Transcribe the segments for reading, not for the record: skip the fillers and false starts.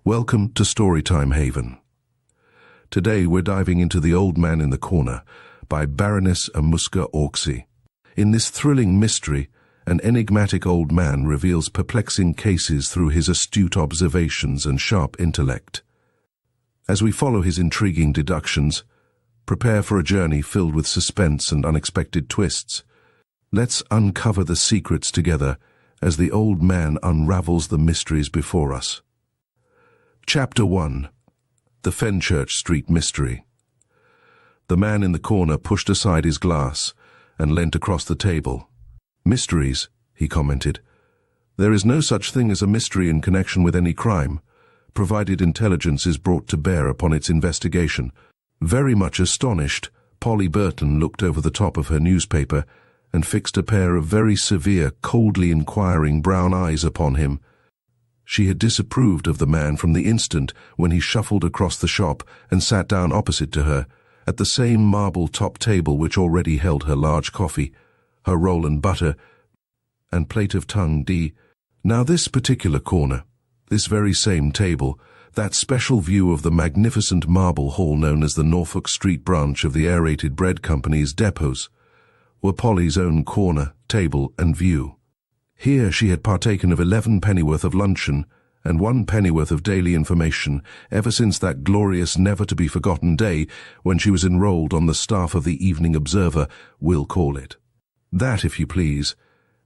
Welcome to Storytime Haven. Today we're diving into The Old Man in the Corner by Baroness Emmuska Orczy. In this thrilling mystery, an enigmatic old man reveals perplexing cases through his astute observations and sharp intellect. As we follow his intriguing deductions, prepare for a journey filled with suspense and unexpected twists. Let's uncover the secrets together as the old man unravels the mysteries before us. Chapter 1. The Fenchurch Street Mystery. The man in the corner pushed aside his glass and leant across the table. "Mysteries," he commented. "There is no such thing as a mystery in connection with any crime, provided intelligence is brought to bear upon its investigation." Very much astonished, Polly Burton looked over the top of her newspaper and fixed a pair of very severe, coldly inquiring brown eyes upon him. She had disapproved of the man from the instant when he shuffled across the shop and sat down opposite to her, at the same marble-top table which already held her large coffee, her roll and butter, and plate of tongue d. Now this particular corner, this very same table, that special view of the magnificent marble hall known as the Norfolk Street branch of the Aerated Bread Company's depots, were Polly's own corner, table, and view. Here she had partaken of 11 pennyworth of luncheon and 1 pennyworth of daily information ever since that glorious never-to-be-forgotten day when she was enrolled on the staff of the Evening Observer, we'll call it. That, if you please,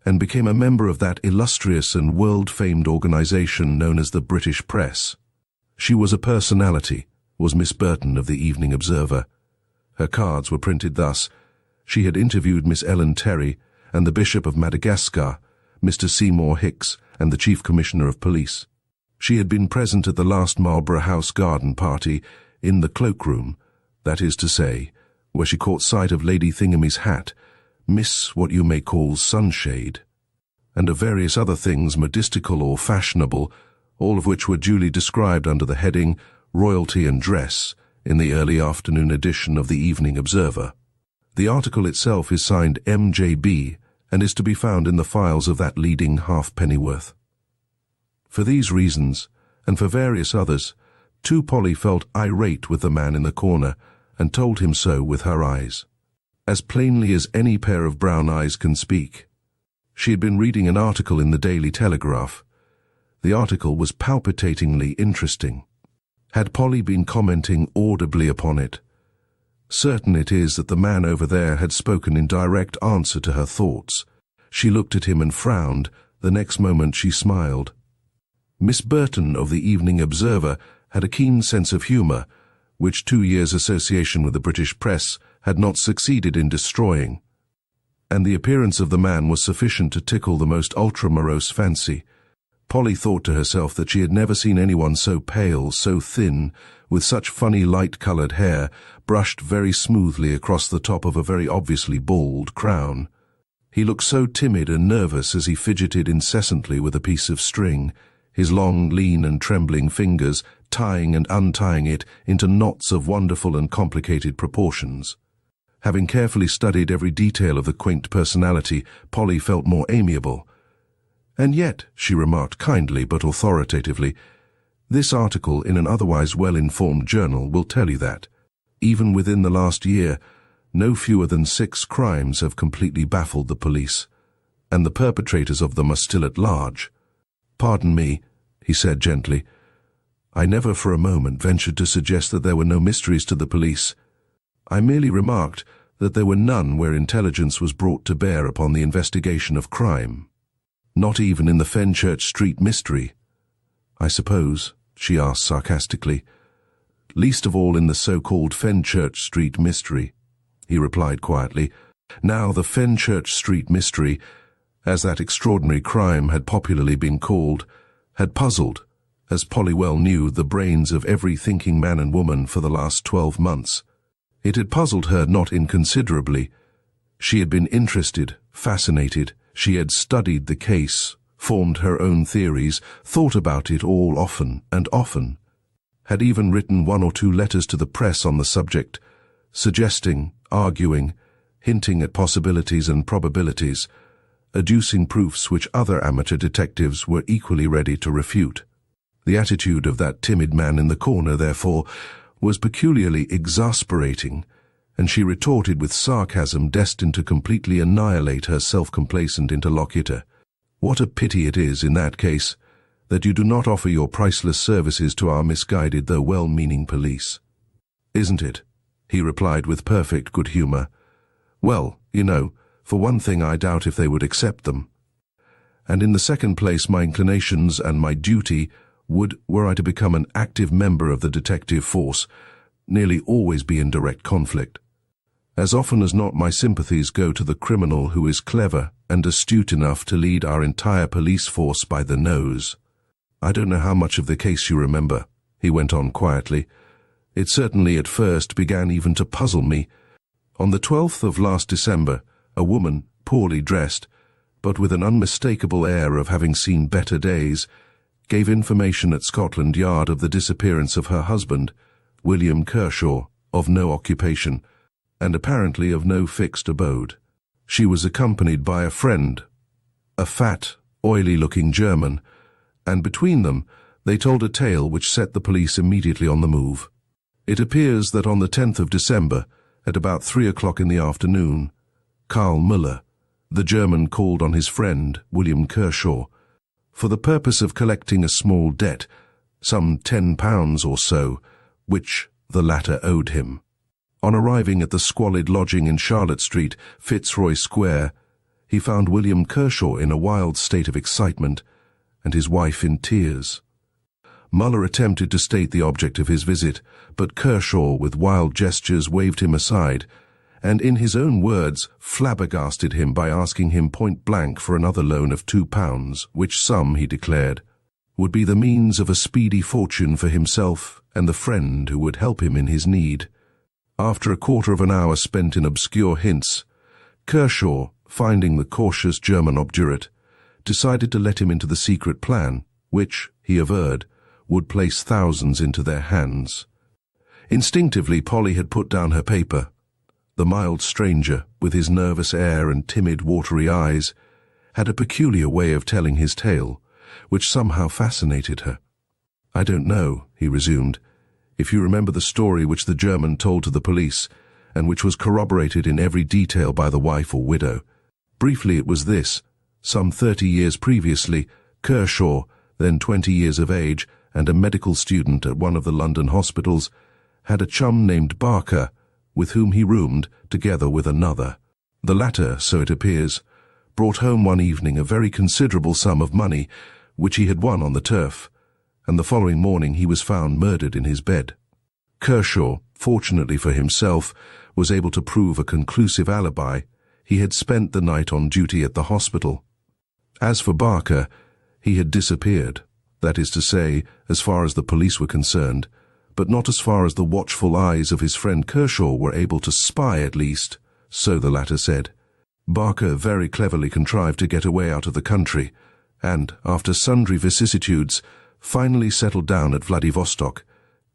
and became a member of that illustrious and world-famed organization known as the British Press. She was a personality, was Miss Burton of the Evening Observer. Her cards were printed thus. She had interviewed Miss Ellen Terry and the Bishop of Madagascar, Mr. Seymour Hicks, and the Chief Commissioner of Police. She had been present at the last Marlborough House garden party in the cloakroom, that is to say, where she caught sight of Lady Thingamy's hat, Miss what you may call Sunshade, and of various other things modistical or fashionable, all of which were duly described under the heading Royalty and Dress in the early afternoon edition of the Evening Observer. The article itself is signed MJB, and is to be found in the files of that leading half-pennyworth. For these reasons, and for various others, too, Polly felt irate with the man in the corner, and told him so with her eyes, as plainly as any pair of brown eyes can speak. She had been reading an article in the Daily Telegraph. The article was palpitatingly interesting. Had Polly been commenting audibly upon it? Certain it is that the man over there had spoken in direct answer to her thoughts. She looked at him and frowned. The next moment she smiled. Miss Burton of the Evening Observer had a keen sense of humour, which 2 years' association with the British press had not succeeded in destroying, and the appearance of the man was sufficient to tickle the most ultra-morose fancy. Polly thought to herself that she had never seen anyone so pale, so thin, with such funny light-coloured hair brushed very smoothly across the top of a very obviously bald crown. He looked so timid and nervous as he fidgeted incessantly with a piece of string, his long, lean and trembling fingers tying and untying it into knots of wonderful and complicated proportions. Having carefully studied every detail of the quaint personality, Polly felt more amiable. "And yet," she remarked kindly but authoritatively, "this article in an otherwise well-informed journal will tell you that, even within the last year, no fewer than 6 crimes have completely baffled the police, and the perpetrators of them are still at large." "Pardon me," he said gently. "I never for a moment ventured to suggest that there were no mysteries to the police. I merely remarked that there were none where intelligence was brought to bear upon the investigation of crime. Not even in the Fenchurch Street mystery, I suppose," she asked sarcastically. "Least of all in the so-called Fenchurch Street mystery," he replied quietly. Now the Fenchurch Street mystery, as that extraordinary crime had popularly been called, had puzzled, as Polly well knew, the brains of every thinking man and woman for the last 12 months. It had puzzled her not inconsiderably. She had been interested, fascinated. She had studied the case, formed her own theories, thought about it all often and often, had even written 1 or 2 letters to the press on the subject, suggesting, arguing, hinting at possibilities and probabilities, adducing proofs which other amateur detectives were equally ready to refute. The attitude of that timid man in the corner, therefore, was peculiarly exasperating, and she retorted with sarcasm destined to completely annihilate her self-complacent interlocutor. What a pity it is, in that case, that you do not offer your priceless services to our misguided though well-meaning police. Isn't it? He replied with perfect good humor. Well, you know, for one thing I doubt if they would accept them. And in the second place, my inclinations and my duty would, were I to become an active member of the detective force, nearly always be in direct conflict. As often as not, my sympathies go to the criminal who is clever and astute enough to lead our entire police force by the nose. I don't know how much of the case you remember, he went on quietly. It certainly at first began even to puzzle me. On the 12th of last December, a woman, poorly dressed, but with an unmistakable air of having seen better days, gave information at Scotland Yard of the disappearance of her husband, William Kershaw, of no occupation, and apparently of no fixed abode. She was accompanied by a friend, a fat, oily-looking German, and between them they told a tale which set the police immediately on the move. It appears that on the 10th of December, at about 3 o'clock in the afternoon, Karl Müller, the German, called on his friend, William Kershaw, for the purpose of collecting a small debt, some £10 or so, which the latter owed him. On arriving at the squalid lodging in Charlotte Street, Fitzroy Square, he found William Kershaw in a wild state of excitement, and his wife in tears. Müller attempted to state the object of his visit, but Kershaw, with wild gestures, waved him aside, and in his own words flabbergasted him by asking him point-blank for another loan of £2, which sum, he declared, would be the means of a speedy fortune for himself and the friend who would help him in his need. After a quarter of an hour spent in obscure hints, Kershaw, finding the cautious German obdurate, decided to let him into the secret plan, which, he averred, would place thousands into their hands. Instinctively, Polly had put down her paper. The mild stranger, with his nervous air and timid, watery eyes, had a peculiar way of telling his tale, which somehow fascinated her. "I don't know," he resumed, "if you remember the story which the German told to the police, and which was corroborated in every detail by the wife or widow. Briefly, it was this. Some 30 years previously, Kershaw, then 20 years of age, and a medical student at one of the London hospitals, had a chum named Barker, with whom he roomed, together with another. The latter, so it appears, brought home one evening a very considerable sum of money, which he had won on the turf, and the following morning he was found murdered in his bed. Kershaw, fortunately for himself, was able to prove a conclusive alibi. He had spent the night on duty at the hospital. As for Barker, he had disappeared, that is to say, as far as the police were concerned, but not as far as the watchful eyes of his friend Kershaw were able to spy, at least, so the latter said. Barker very cleverly contrived to get away out of the country, and, after sundry vicissitudes, finally settled down at Vladivostok,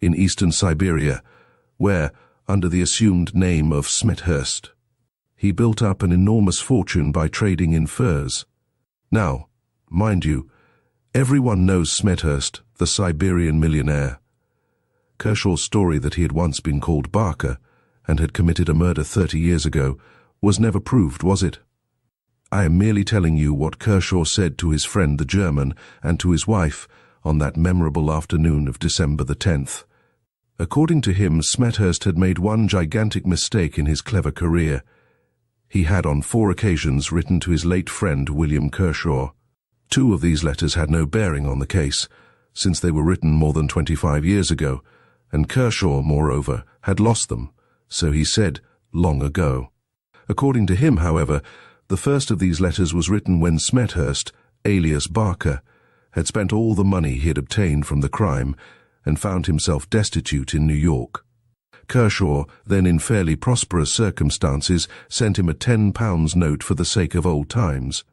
in eastern Siberia, where, under the assumed name of Smethurst, he built up an enormous fortune by trading in furs. Now, mind you, everyone knows Smethurst, the Siberian millionaire. Kershaw's story that he had once been called Barker and had committed a murder 30 years ago was never proved, was it? I am merely telling you what Kershaw said to his friend the German and to his wife on that memorable afternoon of December the 10th. According to him, Smethurst had made one gigantic mistake in his clever career. He had on 4 occasions written to his late friend William Kershaw. 2 of these letters had no bearing on the case, since they were written more than 25 years ago, and Kershaw, moreover, had lost them, so he said, long ago. According to him, however, the first of these letters was written when Smethurst, alias Barker, had spent all the money he had obtained from the crime and found himself destitute in New York. Kershaw, then in fairly prosperous circumstances, sent him a £10 note for the sake of old times.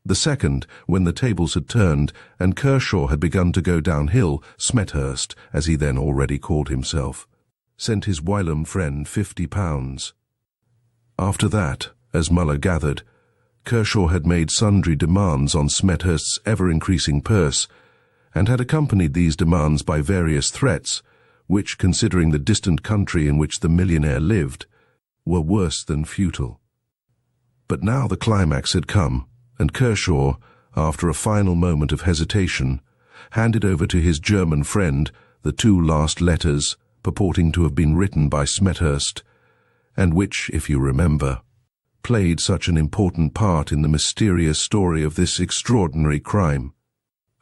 The second, when the tables had turned and Kershaw had begun to go downhill, Smethurst, as he then already called himself, sent his whilom friend £50. After that, as Müller gathered, Kershaw had made sundry demands on Smethurst's ever-increasing purse, and had accompanied these demands by various threats, which, considering the distant country in which the millionaire lived, were worse than futile. But now the climax had come, and Kershaw, after a final moment of hesitation, handed over to his German friend the two last letters purporting to have been written by Smethurst, and which, if you remember, played such an important part in the mysterious story of this extraordinary crime.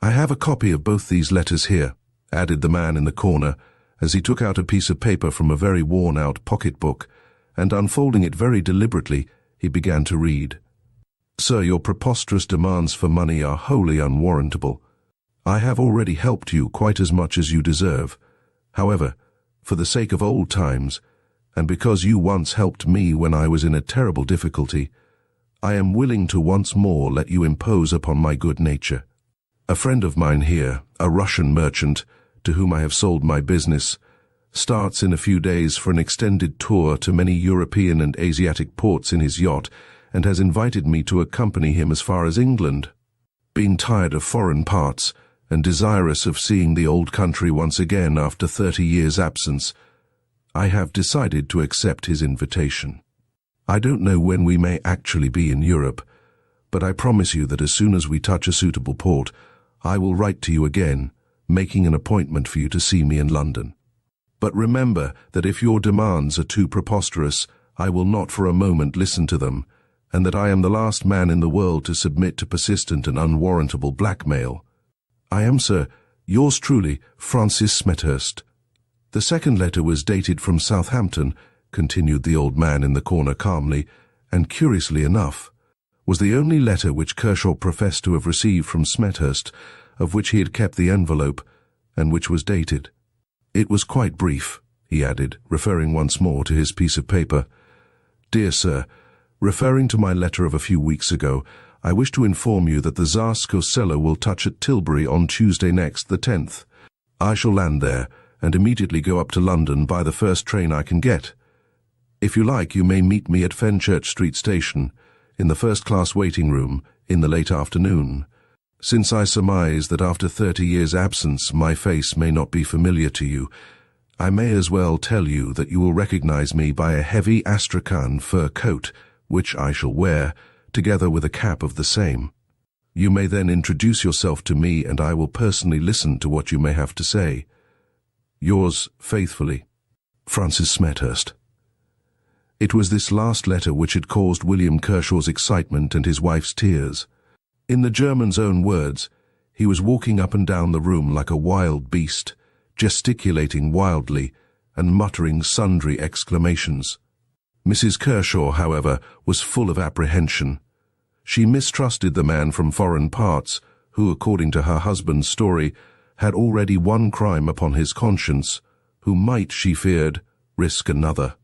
"I have a copy of both these letters here," added the man in the corner, as he took out a piece of paper from a very worn-out pocket-book, and unfolding it very deliberately, he began to read. "Sir, your preposterous demands for money are wholly unwarrantable. I have already helped you quite as much as you deserve. However, for the sake of old times, and because you once helped me when I was in a terrible difficulty, I am willing to once more let you impose upon my good nature. A friend of mine here, a Russian merchant, to whom I have sold my business, starts in a few days for an extended tour to many European and Asiatic ports in his yacht, and has invited me to accompany him as far as England. Being tired of foreign parts, and desirous of seeing the old country once again after 30 years' absence, I have decided to accept his invitation. I don't know when we may actually be in Europe, but I promise you that as soon as we touch a suitable port, I will write to you again, making an appointment for you to see me in London. But remember that if your demands are too preposterous, I will not for a moment listen to them, and that I am the last man in the world to submit to persistent and unwarrantable blackmail. I am, sir, yours truly, Francis Smethurst." "The second letter was dated from Southampton," continued the old man in the corner calmly, and curiously enough, was the only letter which Kershaw professed to have received from Smethurst, of which he had kept the envelope, and which was dated. "It was quite brief," he added, referring once more to his piece of paper. "Dear sir, referring to my letter of a few weeks ago, I wish to inform you that the Tsarskoe Selo will touch at Tilbury on Tuesday next, the 10th. I shall land there, and immediately go up to London by the first train I can get. If you like, you may meet me at Fenchurch Street Station, in the first-class waiting room, in the late afternoon. Since I surmise that after 30 years' absence my face may not be familiar to you, I may as well tell you that you will recognize me by a heavy astrakhan fur coat, which I shall wear, together with a cap of the same. You may then introduce yourself to me, and I will personally listen to what you may have to say. Yours faithfully, Francis Smethurst." It was this last letter which had caused William Kershaw's excitement and his wife's tears. In the German's own words, he was walking up and down the room like a wild beast, gesticulating wildly and muttering sundry exclamations. Mrs. Kershaw, however, was full of apprehension. She mistrusted the man from foreign parts, who, according to her husband's story, had already one crime upon his conscience, who might, she feared, risk another,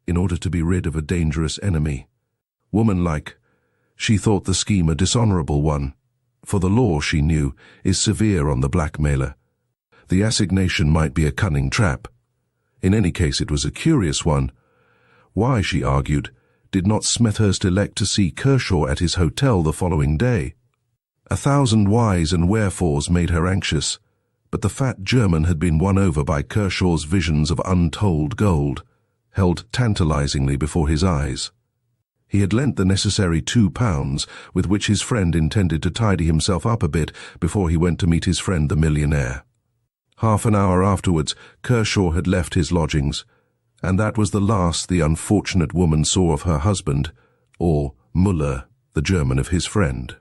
in order to be rid of a dangerous enemy. Womanlike, she thought the scheme a dishonourable one, for the law, she knew, is severe on the blackmailer. The assignation might be a cunning trap. In any case, it was a curious one. Why, she argued, did not Smethurst elect to see Kershaw at his hotel the following day? 1,000 whys and wherefores made her anxious, but the fat German had been won over by Kershaw's visions of untold gold, held tantalizingly before his eyes. He had lent the necessary £2, with which his friend intended to tidy himself up a bit before he went to meet his friend the millionaire. Half an hour afterwards, Kershaw had left his lodgings, and that was the last the unfortunate woman saw of her husband, or Müller, the German of his friend.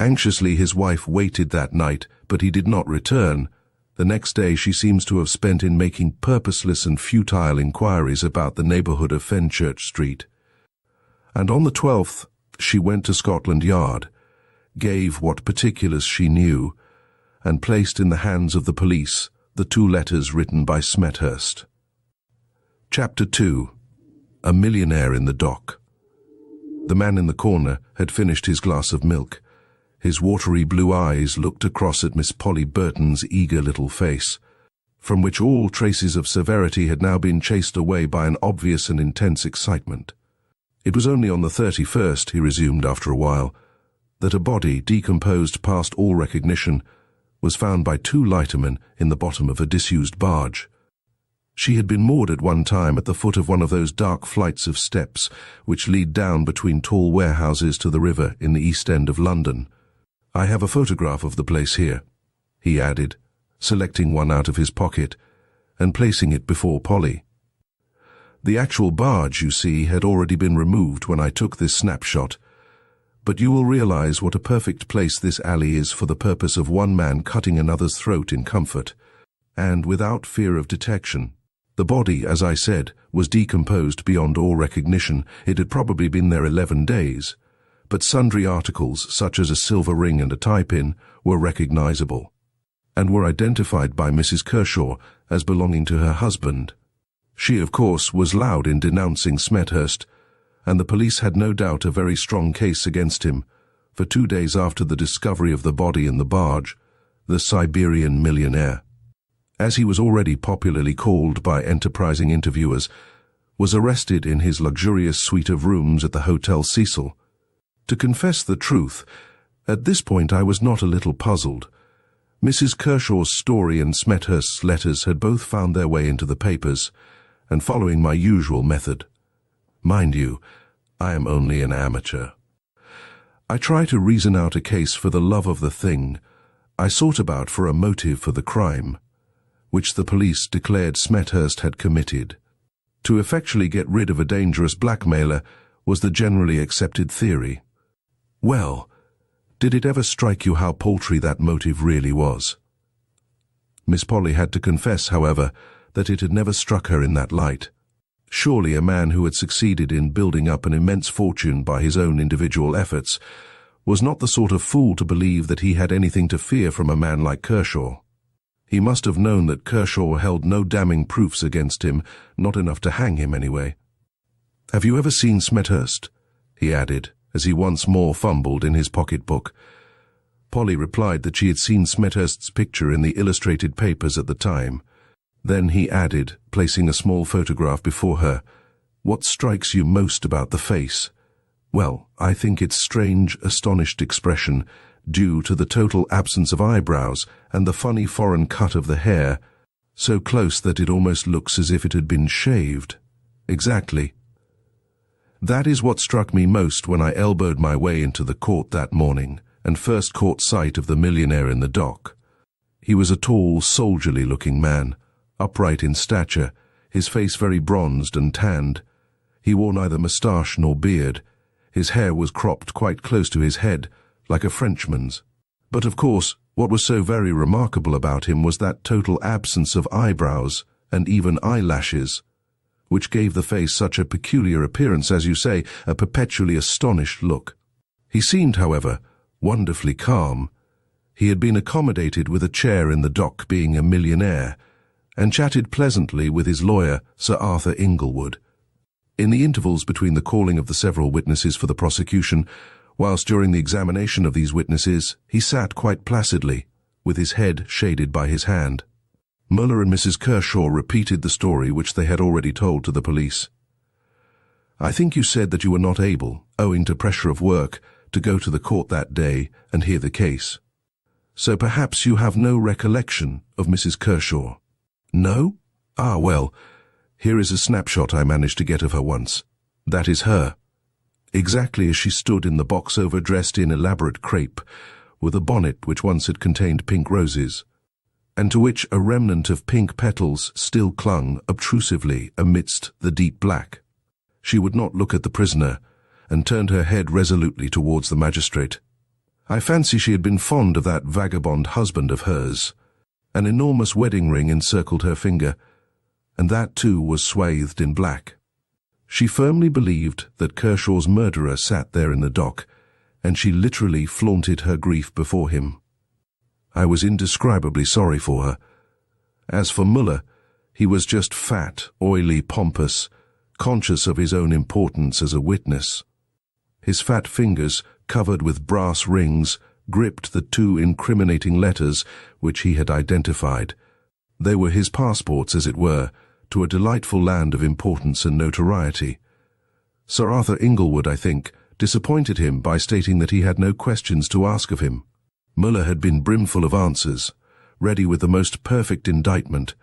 Anxiously his wife waited that night, but he did not return. The next day she seems to have spent in making purposeless and futile inquiries about the neighbourhood of Fenchurch Street. And on the 12th she went to Scotland Yard, gave what particulars she knew, and placed in the hands of the police the 2 letters written by Smethurst. Chapter 2. A Millionaire in the Dock. The man in the corner had finished his glass of milk. His watery blue eyes looked across at Miss Polly Burton's eager little face, from which all traces of severity had now been chased away by an obvious and intense excitement. It was only on the 31st, he resumed after a while, that a body, decomposed past all recognition, was found by two lightermen in the bottom of a disused barge. She had been moored at one time at the foot of one of those dark flights of steps which lead down between tall warehouses to the river in the East End of London. I have a photograph of the place here, he added, selecting one out of his pocket and placing it before Polly. The actual barge, you see, had already been removed when I took this snapshot, but you will realize what a perfect place this alley is for the purpose of one man cutting another's throat in comfort, and without fear of detection. The body, as I said, was decomposed beyond all recognition. It had probably been there 11 days, but sundry articles, such as a silver ring and a tie-pin, were recognizable, and were identified by Mrs. Kershaw as belonging to her husband. She, of course, was loud in denouncing Smethurst, and the police had no doubt a very strong case against him, for 2 days after the discovery of the body in the barge, the Siberian millionaire, as he was already popularly called by enterprising interviewers, was arrested in his luxurious suite of rooms at the Hotel Cecil. To confess the truth, at this point I was not a little puzzled. Mrs. Kershaw's story and Smethurst's letters had both found their way into the papers, and following my usual method. Mind you, I am only an amateur. I try to reason out a case for the love of the thing. I sought about for a motive for the crime, which the police declared Smethurst had committed. To effectually get rid of a dangerous blackmailer was the generally accepted theory. Well, did it ever strike you how paltry that motive really was? Miss Polly had to confess, however, that it had never struck her in that light. Surely a man who had succeeded in building up an immense fortune by his own individual efforts was not the sort of fool to believe that he had anything to fear from a man like Kershaw. He must have known that Kershaw held no damning proofs against him, not enough to hang him anyway. "Have you ever seen Smethurst?" he added, as he once more fumbled in his pocket-book. Polly replied that she had seen Smethurst's picture in the illustrated papers at the time. Then he added, placing a small photograph before her, "What strikes you most about the face?" "Well, I think its strange, astonished expression, due to the total absence of eyebrows and the funny foreign cut of the hair, so close that it almost looks as if it had been shaved." "Exactly. That is what struck me most when I elbowed my way into the court that morning and first caught sight of the millionaire in the dock. He was a tall, soldierly-looking man, upright in stature, his face very bronzed and tanned. He wore neither moustache nor beard. His hair was cropped quite close to his head, like a Frenchman's. But of course, what was so very remarkable about him was that total absence of eyebrows and even eyelashes, which gave the face such a peculiar appearance, as you say, a perpetually astonished look. He seemed, however, wonderfully calm. He had been accommodated with a chair in the dock, being a millionaire, and chatted pleasantly with his lawyer, Sir Arthur Inglewood. In the intervals between the calling of the several witnesses for the prosecution, whilst during the examination of these witnesses, he sat quite placidly, with his head shaded by his hand. Muller and Mrs. Kershaw repeated the story which they had already told to the police. "I think you said that you were not able, owing to pressure of work, to go to the court that day and hear the case. So perhaps you have no recollection of Mrs. Kershaw?" "No? Ah, well, here is a snapshot I managed to get of her once. That is her, exactly as she stood in the box over dressed in elaborate crepe, with a bonnet which once had contained pink roses, and to which a remnant of pink petals still clung obtrusively amidst the deep black. She would not look at the prisoner, and turned her head resolutely towards the magistrate. I fancy she had been fond of that vagabond husband of hers. An enormous wedding ring encircled her finger, and that too was swathed in black. She firmly believed that Kershaw's murderer sat there in the dock, and she literally flaunted her grief before him. I was indescribably sorry for her. As for Muller, he was just fat, oily, pompous, conscious of his own importance as a witness. His fat fingers, covered with brass rings, gripped the two incriminating letters which he had identified. They were his passports, as it were, to a delightful land of importance and notoriety. Sir Arthur Inglewood, I think, disappointed him by stating that he had no questions to ask of him. Muller had been brimful of answers, ready with the most perfect indictment,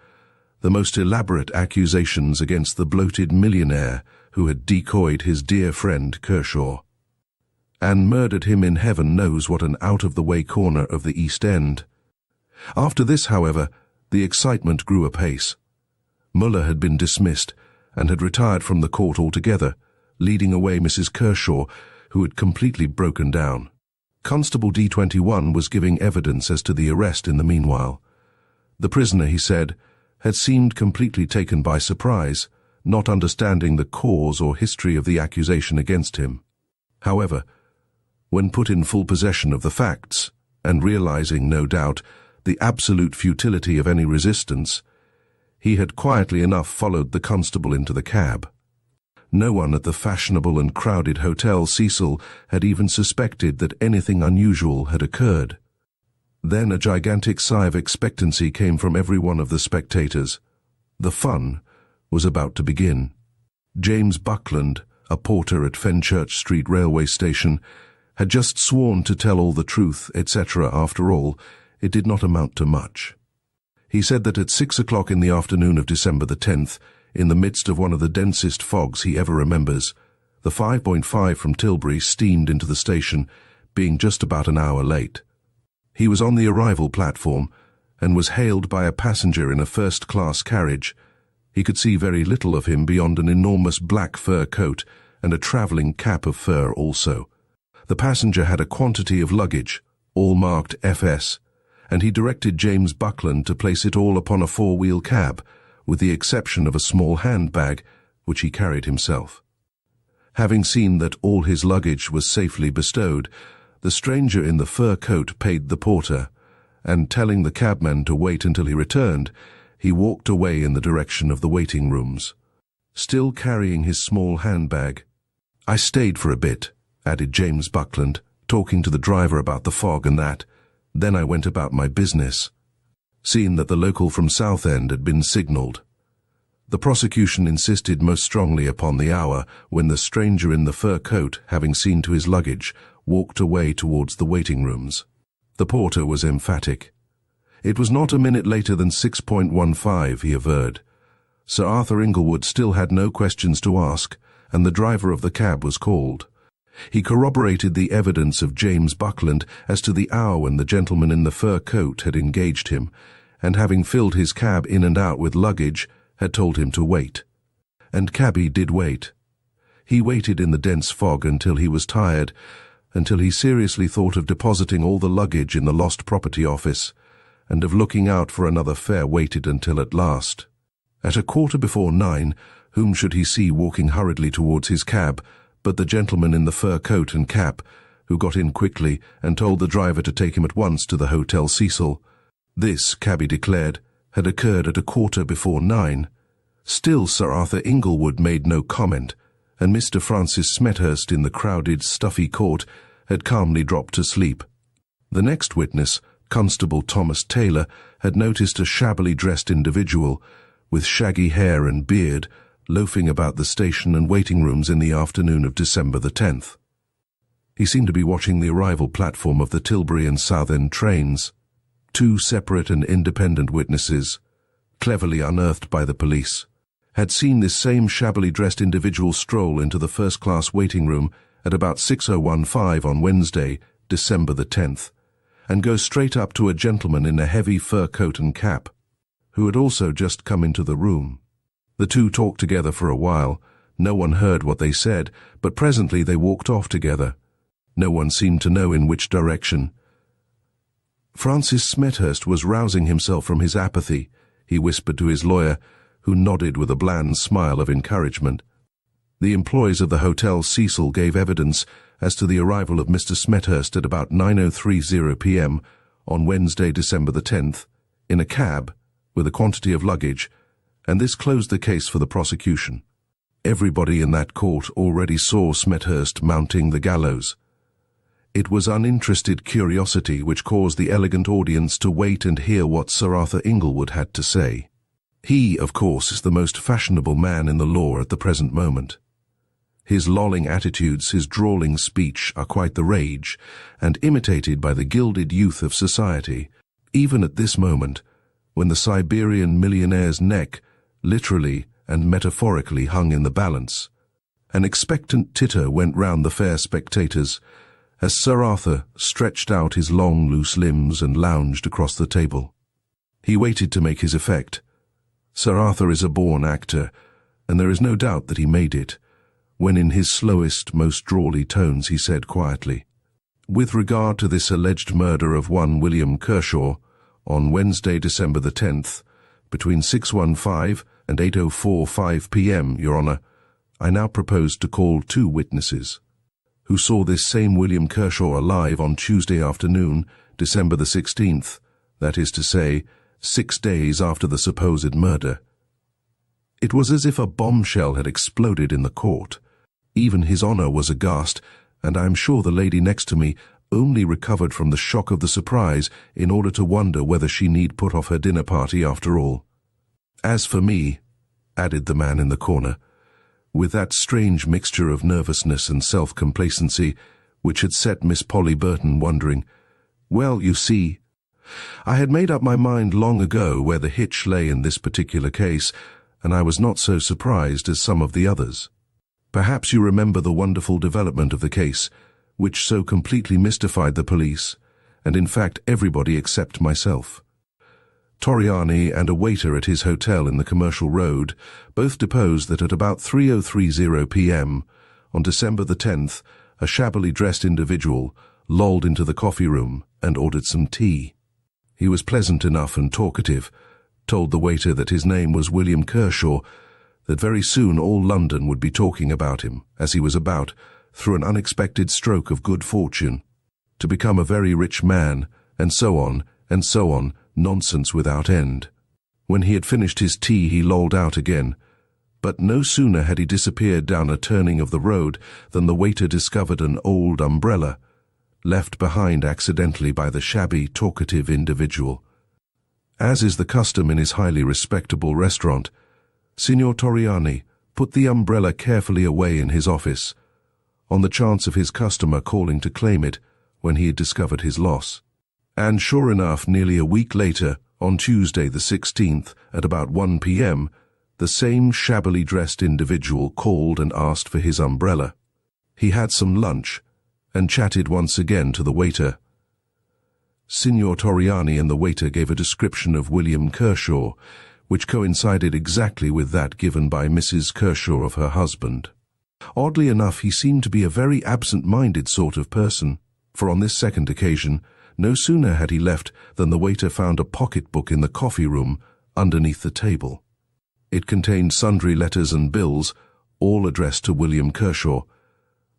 the most elaborate accusations against the bloated millionaire who had decoyed his dear friend Kershaw, and murdered him in heaven knows what an out-of-the-way corner of the East End. After this, however, the excitement grew apace. Muller had been dismissed and had retired from the court altogether, leading away Mrs. Kershaw, who had completely broken down. Constable D21 was giving evidence as to the arrest in the meanwhile. The prisoner, he said, had seemed completely taken by surprise, not understanding the cause or history of the accusation against him. However, when put in full possession of the facts, and realizing, no doubt, the absolute futility of any resistance, he had quietly enough followed the constable into the cab. No one at the fashionable and crowded Hotel Cecil had even suspected that anything unusual had occurred. Then a gigantic sigh of expectancy came from every one of the spectators. The fun was about to begin. James Buckland, a porter at Fenchurch Street railway station, had just sworn to tell all the truth, etc. After all, it did not amount to much. He said that at 6 o'clock in the afternoon of December the 10th, in the midst of one of the densest fogs he ever remembers, the 5.5 from Tilbury steamed into the station, being just about an hour late. He was on the arrival platform and was hailed by a passenger in a first-class carriage. He could see very little of him beyond an enormous black fur coat and a travelling cap of fur also. The passenger had a quantity of luggage, all marked FS, and he directed James Buckland to place it all upon a four-wheel cab, with the exception of a small handbag, which he carried himself. Having seen that all his luggage was safely bestowed, the stranger in the fur coat paid the porter, and telling the cabman to wait until he returned, he walked away in the direction of the waiting rooms, still carrying his small handbag. "I stayed for a bit," added James Buckland, talking to the driver about the fog and that. "Then I went about my business." Seeing that the local from Southend had been signalled. The prosecution insisted most strongly upon the hour when the stranger in the fur coat, having seen to his luggage, walked away towards the waiting rooms. The porter was emphatic. It was not a minute later than 6.15, he averred. Sir Arthur Inglewood still had no questions to ask, and the driver of the cab was called. He corroborated the evidence of James Buckland as to the hour when the gentleman in the fur coat had engaged him, and having filled his cab in and out with luggage, had told him to wait. And cabby did wait. He waited in the dense fog until he was tired, until he seriously thought of depositing all the luggage in the lost property office, and of looking out for another fare. Waited until at last. At 9:15, whom should he see walking hurriedly towards his cab, but the gentleman in the fur coat and cap, who got in quickly and told the driver to take him at once to the Hotel Cecil. This, cabby declared, had occurred at 9:15. Still Sir Arthur Inglewood made no comment, and Mr. Francis Smethurst in the crowded, stuffy court had calmly dropped to sleep. The next witness, Constable Thomas Taylor, had noticed a shabbily dressed individual, with shaggy hair and beard, loafing about the station and waiting rooms in the afternoon of December the 10th. He seemed to be watching the arrival platform of the Tilbury and Southend trains. Two separate and independent witnesses, cleverly unearthed by the police, had seen this same shabbily dressed individual stroll into the first-class waiting room at about 6:15 on Wednesday, December the 10th, and go straight up to a gentleman in a heavy fur coat and cap, who had also just come into the room. The two talked together for a while. No one heard what they said, but presently they walked off together. No one seemed to know in which direction. Francis Smethurst was rousing himself from his apathy, he whispered to his lawyer, who nodded with a bland smile of encouragement. The employees of the Hotel Cecil gave evidence as to the arrival of Mr. Smethurst at about 9:30 p.m. on Wednesday, December the 10th, in a cab, with a quantity of luggage, and this closed the case for the prosecution. Everybody in that court already saw Smethurst mounting the gallows. It was uninterested curiosity which caused the elegant audience to wait and hear what Sir Arthur Inglewood had to say. He, of course, is the most fashionable man in the law at the present moment. His lolling attitudes, his drawling speech are quite the rage, and imitated by the gilded youth of society, even at this moment, when the Siberian millionaire's neck literally and metaphorically hung in the balance. An expectant titter went round the fair spectators, as Sir Arthur stretched out his long, loose limbs and lounged across the table. He waited to make his effect. Sir Arthur is a born actor, and there is no doubt that he made it, when in his slowest, most drawly tones he said quietly, "With regard to this alleged murder of one William Kershaw, on Wednesday, December the 10th, between 6:15 and 8:05 p.m., Your Honour, I now propose to call 2 witnesses, who saw this same William Kershaw alive on Tuesday afternoon, December the 16th, that is to say, 6 days after the supposed murder." It was as if a bombshell had exploded in the court. Even His Honour was aghast, and I am sure the lady next to me only recovered from the shock of the surprise in order to wonder whether she need put off her dinner party after all. "As for me," added the man in the corner, with that strange mixture of nervousness and self-complacency which had set Miss Polly Burton wondering, "well, you see, I had made up my mind long ago where the hitch lay in this particular case, and I was not so surprised as some of the others. Perhaps you remember the wonderful development of the case, which so completely mystified the police, and in fact everybody except myself. Torriani and a waiter at his hotel in the Commercial Road both deposed that at about 3:30 p.m. on December the 10th, a shabbily dressed individual lolled into the coffee room and ordered some tea. He was pleasant enough and talkative, told the waiter that his name was William Kershaw, that very soon all London would be talking about him, as he was about, through an unexpected stroke of good fortune, to become a very rich man, and so on, nonsense without end. When he had finished his tea he lolled out again, but no sooner had he disappeared down a turning of the road than the waiter discovered an old umbrella, left behind accidentally by the shabby, talkative individual. As is the custom in his highly respectable restaurant, Signor Torriani put the umbrella carefully away in his office, on the chance of his customer calling to claim it when he had discovered his loss. And sure enough, nearly a week later, on Tuesday the 16th, at about 1 p.m., the same shabbily dressed individual called and asked for his umbrella. He had some lunch, and chatted once again to the waiter. Signor Torriani and the waiter gave a description of William Kershaw, which coincided exactly with that given by Mrs. Kershaw of her husband. Oddly enough, he seemed to be a very absent-minded sort of person, for on this second occasion, no sooner had he left than the waiter found a pocket-book in the coffee-room underneath the table. It contained sundry letters and bills, all addressed to William Kershaw.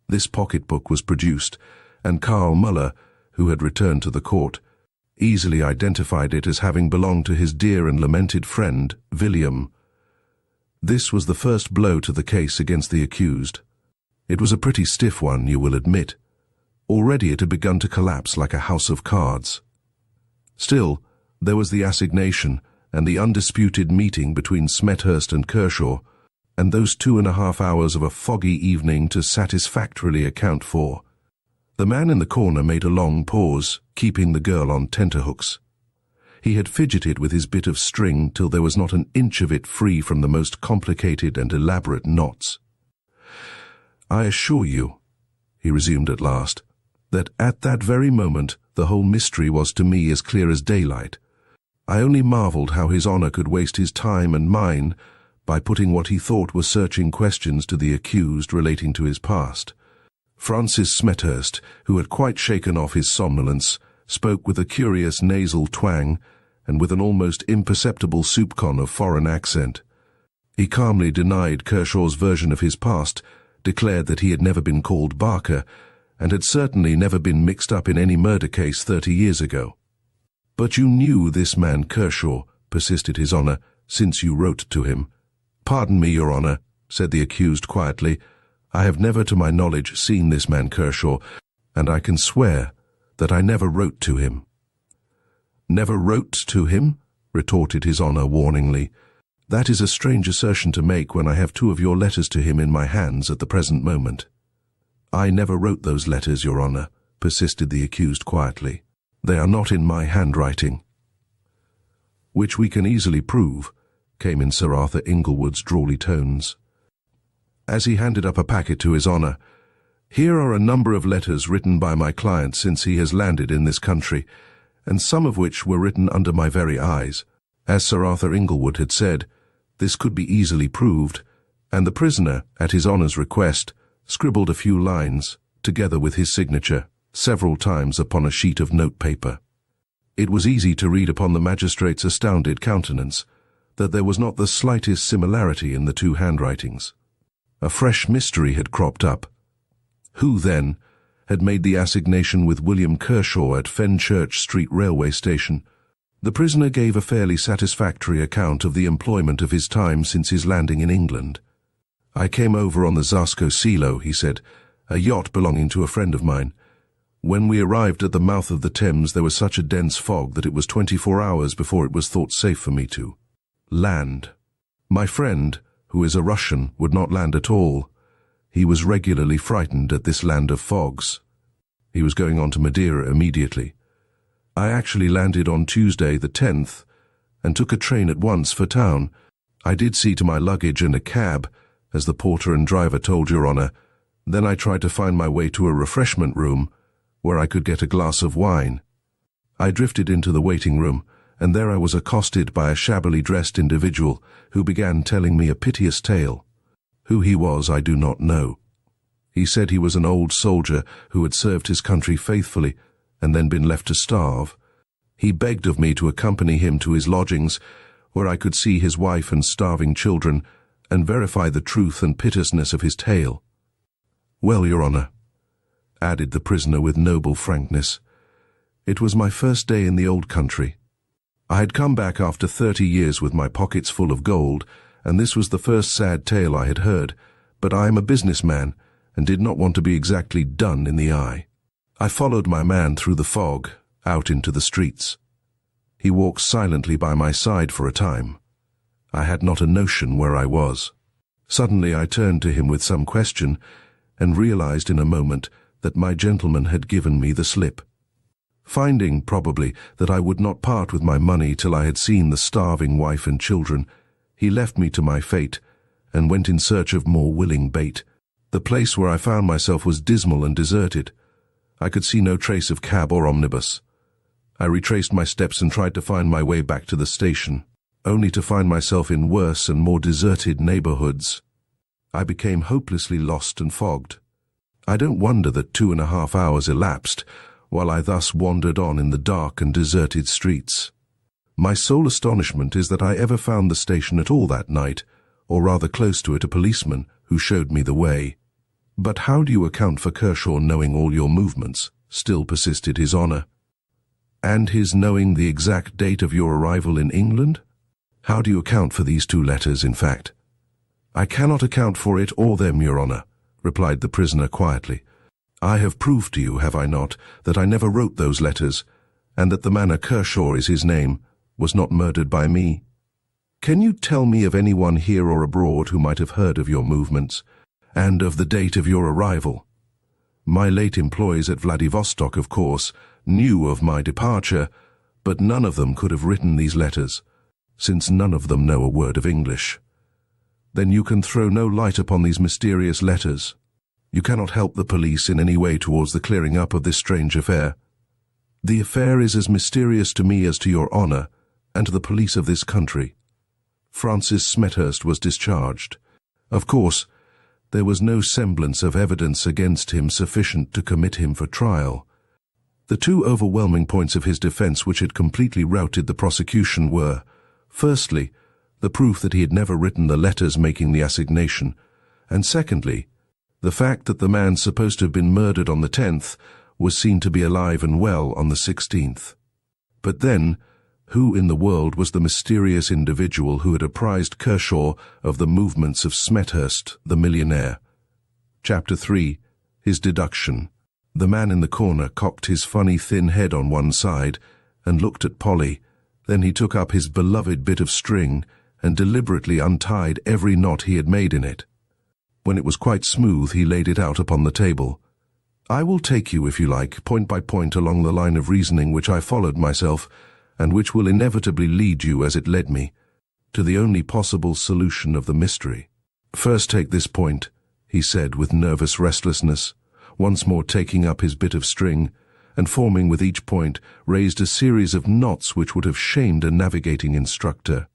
This pocket-book was produced, and Karl Muller, who had returned to the court, easily identified it as having belonged to his dear and lamented friend, William. This was the first blow to the case against the accused. It was a pretty stiff one, you will admit. Already it had begun to collapse like a house of cards. Still, there was the assignation and the undisputed meeting between Smethurst and Kershaw, and those 2.5 hours of a foggy evening to satisfactorily account for. The man in the corner made a long pause, keeping the girl on tenterhooks. He had fidgeted with his bit of string till there was not an inch of it free from the most complicated and elaborate knots. "I assure you," he resumed at last, "that at that very moment the whole mystery was to me as clear as daylight. I only marvelled how His Honour could waste his time and mine by putting what he thought were searching questions to the accused relating to his past." Francis Smethurst, who had quite shaken off his somnolence, spoke with a curious nasal twang and with an almost imperceptible soupçon of foreign accent. He calmly denied Kershaw's version of his past, declared that he had never been called Barker, and had certainly never been mixed up in any murder case 30 years ago. "But you knew this man Kershaw," persisted His Honour, "since you wrote to him." "Pardon me, Your Honour," said the accused quietly. "I have never to my knowledge seen this man Kershaw, and I can swear that I never wrote to him." "Never wrote to him?" retorted His Honour warningly. That is a strange assertion to make when I have two of your letters to him in my hands at the present moment. I never wrote those letters, Your Honour, persisted the accused quietly. They are not in my handwriting. Which we can easily prove, came in Sir Arthur Inglewood's drawly tones. As he handed up a packet to His Honour, here are a number of letters written by my client since he has landed in this country, and some of which were written under my very eyes. As Sir Arthur Inglewood had said, this could be easily proved, and the prisoner, at His Honour's request, scribbled a few lines, together with his signature, several times upon a sheet of notepaper. It was easy to read upon the magistrate's astounded countenance that there was not the slightest similarity in the two handwritings. A fresh mystery had cropped up. Who, then, had made the assignation with William Kershaw at Fenchurch Street Railway Station? The prisoner gave a fairly satisfactory account of the employment of his time since his landing in England. I came over on the Zasco Silo, he said, a yacht belonging to a friend of mine. When we arrived at the mouth of the Thames, there was such a dense fog that it was 24 hours before it was thought safe for me to land. My friend, who is a Russian, would not land at all. He was regularly frightened at this land of fogs. He was going on to Madeira immediately. I actually landed on Tuesday the 10th and took a train at once for town. I did see to my luggage and a cab, as the porter and driver told Your Honour. Then I tried to find my way to a refreshment room where I could get a glass of wine. I drifted into the waiting room, and there I was accosted by a shabbily dressed individual who began telling me a piteous tale. Who he was I do not know. He said he was an old soldier who had served his country faithfully and then been left to starve. He begged of me to accompany him to his lodgings, where I could see his wife and starving children, and verify the truth and piteousness of his tale. Well, Your Honour, added the prisoner with noble frankness, it was my first day in the old country. I had come back after 30 years with my pockets full of gold, and this was the first sad tale I had heard, but I am a businessman, and did not want to be exactly done in the eye. I followed my man through the fog, out into the streets. He walked silently by my side for a time. I had not a notion where I was. Suddenly I turned to him with some question, and realized in a moment that my gentleman had given me the slip. Finding, probably, that I would not part with my money till I had seen the starving wife and children, he left me to my fate, and went in search of more willing bait. The place where I found myself was dismal and deserted. I could see no trace of cab or omnibus. I retraced my steps and tried to find my way back to the station, only to find myself in worse and more deserted neighbourhoods. I became hopelessly lost and fogged. I don't wonder that 2.5 hours elapsed while I thus wandered on in the dark and deserted streets. My sole astonishment is that I ever found the station at all that night, or rather close to it a policeman who showed me the way. But how do you account for Kershaw knowing all your movements? Still persisted His Honour. And his knowing the exact date of your arrival in England? How do you account for these two letters, in fact? I cannot account for it or them, Your Honour, replied the prisoner quietly. I have proved to you, have I not, that I never wrote those letters, and that the man Kershaw is his name, was not murdered by me. Can you tell me of anyone here or abroad who might have heard of your movements, and of the date of your arrival? My late employees at Vladivostok, of course, knew of my departure, but none of them could have written these letters, since none of them know a word of English. Then you can throw no light upon these mysterious letters. You cannot help the police in any way towards the clearing up of this strange affair. The affair is as mysterious to me as to your honour, and to the police of this country. Francis Smethurst was discharged. Of course, there was no semblance of evidence against him sufficient to commit him for trial. The two overwhelming points of his defence which had completely routed the prosecution were, firstly, the proof that he had never written the letters making the assignation, and secondly, the fact that the man supposed to have been murdered on the 10th was seen to be alive and well on the 16th. But then, who in the world was the mysterious individual who had apprised Kershaw of the movements of Smethurst, the millionaire? Chapter 3. His Deduction. The man in the corner cocked his funny thin head on one side and looked at Polly. Then he took up his beloved bit of string and deliberately untied every knot he had made in it. When it was quite smooth, he laid it out upon the table. "I will take you, if you like, point by point along the line of reasoning which I followed myself, and which will inevitably lead you, as it led me, to the only possible solution of the mystery. First take this point," he said with nervous restlessness, once more taking up his bit of string, and forming with each point raised a series of knots which would have shamed a navigating instructor.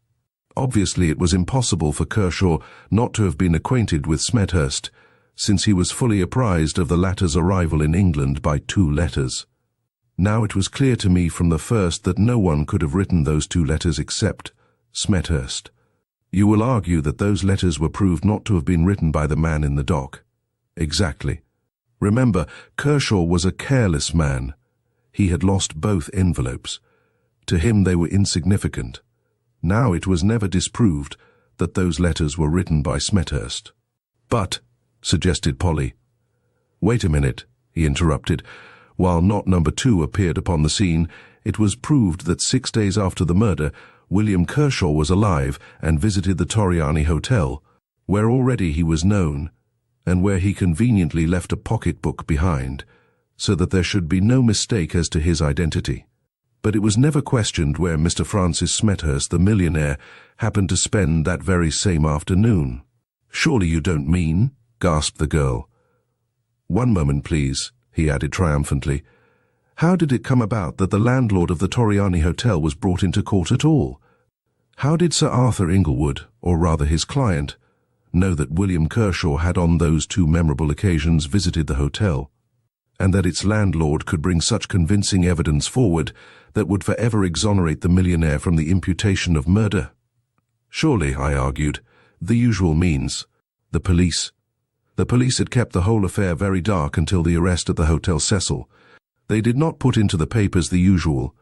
Obviously it was impossible for Kershaw not to have been acquainted with Smethurst, since he was fully apprised of the latter's arrival in England by 2 letters. Now it was clear to me from the first that no one could have written those 2 letters except Smethurst. You will argue that those letters were proved not to have been written by the man in the dock. Exactly. Remember, Kershaw was a careless man. He had lost both envelopes. To him they were insignificant. Now it was never disproved that those letters were written by Smethurst. "But," suggested Polly. "Wait a minute," he interrupted. While knot number 2 appeared upon the scene, it was proved that 6 days after the murder, William Kershaw was alive and visited the Torriani Hotel, where already he was known, and where he conveniently left a pocket-book behind, so that there should be no mistake as to his identity. But it was never questioned where Mr. Francis Smethurst, the millionaire, happened to spend that very same afternoon. "Surely you don't mean?" gasped the girl. "One moment, please," he added triumphantly. "How did it come about that the landlord of the Torriani Hotel was brought into court at all? How did Sir Arthur Inglewood, or rather his client, know that William Kershaw had on those 2 memorable occasions visited the hotel, and that its landlord could bring such convincing evidence forward that would forever exonerate the millionaire from the imputation of murder? Surely, I argued, the usual means. The police. The police had kept the whole affair very dark until the arrest at the Hotel Cecil. They did not put into the papers the usual,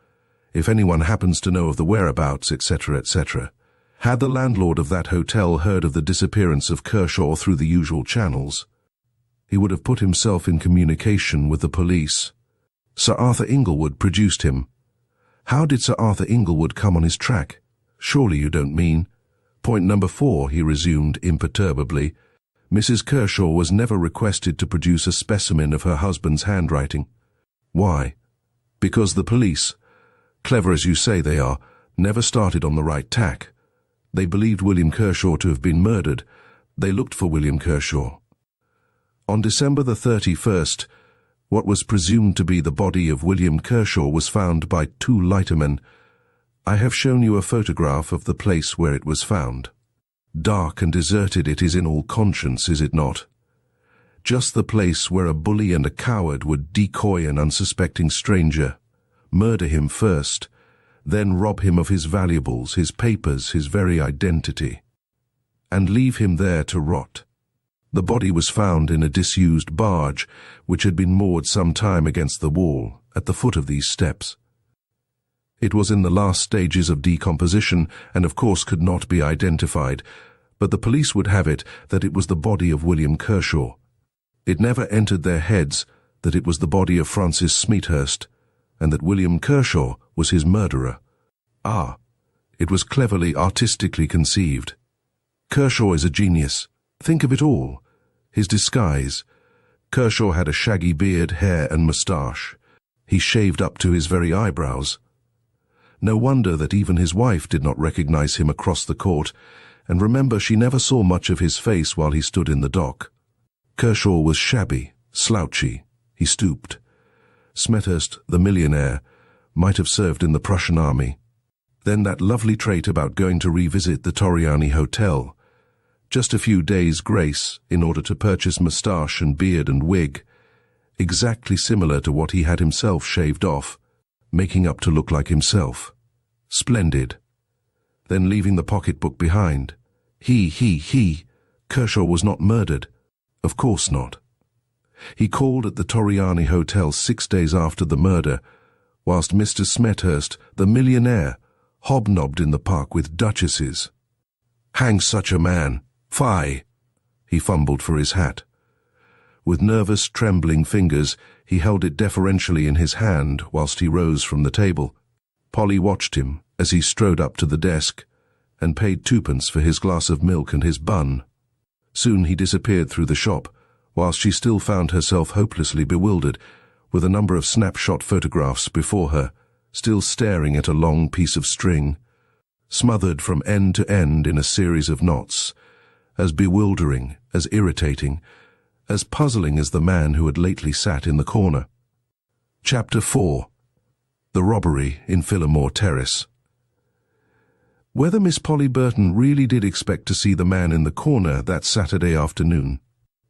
if anyone happens to know of the whereabouts, etc., etc. Had the landlord of that hotel heard of the disappearance of Kershaw through the usual channels, he would have put himself in communication with the police. Sir Arthur Inglewood produced him. How did Sir Arthur Inglewood come on his track? Surely you don't mean? Point number 4, he resumed imperturbably. Mrs. Kershaw was never requested to produce a specimen of her husband's handwriting. Why? Because the police, clever as you say they are, never started on the right tack. They believed William Kershaw to have been murdered. They looked for William Kershaw. On December the 31st, what was presumed to be the body of William Kershaw was found by 2 lightermen. I have shown you a photograph of the place where it was found. Dark and deserted it is in all conscience, is it not? Just the place where a bully and a coward would decoy an unsuspecting stranger, murder him first, then rob him of his valuables, his papers, his very identity, and leave him there to rot. The body was found in a disused barge, which had been moored some time against the wall, at the foot of these steps. It was in the last stages of decomposition, and of course could not be identified, but the police would have it that it was the body of William Kershaw. It never entered their heads that it was the body of Francis Smethurst, and that William Kershaw was his murderer. Ah, it was cleverly, artistically conceived. Kershaw is a genius. Think of it all. His disguise. Kershaw had a shaggy beard, hair and moustache. He shaved up to his very eyebrows. No wonder that even his wife did not recognize him across the court, and remember, she never saw much of his face while he stood in the dock. Kershaw was shabby, slouchy. He stooped. Smethurst, the millionaire, might have served in the Prussian army. Then that lovely trait about going to revisit the Torriani Hotel. Just a few days' grace in order to purchase moustache and beard and wig, exactly similar to what he had himself shaved off, making up to look like himself. Splendid. Then leaving the pocketbook behind. Kershaw was not murdered. Of course not. He called at the Torriani Hotel 6 days after the murder, whilst Mr. Smethurst, the millionaire, hobnobbed in the park with duchesses. Hang such a man! Fie! He fumbled for his hat. With nervous, trembling fingers, he held it deferentially in his hand whilst he rose from the table. Polly watched him as he strode up to the desk, and paid twopence for his glass of milk and his bun. Soon he disappeared through the shop, whilst she still found herself hopelessly bewildered, with a number of snapshot photographs before her, still staring at a long piece of string, smothered from end to end in a series of knots, as bewildering, as irritating, as puzzling as the man who had lately sat in the corner. Chapter 4. The Robbery in Phillimore Terrace. Whether Miss Polly Burton really did expect to see the man in the corner that Saturday afternoon,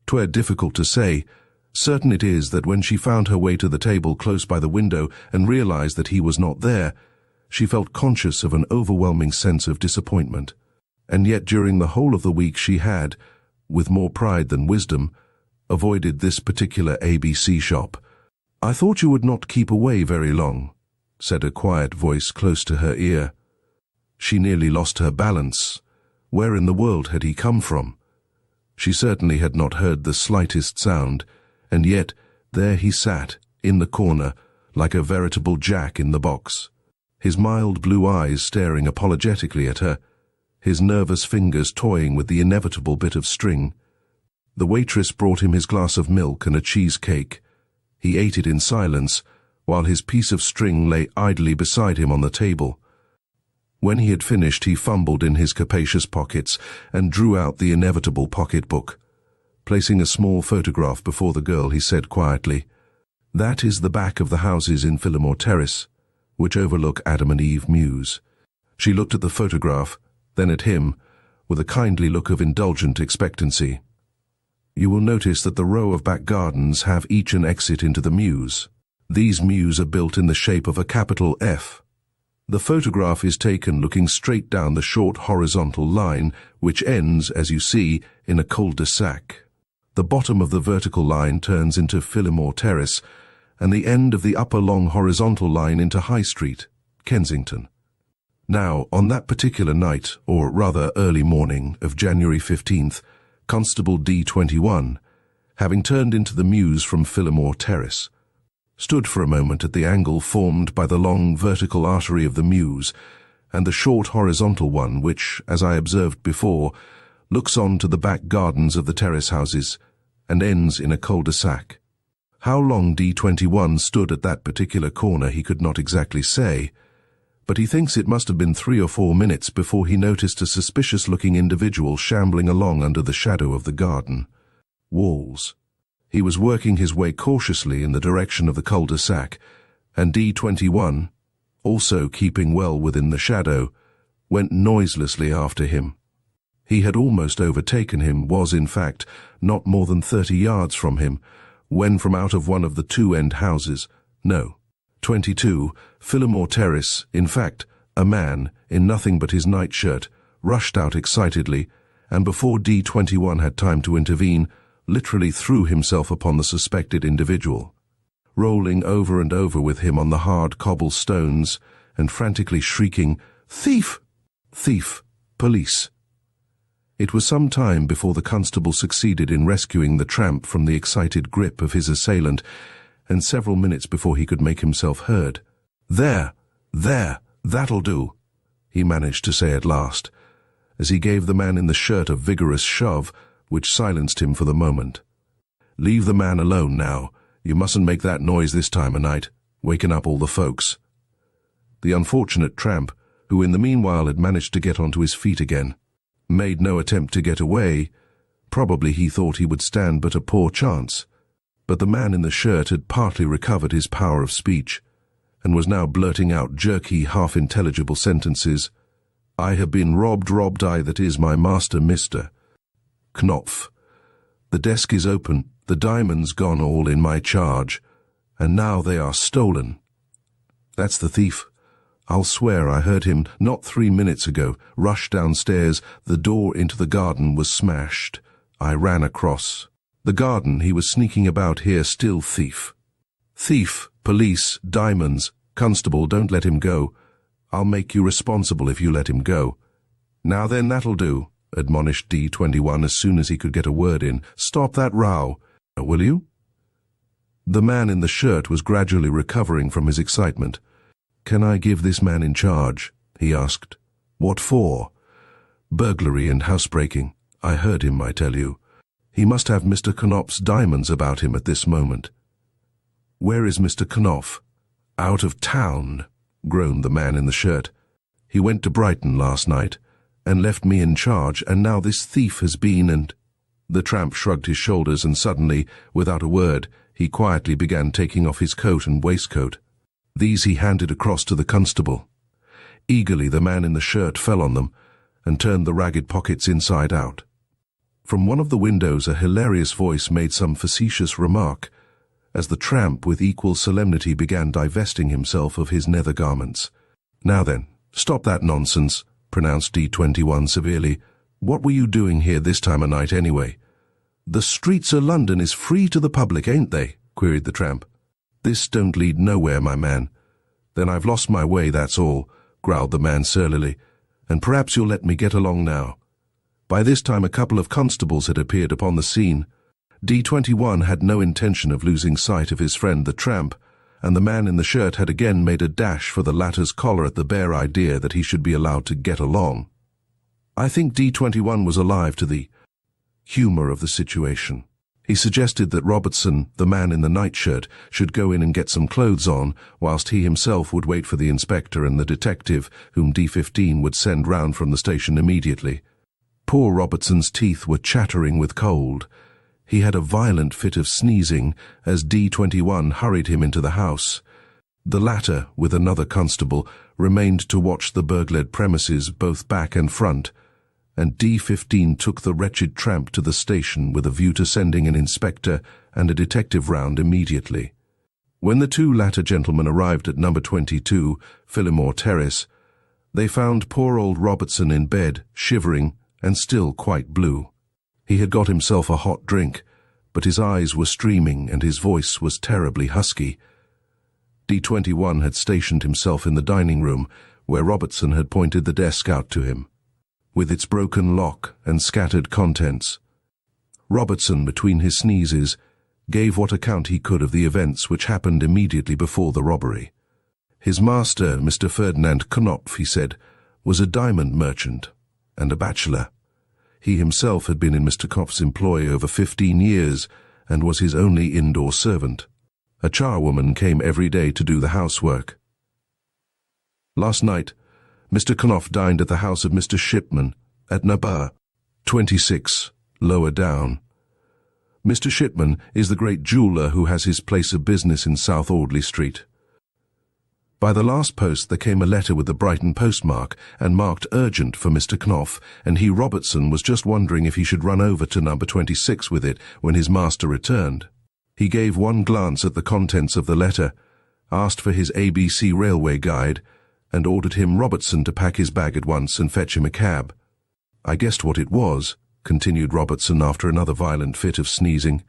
'twere difficult to say. Certain it is that when she found her way to the table close by the window and realized that he was not there, she felt conscious of an overwhelming sense of disappointment. And yet during the whole of the week she had, with more pride than wisdom, avoided this particular ABC shop. "I thought you would not keep away very long," said a quiet voice close to her ear. She nearly lost her balance. Where in the world had he come from? She certainly had not heard the slightest sound, and yet there he sat, in the corner, like a veritable jack in the box, his mild blue eyes staring apologetically at her, his nervous fingers toying with the inevitable bit of string. The waitress brought him his glass of milk and a cheesecake. He ate it in silence, while his piece of string lay idly beside him on the table. When he had finished, he fumbled in his capacious pockets and drew out the inevitable pocketbook. Placing a small photograph before the girl, he said quietly, "That is the back of the houses in Phillimore Terrace, which overlook Adam and Eve Mews." She looked at the photograph, then at him, with a kindly look of indulgent expectancy. "You will notice that the row of back gardens have each an exit into the mews. These mews are built in the shape of a capital F. The photograph is taken looking straight down the short horizontal line, which ends, as you see, in a cul-de-sac. The bottom of the vertical line turns into Phillimore Terrace, and the end of the upper long horizontal line into High Street, Kensington. Now, on that particular night, or rather early morning, of January 15th, Constable D21, having turned into the mews from Phillimore Terrace, stood for a moment at the angle formed by the long vertical artery of the mews and the short horizontal one which, as I observed before, looks on to the back gardens of the terrace houses and ends in a cul-de-sac. How long D21 stood at that particular corner he could not exactly say, but he thinks it must have been 3 or 4 minutes before he noticed a suspicious-looking individual shambling along under the shadow of the garden walls. He was working his way cautiously in the direction of the cul-de-sac, and D21, also keeping well within the shadow, went noiselessly after him. He had almost overtaken him, was in fact not more than 30 yards from him, when from out of one of the two-end houses, no, 22, Phillimore Terrace, in fact, a man, in nothing but his nightshirt, rushed out excitedly, and before D21 had time to intervene, literally threw himself upon the suspected individual, rolling over and over with him on the hard cobblestones, and frantically shrieking, "Thief! Thief! Police!" It was some time before the constable succeeded in rescuing the tramp from the excited grip of his assailant, and several minutes before he could make himself heard. "There! There! That'll do!" he managed to say at last, as he gave the man in the shirt a vigorous shove, which silenced him for the moment. "Leave the man alone now. You mustn't make that noise this time of night, waking up all the folks." The unfortunate tramp, who in the meanwhile had managed to get onto his feet again, made no attempt to get away. Probably he thought he would stand but a poor chance. But the man in the shirt had partly recovered his power of speech, and was now blurting out jerky, half-intelligible sentences. "I have been robbed I that is my master, mister. Knopf. The desk is open, the diamonds gone all in my charge, and now they are stolen. That's the thief. I'll swear I heard him not 3 minutes ago, rush downstairs, the door into the garden was smashed. I ran across. The garden, he was sneaking about here still thief. Thief, police, diamonds. Constable, don't let him go. I'll make you responsible if you let him go." "Now then, that'll do," admonished D21 as soon as he could get a word in. "Stop that row, will you?" The man in the shirt was gradually recovering from his excitement. "Can I give this man in charge?" he asked. "What for?" Burglary and housebreaking. I heard him, I tell you. He must have Mr. Knopf's diamonds about him at this moment." "Where is Mr. Knopf?" "Out of town," groaned the man in the shirt. "He went to Brighton last night, and left me in charge, and now this thief has been and—" The tramp shrugged his shoulders, and suddenly, without a word, he quietly began taking off his coat and waistcoat. These he handed across to the constable. Eagerly the man in the shirt fell on them, and turned the ragged pockets inside out. From one of the windows a hilarious voice made some facetious remark, as the tramp with equal solemnity began divesting himself of his nether garments. "Now then, stop that nonsense," pronounced D21 severely. "What were you doing here this time of night anyway?" "The streets of London is free to the public, ain't they?" queried the tramp. "This don't lead nowhere, my man." "Then I've lost my way, that's all," growled the man surlily, "and perhaps you'll let me get along now." By this time a couple of constables had appeared upon the scene. D21 had no intention of losing sight of his friend the tramp, and the man in the shirt had again made a dash for the latter's collar at the bare idea that he should be allowed to get along. I think D21 was alive to the humour of the situation. He suggested that Robertson, the man in the nightshirt, should go in and get some clothes on, whilst he himself would wait for the inspector and the detective, whom D15 would send round from the station immediately. Poor Robertson's teeth were chattering with cold. He had a violent fit of sneezing as D21 hurried him into the house. The latter, with another constable, remained to watch the burglared premises both back and front, and D15 took the wretched tramp to the station with a view to sending an inspector and a detective round immediately. When the two latter gentlemen arrived at number 22, Phillimore Terrace, they found poor old Robertson in bed, shivering, and still quite blue. He had got himself a hot drink, but his eyes were streaming and his voice was terribly husky. D21 had stationed himself in the dining room, where Robertson had pointed the desk out to him, with its broken lock and scattered contents. Robertson, between his sneezes, gave what account he could of the events which happened immediately before the robbery. His master, Mr. Ferdinand Knopf, he said, was a diamond merchant and a bachelor. He himself had been in Mr. Knopf's employ over 15 years and was his only indoor servant. A charwoman came every day to do the housework. Last night, Mr. Knopf dined at the house of Mr. Shipman at number 26, lower down. Mr. Shipman is the great jeweller who has his place of business in South Audley Street. By the last post there came a letter with the Brighton postmark and marked urgent for Mr. Knopf, and he, Robertson, was just wondering if he should run over to number 26 with it when his master returned. He gave one glance at the contents of the letter, asked for his ABC railway guide, and ordered him, Robertson, to pack his bag at once and fetch him a cab. "I guessed what it was," continued Robertson after another violent fit of sneezing.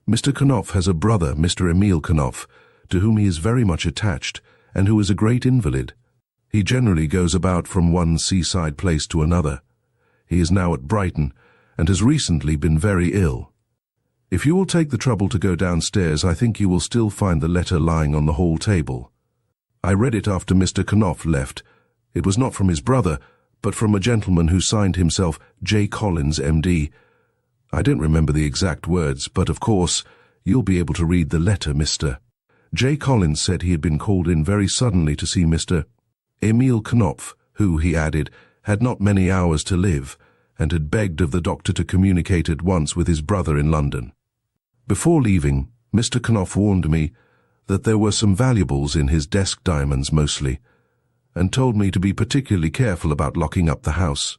"Mr. Knopf has a brother, Mr. Emil Knopf, to whom he is very much attached, and who is a great invalid. He generally goes about from one seaside place to another. He is now at Brighton, and has recently been very ill. If you will take the trouble to go downstairs, I think you will still find the letter lying on the hall table. I read it after Mr. Knopf left. It was not from his brother, but from a gentleman who signed himself J. Collins, M.D. I don't remember the exact words, but of course you'll be able to read the letter, Mr. J. Collins said he had been called in very suddenly to see Mr. Emil Knopf, who, he added, had not many hours to live, and had begged of the doctor to communicate at once with his brother in London. Before leaving, Mr. Knopf warned me that there were some valuables in his desk, diamonds mostly, and told me to be particularly careful about locking up the house.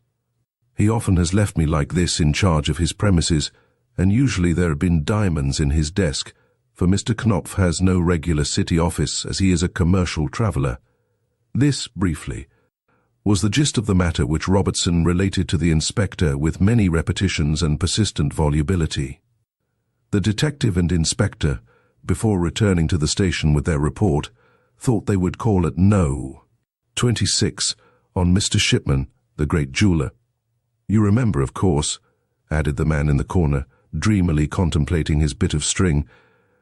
He often has left me like this in charge of his premises, and usually there have been diamonds in his desk, for Mr. Knopf has no regular city office as he is a commercial traveller. This, briefly, was the gist of the matter which Robertson related to the inspector with many repetitions and persistent volubility. The detective and inspector, before returning to the station with their report, thought they would call at No. 26 on Mr. Shipman, the great jeweller. "You remember, of course," added the man in the corner, dreamily contemplating his bit of string,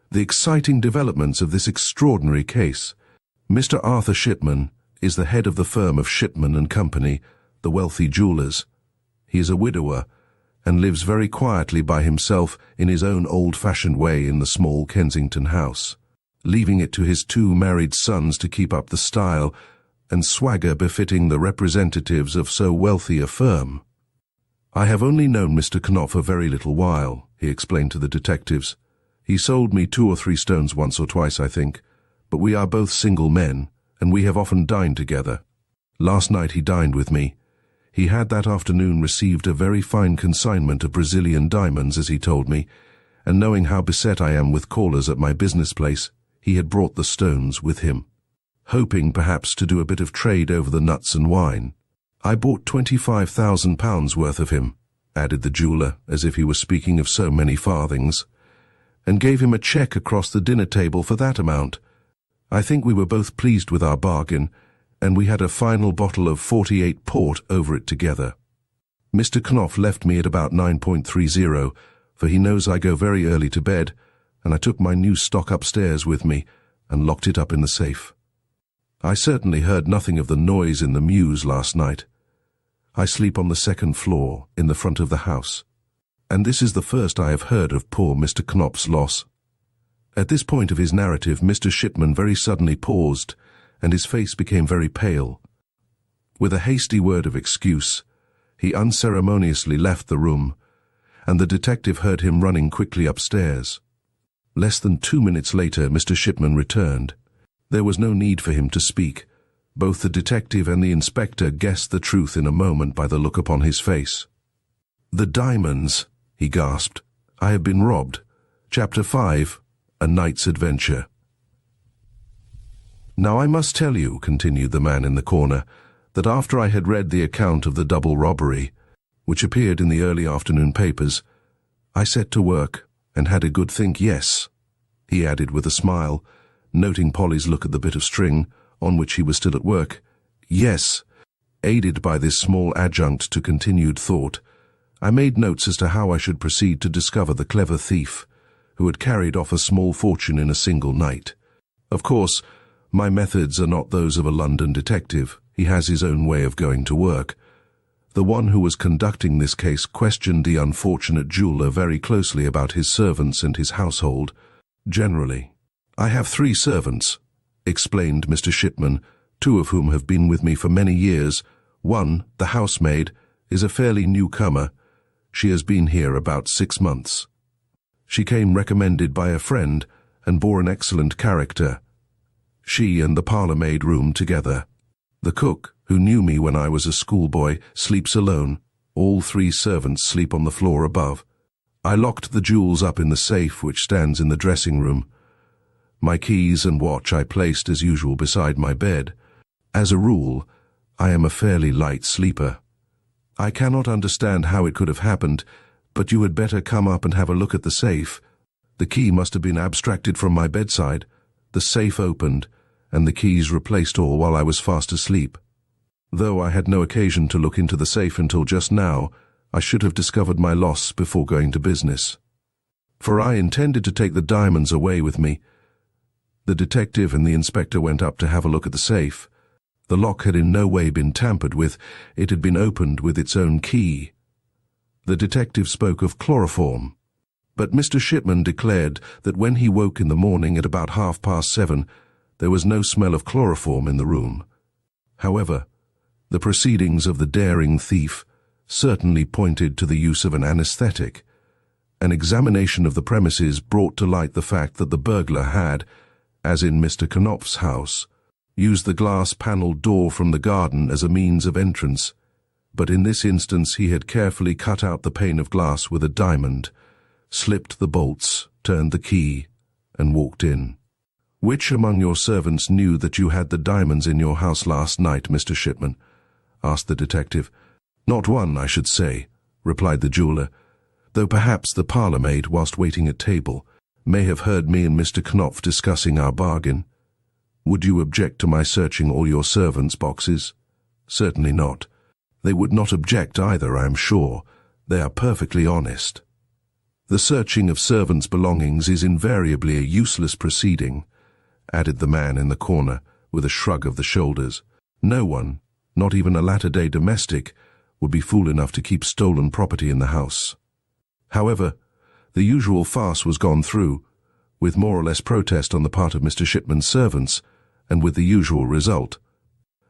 "the exciting developments of this extraordinary case. Mr. Arthur Shipman is the head of the firm of Shipman and Company, the wealthy jewellers, He is a widower and lives very quietly by himself in his own old-fashioned way in the small Kensington house, leaving it to his 2 married sons to keep up the style and swagger befitting the representatives of so wealthy a firm. "I have only known Mr. Knopf a very little while," he explained to the detectives. "He sold me 2 or 3 stones once or twice, I think, but we are both single men, and we have often dined together. Last night he dined with me. He had that afternoon received a very fine consignment of Brazilian diamonds, as he told me, and knowing how beset I am with callers at my business place, he had brought the stones with him, hoping perhaps to do a bit of trade over the nuts and wine. I bought £25,000 worth of him," added the jeweller, as if he were speaking of so many farthings, "and gave him a cheque across the dinner table for that amount. I think we were both pleased with our bargain, and we had a final bottle of 48 port over it together. Mr. Knopf left me at about 9:30, for he knows I go very early to bed, and I took my new stock upstairs with me and locked it up in the safe. I certainly heard nothing of the noise in the mews last night. I sleep on the 2nd floor, in the front of the house, and this is the first I have heard of poor Mr. Knopf's loss." At this point of his narrative, Mr. Shipman very suddenly paused, and his face became very pale. With a hasty word of excuse, he unceremoniously left the room, and the detective heard him running quickly upstairs. Less than 2 minutes later, Mr. Shipman returned. There was no need for him to speak. Both the detective and the inspector guessed the truth in a moment by the look upon his face. "The diamonds," he gasped. "I have been robbed. Chapter 5, A Night's Adventure." "Now I must tell you," continued the man in the corner, "that after I had read the account of the double robbery, which appeared in the early afternoon papers, I set to work and had a good think. Yes," he added with a smile, noting Polly's look at the bit of string on which he was still at work. "Yes," aided by this small adjunct to continued thought, "I made notes as to how I should proceed to discover the clever thief who had carried off a small fortune in a single night. Of course, my methods are not those of a London detective. He has his own way of going to work. The one who was conducting this case questioned the unfortunate jeweller very closely about his servants and his household, generally. I have 3 servants," explained Mr. Shipman, 2 of whom have been with me for many years. One, the housemaid, is a fairly newcomer. She has been here about 6 months. She came recommended by a friend and bore an excellent character. She and the parlour-maid room together. The cook, who knew me when I was a schoolboy, sleeps alone. All 3 servants sleep on the floor above. I locked the jewels up in the safe which stands in the dressing-room. My keys and watch I placed as usual beside my bed. As a rule, I am a fairly light sleeper. I cannot understand how it could have happened, but you had better come up and have a look at the safe. The key must have been abstracted from my bedside, the safe opened, and the keys replaced all while I was fast asleep. Though I had no occasion to look into the safe until just now, I should have discovered my loss before going to business. For I intended to take the diamonds away with me. The detective and the inspector went up to have a look at the safe. The lock had in no way been tampered with. It had been opened with its own key. The detective spoke of chloroform, but Mr. Shipman declared that when he woke in the morning at about 7:30, there was no smell of chloroform in the room. However, the proceedings of the daring thief certainly pointed to the use of an anesthetic. An examination of the premises brought to light the fact that the burglar had, as in Mr. Knopf's house, used the glass-panelled door from the garden as a means of entrance, but in this instance he had carefully cut out the pane of glass with a diamond, slipped the bolts, turned the key, and walked in. "Which among your servants knew that you had the diamonds in your house last night, Mr. Shipman?" asked the detective. "Not one, I should say," replied the jeweller, "though perhaps the parlour-maid, whilst waiting at table, may have heard me and Mr. Knopf discussing our bargain. Would you object to my searching all your servants' boxes?" "Certainly not. They would not object either, I am sure. They are perfectly honest." "The searching of servants' belongings is invariably a useless proceeding," added the man in the corner, with a shrug of the shoulders. "No one, not even a latter-day domestic, would be fool enough to keep stolen property in the house. However, the usual farce was gone through, with more or less protest on the part of Mr. Shipman's servants, and with the usual result.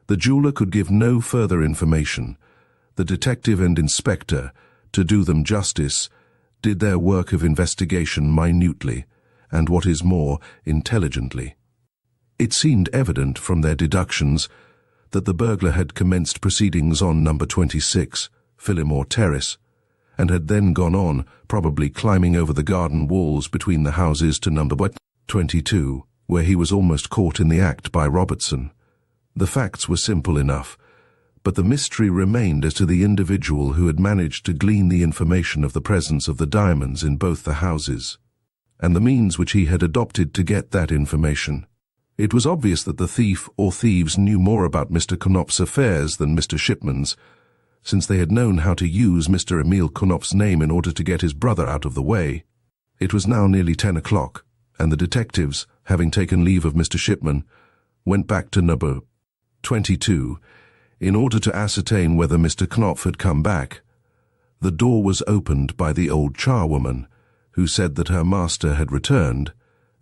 The jeweller could give no further information. The detective and inspector, to do them justice, did their work of investigation minutely, and what is more, intelligently. It seemed evident from their deductions that the burglar had commenced proceedings on number 26, Phillimore Terrace, and had then gone on, probably climbing over the garden walls between the houses to number 22, where he was almost caught in the act by Robertson. The facts were simple enough, but the mystery remained as to the individual who had managed to glean the information of the presence of the diamonds in both the houses, and the means which he had adopted to get that information. It was obvious that the thief or thieves knew more about Mr. Knopf's affairs than Mr. Shipman's, since they had known how to use Mr. Emil Knopf's name in order to get his brother out of the way. It was now nearly 10 o'clock, and the detectives, having taken leave of Mr. Shipman, went back to number 22 in order to ascertain whether Mr. Knopf had come back. The door was opened by the old charwoman, who said that her master had returned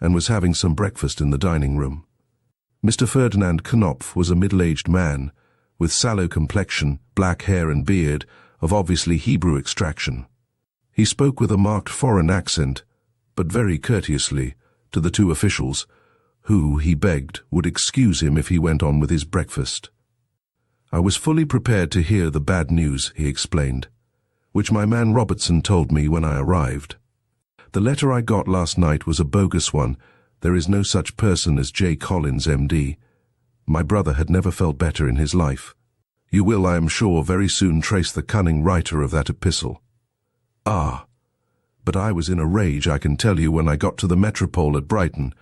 and was having some breakfast in the dining room. Mr. Ferdinand Knopf was a middle-aged man, with sallow complexion, black hair and beard, of obviously Hebrew extraction. He spoke with a marked foreign accent, but very courteously, to the two officials, who, he begged, would excuse him if he went on with his breakfast. I was fully prepared to hear the bad news, he explained, which my man Robertson told me when I arrived. The letter I got last night was a bogus one. There is no such person as J. Collins, M.D. My brother had never felt better in his life. You will, I am sure, very soon trace the cunning writer of that epistle. Ah, but I was in a rage, I can tell you, when I got to the Metropole at Brighton,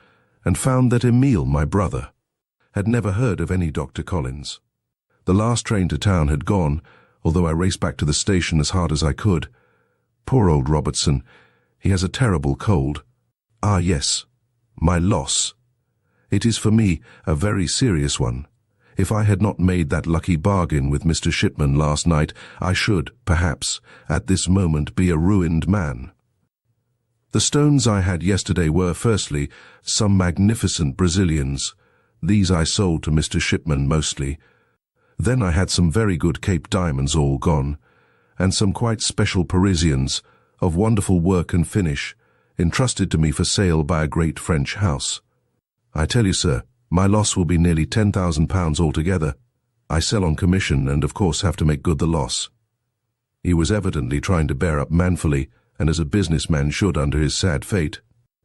and found that Emile, my brother, had never heard of any Dr. Collins. The last train to town had gone, although I raced back to the station as hard as I could. Poor old Robertson, he has a terrible cold. Ah, yes, my loss. It is for me a very serious one. If I had not made that lucky bargain with Mr. Shipman last night, I should, perhaps, at this moment be a ruined man. The stones I had yesterday were, firstly, some magnificent Brazilians. These I sold to Mr. Shipman mostly. Then I had some very good Cape diamonds all gone, and some quite special Parisians, of wonderful work and finish, entrusted to me for sale by a great French house. I tell you, sir, my loss will be nearly £10,000 altogether. I sell on commission and of course have to make good the loss. He was evidently trying to bear up manfully, and as a businessman should under his sad fate.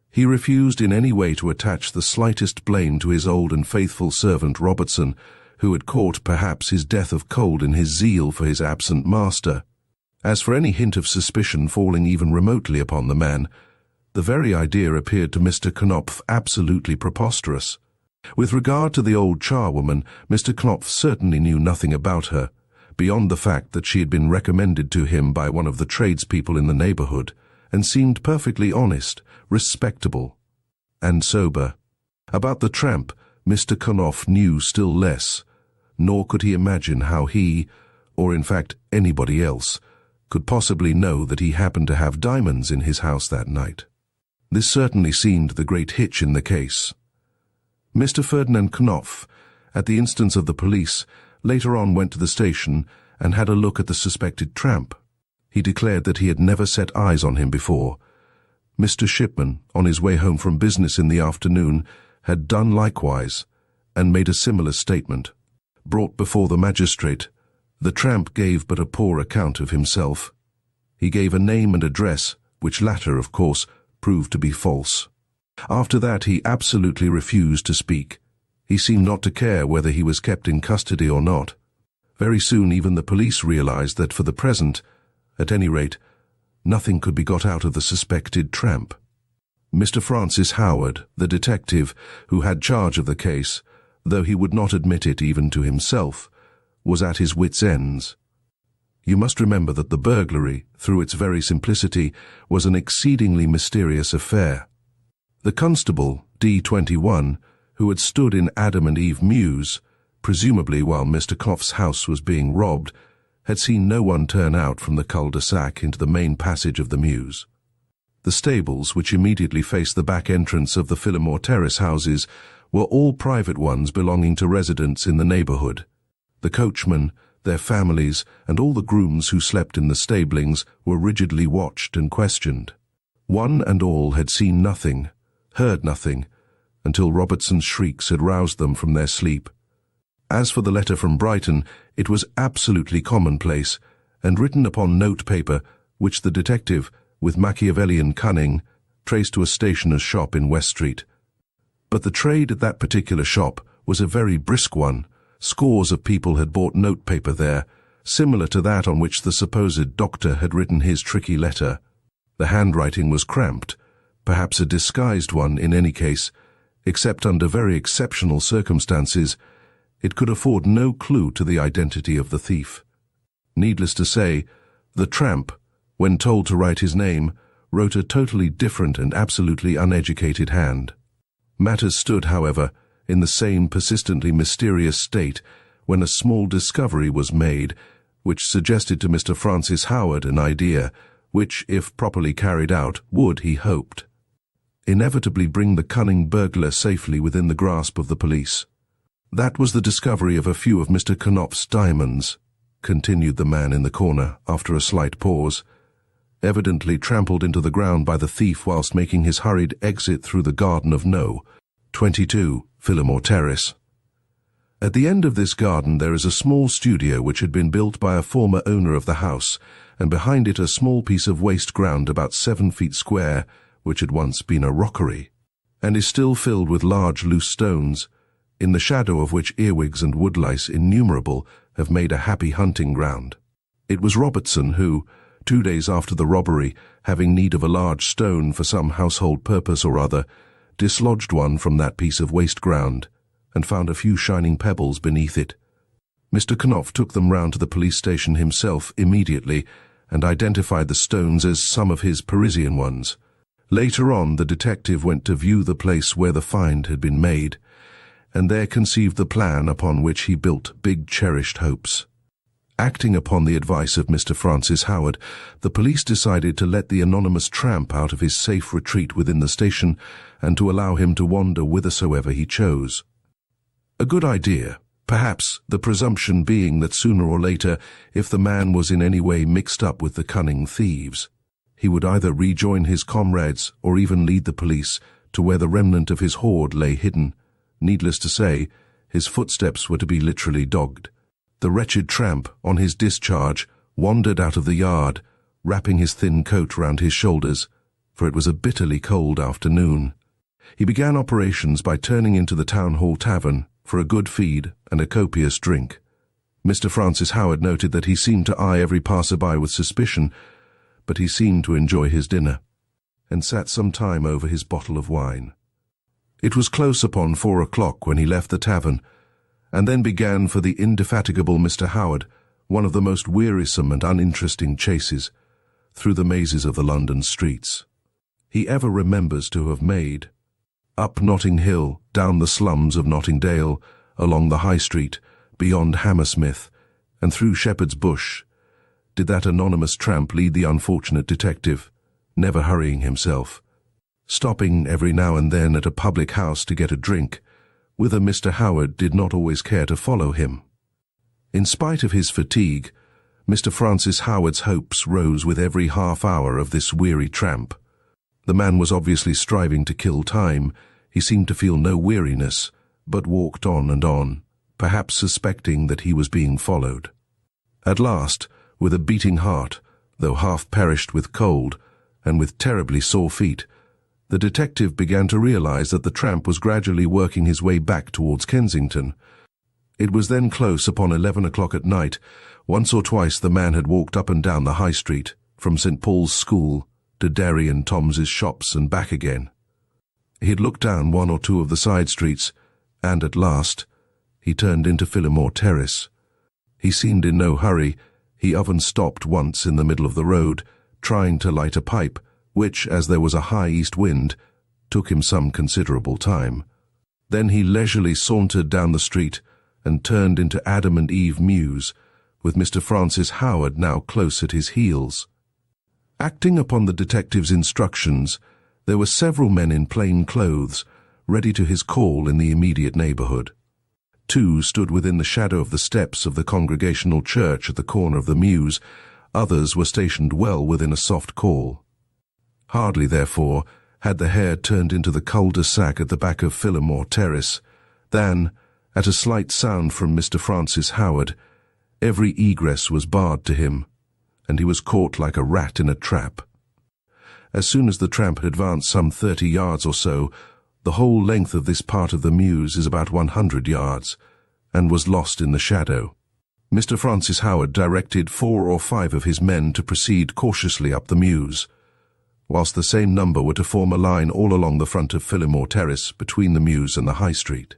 He refused in any way to attach the slightest blame to his old and faithful servant Robertson, who had caught perhaps his death of cold in his zeal for his absent master. As for any hint of suspicion falling even remotely upon the man, the very idea appeared to Mr. Knopf absolutely preposterous. With regard to the old charwoman, Mr. Knopf certainly knew nothing about her, beyond the fact that she had been recommended to him by one of the tradespeople in the neighbourhood, and seemed perfectly honest, respectable, and sober. About the tramp, Mr. Knopf knew still less, nor could he imagine how he, or in fact anybody else, could possibly know that he happened to have diamonds in his house that night. This certainly seemed the great hitch in the case. Mr. Ferdinand Knopf, at the instance of the police, later on went to the station and had a look at the suspected tramp. He declared that he had never set eyes on him before. Mr. Shipman, on his way home from business in the afternoon, had done likewise, and made a similar statement. Brought before the magistrate, the tramp gave but a poor account of himself. He gave a name and address, which latter, of course, proved to be false. After that he absolutely refused to speak. He seemed not to care whether he was kept in custody or not. Very soon even the police realized that for the present, at any rate, nothing could be got out of the suspected tramp. Mr. Francis Howard, the detective who had charge of the case, though he would not admit it even to himself, was at his wits' ends. You must remember that the burglary, through its very simplicity, was an exceedingly mysterious affair. The constable, D21, who had stood in Adam and Eve Mews, presumably while Mr. Knopf's house was being robbed, had seen no one turn out from the cul-de-sac into the main passage of the mews. The stables, which immediately faced the back entrance of the Phillimore Terrace houses, were all private ones belonging to residents in the neighbourhood. The coachmen, their families, and all the grooms who slept in the stablings were rigidly watched and questioned. One and all had seen nothing, heard nothing, until Robertson's shrieks had roused them from their sleep. As for the letter from Brighton, it was absolutely commonplace, and written upon note paper, which the detective, with Machiavellian cunning, traced to a stationer's shop in West Street. But the trade at that particular shop was a very brisk one. Scores of people had bought notepaper there, similar to that on which the supposed doctor had written his tricky letter. The handwriting was cramped, perhaps a disguised one in any case, except under very exceptional circumstances. It could afford no clue to the identity of the thief. Needless to say, the tramp, when told to write his name, wrote a totally different and absolutely uneducated hand. Matters stood, however, in the same persistently mysterious state when a small discovery was made, which suggested to Mr. Francis Howard an idea which, if properly carried out, would, he hoped, inevitably bring the cunning burglar safely within the grasp of the police. That was the discovery of a few of Mr. Knopf's diamonds, continued the man in the corner, after a slight pause, evidently trampled into the ground by the thief whilst making his hurried exit through the garden of No. 22, Phillimore Terrace. At the end of this garden there is a small studio which had been built by a former owner of the house, and behind it a small piece of waste ground about 7 feet square, which had once been a rockery, and is still filled with large loose stones, in the shadow of which earwigs and woodlice innumerable have made a happy hunting ground. It was Robertson who, 2 days after the robbery, having need of a large stone for some household purpose or other, dislodged one from that piece of waste ground, and found a few shining pebbles beneath it. Mr. Knopf took them round to the police station himself immediately, and identified the stones as some of his Parisian ones. Later on, the detective went to view the place where the find had been made, and there conceived the plan upon which he built big cherished hopes. Acting upon the advice of Mr. Francis Howard, the police decided to let the anonymous tramp out of his safe retreat within the station and to allow him to wander whithersoever he chose. A good idea, perhaps, the presumption being that sooner or later, if the man was in any way mixed up with the cunning thieves, he would either rejoin his comrades or even lead the police to where the remnant of his hoard lay hidden. Needless to say, his footsteps were to be literally dogged. The wretched tramp, on his discharge, wandered out of the yard, wrapping his thin coat round his shoulders, for it was a bitterly cold afternoon. He began operations by turning into the Town Hall Tavern for a good feed and a copious drink. Mr. Francis Howard noted that he seemed to eye every passer-by with suspicion, but he seemed to enjoy his dinner, and sat some time over his bottle of wine. It was close upon 4 o'clock when he left the tavern, and then began for the indefatigable Mr. Howard one of the most wearisome and uninteresting chases through the mazes of the London streets he ever remembers to have made. Up Notting Hill, down the slums of Nottingdale, along the High Street, beyond Hammersmith, and through Shepherd's Bush, did that anonymous tramp lead the unfortunate detective, never hurrying himself, stopping every now and then at a public house to get a drink, whither Mr. Howard did not always care to follow him. In spite of his fatigue, Mr. Francis Howard's hopes rose with every half hour of this weary tramp. The man was obviously striving to kill time. He seemed to feel no weariness, but walked on and on, perhaps suspecting that he was being followed. At last, with a beating heart, though half perished with cold, and with terribly sore feet, the detective began to realize that the tramp was gradually working his way back towards Kensington. It was then close upon 11 o'clock at night. Once or twice the man had walked up and down the High Street, from St. Paul's School to Derry and Tom's shops and back again. He had looked down one or two of the side streets, and at last he turned into Phillimore Terrace. He seemed in no hurry. He even stopped once in the middle of the road, trying to light a pipe, which, as there was a high east wind, took him some considerable time. Then he leisurely sauntered down the street and turned into Adam and Eve Mews, with Mr. Francis Howard now close at his heels. Acting upon the detective's instructions, there were several men in plain clothes, ready to his call in the immediate neighbourhood. 2 stood within the shadow of the steps of the Congregational Church at the corner of the Mews. Others were stationed well within a soft call. Hardly, therefore, had the hare turned into the cul-de-sac at the back of Phillimore Terrace, than, at a slight sound from Mr. Francis Howard, every egress was barred to him, and he was caught like a rat in a trap. As soon as the tramp had advanced some 30 yards or so, the whole length of this part of the Mews is about 100 yards, and was lost in the shadow. Mr. Francis Howard directed 4 or 5 of his men to proceed cautiously up the Mews, whilst the same number were to form a line all along the front of Phillimore Terrace between the Mews and the High Street.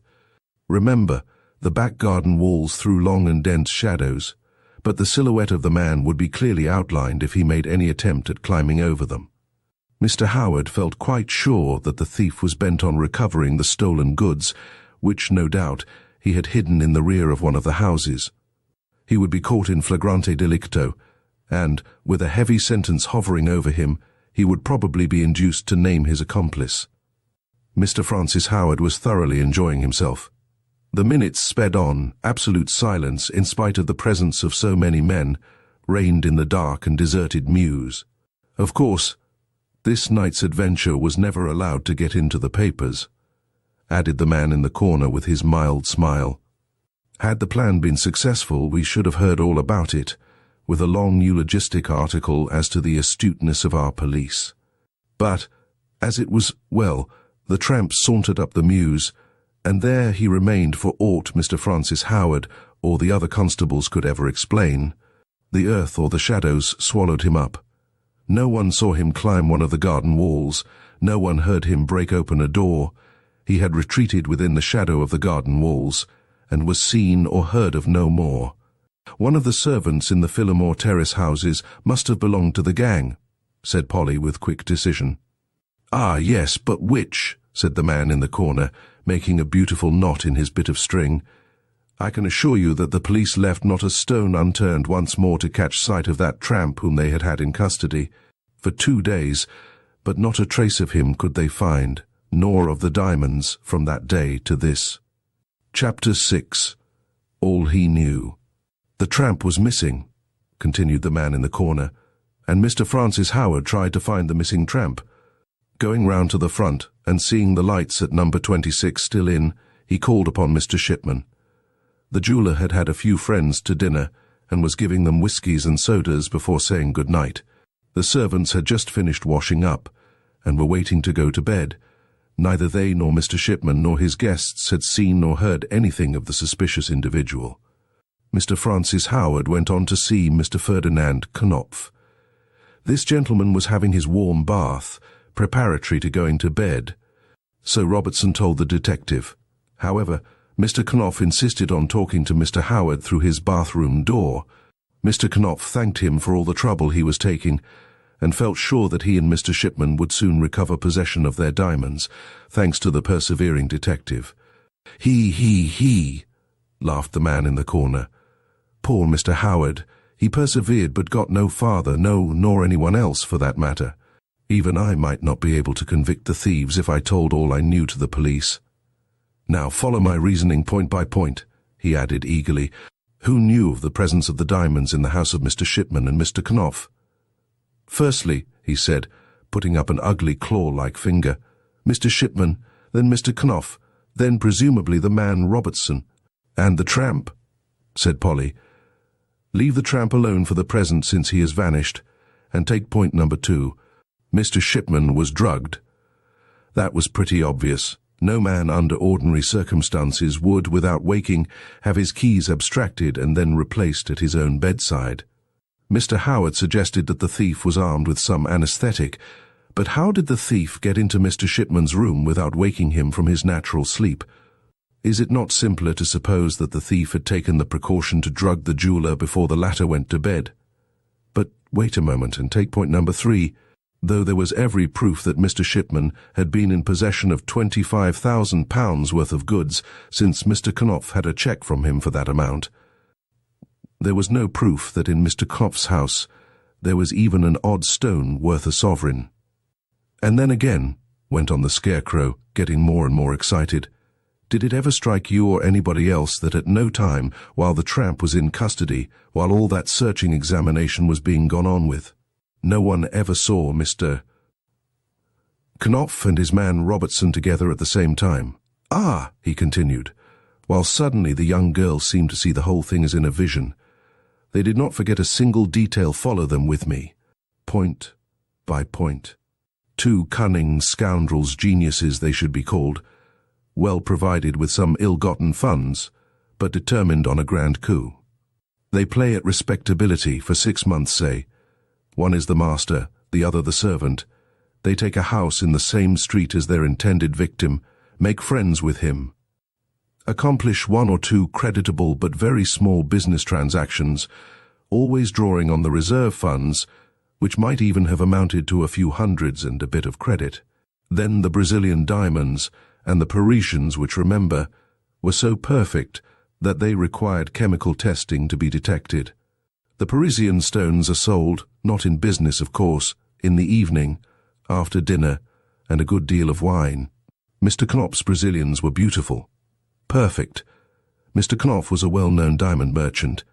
Remember, the back garden walls threw long and dense shadows, but the silhouette of the man would be clearly outlined if he made any attempt at climbing over them. Mr. Howard felt quite sure that the thief was bent on recovering the stolen goods, which, no doubt, he had hidden in the rear of one of the houses. He would be caught in flagrante delicto, and, with a heavy sentence hovering over him, he would probably be induced to name his accomplice. Mr. Francis Howard was thoroughly enjoying himself. The minutes sped on. Absolute silence, in spite of the presence of so many men, reigned in the dark and deserted Mews. Of course, this night's adventure was never allowed to get into the papers, added the man in the corner with his mild smile. Had the plan been successful, we should have heard all about it, with a long eulogistic article as to the astuteness of our police. But, as it was, well, the tramp sauntered up the Mews, and there he remained for aught Mr. Francis Howard or the other constables could ever explain. The earth or the shadows swallowed him up. No one saw him climb one of the garden walls. No one heard him break open a door. He had retreated within the shadow of the garden walls, and was seen or heard of no more. One of the servants in the Phillimore Terrace houses must have belonged to the gang, said Polly with quick decision. Ah, yes, but which? Said the man in the corner, making a beautiful knot in his bit of string. I can assure you that the police left not a stone unturned once more to catch sight of that tramp whom they had had in custody for 2 days, but not a trace of him could they find, nor of the diamonds from that day to this. Chapter 6. All he knew. The tramp was missing, continued the man in the corner, and Mr. Francis Howard tried to find the missing tramp. Going round to the front and seeing the lights at number 26 still in, he called upon Mr. Shipman. The jeweller had had a few friends to dinner and was giving them whiskies and sodas before saying good night. The servants had just finished washing up and were waiting to go to bed. Neither they nor Mr. Shipman nor his guests had seen nor heard anything of the suspicious individual. Mr. Francis Howard went on to see Mr. Ferdinand Knopf. This gentleman was having his warm bath, preparatory to going to bed. So Robertson told the detective. However, Mr. Knopf insisted on talking to Mr. Howard through his bathroom door. Mr. Knopf thanked him for all the trouble he was taking, and felt sure that he and Mr. Shipman would soon recover possession of their diamonds, thanks to the persevering detective. He, laughed the man in the corner. Poor Mr. Howard. He persevered but got no farther, no, nor anyone else for that matter. Even I might not be able to convict the thieves if I told all I knew to the police. Now follow my reasoning point by point, he added eagerly. Who knew of the presence of the diamonds in the house of Mr. Shipman and Mr. Knopf? Firstly, he said, putting up an ugly claw-like finger, Mr. Shipman, then Mr. Knopf, then presumably the man Robertson. And the tramp, said Polly. Leave the tramp alone for the present since he has vanished, and take point number 2. Mr. Shipman was drugged. That was pretty obvious. No man under ordinary circumstances would, without waking, have his keys abstracted and then replaced at his own bedside. Mr. Howard suggested that the thief was armed with some anesthetic, but how did the thief get into Mr. Shipman's room without waking him from his natural sleep? Is it not simpler to suppose that the thief had taken the precaution to drug the jeweller before the latter went to bed? But wait a moment and take point number 3. Though there was every proof that Mr. Shipman had been in possession of £25,000 worth of goods since Mr. Knopf had a cheque from him for that amount. There was no proof that in Mr. Knopf's house there was even an odd stone worth a sovereign. And then again, went on the Scarecrow, getting more and more excited, did it ever strike you or anybody else that at no time, while the tramp was in custody, while all that searching examination was being gone on with, no one ever saw Mr. Knopf and his man Robertson together at the same time? Ah, he continued, while suddenly the young girl seemed to see the whole thing as in a vision. They did not forget a single detail. Follow them with me, point by point. Two cunning scoundrels, geniuses they should be called, well provided with some ill-gotten funds, but determined on a grand coup. They play at respectability for 6 months, say. One is the master, the other the servant. They take a house in the same street as their intended victim, make friends with him, accomplish 1 or 2 creditable but very small business transactions, always drawing on the reserve funds, which might even have amounted to a few hundreds and a bit of credit. Then the Brazilian diamonds and the Parisians, which, remember, were so perfect that they required chemical testing to be detected. The Parisian stones are sold, not in business, of course, in the evening, after dinner, and a good deal of wine. Mr. Knopf's Brazilians were beautiful. Perfect. Mr. Knopf was a well-known diamond merchant.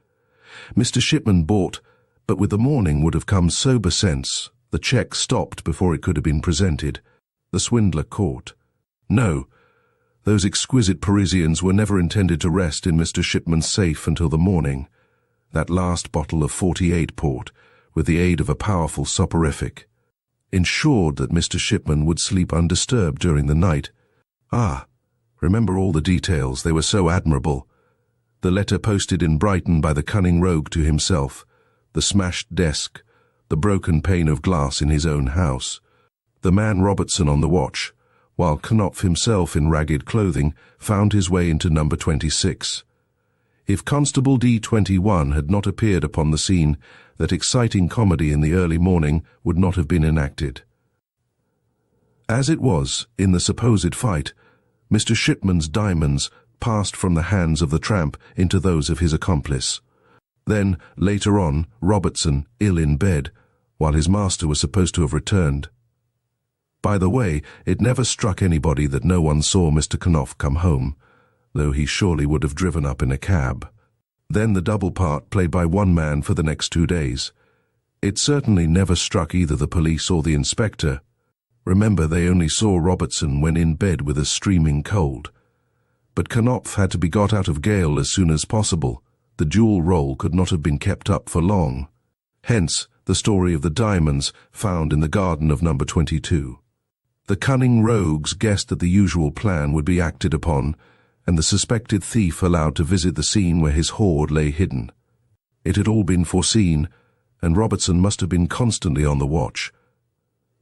Mr. Shipman bought, but with the morning would have come sober sense. The cheque stopped before it could have been presented. The swindler caught. No, those exquisite Parisians were never intended to rest in Mr. Shipman's safe until the morning. That last bottle of 48 port, with the aid of a powerful soporific, ensured that Mr. Shipman would sleep undisturbed during the night. Ah, remember all the details, they were so admirable. The letter posted in Brighton by the cunning rogue to himself, the smashed desk, the broken pane of glass in his own house, the man Robertson on the watch, while Knopf himself in ragged clothing found his way into number 26. If Constable D21 had not appeared upon the scene, that exciting comedy in the early morning would not have been enacted. As it was, in the supposed fight, Mr. Shipman's diamonds passed from the hands of the tramp into those of his accomplice. Then, later on, Robertson, ill in bed, while his master was supposed to have returned. By the way, it never struck anybody that no one saw Mr. Knopf come home, though he surely would have driven up in a cab. Then the double part played by one man for the next 2 days. It certainly never struck either the police or the inspector. Remember, they only saw Robertson when in bed with a streaming cold. But Knopf had to be got out of gaol as soon as possible. The dual role could not have been kept up for long. Hence, the story of the diamonds found in the garden of number 22. The cunning rogues guessed that the usual plan would be acted upon, and the suspected thief allowed to visit the scene where his hoard lay hidden. It had all been foreseen, and Robertson must have been constantly on the watch.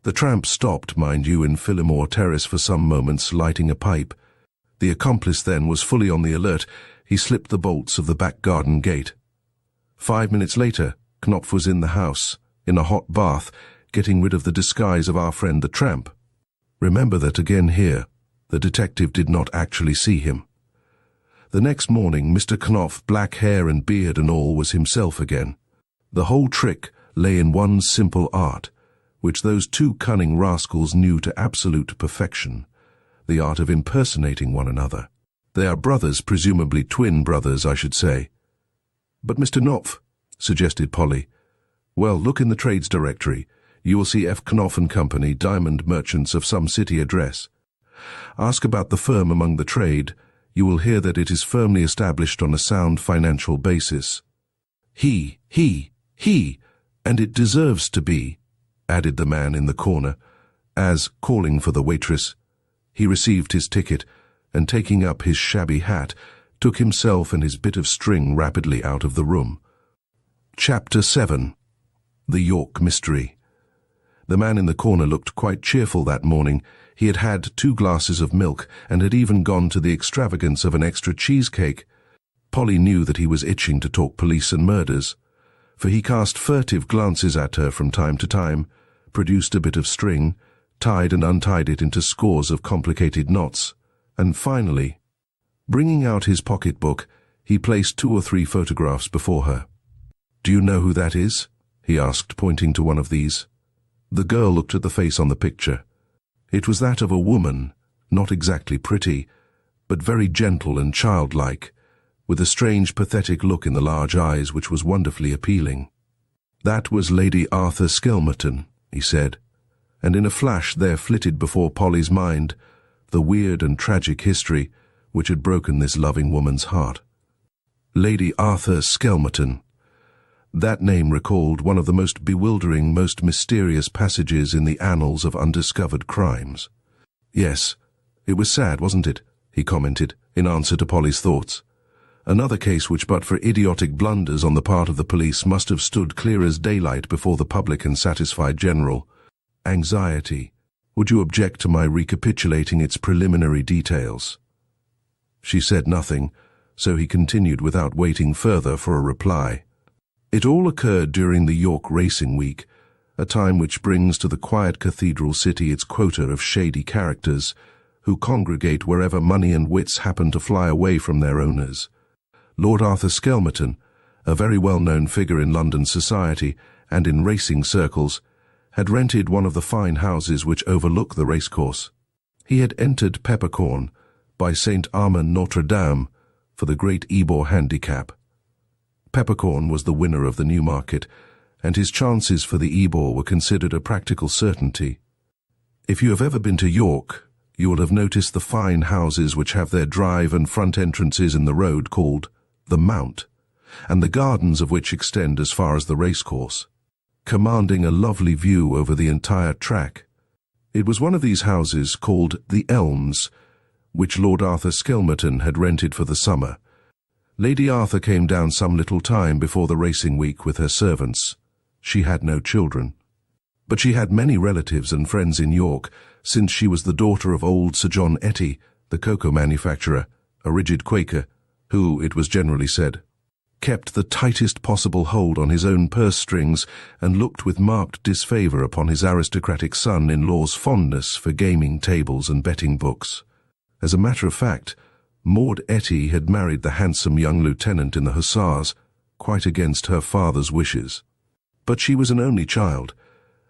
The tramp stopped, mind you, in Phillimore Terrace for some moments, lighting a pipe. The accomplice then was fully on the alert. He slipped the bolts of the back garden gate. 5 minutes later, Knopf was in the house, in a hot bath, getting rid of the disguise of our friend the tramp. Remember that again here, the detective did not actually see him. The next morning, Mr. Knopf, black hair and beard and all, was himself again. The whole trick lay in one simple art, which those 2 cunning rascals knew to absolute perfection, the art of impersonating one another. They are brothers, presumably twin brothers, I should say. But Mr. Knopf, suggested Polly. Well, look in the trades directory. You will see F. Knopf and Company, diamond merchants of some city address. Ask about the firm among the trade. You will hear that it is firmly established on a sound financial basis. He, and it deserves to be, added the man in the corner, as, calling for the waitress, he received his ticket, and taking up his shabby hat, took himself and his bit of string rapidly out of the room. Chapter 7. The York Mystery. The man in the corner looked quite cheerful that morning. He had had 2 glasses of milk, and had even gone to the extravagance of an extra cheesecake. Polly knew that he was itching to talk police and murders, for he cast furtive glances at her from time to time, produced a bit of string, tied and untied it into scores of complicated knots, and finally, bringing out his pocket-book, he placed 2 or 3 photographs before her. "Do you know who that is?" he asked, pointing to one of these. The girl looked at the face on the picture. It was that of a woman, not exactly pretty, but very gentle and childlike, with a strange pathetic look in the large eyes which was wonderfully appealing. "That was Lady Arthur Skelmerton," he said, and in a flash there flitted before Polly's mind the weird and tragic history which had broken this loving woman's heart. Lady Arthur Skelmerton. That name recalled one of the most bewildering, most mysterious passages in the annals of undiscovered crimes. "Yes, it was sad, wasn't it?" he commented, in answer to Polly's thoughts. "Another case which, but for idiotic blunders on the part of the police, must have stood clear as daylight before the public and satisfied general anxiety. Would you object to my recapitulating its preliminary details?" She said nothing, so he continued without waiting further for a reply. "It all occurred during the York racing week, a time which brings to the quiet cathedral city its quota of shady characters, who congregate wherever money and wits happen to fly away from their owners. Lord Arthur Skelmerton, a very well-known figure in London society and in racing circles, had rented one of the fine houses which overlook the racecourse. He had entered Peppercorn by St. Armand Notre Dame for the Great Ebor Handicap. Peppercorn was the winner of the Newmarket, and his chances for the Ebor were considered a practical certainty. If you have ever been to York, you will have noticed the fine houses which have their drive and front entrances in the road called the Mount, and the gardens of which extend as far as the racecourse, commanding a lovely view over the entire track. It was one of these houses, called the Elms, which Lord Arthur Skelmerton had rented for the summer. Lady Arthur came down some little time before the racing week with her servants. She had no children, but she had many relatives and friends in York, since she was the daughter of old Sir John Etty, the cocoa manufacturer, a rigid Quaker, who, it was generally said, kept the tightest possible hold on his own purse strings and looked with marked disfavour upon his aristocratic son-in-law's fondness for gaming tables and betting books. As a matter of fact, Maud Etty had married the handsome young lieutenant in the Hussars, quite against her father's wishes. But she was an only child,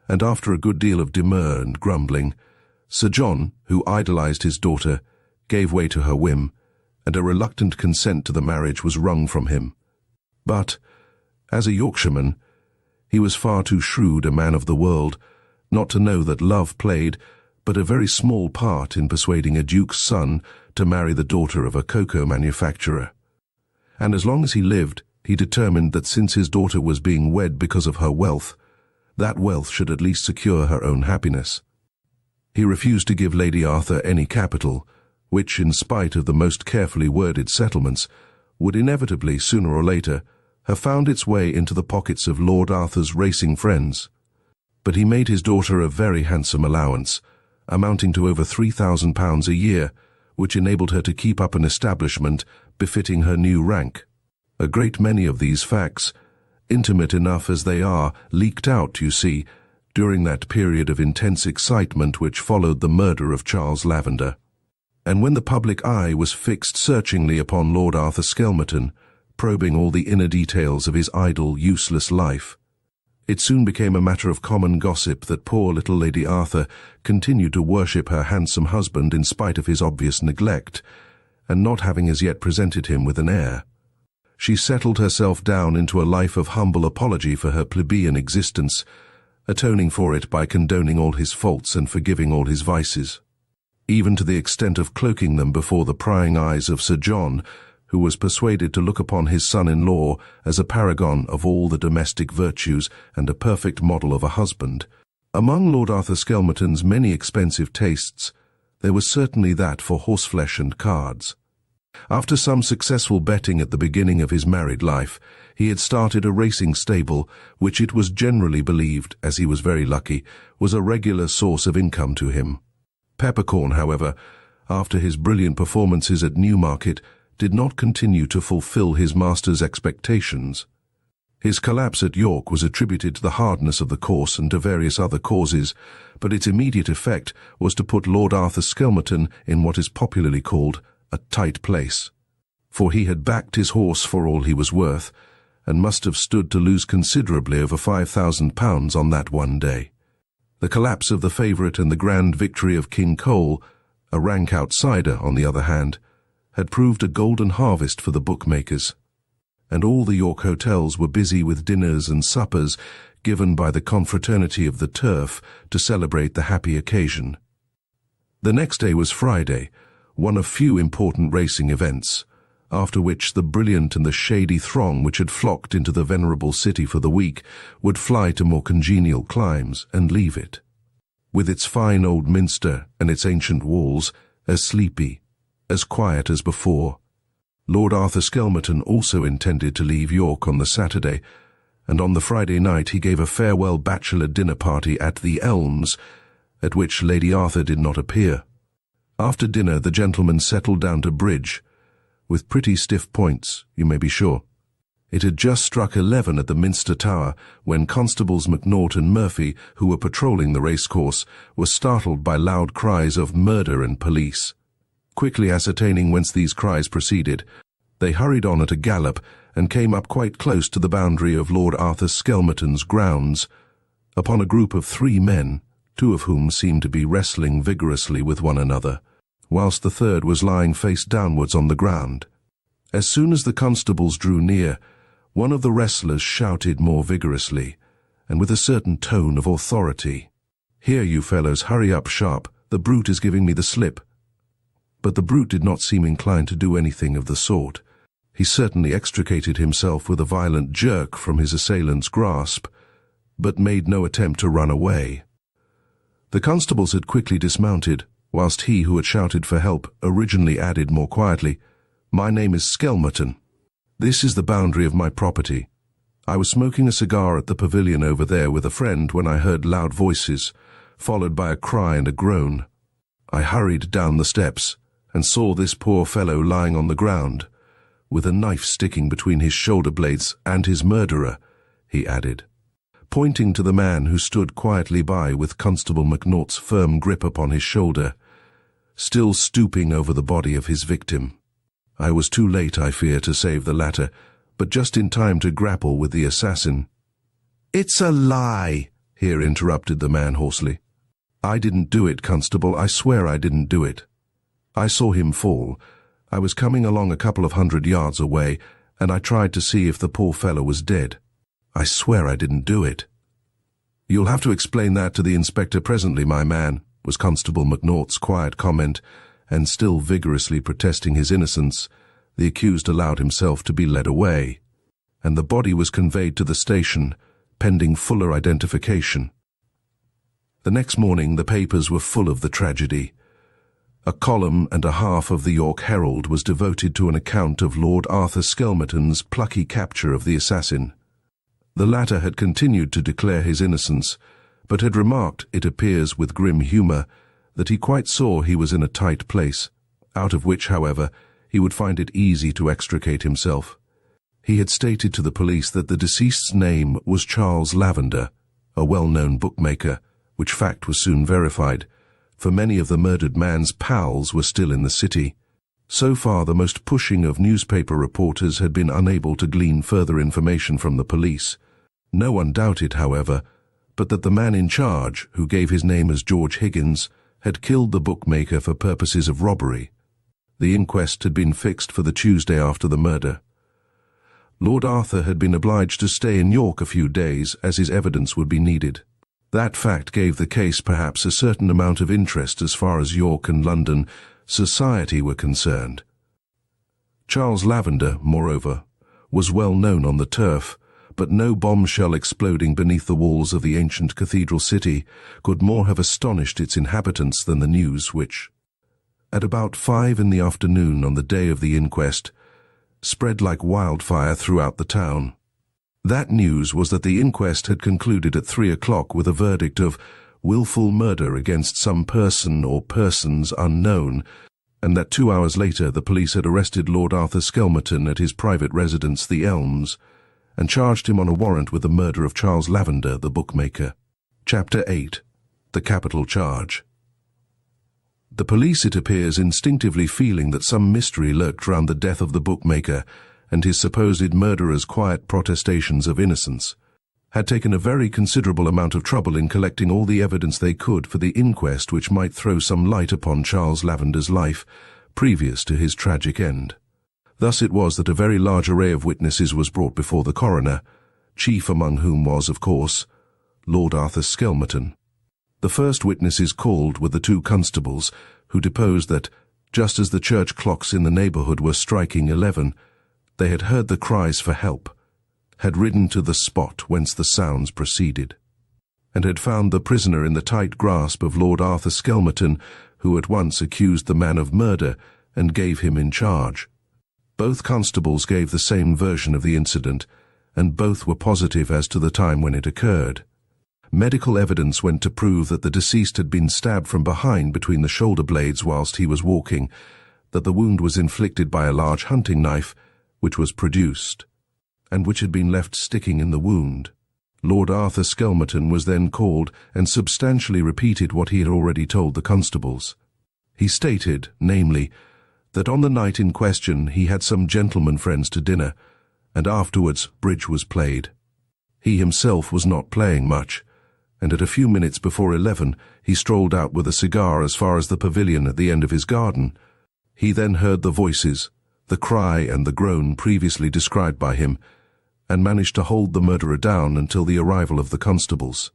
and after a good deal of demur and grumbling, Sir John, who idolized his daughter, gave way to her whim, and a reluctant consent to the marriage was wrung from him. But, as a Yorkshireman, he was far too shrewd a man of the world not to know that love played but a very small part in persuading a duke's son to marry the daughter of a cocoa manufacturer. And as long as he lived, he determined that since his daughter was being wed because of her wealth, that wealth should at least secure her own happiness. He refused to give Lady Arthur any capital, which, in spite of the most carefully worded settlements, would inevitably, sooner or later, have found its way into the pockets of Lord Arthur's racing friends. But he made his daughter a very handsome allowance, amounting to over £3,000 a year, which enabled her to keep up an establishment befitting her new rank. A great many of these facts, intimate enough as they are, leaked out, you see, during that period of intense excitement which followed the murder of Charles Lavender. And when the public eye was fixed searchingly upon Lord Arthur Skelmerton, probing all the inner details of his idle, useless life, it soon became a matter of common gossip that poor little Lady Arthur continued to worship her handsome husband in spite of his obvious neglect, and not having as yet presented him with an heir. She settled herself down into a life of humble apology for her plebeian existence, atoning for it by condoning all his faults and forgiving all his vices, even to the extent of cloaking them before the prying eyes of Sir John, who was persuaded to look upon his son-in-law as a paragon of all the domestic virtues and a perfect model of a husband. Among Lord Arthur Skelmerton's many expensive tastes, there was certainly that for horseflesh and cards. After some successful betting at the beginning of his married life, he had started a racing stable, which it was generally believed, as he was very lucky, was a regular source of income to him. Peppercorn, however, after his brilliant performances at Newmarket, did not continue to fulfill his master's expectations. His collapse at York was attributed to the hardness of the course and to various other causes, but its immediate effect was to put Lord Arthur Skelmerton in what is popularly called a tight place. For he had backed his horse for all he was worth, and must have stood to lose considerably over £5,000 on that one day. The collapse of the favourite and the grand victory of King Cole, a rank outsider, on the other hand, had proved a golden harvest for the bookmakers, and all the York hotels were busy with dinners and suppers given by the confraternity of the turf to celebrate the happy occasion. The next day was Friday, one of few important racing events, after which the brilliant and the shady throng which had flocked into the venerable city for the week would fly to more congenial climes and leave it, with its fine old minster and its ancient walls, as sleepy, as quiet as before. Lord Arthur Skelmerton also intended to leave York on the Saturday, and on the Friday night he gave a farewell bachelor dinner party at the Elms, at which Lady Arthur did not appear. After dinner the gentlemen settled down to bridge, with pretty stiff points, you may be sure. It had just struck 11 at the Minster Tower when Constables McNaught and Murphy, who were patrolling the racecourse, were startled by loud cries of murder and police. Quickly ascertaining whence these cries proceeded, they hurried on at a gallop and came up quite close to the boundary of Lord Arthur Skelmerton's grounds, upon a group of 3 men, 2 of whom seemed to be wrestling vigorously with one another, whilst the third was lying face downwards on the ground. As soon as the constables drew near, one of the wrestlers shouted more vigorously, and with a certain tone of authority, "Here, you fellows, hurry up sharp, the brute is giving me the slip." But the brute did not seem inclined to do anything of the sort. He certainly extricated himself with a violent jerk from his assailant's grasp, but made no attempt to run away. The constables had quickly dismounted, whilst he who had shouted for help originally added more quietly, "My name is Skelmerton. This is the boundary of my property. I was smoking a cigar at the pavilion over there with a friend when I heard loud voices, followed by a cry and a groan. I hurried down the steps and saw this poor fellow lying on the ground, with a knife sticking between his shoulder blades, and his murderer," he added, pointing to the man who stood quietly by with Constable McNaught's firm grip upon his shoulder, still stooping over the body of his victim. I was too late, I fear, to save the latter, but just in time to grapple with the assassin. "It's a lie," here interrupted the man hoarsely. "I didn't do it, Constable, I swear I didn't do it. I saw him fall. I was coming along a couple of 100 yards away, and I tried to see if the poor fellow was dead. I swear I didn't do it." "You'll have to explain that to the inspector presently, my man," was Constable McNaught's quiet comment, and still vigorously protesting his innocence, the accused allowed himself to be led away, and the body was conveyed to the station, pending fuller identification. The next morning the papers were full of the tragedy. A column and a half of the York Herald was devoted to an account of Lord Arthur Skelmerton's plucky capture of the assassin. The latter had continued to declare his innocence, but had remarked, it appears with grim humour, that he quite saw he was in a tight place, out of which, however, he would find it easy to extricate himself. He had stated to the police that the deceased's name was Charles Lavender, a well-known bookmaker, which fact was soon verified, for many of the murdered man's pals were still in the city. So far the most pushing of newspaper reporters had been unable to glean further information from the police. No one doubted, however, but that the man in charge, who gave his name as George Higgins, had killed the bookmaker for purposes of robbery. The inquest had been fixed for the Tuesday after the murder. Lord Arthur had been obliged to stay in York a few days, as his evidence would be needed. That fact gave the case perhaps a certain amount of interest as far as York and London society were concerned. Charles Lavender, moreover, was well known on the turf, but no bombshell exploding beneath the walls of the ancient cathedral city could more have astonished its inhabitants than the news which, at about 5 in the afternoon on the day of the inquest, spread like wildfire throughout the town. That news was that the inquest had concluded at 3 o'clock with a verdict of wilful murder against some person or persons unknown, and that 2 hours later the police had arrested Lord Arthur Skelmerton at his private residence, the Elms, and charged him on a warrant with the murder of Charles Lavender, the bookmaker. Chapter 8. The Capital Charge. The police, it appears, instinctively feeling that some mystery lurked round the death of the bookmaker, and his supposed murderer's quiet protestations of innocence, had taken a very considerable amount of trouble in collecting all the evidence they could for the inquest which might throw some light upon Charles Lavender's life previous to his tragic end. Thus it was that a very large array of witnesses was brought before the coroner, chief among whom was, of course, Lord Arthur Skelmerton. The first witnesses called were the two constables, who deposed that, just as the church clocks in the neighbourhood were striking 11, they had heard the cries for help, had ridden to the spot whence the sounds proceeded, and had found the prisoner in the tight grasp of Lord Arthur Skelmerton, who at once accused the man of murder and gave him in charge. Both constables gave the same version of the incident, and both were positive as to the time when it occurred. Medical evidence went to prove that the deceased had been stabbed from behind between the shoulder blades whilst he was walking, that the wound was inflicted by a large hunting knife, which was produced, and which had been left sticking in the wound. Lord Arthur Skelmerton was then called and substantially repeated what he had already told the constables. He stated, namely, that on the night in question he had some gentleman friends to dinner, and afterwards bridge was played. He himself was not playing much, and at a few minutes before 11 he strolled out with a cigar as far as the pavilion at the end of his garden. He then heard the voices, the cry and the groan previously described by him, and managed to hold the murderer down until the arrival of the constables.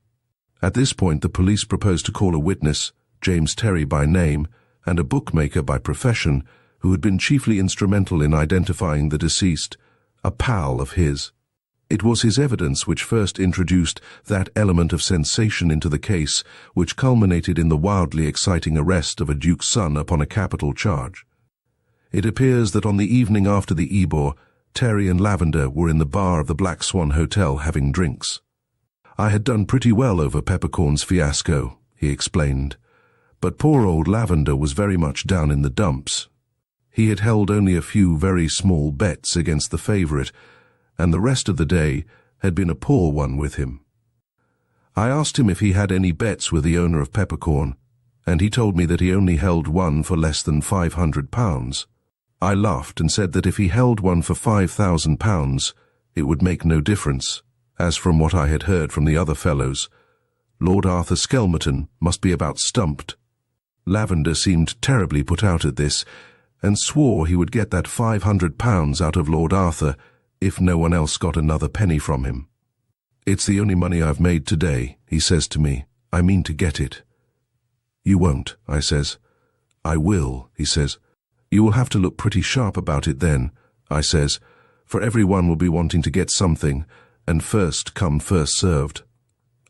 At this point the police proposed to call a witness, James Terry by name, and a bookmaker by profession, who had been chiefly instrumental in identifying the deceased, a pal of his. It was his evidence which first introduced that element of sensation into the case which culminated in the wildly exciting arrest of a duke's son upon a capital charge. It appears that on the evening after the Ebor, Terry and Lavender were in the bar of the Black Swan Hotel having drinks. I had done pretty well over Peppercorn's fiasco, he explained, but poor old Lavender was very much down in the dumps. He had held only a few very small bets against the favourite, and the rest of the day had been a poor one with him. I asked him if he had any bets with the owner of Peppercorn, and he told me that he only held one for less than £500. I laughed and said that if he held one for £5,000, it would make no difference, as from what I had heard from the other fellows, Lord Arthur Skelmerton must be about stumped. Lavender seemed terribly put out at this, and swore he would get that £500 out of Lord Arthur if no one else got another penny from him. "It's the only money I've made today," he says to me. "I mean to get it." "You won't," I says. "I will," he says. "You will have to look pretty sharp about it then," I says, "for everyone will be wanting to get something, and first come first served."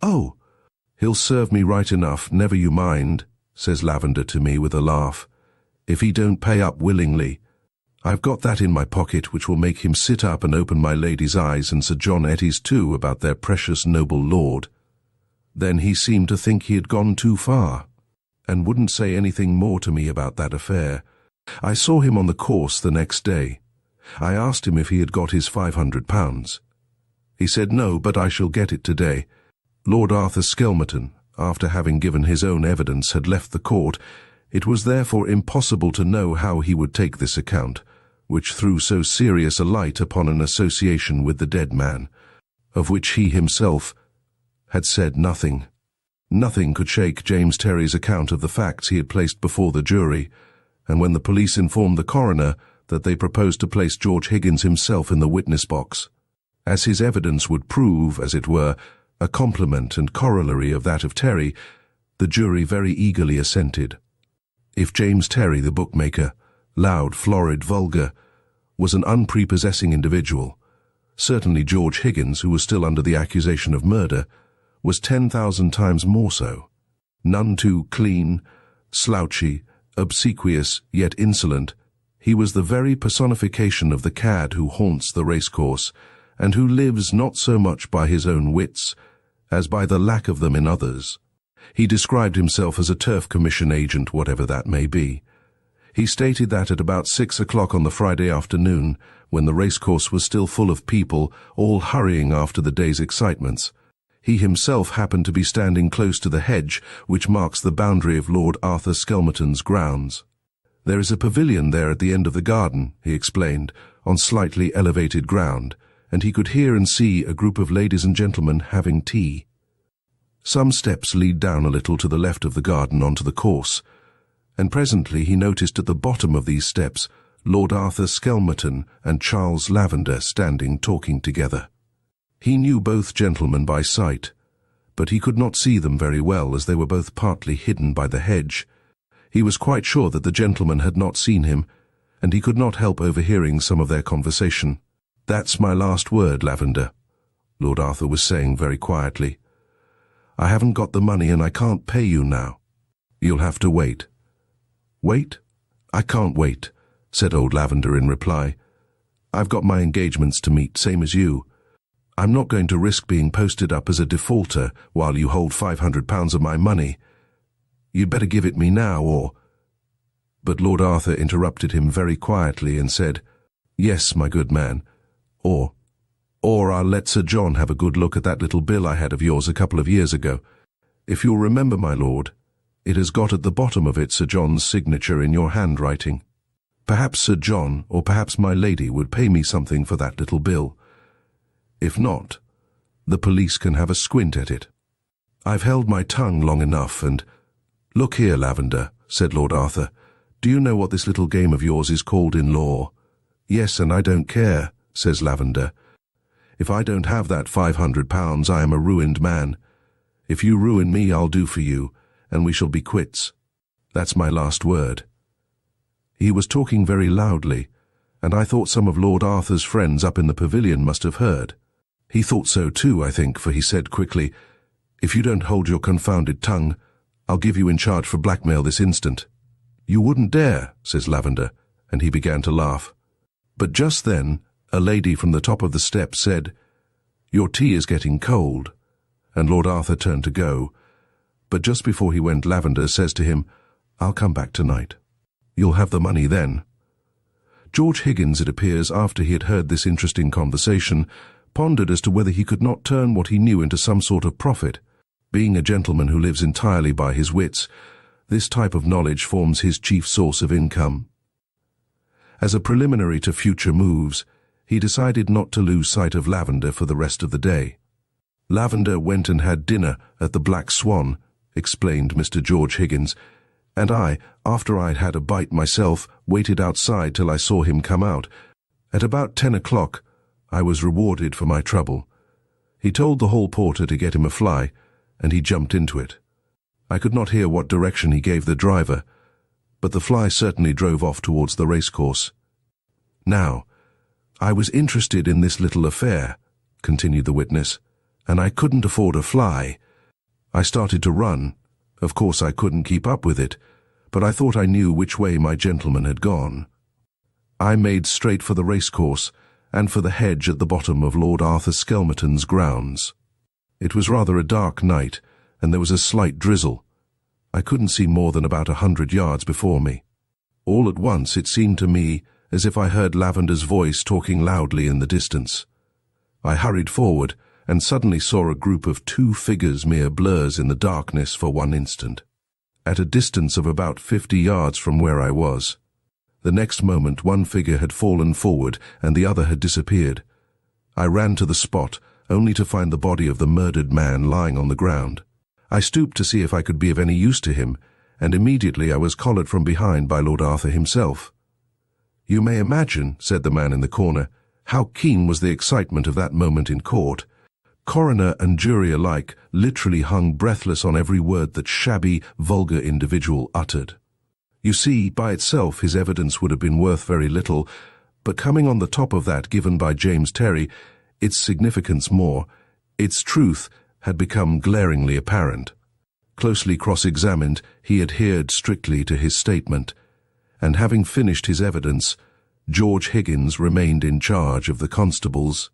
"Oh, he'll serve me right enough, never you mind," says Lavender to me with a laugh, "if he don't pay up willingly. I've got that in my pocket which will make him sit up and open my lady's eyes and Sir John Etty's too about their precious noble lord." Then he seemed to think he had gone too far, and wouldn't say anything more to me about that affair. I saw him on the course the next day. I asked him if he had got his £500. He said no, but I shall get it today. Lord Arthur Skelmerton, after having given his own evidence, had left the court. It was therefore impossible to know how he would take this account, which threw so serious a light upon an association with the dead man, of which he himself had said nothing. Nothing could shake James Terry's account of the facts he had placed before the jury, and when the police informed the coroner that they proposed to place George Higgins himself in the witness box, as his evidence would prove, as it were, a complement and corollary of that of Terry, the jury very eagerly assented. If James Terry, the bookmaker, loud, florid, vulgar, was an unprepossessing individual, certainly George Higgins, who was still under the accusation of murder, was 10,000 times more so. None too clean, slouchy, obsequious, yet insolent, he was the very personification of the cad who haunts the racecourse, and who lives not so much by his own wits as by the lack of them in others. He described himself as a turf commission agent, whatever that may be. He stated that at about 6 o'clock on the Friday afternoon, when the racecourse was still full of people, all hurrying after the day's excitements, he himself happened to be standing close to the hedge which marks the boundary of Lord Arthur Skelmerton's grounds. "There is a pavilion there at the end of the garden," he explained, on slightly elevated ground, and he could hear and see a group of ladies and gentlemen having tea. Some steps lead down a little to the left of the garden onto the course, and presently he noticed at the bottom of these steps Lord Arthur Skelmerton and Charles Lavender standing talking together. He knew both gentlemen by sight, but he could not see them very well as they were both partly hidden by the hedge. He was quite sure that the gentleman had not seen him, and he could not help overhearing some of their conversation. "That's my last word, Lavender," Lord Arthur was saying very quietly. "I haven't got the money and I can't pay you now. You'll have to wait." "Wait? I can't wait," said old Lavender in reply. "I've got my engagements to meet, same as you. I'm not going to risk being posted up as a defaulter while you hold £500 of my money. You'd better give it me now, or—" But Lord Arthur interrupted him very quietly and said, "Yes, my good man, or I'll let Sir John have a good look at that little bill I had of yours a couple of years ago. If you'll remember, my lord, it has got at the bottom of it Sir John's signature in your handwriting. Perhaps Sir John, or perhaps my lady, would pay me something for that little bill. If not, the police can have a squint at it. I've held my tongue long enough, and—" "Look here, Lavender," said Lord Arthur, "do you know what this little game of yours is called in law?" "Yes, and I don't care," says Lavender. "If I don't have that £500, I am a ruined man. If you ruin me, I'll do for you, and we shall be quits. That's my last word." He was talking very loudly, and I thought some of Lord Arthur's friends up in the pavilion must have heard. He thought so too, I think, for he said quickly, "If you don't hold your confounded tongue, I'll give you in charge for blackmail this instant." "You wouldn't dare," says Lavender, and he began to laugh. But just then, a lady from the top of the steps said, "Your tea is getting cold," and Lord Arthur turned to go. But just before he went, Lavender says to him, "I'll come back tonight. You'll have the money then." George Higgins, it appears, after he had heard this interesting conversation, pondered as to whether he could not turn what he knew into some sort of profit. Being a gentleman who lives entirely by his wits, this type of knowledge forms his chief source of income. As a preliminary to future moves, he decided not to lose sight of Lavender for the rest of the day. "Lavender went and had dinner at the Black Swan," explained Mr. George Higgins, "and I, after I'd had a bite myself, waited outside till I saw him come out. At about 10 o'clock, I was rewarded for my trouble. He told the hall porter to get him a fly, and he jumped into it. I could not hear what direction he gave the driver, but the fly certainly drove off towards the racecourse. Now, I was interested in this little affair," continued the witness, "and I couldn't afford a fly. I started to run. Of course I couldn't keep up with it, but I thought I knew which way my gentleman had gone. I made straight for the racecourse, and for the hedge at the bottom of Lord Arthur Skelmerton's grounds. It was rather a dark night, and there was a slight drizzle. I couldn't see more than about 100 yards before me. All at once it seemed to me as if I heard Lavender's voice talking loudly in the distance. I hurried forward, and suddenly saw a group of 2 figures, mere blurs in the darkness for one instant, at a distance of about 50 yards from where I was. The next moment one figure had fallen forward, and the other had disappeared. I ran to the spot, only to find the body of the murdered man lying on the ground. I stooped to see if I could be of any use to him, and immediately I was collared from behind by Lord Arthur himself. "You may imagine," said the man in the corner, "how keen was the excitement of that moment in court. Coroner and jury alike literally hung breathless on every word that shabby, vulgar individual uttered. You see, by itself his evidence would have been worth very little, but coming on the top of that given by James Terry, its significance more, its truth, had become glaringly apparent. Closely cross-examined, he adhered strictly to his statement, and having finished his evidence, George Higgins remained in charge of the constables,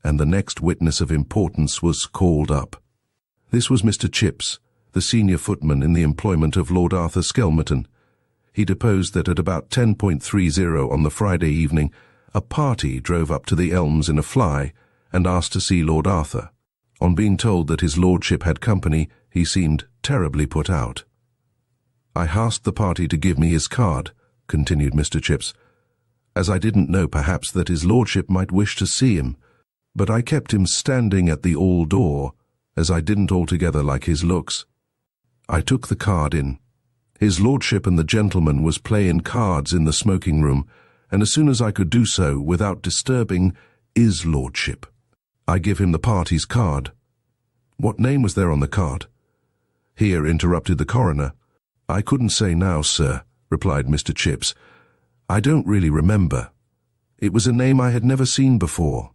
and the next witness of importance was called up. This was Mr. Chips, the senior footman in the employment of Lord Arthur Skelmerton. He deposed that at about 10:30 on the Friday evening, a party drove up to the Elms in a fly and asked to see Lord Arthur. On being told that his lordship had company, he seemed terribly put out. "I asked the party to give me his card," continued Mr. Chips. as I didn't know perhaps that his lordship might wish to see him, but I kept him standing at the hall door, as I didn't altogether like his looks. I took the card in. His lordship and the gentleman was playing cards in the smoking room, and as soon as I could do so without disturbing his lordship, I give him the party's card. What name was there on the card? Here interrupted the coroner. I couldn't say now, sir, replied Mr. Chips. I don't really remember. It was a name I had never seen before.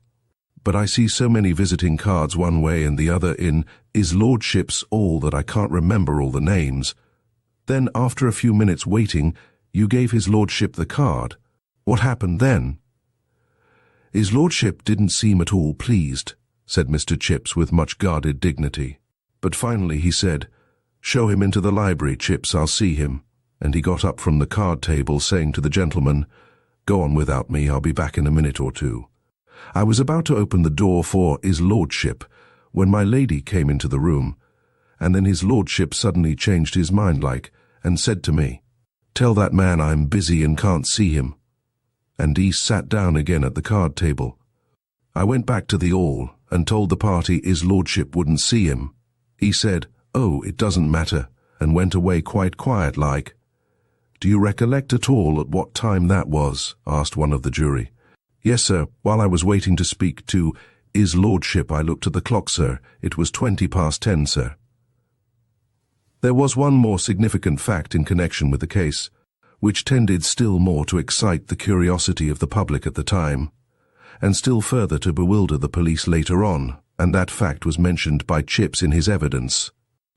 But I see so many visiting cards one way and the other in his lordship's all that I can't remember all the names. Then, after a few minutes waiting, you gave his lordship the card. What happened then? His lordship didn't seem at all pleased, said Mr. Chips with much guarded dignity. But finally he said, "Show him into the library, Chips, I'll see him." And he got up from the card table, saying to the gentleman, "Go on without me, I'll be back in a minute or two." I was about to open the door for his lordship when my lady came into the room, and then his lordship suddenly changed his mind and said to me, "Tell that man I'm busy and can't see him." And he sat down again at the card table. I went back to the hall and told the party his lordship wouldn't see him. He said, "Oh, it doesn't matter," and went away quite quiet like. "Do you recollect at all at what time that was?" asked one of the jury. "Yes, sir. While I was waiting to speak to his lordship, I looked at the clock, sir. It was 10:20, sir." There was one more significant fact in connection with the case, which tended still more to excite the curiosity of the public at the time, and still further to bewilder the police later on, and that fact was mentioned by Chips in his evidence.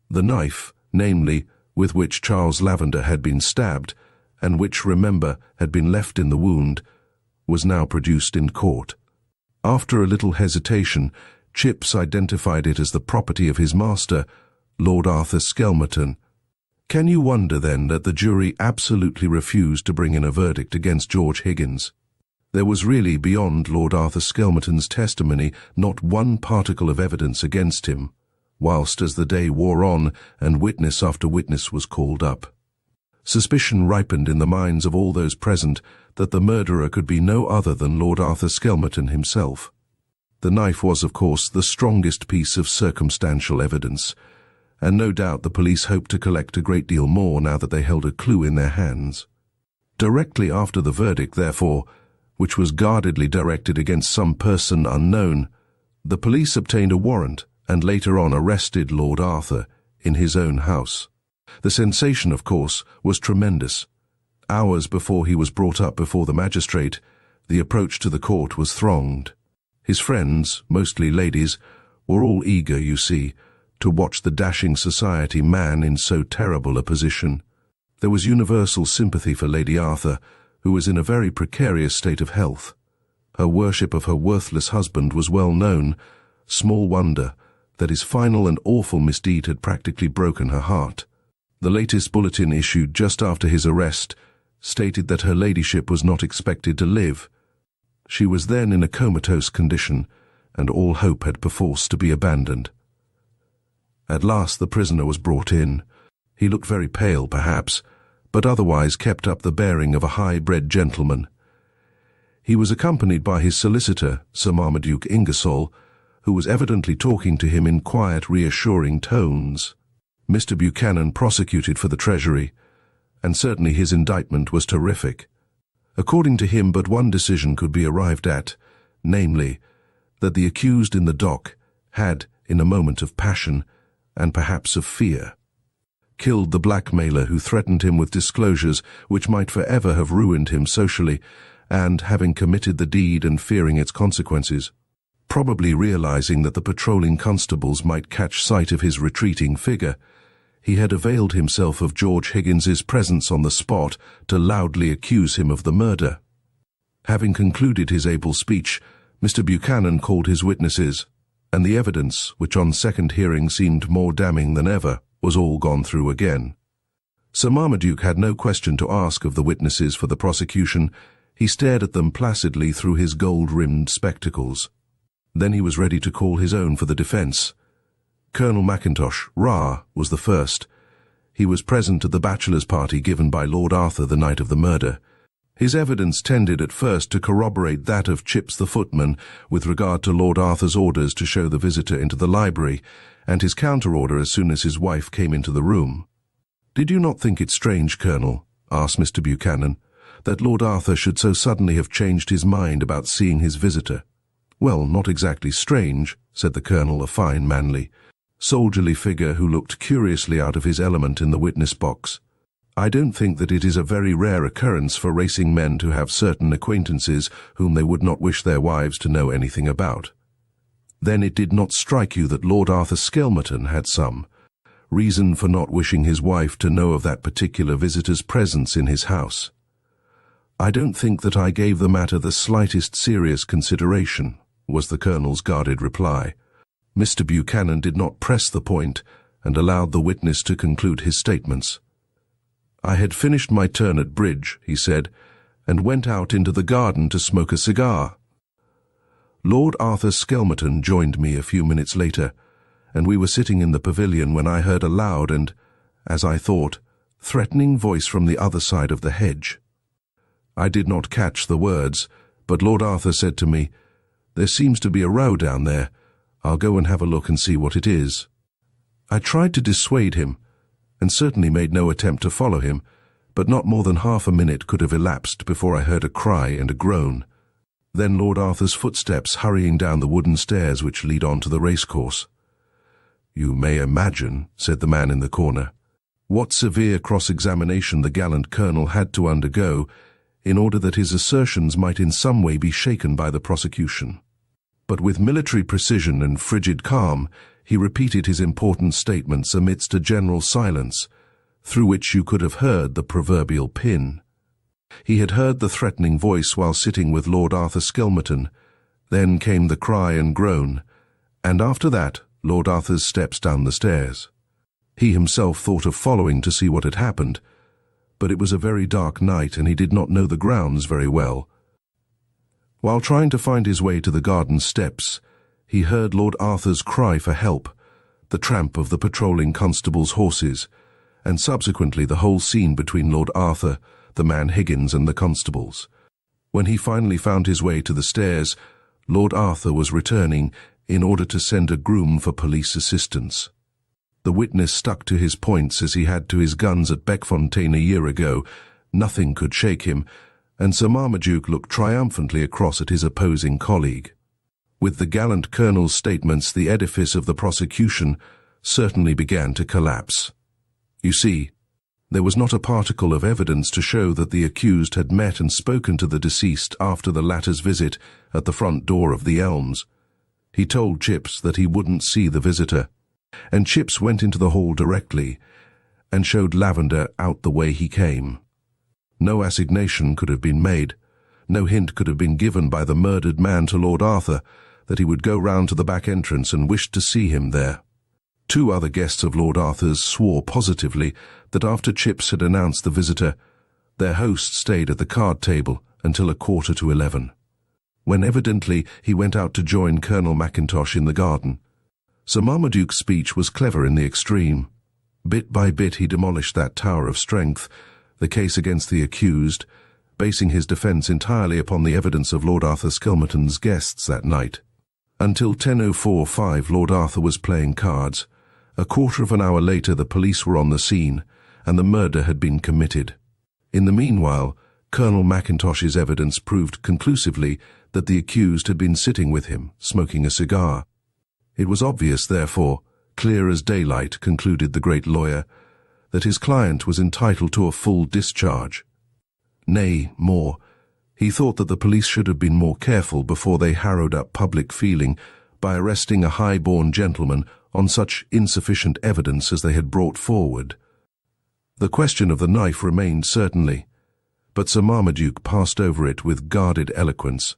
The knife, namely, with which Charles Lavender had been stabbed, and which, remember, had been left in the wound, was now produced in court. After a little hesitation, Chips identified it as the property of his master, Lord Arthur Skelmerton. Can you wonder, then, that the jury absolutely refused to bring in a verdict against George Higgins? There was really, beyond Lord Arthur Skelmerton's testimony, not one particle of evidence against him, whilst as the day wore on and witness after witness was called up, suspicion ripened in the minds of all those present that the murderer could be no other than Lord Arthur Skelmerton himself. The knife was, of course, the strongest piece of circumstantial evidence, and no doubt the police hoped to collect a great deal more now that they held a clue in their hands. Directly after the verdict, therefore, which was guardedly directed against some person unknown, the police obtained a warrant and later on arrested Lord Arthur in his own house. The sensation, of course, was tremendous. Hours before he was brought up before the magistrate, the approach to the court was thronged. His friends, mostly ladies, were all eager, you see, to watch the dashing society man in so terrible a position. There was universal sympathy for Lady Arthur, who was in a very precarious state of health. Her worship of her worthless husband was well known. Small wonder that his final and awful misdeed had practically broken her heart. The latest bulletin issued just after his arrest stated that her ladyship was not expected to live. She was then in a comatose condition, and all hope had perforce to be abandoned. At last the prisoner was brought in. He looked very pale, perhaps, but otherwise kept up the bearing of a high-bred gentleman. He was accompanied by his solicitor, Sir Marmaduke Ingersoll, who was evidently talking to him in quiet, reassuring tones. Mr. Buchanan prosecuted for the Treasury, and certainly his indictment was terrific. According to him, but one decision could be arrived at, namely, that the accused in the dock had, in a moment of passion, and perhaps of fear, killed the blackmailer who threatened him with disclosures which might forever have ruined him socially, and, having committed the deed and fearing its consequences, probably realizing that the patrolling constables might catch sight of his retreating figure, he had availed himself of George Higgins's presence on the spot to loudly accuse him of the murder. Having concluded his able speech, Mr. Buchanan called his witnesses, and the evidence, which on second hearing seemed more damning than ever, was all gone through again. Sir Marmaduke had no question to ask of the witnesses for the prosecution. He stared at them placidly through his gold-rimmed spectacles. Then he was ready to call his own for the defence. Colonel Mackintosh, Ra, was the first. He was present at the bachelor's party given by Lord Arthur the night of the murder. His evidence tended at first to corroborate that of Chips the footman with regard to Lord Arthur's orders to show the visitor into the library, and his counter-order as soon as his wife came into the room. "Did you not think it strange, Colonel," asked Mr. Buchanan, "that Lord Arthur should so suddenly have changed his mind about seeing his visitor?" "Well, not exactly strange," said the Colonel, a fine, manly, soldierly figure who looked curiously out of his element in the witness box. "I don't think that it is a very rare occurrence for racing men to have certain acquaintances whom they would not wish their wives to know anything about." "Then it did not strike you that Lord Arthur Skelmerton had some reason for not wishing his wife to know of that particular visitor's presence in his house?" "I don't think that I gave the matter the slightest serious consideration," was the Colonel's guarded reply. Mr. Buchanan did not press the point and allowed the witness to conclude his statements. "I had finished my turn at bridge," he said, "and went out into the garden to smoke a cigar. Lord Arthur Skelmerton joined me a few minutes later, and we were sitting in the pavilion when I heard a loud and, as I thought, threatening voice from the other side of the hedge. I did not catch the words, but Lord Arthur said to me, 'There seems to be a row down there. I'll go and have a look and see what it is.' I tried to dissuade him, and certainly made no attempt to follow him, but not more than half a minute could have elapsed before I heard a cry and a groan. Then Lord Arthur's footsteps hurrying down the wooden stairs which lead on to the racecourse. You may imagine," said the man in the corner, "what severe cross-examination the gallant colonel had to undergo in order that his assertions might in some way be shaken by the prosecution. But with military precision and frigid calm, he repeated his important statements amidst a general silence, through which you could have heard the proverbial pin. He had heard the threatening voice while sitting with Lord Arthur Skelmerton. Then came the cry and groan, and after that Lord Arthur's steps down the stairs. He himself thought of following to see what had happened, but it was a very dark night and he did not know the grounds very well. While trying to find his way to the garden steps, he heard Lord Arthur's cry for help, the tramp of the patrolling constable's horses, and subsequently the whole scene between Lord Arthur, the man Higgins, and the constables. When he finally found his way to the stairs, Lord Arthur was returning in order to send a groom for police assistance. The witness stuck to his points as he had to his guns at Beckfontein a year ago. Nothing could shake him, and Sir Marmaduke looked triumphantly across at his opposing colleague. With the gallant colonel's statements, the edifice of the prosecution certainly began to collapse. You see, there was not a particle of evidence to show that the accused had met and spoken to the deceased after the latter's visit at the front door of the Elms. He told Chips that he wouldn't see the visitor, and Chips went into the hall directly and showed Lavender out the way he came. No assignation could have been made, no hint could have been given by the murdered man to Lord Arthur that he would go round to the back entrance and wished to see him there. Two other guests of Lord Arthur's swore positively that after Chips had announced the visitor, their host stayed at the card table until 11:15, when evidently he went out to join Colonel Mackintosh in the garden. Sir Marmaduke's speech was clever in the extreme. Bit by bit he demolished that tower of strength, the case against the accused, basing his defence entirely upon the evidence of Lord Arthur Skelmerton's guests that night. Until 10:04:05 Lord Arthur was playing cards. A quarter of an hour later the police were on the scene, and the murder had been committed. In the meanwhile, Colonel Mackintosh's evidence proved conclusively that the accused had been sitting with him, smoking a cigar. It was obvious, therefore, clear as daylight, concluded the great lawyer, that his client was entitled to a full discharge. Nay, more, he thought that the police should have been more careful before they harrowed up public feeling by arresting a high-born gentleman on such insufficient evidence as they had brought forward. The question of the knife remained certainly, but Sir Marmaduke passed over it with guarded eloquence,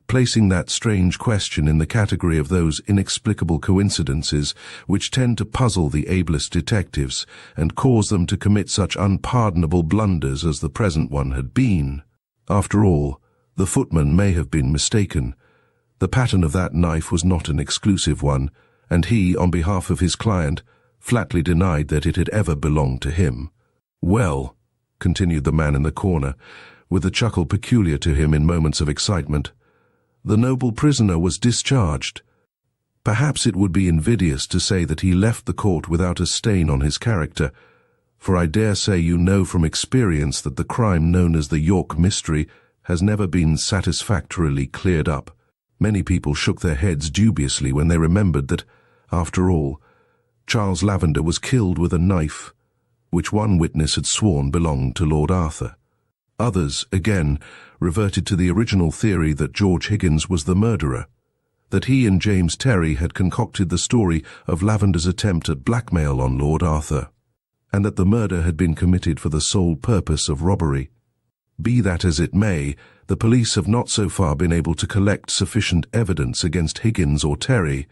placing that strange question in the category of those inexplicable coincidences which tend to puzzle the ablest detectives and cause them to commit such unpardonable blunders as the present one had been. After all, the footman may have been mistaken. The pattern of that knife was not an exclusive one, and he, on behalf of his client, flatly denied that it had ever belonged to him. Well, continued the man in the corner, with a chuckle peculiar to him in moments of excitement. The noble prisoner was discharged. Perhaps it would be invidious to say that he left the court without a stain on his character, for I dare say you know from experience that the crime known as the York Mystery has never been satisfactorily cleared up. Many people shook their heads dubiously when they remembered that, after all, Charles Lavender was killed with a knife, which one witness had sworn belonged to Lord Arthur. Others, again, reverted to the original theory that George Higgins was the murderer, that he and James Terry had concocted the story of Lavender's attempt at blackmail on Lord Arthur, and that the murder had been committed for the sole purpose of robbery. Be that as it may, the police have not so far been able to collect sufficient evidence against Higgins or Terry,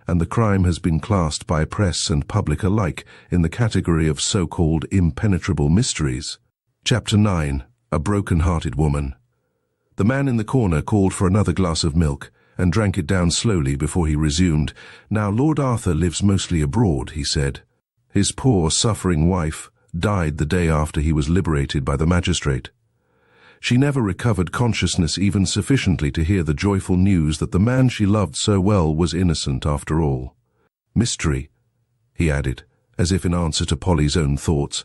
and the crime has been classed by press and public alike in the category of so-called impenetrable mysteries. Chapter 9. A Broken-Hearted Woman. The man in the corner called for another glass of milk, and drank it down slowly before he resumed. "Now, Lord Arthur lives mostly abroad," he said. "His poor, suffering wife died the day after he was liberated by the magistrate. She never recovered consciousness even sufficiently to hear the joyful news that the man she loved so well was innocent after all. Mystery," he added, as if in answer to Polly's own thoughts.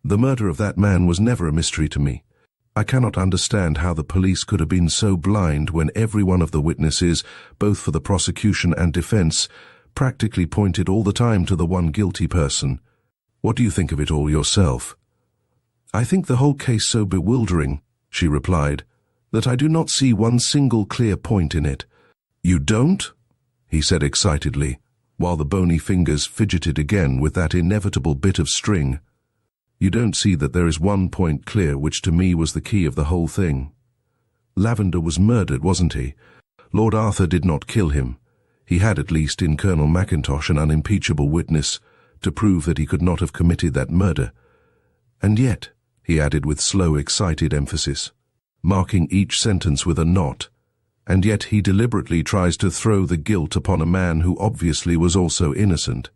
"The murder of that man was never a mystery to me. I cannot understand how the police could have been so blind when every one of the witnesses, both for the prosecution and defense, practically pointed all the time to the one guilty person. What do you think of it all yourself?" "I think the whole case so bewildering," she replied, "that I do not see one single clear point in it." "You don't?" he said excitedly, while the bony fingers fidgeted again with that inevitable bit of string. "You don't see that there is one point clear which to me was the key of the whole thing. Lavender was murdered, wasn't he? Lord Arthur did not kill him. He had at least in Colonel Mackintosh an unimpeachable witness to prove that he could not have committed that murder. And yet," he added with slow, excited emphasis, marking each sentence with a knot, "and yet he deliberately tries to throw the guilt upon a man who obviously was also innocent.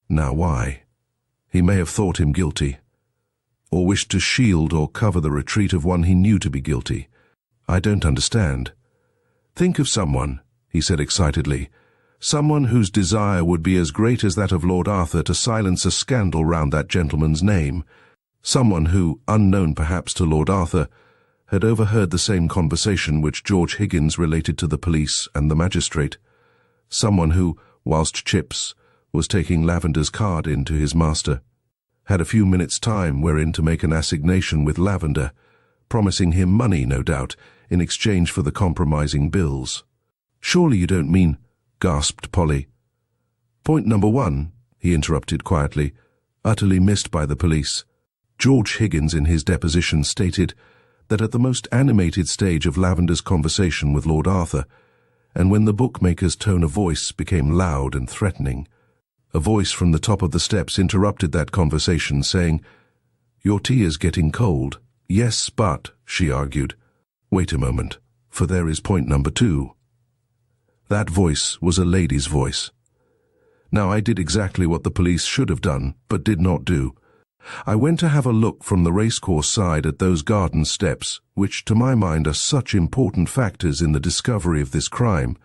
Now why? He may have thought him guilty, or wished to shield or cover the retreat of one he knew to be guilty. I don't understand. Think of someone," he said excitedly, "someone whose desire would be as great as that of Lord Arthur to silence a scandal round that gentleman's name. Someone who, unknown perhaps to Lord Arthur, had overheard the same conversation which George Higgins related to the police and the magistrate. Someone who, whilst Chips was taking Lavender's card in to his master, had a few minutes' time wherein to make an assignation with Lavender, promising him money, no doubt, in exchange for the compromising bills." "Surely you don't mean—" gasped Polly. "Point number one," he interrupted quietly, "utterly missed by the police. George Higgins in his deposition stated that at the most animated stage of Lavender's conversation with Lord Arthur, and when the bookmaker's tone of voice became loud and threatening, a voice from the top of the steps interrupted that conversation, saying, 'Your tea is getting cold.' 'Yes, but,' she argued, 'wait a moment, for there is point number two.' That voice was a lady's voice. Now I did exactly what the police should have done, but did not do. I went to have a look from the racecourse side at those garden steps, which to my mind are such important factors in the discovery of this crime.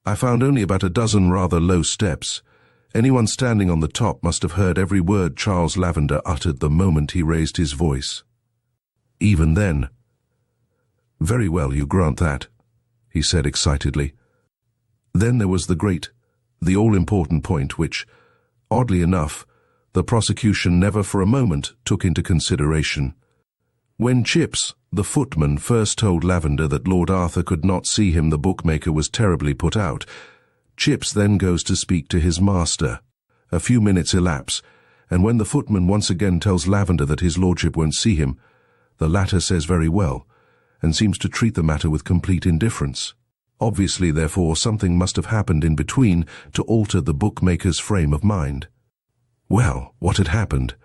I found only about a dozen rather low steps. Anyone standing on the top must have heard every word Charles Lavender uttered the moment he raised his voice. Even then. Very well, you grant that, he said excitedly. Then there was the all-important point which, oddly enough, the prosecution never for a moment took into consideration. When Chips, the footman, first told Lavender that Lord Arthur could not see him, the bookmaker was terribly put out. Chips then goes to speak to his master. A few minutes elapse, and when the footman once again tells Lavender that his lordship won't see him, the latter says very well, and seems to treat the matter with complete indifference. Obviously, therefore, something must have happened in between to alter the bookmaker's frame of mind. Well, what had happened?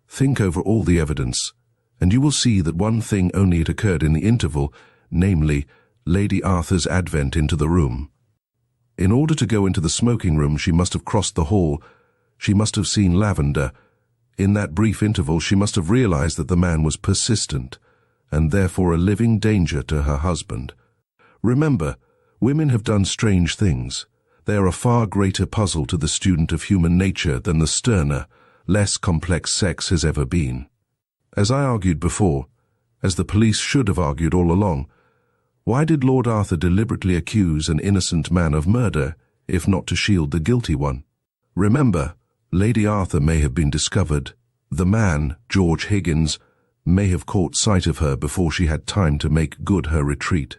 Think over all the evidence, and you will see that one thing only had occurred in the interval, namely, Lady Arthur's advent into the room. In order to go into the smoking room, she must have crossed the hall. She must have seen Lavender. In that brief interval, she must have realized that the man was persistent, and therefore a living danger to her husband. Remember, women have done strange things. They are a far greater puzzle to the student of human nature than the sterner, less complex sex has ever been. As I argued before, as the police should have argued all along, why did Lord Arthur deliberately accuse an innocent man of murder, if not to shield the guilty one? Remember, Lady Arthur may have been discovered. The man, George Higgins, may have caught sight of her before she had time to make good her retreat.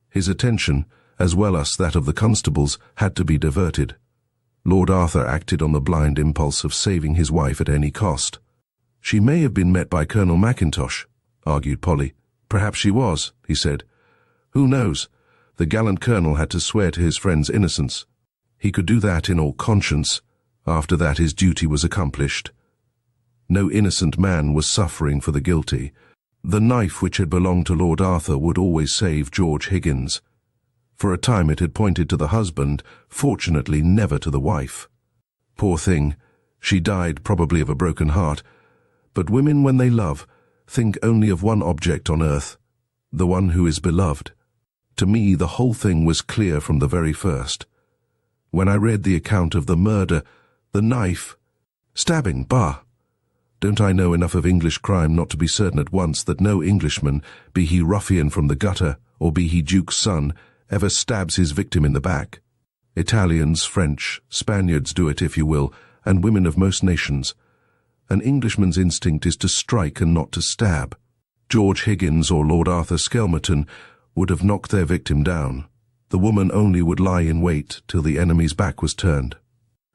His attention, as well as that of the constables, had to be diverted. Lord Arthur acted on the blind impulse of saving his wife at any cost. She may have been met by Colonel Mackintosh, argued Polly. Perhaps she was, he said. Who knows? The gallant colonel had to swear to his friend's innocence. He could do that in all conscience. After that his duty was accomplished. No innocent man was suffering for the guilty. The knife which had belonged to Lord Arthur would always save George Higgins. For a time it had pointed to the husband, fortunately never to the wife. Poor thing, she died probably of a broken heart. But women, when they love, think only of one object on earth, the one who is beloved. To me the whole thing was clear from the very first. When I read the account of the murder, the knife, stabbing, bah! Don't I know enough of English crime not to be certain at once that no Englishman, be he ruffian from the gutter, or be he Duke's son, ever stabs his victim in the back? Italians, French, Spaniards do it, if you will, and women of most nations. An Englishman's instinct is to strike and not to stab. George Higgins or Lord Arthur Skelmerton would have knocked their victim down. The woman only would lie in wait till the enemy's back was turned.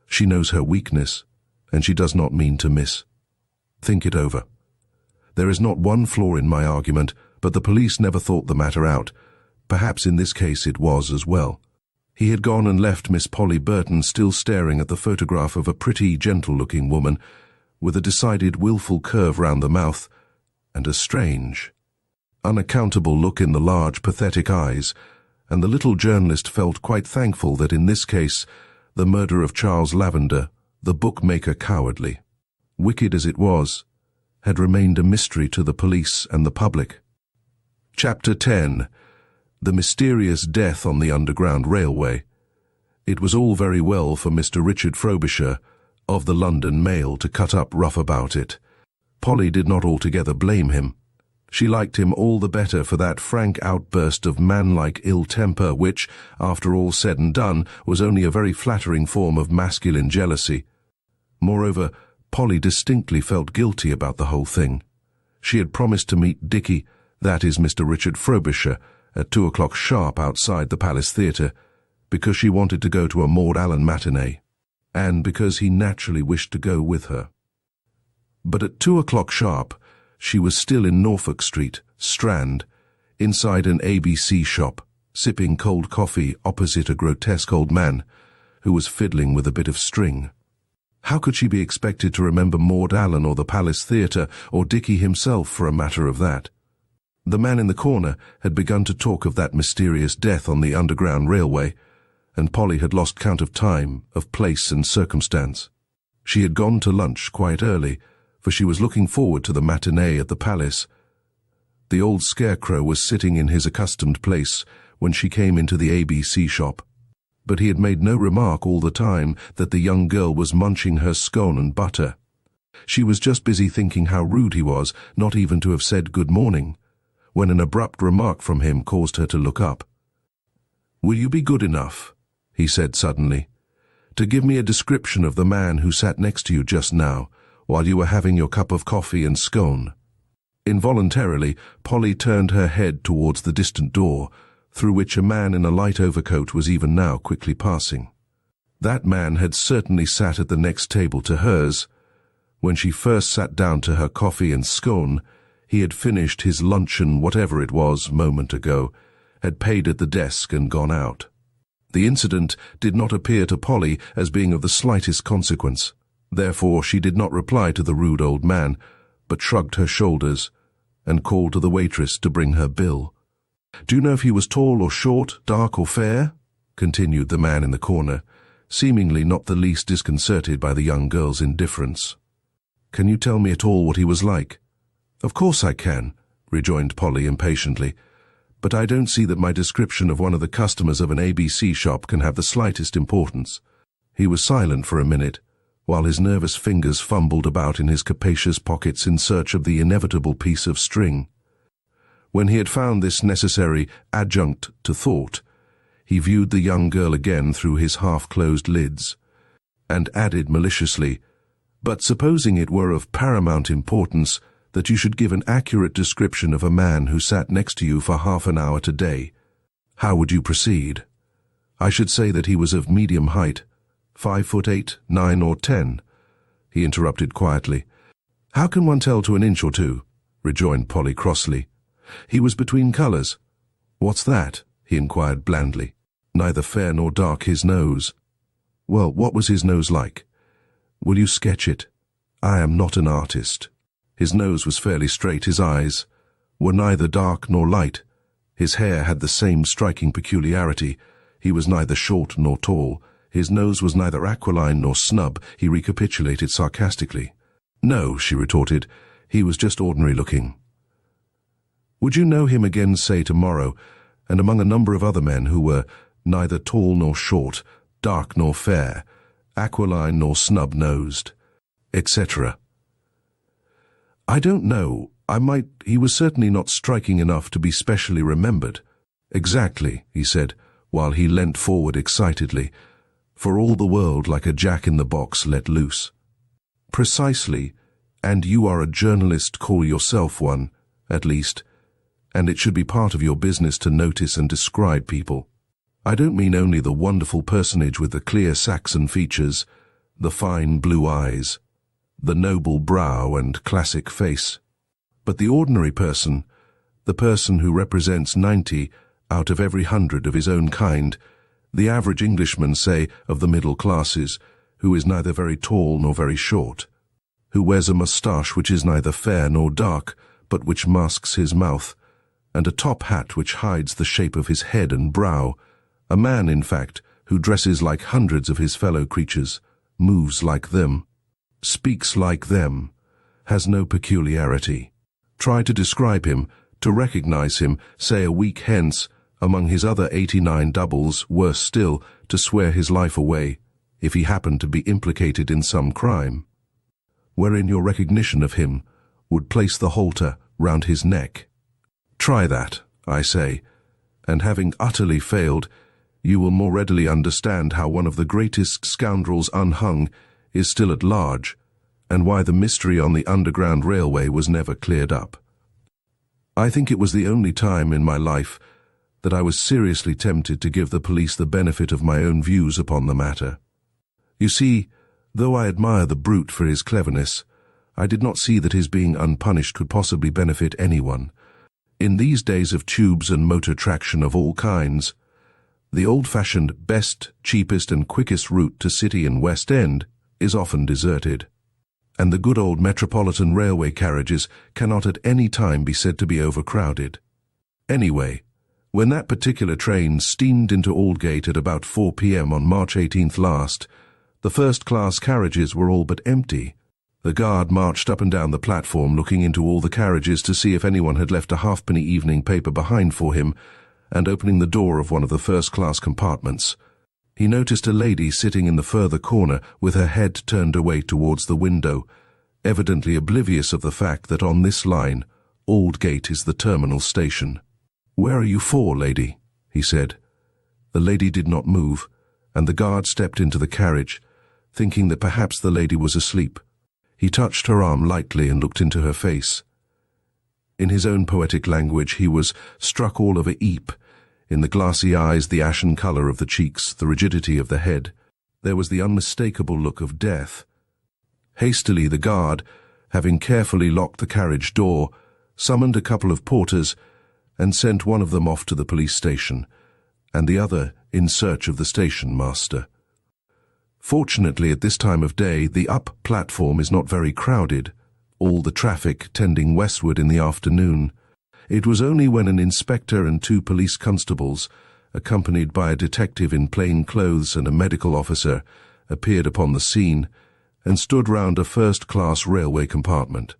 She knows her weakness, and she does not mean to miss. Think it over. There is not one flaw in my argument, but the police never thought the matter out. Perhaps in this case it was as well. He had gone and left Miss Polly Burton still staring at the photograph of a pretty, gentle-looking woman, with a decided wilful curve round the mouth, and a strange, unaccountable look in the large, pathetic eyes, and the little journalist felt quite thankful that in this case the murder of Charles Lavender, the bookmaker cowardly, wicked as it was, had remained a mystery to the police and the public. Chapter 10. The Mysterious Death on the Underground Railway. It was all very well for Mr. Richard Frobisher, of the London Mail, to cut up rough about it. Polly did not altogether blame him. She liked him all the better for that frank outburst of manlike ill-temper which, after all said and done, was only a very flattering form of masculine jealousy. Moreover, Polly distinctly felt guilty about the whole thing. She had promised to meet Dickie, that is Mr. Richard Frobisher, at 2 o'clock sharp outside the Palace Theatre, because she wanted to go to a Maud Allen matinee, and because he naturally wished to go with her. But at 2 o'clock sharp, she was still in Norfolk Street, Strand, inside an ABC shop, sipping cold coffee opposite a grotesque old man, who was fiddling with a bit of string. How could she be expected to remember Maud Allen or the Palace Theatre, or Dickie himself for a matter of that? The man in the corner had begun to talk of that mysterious death on the Underground Railway, and Polly had lost count of time, of place and circumstance. She had gone to lunch quite early, for she was looking forward to the matinee at the Palace. The old scarecrow was sitting in his accustomed place when she came into the ABC shop, but he had made no remark all the time that the young girl was munching her scone and butter. She was just busy thinking how rude he was not even to have said good morning, when an abrupt remark from him caused her to look up. "Will you be good enough," he said suddenly, "to give me a description of the man who sat next to you just now, while you were having your cup of coffee and scone?" Involuntarily, Polly turned her head towards the distant door, through which a man in a light overcoat was even now quickly passing. That man had certainly sat at the next table to hers. When she first sat down to her coffee and scone, he had finished his luncheon, whatever it was, moment ago, had paid at the desk and gone out. The incident did not appear to Polly as being of the slightest consequence. Therefore she did not reply to the rude old man, but shrugged her shoulders and called to the waitress to bring her bill. "Do you know if he was tall or short, dark or fair?" continued the man in the corner, seemingly not the least disconcerted by the young girl's indifference. "Can you tell me at all what he was like?" "Of course I can," rejoined Polly impatiently, "but I don't see that my description of one of the customers of an ABC shop can have the slightest importance." He was silent for a minute, while his nervous fingers fumbled about in his capacious pockets in search of the inevitable piece of string. When he had found this necessary adjunct to thought, he viewed the young girl again through his half-closed lids, and added maliciously, "But supposing it were of paramount importance that you should give an accurate description of a man who sat next to you for half an hour today, how would you proceed?" "I should say that he was of medium height, 5'8", 9 or 10, he interrupted quietly. "How can one tell to an inch or two?" rejoined Polly crossly. "He was between colours." "What's that?" he inquired blandly. "Neither fair nor dark his nose." "Well, what was his nose like?" "Will you sketch it? I am not an artist." "His nose was fairly straight. His eyes were neither dark nor light. His hair had the same striking peculiarity. He was neither short nor tall. His nose was neither aquiline nor snub," he recapitulated sarcastically. "No," she retorted, "he was just ordinary looking." "Would you know him again, say, tomorrow, and among a number of other men who were neither tall nor short, dark nor fair, aquiline nor snub-nosed, etc.?" "I don't know. He was certainly not striking enough to be specially remembered." "Exactly," he said, while he leant forward excitedly, for all the world like a jack-in-the-box let loose. "Precisely, and you are a journalist, call yourself one, at least, and it should be part of your business to notice and describe people. I don't mean only the wonderful personage with the clear Saxon features, the fine blue eyes, the noble brow and classic face, but the ordinary person, the person who represents 90 out of every 100 of his own kind, the average Englishman, say, of the middle classes, who is neither very tall nor very short, who wears a moustache which is neither fair nor dark, but which masks his mouth, and a top hat which hides the shape of his head and brow, a man, in fact, who dresses like hundreds of his fellow creatures, moves like them, speaks like them, has no peculiarity. Try to describe him, to recognize him, say a week hence, among his other 89 doubles, worse still, to swear his life away, if he happened to be implicated in some crime, wherein your recognition of him would place the halter round his neck. Try that, I say, and having utterly failed, you will more readily understand how one of the greatest scoundrels unhung is still at large, and why the mystery on the Underground Railway was never cleared up. I think it was the only time in my life that I was seriously tempted to give the police the benefit of my own views upon the matter. You see, though I admire the brute for his cleverness, I did not see that his being unpunished could possibly benefit anyone. In these days of tubes and motor traction of all kinds, the old-fashioned best, cheapest and quickest route to City and West End is often deserted, and the good old Metropolitan Railway carriages cannot at any time be said to be overcrowded. Anyway, when that particular train steamed into Aldgate at about 4 p.m. on March 18th last, the first-class carriages were all but empty. The guard marched up and down the platform looking into all the carriages to see if anyone had left a halfpenny evening paper behind for him, and opening the door of one of the first-class compartments, he noticed a lady sitting in the further corner with her head turned away towards the window, evidently oblivious of the fact that on this line, Aldgate is the terminal station. "Where are you for, lady?" he said. The lady did not move, and the guard stepped into the carriage, thinking that perhaps the lady was asleep. He touched her arm lightly and looked into her face. In his own poetic language, he was struck all of a heap. In the glassy eyes, the ashen colour of the cheeks, the rigidity of the head, there was the unmistakable look of death. Hastily the guard, having carefully locked the carriage door, summoned a couple of porters and sent one of them off to the police station, and the other in search of the station master. Fortunately, at this time of day, the up platform is not very crowded, all the traffic tending westward in the afternoon. It was only when an inspector and 2 police constables, accompanied by a detective in plain clothes and a medical officer, appeared upon the scene and stood round a first-class railway compartment.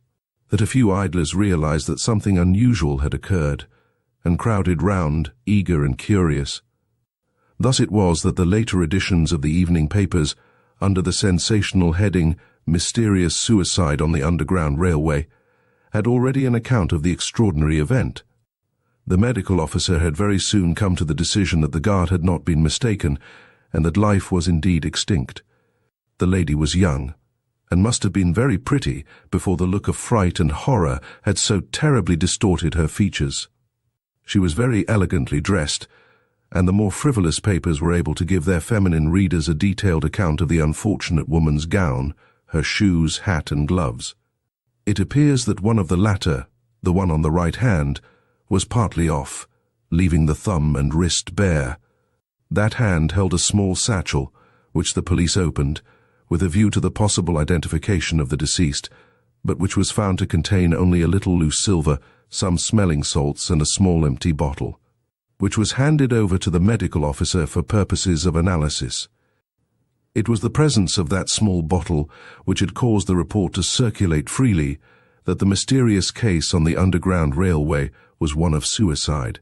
that a few idlers realized that something unusual had occurred, and crowded round, eager and curious. Thus it was that the later editions of the evening papers, under the sensational heading "Mysterious Suicide on the Underground Railway," had already an account of the extraordinary event. The medical officer had very soon come to the decision that the guard had not been mistaken, and that life was indeed extinct. The lady was young, and must have been very pretty before the look of fright and horror had so terribly distorted her features. She was very elegantly dressed, and the more frivolous papers were able to give their feminine readers a detailed account of the unfortunate woman's gown, her shoes, hat and gloves. It appears that one of the latter, the one on the right hand, was partly off, leaving the thumb and wrist bare. That hand held a small satchel, which the police opened, with a view to the possible identification of the deceased, but which was found to contain only a little loose silver, some smelling salts and a small empty bottle, which was handed over to the medical officer for purposes of analysis. It was the presence of that small bottle which had caused the report to circulate freely that the mysterious case on the Underground Railway was one of suicide.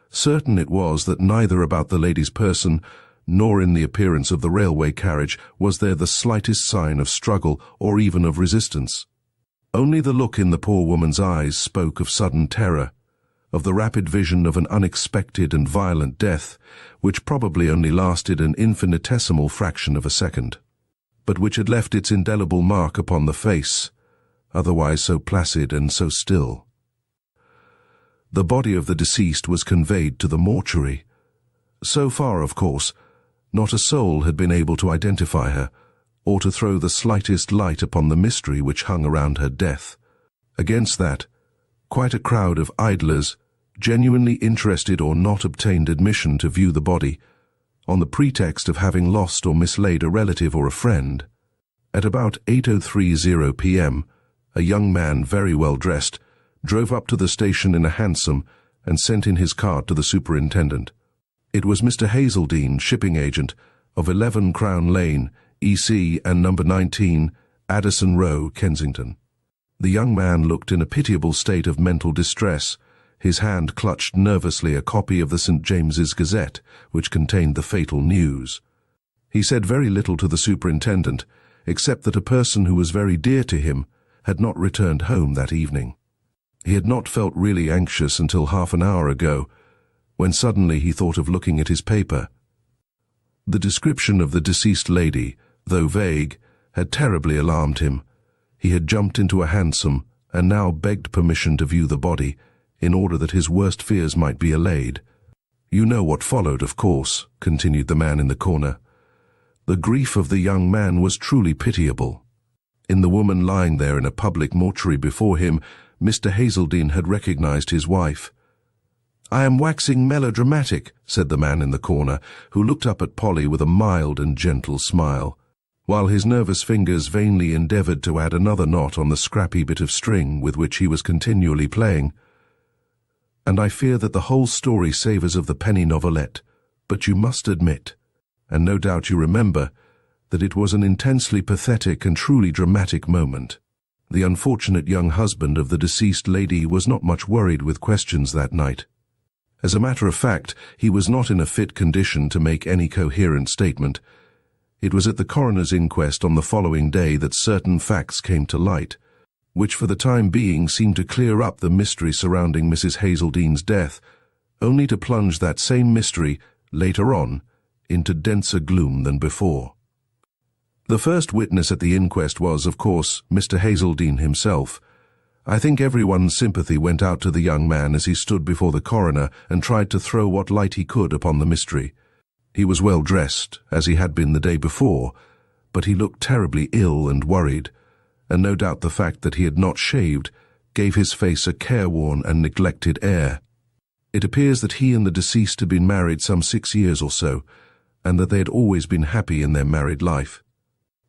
Certain it was that neither about the lady's person nor in the appearance of the railway carriage was there the slightest sign of struggle or even of resistance. Only the look in the poor woman's eyes spoke of sudden terror, of the rapid vision of an unexpected and violent death, which probably only lasted an infinitesimal fraction of a second, but which had left its indelible mark upon the face, otherwise so placid and so still. The body of the deceased was conveyed to the mortuary. So far, of course, not a soul had been able to identify her, or to throw the slightest light upon the mystery which hung around her death. Against that, quite a crowd of idlers, genuinely interested or not, obtained admission to view the body, on the pretext of having lost or mislaid a relative or a friend. At about 8:30 p.m., a young man very well dressed drove up to the station in a hansom and sent in his card to the superintendent. It was Mr. Hazeldine, shipping agent, of 11 Crown Lane, EC, and number 19, Addison Row, Kensington. The young man looked in a pitiable state of mental distress. His hand clutched nervously a copy of the St. James's Gazette, which contained the fatal news. He said very little to the superintendent, except that a person who was very dear to him had not returned home that evening. He had not felt really anxious until half an hour ago, when suddenly he thought of looking at his paper. The description of the deceased lady, though vague, had terribly alarmed him. He had jumped into a hansom and now begged permission to view the body, in order that his worst fears might be allayed. "You know what followed, of course," continued the man in the corner. "The grief of the young man was truly pitiable. In the woman lying there in a public mortuary before him, Mr. Hazeldine had recognized his wife. "I am waxing melodramatic," said the man in the corner, who looked up at Polly with a mild and gentle smile, while his nervous fingers vainly endeavored to add another knot on the scrappy bit of string with which he was continually playing. "And I fear that the whole story savours of the penny novelette, but you must admit, and no doubt you remember, that it was an intensely pathetic and truly dramatic moment. The unfortunate young husband of the deceased lady was not much worried with questions that night. As a matter of fact, he was not in a fit condition to make any coherent statement. It was at the coroner's inquest on the following day that certain facts came to light, which for the time being seemed to clear up the mystery surrounding Mrs. Hazeldine's death, only to plunge that same mystery, later on, into denser gloom than before. The first witness at the inquest was, of course, Mr. Hazeldine himself. I think everyone's sympathy went out to the young man as he stood before the coroner and tried to throw what light he could upon the mystery. He was well dressed, as he had been the day before, but he looked terribly ill and worried, and no doubt the fact that he had not shaved gave his face a careworn and neglected air. It appears that he and the deceased had been married some 6 years or so, and that they had always been happy in their married life.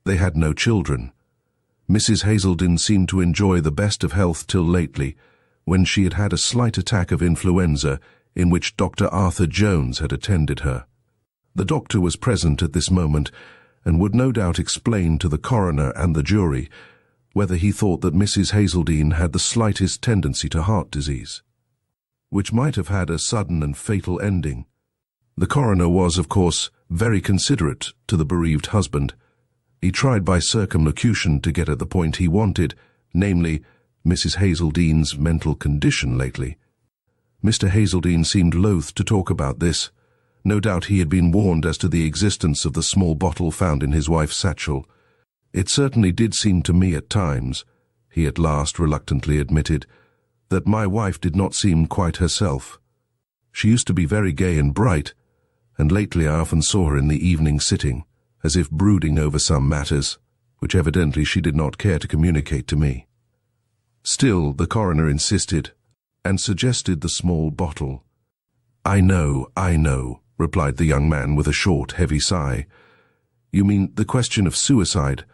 They had no children. Mrs. Hazeldine seemed to enjoy the best of health till lately, when she had had a slight attack of influenza in which Dr. Arthur Jones had attended her. The doctor was present at this moment and would no doubt explain to the coroner and the jury whether he thought that Mrs. Hazeldine had the slightest tendency to heart disease, which might have had a sudden and fatal ending. The coroner was, of course, very considerate to the bereaved husband. He tried by circumlocution to get at the point he wanted, namely, Mrs. Hazeldine's mental condition lately. Mr. Hazeldine seemed loath to talk about this. No doubt he had been warned as to the existence of the small bottle found in his wife's satchel. It certainly did seem to me at times, he at last reluctantly admitted, that my wife did not seem quite herself. She used to be very gay and bright, and lately I often saw her in the evening sitting, as if brooding over some matters, which evidently she did not care to communicate to me. Still, the coroner insisted, and suggested the small bottle. I know, replied the young man with a short, heavy sigh. You mean the question of suicide?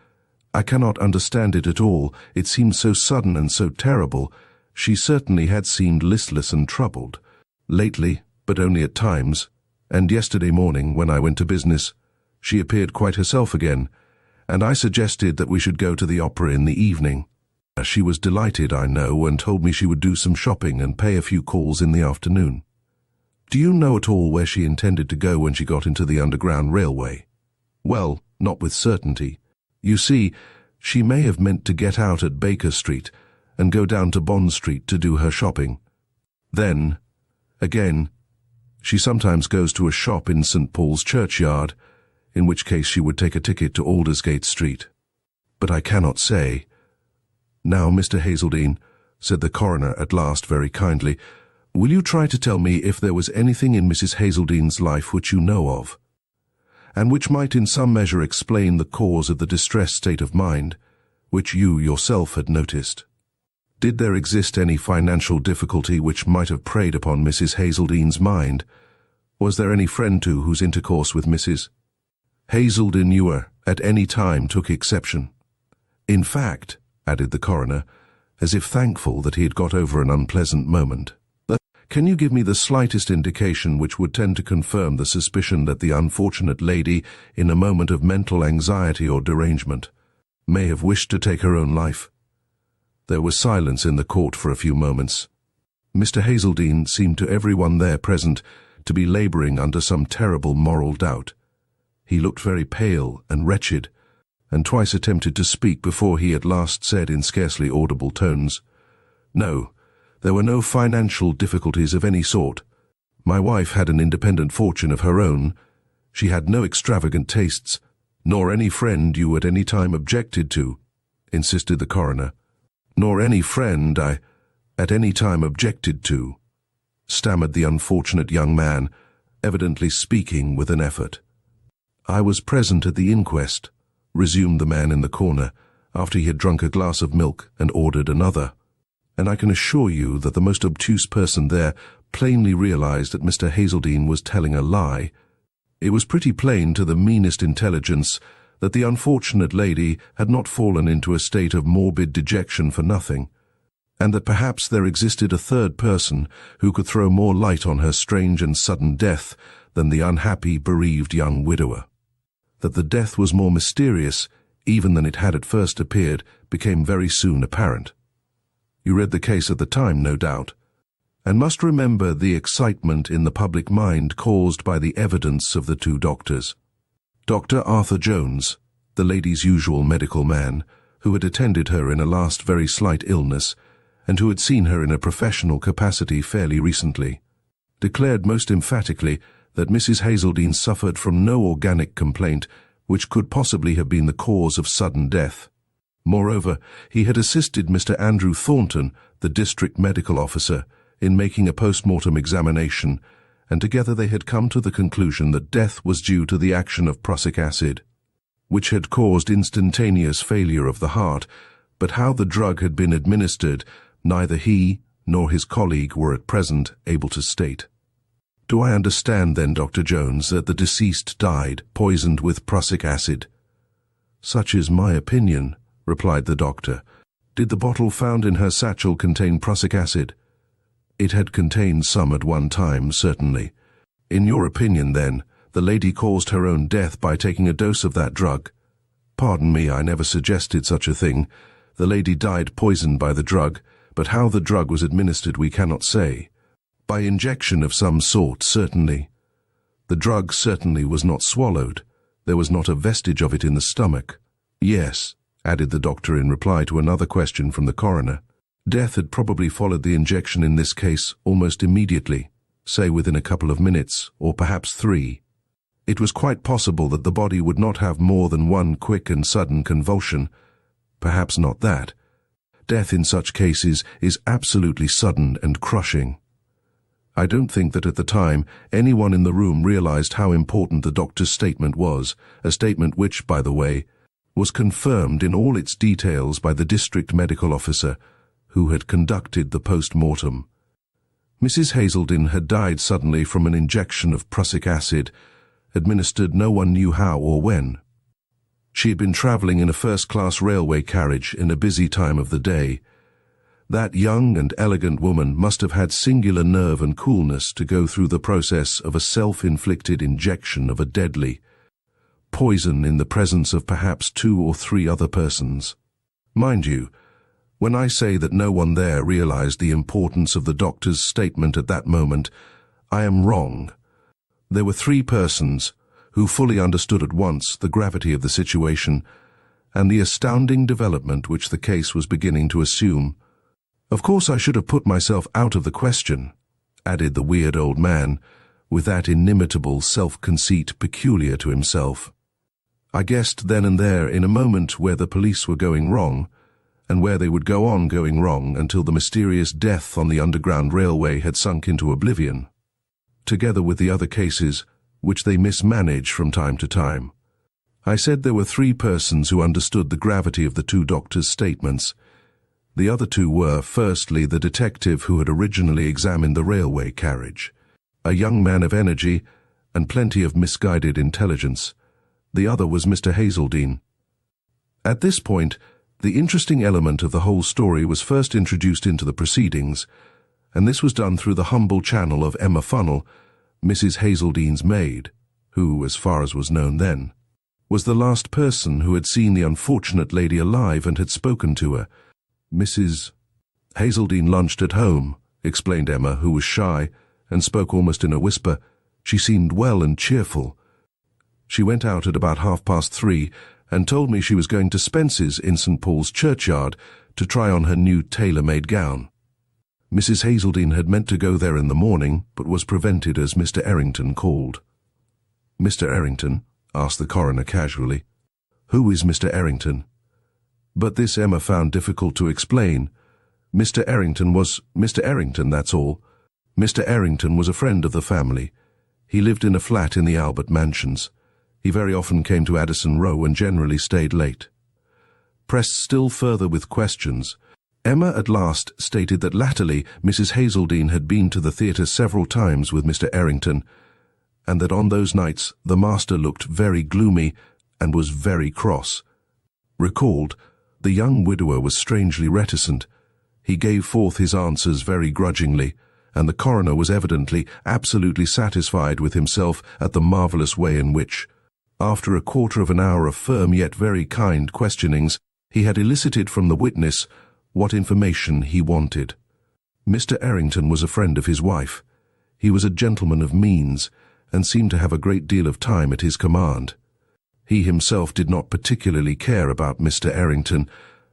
I cannot understand it at all. It seems so sudden and so terrible. She certainly had seemed listless and troubled. Lately, but only at times, and yesterday morning, when I went to business, she appeared quite herself again, and I suggested that we should go to the opera in the evening. She was delighted, I know, and told me she would do some shopping and pay a few calls in the afternoon. Do you know at all where she intended to go when she got into the Underground Railway? Well, not with certainty. You see, she may have meant to get out at Baker Street and go down to Bond Street to do her shopping. Then, again, she sometimes goes to a shop in St. Paul's Churchyard, in which case she would take a ticket to Aldersgate Street. But I cannot say. Now, Mr. Hazeldine, said the coroner at last very kindly, will you try to tell me if there was anything in Mrs. Hazeldine's life which you know of, and which might in some measure explain the cause of the distressed state of mind, which you yourself had noticed? Did there exist any financial difficulty which might have preyed upon Mrs. Hazeldine's mind? Was there any friend, too, whose intercourse with Mrs. Hazeldine at any time took exception? In fact, added the coroner, as if thankful that he had got over an unpleasant moment, can you give me the slightest indication which would tend to confirm the suspicion that the unfortunate lady, in a moment of mental anxiety or derangement, may have wished to take her own life? There was silence in the court for a few moments. Mr. Hazeldine seemed to everyone there present to be labouring under some terrible moral doubt. He looked very pale and wretched, and twice attempted to speak before he at last said in scarcely audible tones, No, there were no financial difficulties of any sort. My wife had an independent fortune of her own. She had no extravagant tastes, nor any friend you at any time objected to, insisted the coroner. Nor any friend I at any time objected to, stammered the unfortunate young man, evidently speaking with an effort. I was present at the inquest, resumed the man in the corner, after he had drunk a glass of milk and ordered another, and I can assure you that the most obtuse person there plainly realized that Mr. Hazeldine was telling a lie. It was pretty plain to the meanest intelligence that the unfortunate lady had not fallen into a state of morbid dejection for nothing, and that perhaps there existed a third person who could throw more light on her strange and sudden death than the unhappy, bereaved young widower. That the death was more mysterious even than it had at first appeared became very soon apparent. You read the case at the time, no doubt, and must remember the excitement in the public mind caused by the evidence of the two doctors. Dr. Arthur Jones, the lady's usual medical man, who had attended her in a last very slight illness, and who had seen her in a professional capacity fairly recently, declared most emphatically that Mrs. Hazeldine suffered from no organic complaint which could possibly have been the cause of sudden death. Moreover, he had assisted Mr. Andrew Thornton, the district medical officer, in making a post-mortem examination, and together they had come to the conclusion that death was due to the action of prussic acid, which had caused instantaneous failure of the heart, but how the drug had been administered, neither he nor his colleague were at present able to state. Do I understand, then, Dr. Jones, that the deceased died poisoned with prussic acid? Such is my opinion, replied the doctor. Did the bottle found in her satchel contain prussic acid? It had contained some at one time, certainly. In your opinion, then, the lady caused her own death by taking a dose of that drug? Pardon me, I never suggested such a thing. The lady died poisoned by the drug, but how the drug was administered we cannot say. By injection of some sort, certainly. The drug certainly was not swallowed. There was not a vestige of it in the stomach. Yes, added the doctor in reply to another question from the coroner. Death had probably followed the injection in this case almost immediately, say within a couple of minutes, or perhaps 3. It was quite possible that the body would not have more than one quick and sudden convulsion. Perhaps not that. Death in such cases is absolutely sudden and crushing. I don't think that at the time anyone in the room realized how important the doctor's statement was, a statement which, by the way, was confirmed in all its details by the district medical officer who had conducted the post-mortem. Mrs. Hazeldine had died suddenly from an injection of prussic acid, administered no one knew how or when. She had been travelling in a first-class railway carriage in a busy time of the day. That young and elegant woman must have had singular nerve and coolness to go through the process of a self-inflicted injection of a deadly poison in the presence of perhaps 2 or 3 other persons. Mind you, when I say that no one there realized the importance of the doctor's statement at that moment, I am wrong. There were 3 persons who fully understood at once the gravity of the situation and the astounding development which the case was beginning to assume. Of course I should have put myself out of the question, added the weird old man, with that inimitable self-conceit peculiar to himself. I guessed then and there in a moment where the police were going wrong, and where they would go on going wrong until the mysterious death on the Underground Railway had sunk into oblivion, together with the other cases which they mismanage from time to time. I said there were 3 persons who understood the gravity of the 2 doctors' statements. The other 2 were, firstly, the detective who had originally examined the railway carriage, a young man of energy and plenty of misguided intelligence. The other was Mr. Hazeldine. At this point, the interesting element of the whole story was first introduced into the proceedings, and this was done through the humble channel of Emma Funnell, Mrs. Hazeldine's maid, who, as far as was known then, was the last person who had seen the unfortunate lady alive and had spoken to her. Mrs. Hazeldine lunched at home, explained Emma, who was shy and spoke almost in a whisper. She seemed well and cheerful. She went out at about 3:30 and told me she was going to Spence's in St. Paul's churchyard to try on her new tailor-made gown. Mrs. Hazeldine had meant to go there in the morning, but was prevented as Mr. Errington called. Mr. Errington? Asked the coroner casually. Who is Mr. Errington? But this Emma found difficult to explain. Mr. Errington was Mr. Errington, that's all. Mr. Errington was a friend of the family. He lived in a flat in the Albert Mansions. He very often came to Addison Row and generally stayed late. Pressed still further with questions, Emma at last stated that latterly Mrs. Hazeldine had been to the theatre several times with Mr. Errington, and that on those nights the master looked very gloomy and was very cross. Recalled, the young widower was strangely reticent. He gave forth his answers very grudgingly, and the coroner was evidently absolutely satisfied with himself at the marvellous way in which, after a quarter of an hour of firm yet very kind questionings, he had elicited from the witness what information he wanted. Mr. Errington was a friend of his wife. He was a gentleman of means, and seemed to have a great deal of time at his command. He himself did not particularly care about Mr. Errington,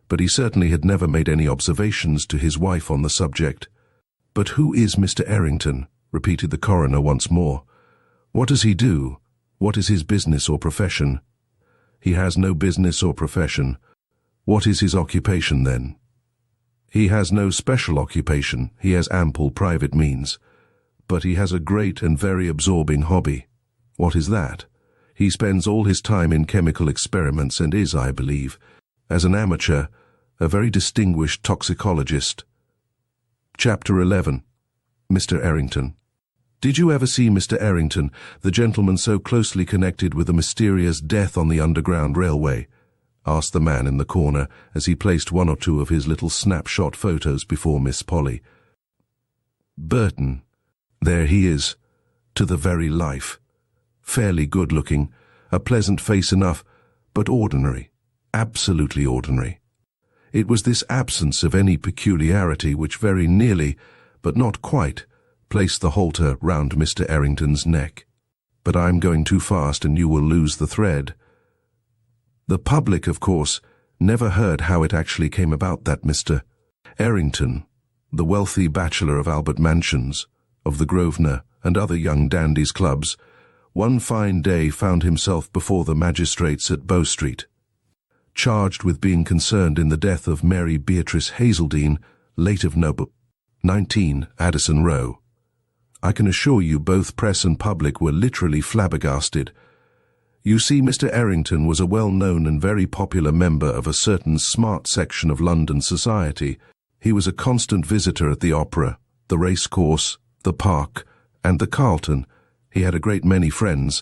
but he certainly had never made any observations to his wife on the subject. But who is Mr. Errington? Repeated the coroner once more. What does he do? What is his business or profession? He has no business or profession. What is his occupation then? He has no special occupation. He has ample private means. But he has a great and very absorbing hobby. What is that? He spends all his time in chemical experiments and is, I believe, as an amateur, a very distinguished toxicologist. Chapter 11. Mr. Errington. Did you ever see Mr. Errington, the gentleman so closely connected with the mysterious death on the Underground Railway? Asked the man in the corner as he placed 1 or 2 of his little snapshot photos before Miss Polly. Burton. There he is, to the very life. Fairly good-looking, a pleasant face enough, but ordinary, absolutely ordinary. It was this absence of any peculiarity which very nearly, but not quite, placed the halter round Mr. Errington's neck. But I'm going too fast and you will lose the thread. The public, of course, never heard how it actually came about that Mr. Errington, the wealthy bachelor of Albert Mansions, of the Grosvenor and other young dandies' clubs, one fine day found himself before the magistrates at Bow Street, charged with being concerned in the death of Mary Beatrice Hazeldine, late of No. 19 Addison Row. I can assure you both press and public were literally flabbergasted. You see, Mr. Errington was a well-known and very popular member of a certain smart section of London society. He was a constant visitor at the Opera, the Racecourse, the Park, and the Carlton. He had a great many friends,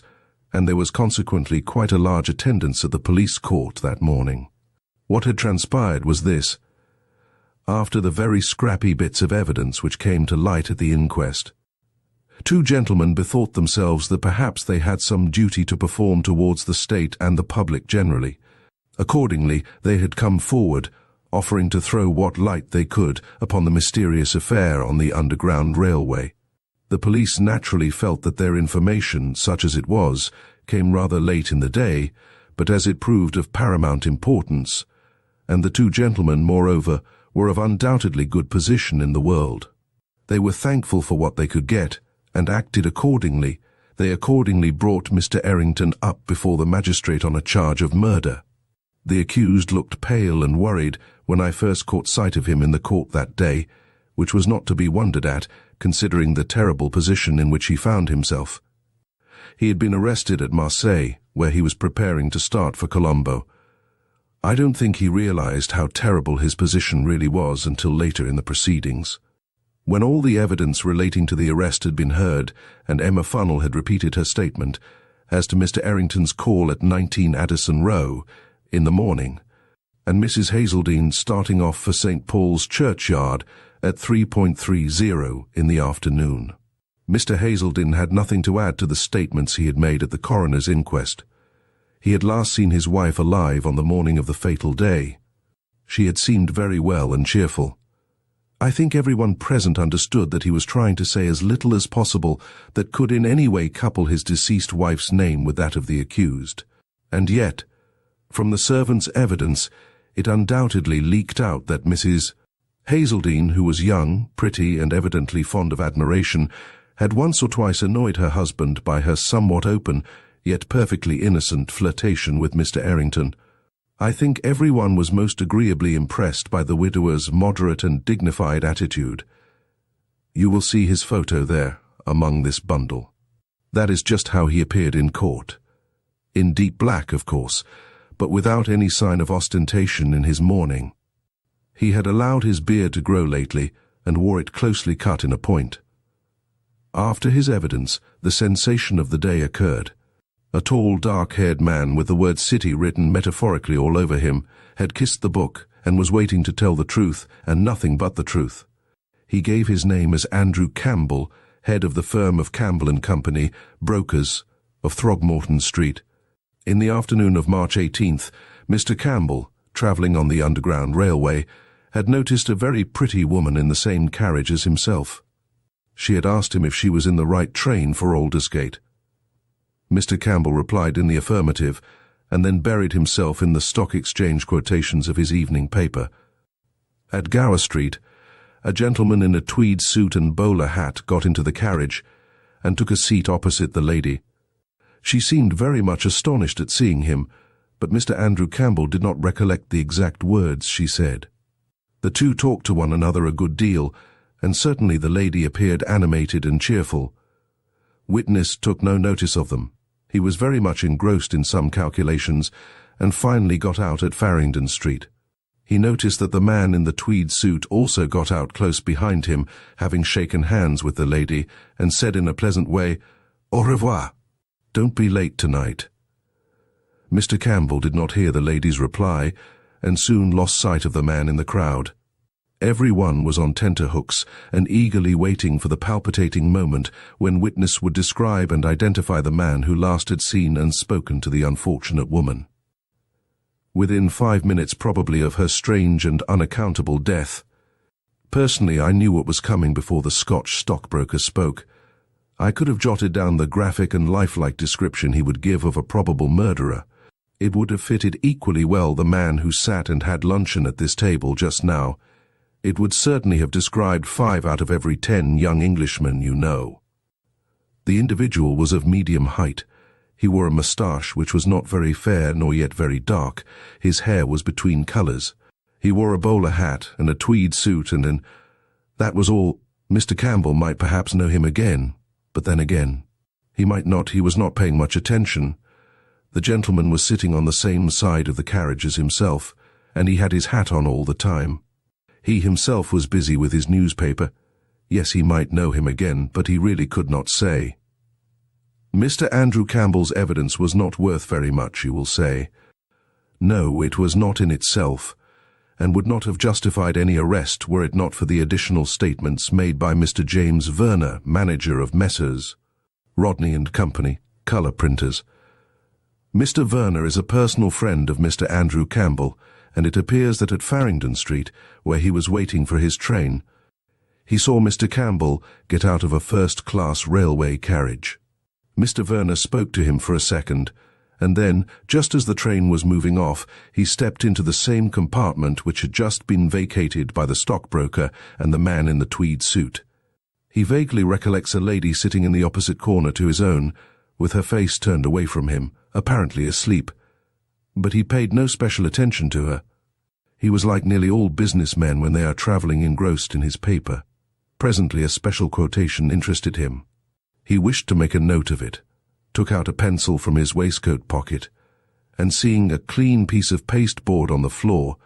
and there was consequently quite a large attendance at the police court that morning. What had transpired was this. After the very scrappy bits of evidence which came to light at the inquest, two gentlemen bethought themselves that perhaps they had some duty to perform towards the state and the public generally. Accordingly, they had come forward, offering to throw what light they could upon the mysterious affair on the Underground Railway. The police naturally felt that their information, such as it was, came rather late in the day, but as it proved of paramount importance, and the two gentlemen, moreover, were of undoubtedly good position in the world. They were thankful for what they could get, and acted accordingly. They accordingly brought Mr. Errington up before the magistrate on a charge of murder. The accused looked pale and worried when I first caught sight of him in the court that day, which was not to be wondered at, considering the terrible position in which he found himself. He had been arrested at Marseille, where he was preparing to start for Colombo. I don't think he realized how terrible his position really was until later in the proceedings. When all the evidence relating to the arrest had been heard, and Emma Funnell had repeated her statement as to Mr. Errington's call at 19 Addison Row in the morning, and Mrs. Hazeldine starting off for St. Paul's Churchyard at 3:30 in the afternoon, Mr. Hazeldine had nothing to add to the statements he had made at the coroner's inquest. He had last seen his wife alive on the morning of the fatal day. She had seemed very well and cheerful. I think everyone present understood that he was trying to say as little as possible that could in any way couple his deceased wife's name with that of the accused. And yet, from the servant's evidence, it undoubtedly leaked out that Mrs. Hazeldine, who was young, pretty, and evidently fond of admiration, had once or twice annoyed her husband by her somewhat open, yet perfectly innocent flirtation with Mr. Errington. I think everyone was most agreeably impressed by the widower's moderate and dignified attitude. You will see his photo there, among this bundle. That is just how he appeared in court. In deep black, of course, but without any sign of ostentation in his mourning. He had allowed his beard to grow lately, and wore it closely cut in a point. After his evidence, the sensation of the day occurred. A tall, dark-haired man with the word City written metaphorically all over him had kissed the book and was waiting to tell the truth and nothing but the truth. He gave his name as Andrew Campbell, head of the firm of Campbell and Company, brokers, of Throgmorton Street. In the afternoon of March 18th, Mr. Campbell, travelling on the Underground Railway, had noticed a very pretty woman in the same carriage as himself. She had asked him if she was in the right train for Aldersgate. Mr. Campbell replied in the affirmative, and then buried himself in the Stock Exchange quotations of his evening paper. At Gower Street, a gentleman in a tweed suit and bowler hat got into the carriage, and took a seat opposite the lady. She seemed very much astonished at seeing him, but Mr. Andrew Campbell did not recollect the exact words she said. The two talked to one another a good deal, and certainly the lady appeared animated and cheerful. Witness took no notice of them. He was very much engrossed in some calculations, and finally got out at Farringdon Street. He noticed that the man in the tweed suit also got out close behind him, having shaken hands with the lady, and said in a pleasant way, "Au revoir. Don't be late tonight." Mr. Campbell did not hear the lady's reply, and soon lost sight of the man in the crowd. Every one was on tenterhooks and eagerly waiting for the palpitating moment when witness would describe and identify the man who last had seen and spoken to the unfortunate woman. within 5 minutes probably of her strange and unaccountable death. Personally, I knew what was coming before the Scotch stockbroker spoke. I could have jotted down the graphic and lifelike description he would give of a probable murderer. It would have fitted equally well the man who sat and had luncheon at this table just now. It would certainly have described 5 out of every 10 young Englishmen you know. The individual was of medium height. He wore a moustache which was not very fair nor yet very dark. His hair was between colours. He wore a bowler hat and a tweed suit, and that was all. Mr. Campbell might perhaps know him again, but then again, he might not. He was not paying much attention. The gentleman was sitting on the same side of the carriage as himself, and he had his hat on all the time. He himself was busy with his newspaper. Yes, he might know him again, but he really could not say. Mr. Andrew Campbell's evidence was not worth very much, you will say. No, it was not in itself, and would not have justified any arrest were it not for the additional statements made by Mr. James Verner, manager of Messrs. Rodney and Company, colour printers. Mr. Verner is a personal friend of Mr. Andrew Campbell, and it appears that at Farringdon Street, where he was waiting for his train, he saw Mr. Campbell get out of a first-class railway carriage. Mr. Verner spoke to him for a second, and then, just as the train was moving off, he stepped into the same compartment which had just been vacated by the stockbroker and the man in the tweed suit. He vaguely recollects a lady sitting in the opposite corner to his own, with her face turned away from him, apparently asleep. But he paid no special attention to her. He was like nearly all business men when they are travelling engrossed in his paper. Presently a special quotation interested him. He wished to make a note of it, took out a pencil from his waistcoat pocket, and seeing a clean piece of pasteboard on the floor,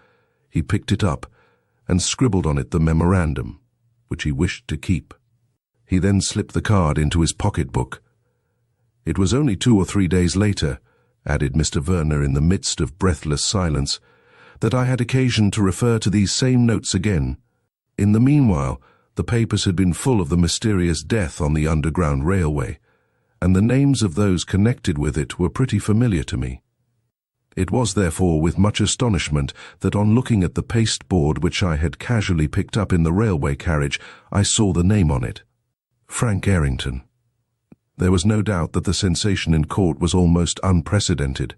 he picked it up and scribbled on it the memorandum, which he wished to keep. He then slipped the card into his pocket-book. It was only 2 or 3 days later, added Mr. Verner in the midst of breathless silence, that I had occasion to refer to these same notes again. In the meanwhile, the papers had been full of the mysterious death on the Underground Railway, and the names of those connected with it were pretty familiar to me. It was therefore with much astonishment that on looking at the pasteboard which I had casually picked up in the railway carriage, I saw the name on it. Frank Errington. There was no doubt that the sensation in court was almost unprecedented.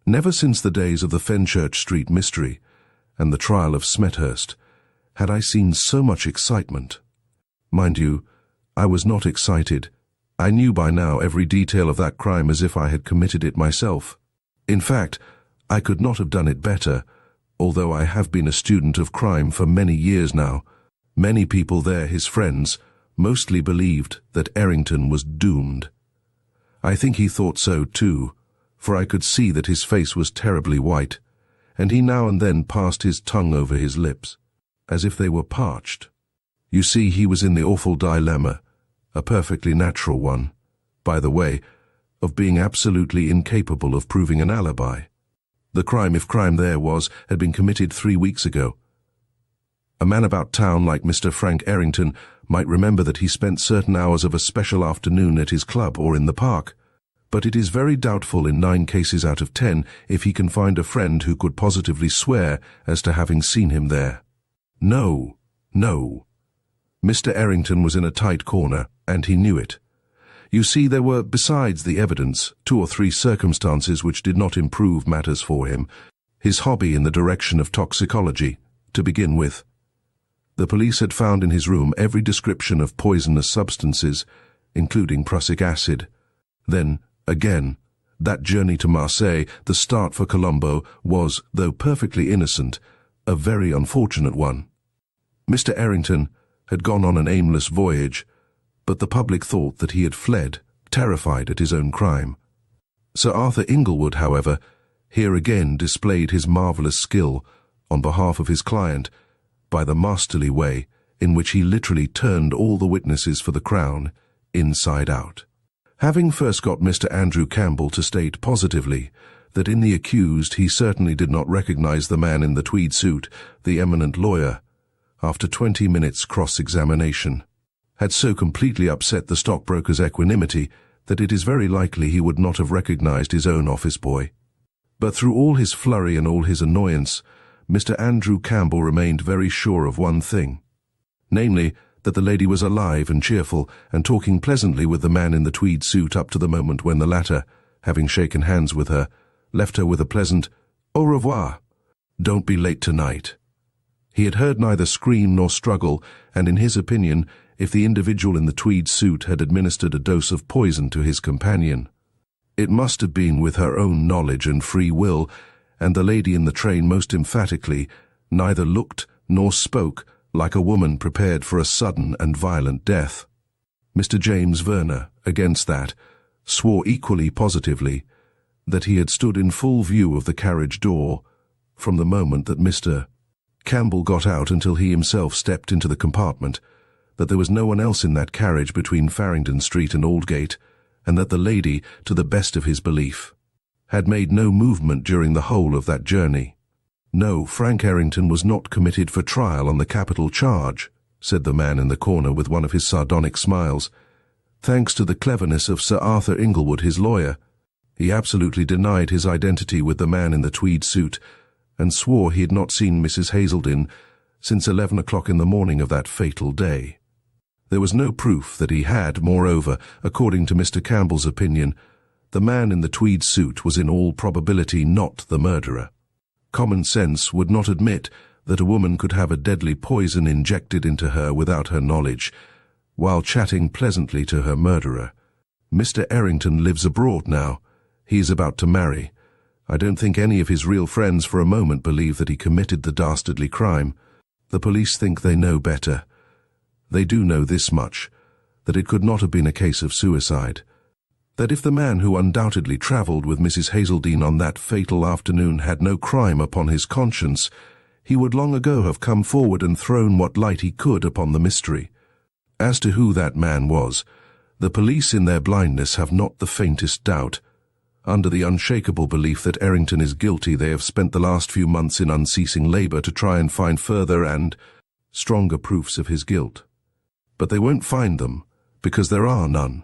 Never since the days of the Fenchurch Street mystery and the trial of Smethurst had I seen so much excitement. Mind you, I was not excited. I knew by now every detail of that crime as if I had committed it myself. In fact, I could not have done it better, although I have been a student of crime for many years now. Many people there, his friends, mostly believed that Errington was doomed. I think he thought so too, for I could see that his face was terribly white, and he now and then passed his tongue over his lips, as if they were parched. You see, he was in the awful dilemma, a perfectly natural one, by the way, of being absolutely incapable of proving an alibi. The crime, if crime there was, had been committed 3 weeks ago. A man about town like Mr. Frank Errington might remember that he spent certain hours of a special afternoon at his club or in the park, but it is very doubtful in 9 cases out of 10 if he can find a friend who could positively swear as to having seen him there. No. Mr. Errington was in a tight corner, and he knew it. You see, there were, besides the evidence, 2 or 3 circumstances which did not improve matters for him. His hobby in the direction of toxicology, to begin with. The police had found in his room every description of poisonous substances, including prussic acid. Then, again, that journey to Marseille, the start for Colombo, was, though perfectly innocent, a very unfortunate one. Mr. Errington had gone on an aimless voyage, but the public thought that he had fled, terrified at his own crime. Sir Arthur Inglewood, however, here again displayed his marvellous skill on behalf of his client by the masterly way in which he literally turned all the witnesses for the Crown inside out. Having first got Mr. Andrew Campbell to state positively that in the accused he certainly did not recognize the man in the tweed suit, the eminent lawyer, after 20 minutes cross-examination, had so completely upset the stockbroker's equanimity that it is very likely he would not have recognized his own office boy. But through all his flurry and all his annoyance, Mr. Andrew Campbell remained very sure of one thing, namely, that the lady was alive and cheerful and talking pleasantly with the man in the tweed suit up to the moment when the latter, having shaken hands with her, left her with a pleasant "Au revoir. Don't be late tonight." He had heard neither scream nor struggle, and in his opinion, if the individual in the tweed suit had administered a dose of poison to his companion, it must have been with her own knowledge and free will, and the lady in the train most emphatically neither looked nor spoke like a woman prepared for a sudden and violent death. Mr. James Verner, against that, swore equally positively that he had stood in full view of the carriage door from the moment that Mr. Campbell got out until he himself stepped into the compartment, that there was no one else in that carriage between Farringdon Street and Aldgate, and that the lady, to the best of his belief, had made no movement during the whole of that journey. "No, Frank Errington was not committed for trial on the capital charge," said the man in the corner with one of his sardonic smiles. "Thanks to the cleverness of Sir Arthur Inglewood, his lawyer. He absolutely denied his identity with the man in the tweed suit, and swore he had not seen Mrs. Hazeldine since 11 o'clock in the morning of that fatal day. There was no proof that he had, moreover, according to Mr. Campbell's opinion, the man in the tweed suit was in all probability not the murderer. Common sense would not admit that a woman could have a deadly poison injected into her without her knowledge, while chatting pleasantly to her murderer. Mr. Errington lives abroad now. He is about to marry. I don't think any of his real friends for a moment believe that he committed the dastardly crime. The police think they know better. They do know this much, that it could not have been a case of suicide. That if the man who undoubtedly travelled with Mrs. Hazeldine on that fatal afternoon had no crime upon his conscience, he would long ago have come forward and thrown what light he could upon the mystery. As to who that man was, the police in their blindness have not the faintest doubt. Under the unshakable belief that Errington is guilty, they have spent the last few months in unceasing labour to try and find further and stronger proofs of his guilt. But they won't find them, because there are none.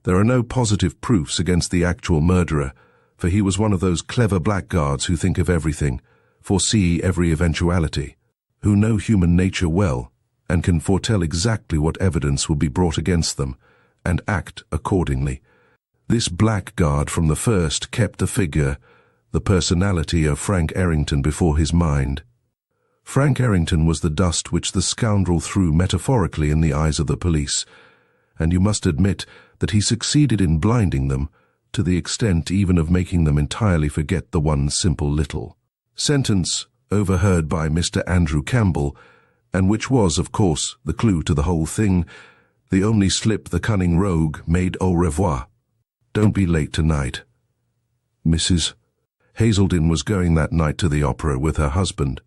There are no positive proofs against the actual murderer, for he was one of those clever blackguards who think of everything, foresee every eventuality, who know human nature well, and can foretell exactly what evidence will be brought against them, and act accordingly. This blackguard from the first kept the figure, the personality of Frank Errington before his mind. Frank Errington was the dust which the scoundrel threw metaphorically in the eyes of the police, and you must admit that he succeeded in blinding them, to the extent even of making them entirely forget the one simple little sentence overheard by Mr. Andrew Campbell, and which was, of course, the clue to the whole thing, the only slip the cunning rogue made au revoir. "Don't be late tonight." Mrs. Hazeldine was going that night to the opera with her husband.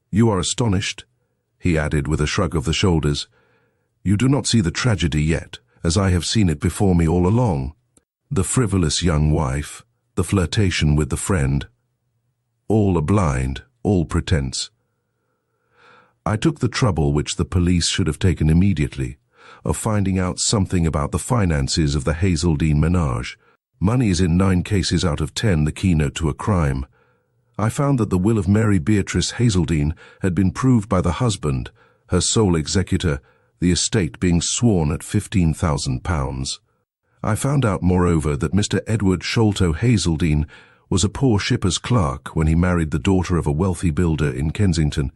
"You are astonished," he added with a shrug of the shoulders. "You do not see the tragedy yet, as I have seen it before me all along. The frivolous young wife, the flirtation with the friend. All a blind, all pretense. I took the trouble which the police should have taken immediately, of finding out something about the finances of the Hazeldine menage. Money is in 9 cases out of 10 the keynote to a crime. I found that the will of Mary Beatrice Hazeldine had been proved by the husband, her sole executor, the estate being sworn at £15,000. I found out, moreover, that Mr. Edward Sholto Hazeldine was a poor shipper's clerk when he married the daughter of a wealthy builder in Kensington,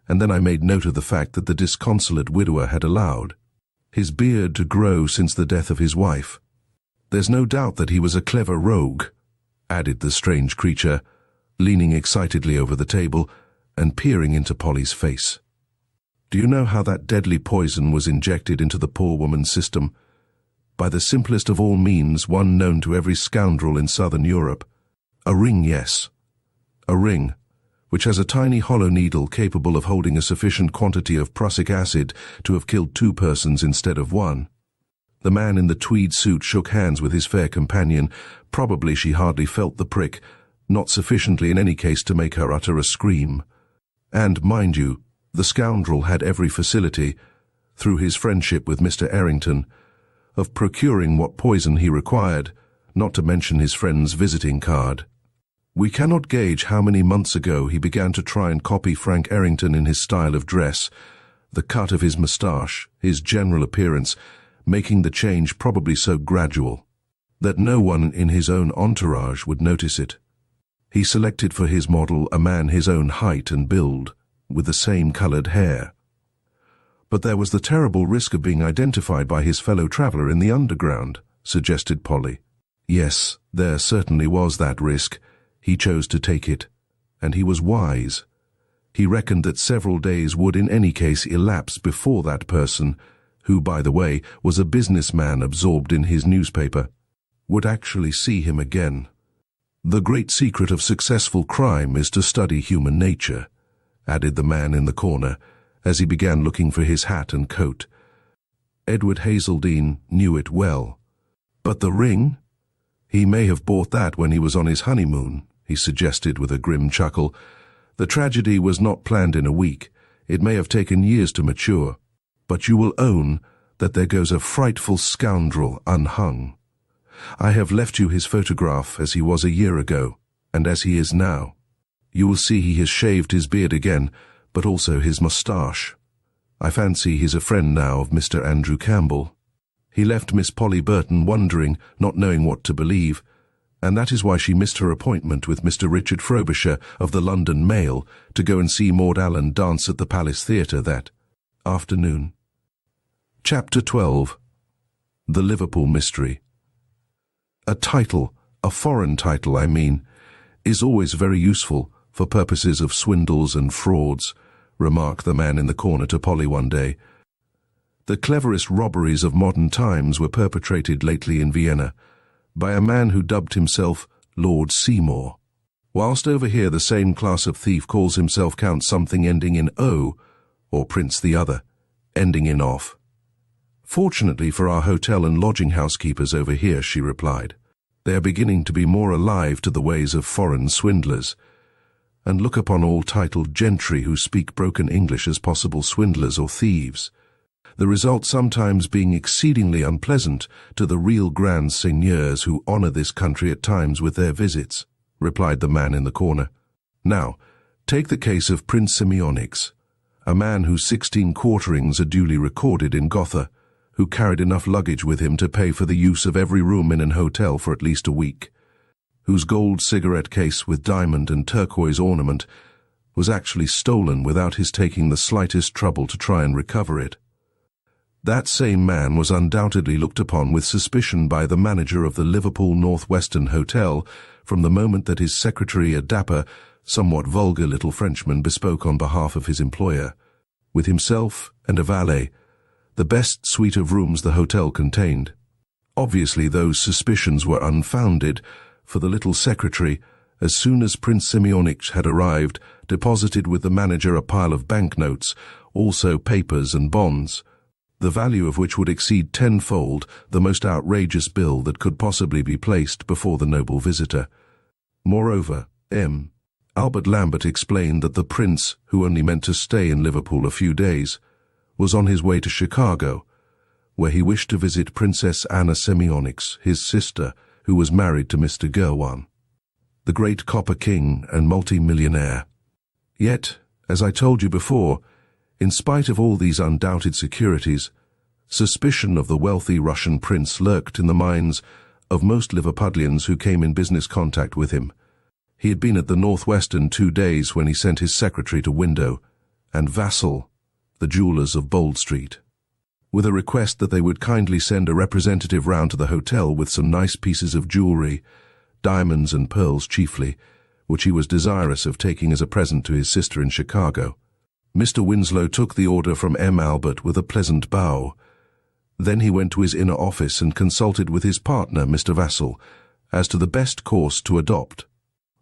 and then I made note of the fact that the disconsolate widower had allowed his beard to grow since the death of his wife. There's no doubt that he was a clever rogue," added the strange creature, leaning excitedly over the table and peering into Polly's face. "Do you know how that deadly poison was injected into the poor woman's system? By the simplest of all means, one known to every scoundrel in southern Europe. A ring, yes. A ring, which has a tiny hollow needle capable of holding a sufficient quantity of prussic acid to have killed 2 persons instead of 1. The man in the tweed suit shook hands with his fair companion. Probably she hardly felt the prick, not sufficiently in any case to make her utter a scream. And, mind you, the scoundrel had every facility, through his friendship with Mr. Errington, of procuring what poison he required, not to mention his friend's visiting card. We cannot gauge how many months ago he began to try and copy Frank Errington in his style of dress, the cut of his moustache, his general appearance, making the change probably so gradual that no one in his own entourage would notice it. He selected for his model a man his own height and build, with the same coloured hair. But there was the terrible risk of being identified by his fellow traveller in the underground, suggested Polly. Yes, there certainly was that risk. He chose to take it, and he was wise. He reckoned that several days would in any case elapse before that person, who, by the way, was a businessman absorbed in his newspaper, would actually see him again. The great secret of successful crime is to study human nature, added the man in the corner, as he began looking for his hat and coat. Edward Hazeldine knew it well. But the ring? He may have bought that when he was on his honeymoon, he suggested with a grim chuckle. The tragedy was not planned in a week. It may have taken years to mature. But you will own that there goes a frightful scoundrel unhung. I have left you his photograph as he was a year ago, and as he is now. You will see he has shaved his beard again, but also his moustache. I fancy he's a friend now of Mr. Andrew Campbell. He left Miss Polly Burton wondering, not knowing what to believe, and that is why she missed her appointment with Mr. Richard Frobisher of the London Mail to go and see Maud Allen dance at the Palace Theatre that afternoon. Chapter 12. The Liverpool Mystery. A title, a foreign title I mean, is always very useful for purposes of swindles and frauds, remarked the man in the corner to Polly one day. The cleverest robberies of modern times were perpetrated lately in Vienna by a man who dubbed himself Lord Seymour, whilst over here the same class of thief calls himself Count something ending in O, or Prince the other, ending in off. Fortunately for our hotel and lodging housekeepers over here, she replied, they are beginning to be more alive to the ways of foreign swindlers, and look upon all titled gentry who speak broken English as possible swindlers or thieves, the result sometimes being exceedingly unpleasant to the real grand seigneurs who honour this country at times with their visits, replied the man in the corner. Now, take the case of Prince Semionix, a man whose 16 quarterings are duly recorded in Gotha, who carried enough luggage with him to pay for the use of every room in an hotel for at least a week, whose gold cigarette case with diamond and turquoise ornament was actually stolen without his taking the slightest trouble to try and recover it. That same man was undoubtedly looked upon with suspicion by the manager of the Liverpool North-Western Hotel from the moment that his secretary, a dapper, somewhat vulgar little Frenchman, bespoke on behalf of his employer, with himself and a valet, the best suite of rooms the hotel contained. Obviously those suspicions were unfounded, for the little secretary, as soon as Prince Semionix had arrived, deposited with the manager a pile of banknotes, also papers and bonds, the value of which would exceed tenfold the most outrageous bill that could possibly be placed before the noble visitor. Moreover, Albert Lambert explained that the prince, who only meant to stay in Liverpool a few days, was on his way to Chicago, where he wished to visit Princess Anna Semionix, his sister, who was married to Mr. Gurwan, the great copper king and multi-millionaire. Yet, as I told you before, in spite of all these undoubted securities, suspicion of the wealthy Russian prince lurked in the minds of most Liverpudlians who came in business contact with him. He had been at the Northwestern 2 days when he sent his secretary to Window and Vassal, the jewellers of Bold Street, with a request that they would kindly send a representative round to the hotel with some nice pieces of jewellery, diamonds and pearls chiefly, which he was desirous of taking as a present to his sister in Chicago. Mr. Winslow took the order from M. Albert with a pleasant bow. Then he went to his inner office and consulted with his partner, Mr. Vassal, as to the best course to adopt.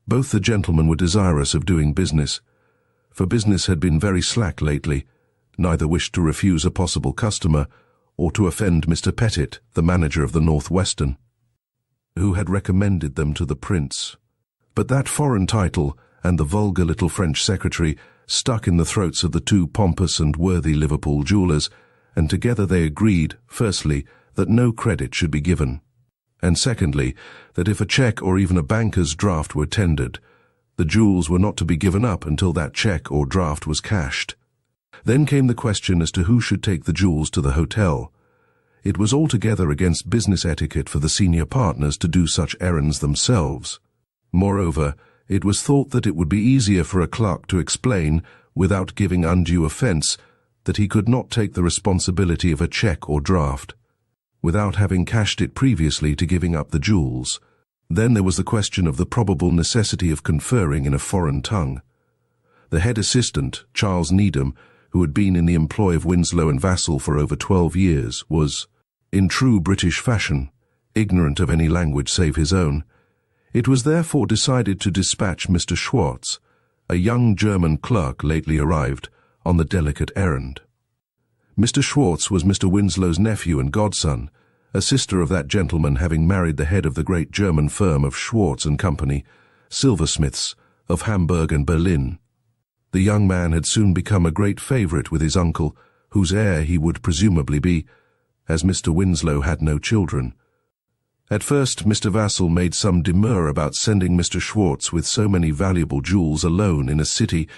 Both the gentlemen were desirous of doing business, for business had been very slack lately. Neither wished to refuse a possible customer, or to offend Mr. Pettit, the manager of the Northwestern, who had recommended them to the prince. But that foreign title and the vulgar little French secretary stuck in the throats of the two pompous and worthy Liverpool jewellers, and together they agreed, firstly, that no credit should be given, and secondly, that if a cheque or even a banker's draft were tendered, the jewels were not to be given up until that cheque or draft was cashed. Then came the question as to who should take the jewels to the hotel. It was altogether against business etiquette for the senior partners to do such errands themselves. Moreover, it was thought that it would be easier for a clerk to explain, without giving undue offence, that he could not take the responsibility of a cheque or draft, without having cashed it previously to giving up the jewels. Then there was the question of the probable necessity of conferring in a foreign tongue. The head assistant, Charles Needham, who had been in the employ of Winslow and Vassall for over 12 years, was, in true British fashion, ignorant of any language save his own. It was therefore decided to dispatch Mr. Schwartz, a young German clerk lately arrived, on the delicate errand. Mr. Schwartz was Mr. Winslow's nephew and godson, a sister of that gentleman having married the head of the great German firm of Schwartz and Company, silversmiths, of Hamburg and Berlin. The young man had soon become a great favourite with his uncle, whose heir he would presumably be, as Mr. Winslow had no children. At first Mr. Vassall made some demur about sending Mr. Schwartz with so many valuable jewels alone in a city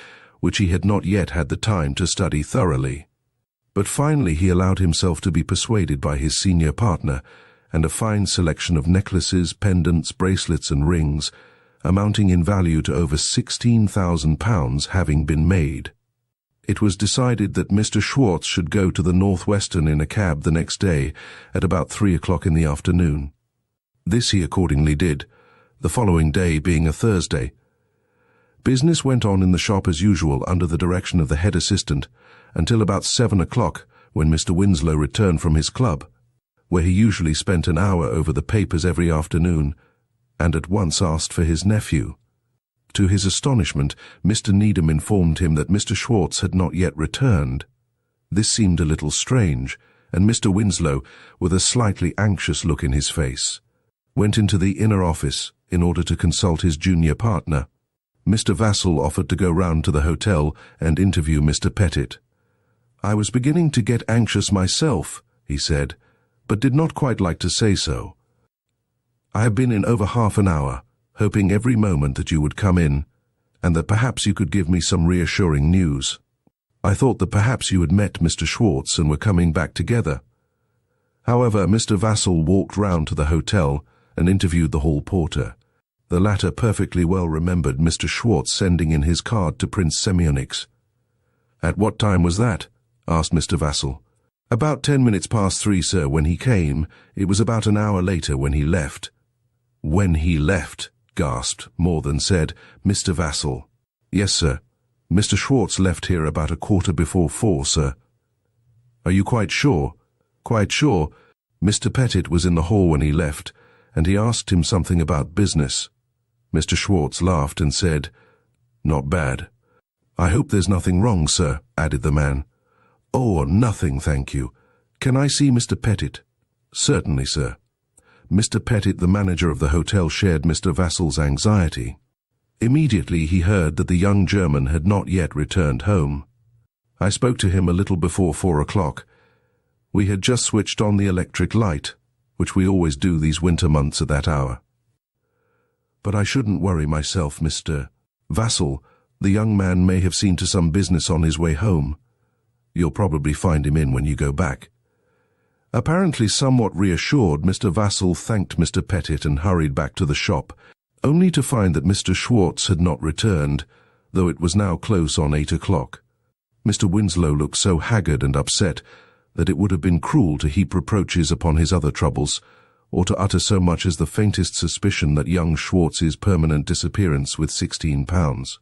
which he had not yet had the time to study thoroughly. But finally he allowed himself to be persuaded by his senior partner, and a fine selection of necklaces, pendants, bracelets and rings, amounting in value to over £16,000 having been made. It was decided that Mr. Schwartz should go to the Northwestern in a cab the next day at about 3 o'clock in the afternoon. This he accordingly did, the following day being a Thursday. Business went on in the shop as usual under the direction of the head assistant until about 7 o'clock, when Mr. Winslow returned from his club, where he usually spent an hour over the papers every afternoon, and at once asked for his nephew. To his astonishment, Mr. Needham informed him that Mr. Schwartz had not yet returned. This seemed a little strange, and Mr. Winslow, with a slightly anxious look in his face, went into the inner office in order to consult his junior partner. Mr. Vassall offered to go round to the hotel and interview Mr. Pettit. "I was beginning to get anxious myself," he said, "but did not quite like to say so. I have been in over half an hour, hoping every moment that you would come in, and that perhaps you could give me some reassuring news. I thought that perhaps you had met Mr. Schwartz and were coming back together." However, Mr. Vassall walked round to the hotel and interviewed the hall porter. The latter perfectly well remembered Mr. Schwartz sending in his card to Prince Semyonix. "At what time was that?" asked Mr. Vassall. "About 10 minutes past 3, sir, when he came. It was about an hour later when he left." "When he left," gasped, more than said, Mr. Vassall. "Yes, sir. Mr. Schwartz left here about 4:15, sir." "Are you quite sure?" "Quite sure. Mr. Pettit was in the hall when he left, and he asked him something about business." Mr. Schwartz laughed and said, "Not bad." "I hope there's nothing wrong, sir," added the man. "Oh, nothing, thank you. Can I see Mr. Pettit?" "Certainly, sir." Mr. Pettit, the manager of the hotel, shared Mr. Vassall's anxiety. Immediately he heard that the young German had not yet returned home. "I spoke to him a little before 4 o'clock. We had just switched on the electric light, which we always do these winter months at that hour. But I shouldn't worry myself, Mr. Vassall. The young man may have seen to some business on his way home. You'll probably find him in when you go back." Apparently somewhat reassured, Mr. Vassall thanked Mr. Pettit and hurried back to the shop, only to find that Mr. Schwartz had not returned, though it was now close on 8 o'clock. Mr. Winslow looked so haggard and upset that it would have been cruel to heap reproaches upon his other troubles, or to utter so much as the faintest suspicion that young Schwartz's permanent disappearance with £16,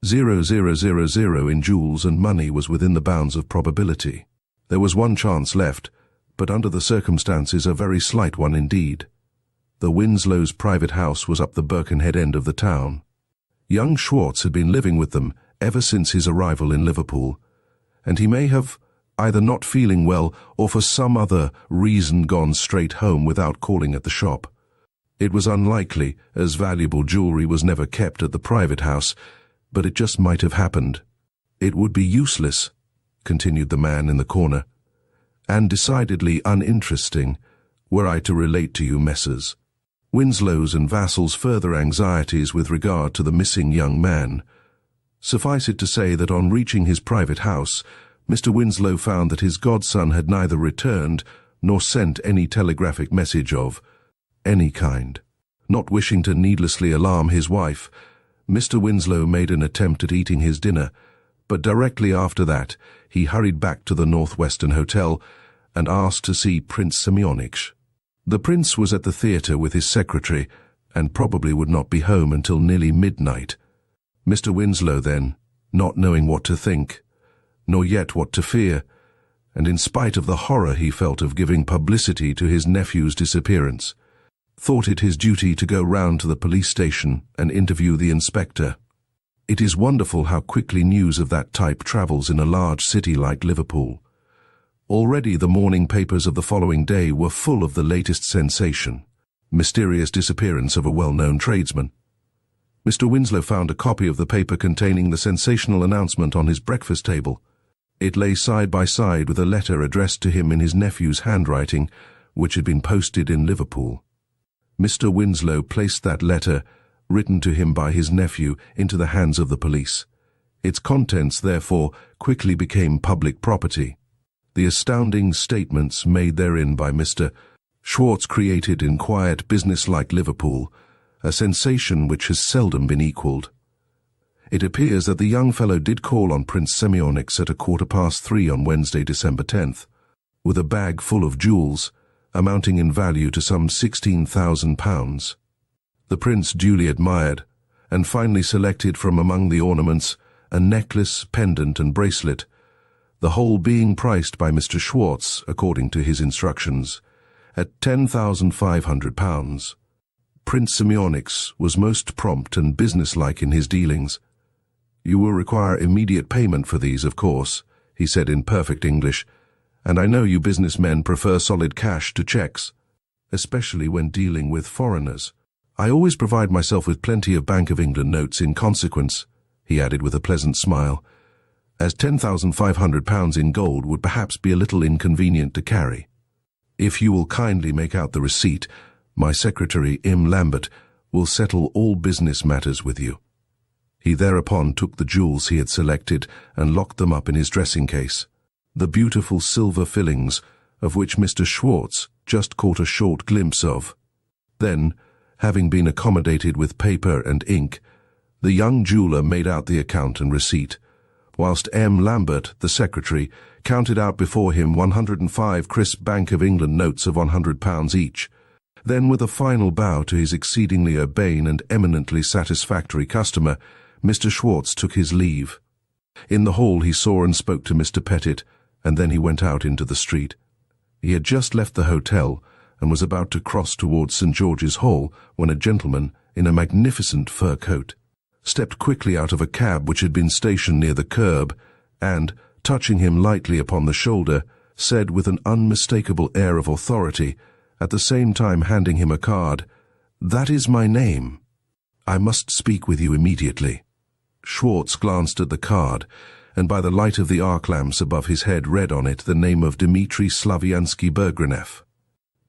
0,000 in jewels and money was within the bounds of probability. There was one chance left, but under the circumstances a very slight one indeed. The Winslow's private house was up the Birkenhead end of the town. Young Schwartz had been living with them ever since his arrival in Liverpool, and he may have, either not feeling well or for some other reason, gone straight home without calling at the shop. It was unlikely, as valuable jewellery was never kept at the private house, but it just might have happened. "It would be useless," continued the man in the corner, "and decidedly uninteresting, were I to relate to you, Messrs. Winslow's and Vassall's further anxieties with regard to the missing young man. Suffice it to say that on reaching his private house, Mr. Winslow found that his godson had neither returned nor sent any telegraphic message of any kind. Not wishing to needlessly alarm his wife, Mr. Winslow made an attempt at eating his dinner, but directly after that he hurried back to the Northwestern Hotel and asked to see Prince Semyonich. The prince was at the theatre with his secretary and probably would not be home until nearly midnight. Mr. Winslow then, not knowing what to think, nor yet what to fear, and in spite of the horror he felt of giving publicity to his nephew's disappearance, thought it his duty to go round to the police station and interview the inspector. It is wonderful how quickly news of that type travels in a large city like Liverpool. Already the morning papers of the following day were full of the latest sensation: mysterious disappearance of a well-known tradesman. Mr. Winslow found a copy of the paper containing the sensational announcement on his breakfast table. It lay side by side with a letter addressed to him in his nephew's handwriting, which had been posted in Liverpool. Mr. Winslow placed that letter, written to him by his nephew, into the hands of the police. Its contents, therefore, quickly became public property. The astounding statements made therein by Mr. Schwartz created in quiet, business-like Liverpool a sensation which has seldom been equalled. It appears that the young fellow did call on Prince Semyonich at 3:15 on Wednesday, December 10th, with a bag full of jewels, amounting in value to some £16,000. The prince duly admired, and finally selected from among the ornaments a necklace, pendant, and bracelet, the whole being priced by Mr. Schwartz, according to his instructions, at £10,500. Prince Semyonich was most prompt and businesslike in his dealings. "You will require immediate payment for these, of course," he said in perfect English, "and I know you businessmen prefer solid cash to cheques, especially when dealing with foreigners. I always provide myself with plenty of Bank of England notes in consequence," he added with a pleasant smile, "as £10,500 in gold would perhaps be a little inconvenient to carry. If you will kindly make out the receipt, my secretary, M. Lambert, will settle all business matters with you." He thereupon took the jewels he had selected and locked them up in his dressing case, the beautiful silver fillings of which Mr. Schwartz just caught a short glimpse of. Then, having been accommodated with paper and ink, the young jeweller made out the account and receipt, whilst M. Lambert, the secretary, counted out before him 105 crisp Bank of England notes of £100 each. Then, with a final bow to his exceedingly urbane and eminently satisfactory customer, Mr. Schwartz took his leave. In the hall he saw and spoke to Mr. Pettit, and then he went out into the street. He had just left the hotel and was about to cross towards St. George's Hall when a gentleman in a magnificent fur coat stepped quickly out of a cab which had been stationed near the curb and, touching him lightly upon the shoulder, said with an unmistakable air of authority, at the same time handing him a card, "That is my name. I must speak with you immediately." Schwartz glanced at the card, and by the light of the arc lamps above his head read on it the name of Dmitri Slaviansky-Bergrenev,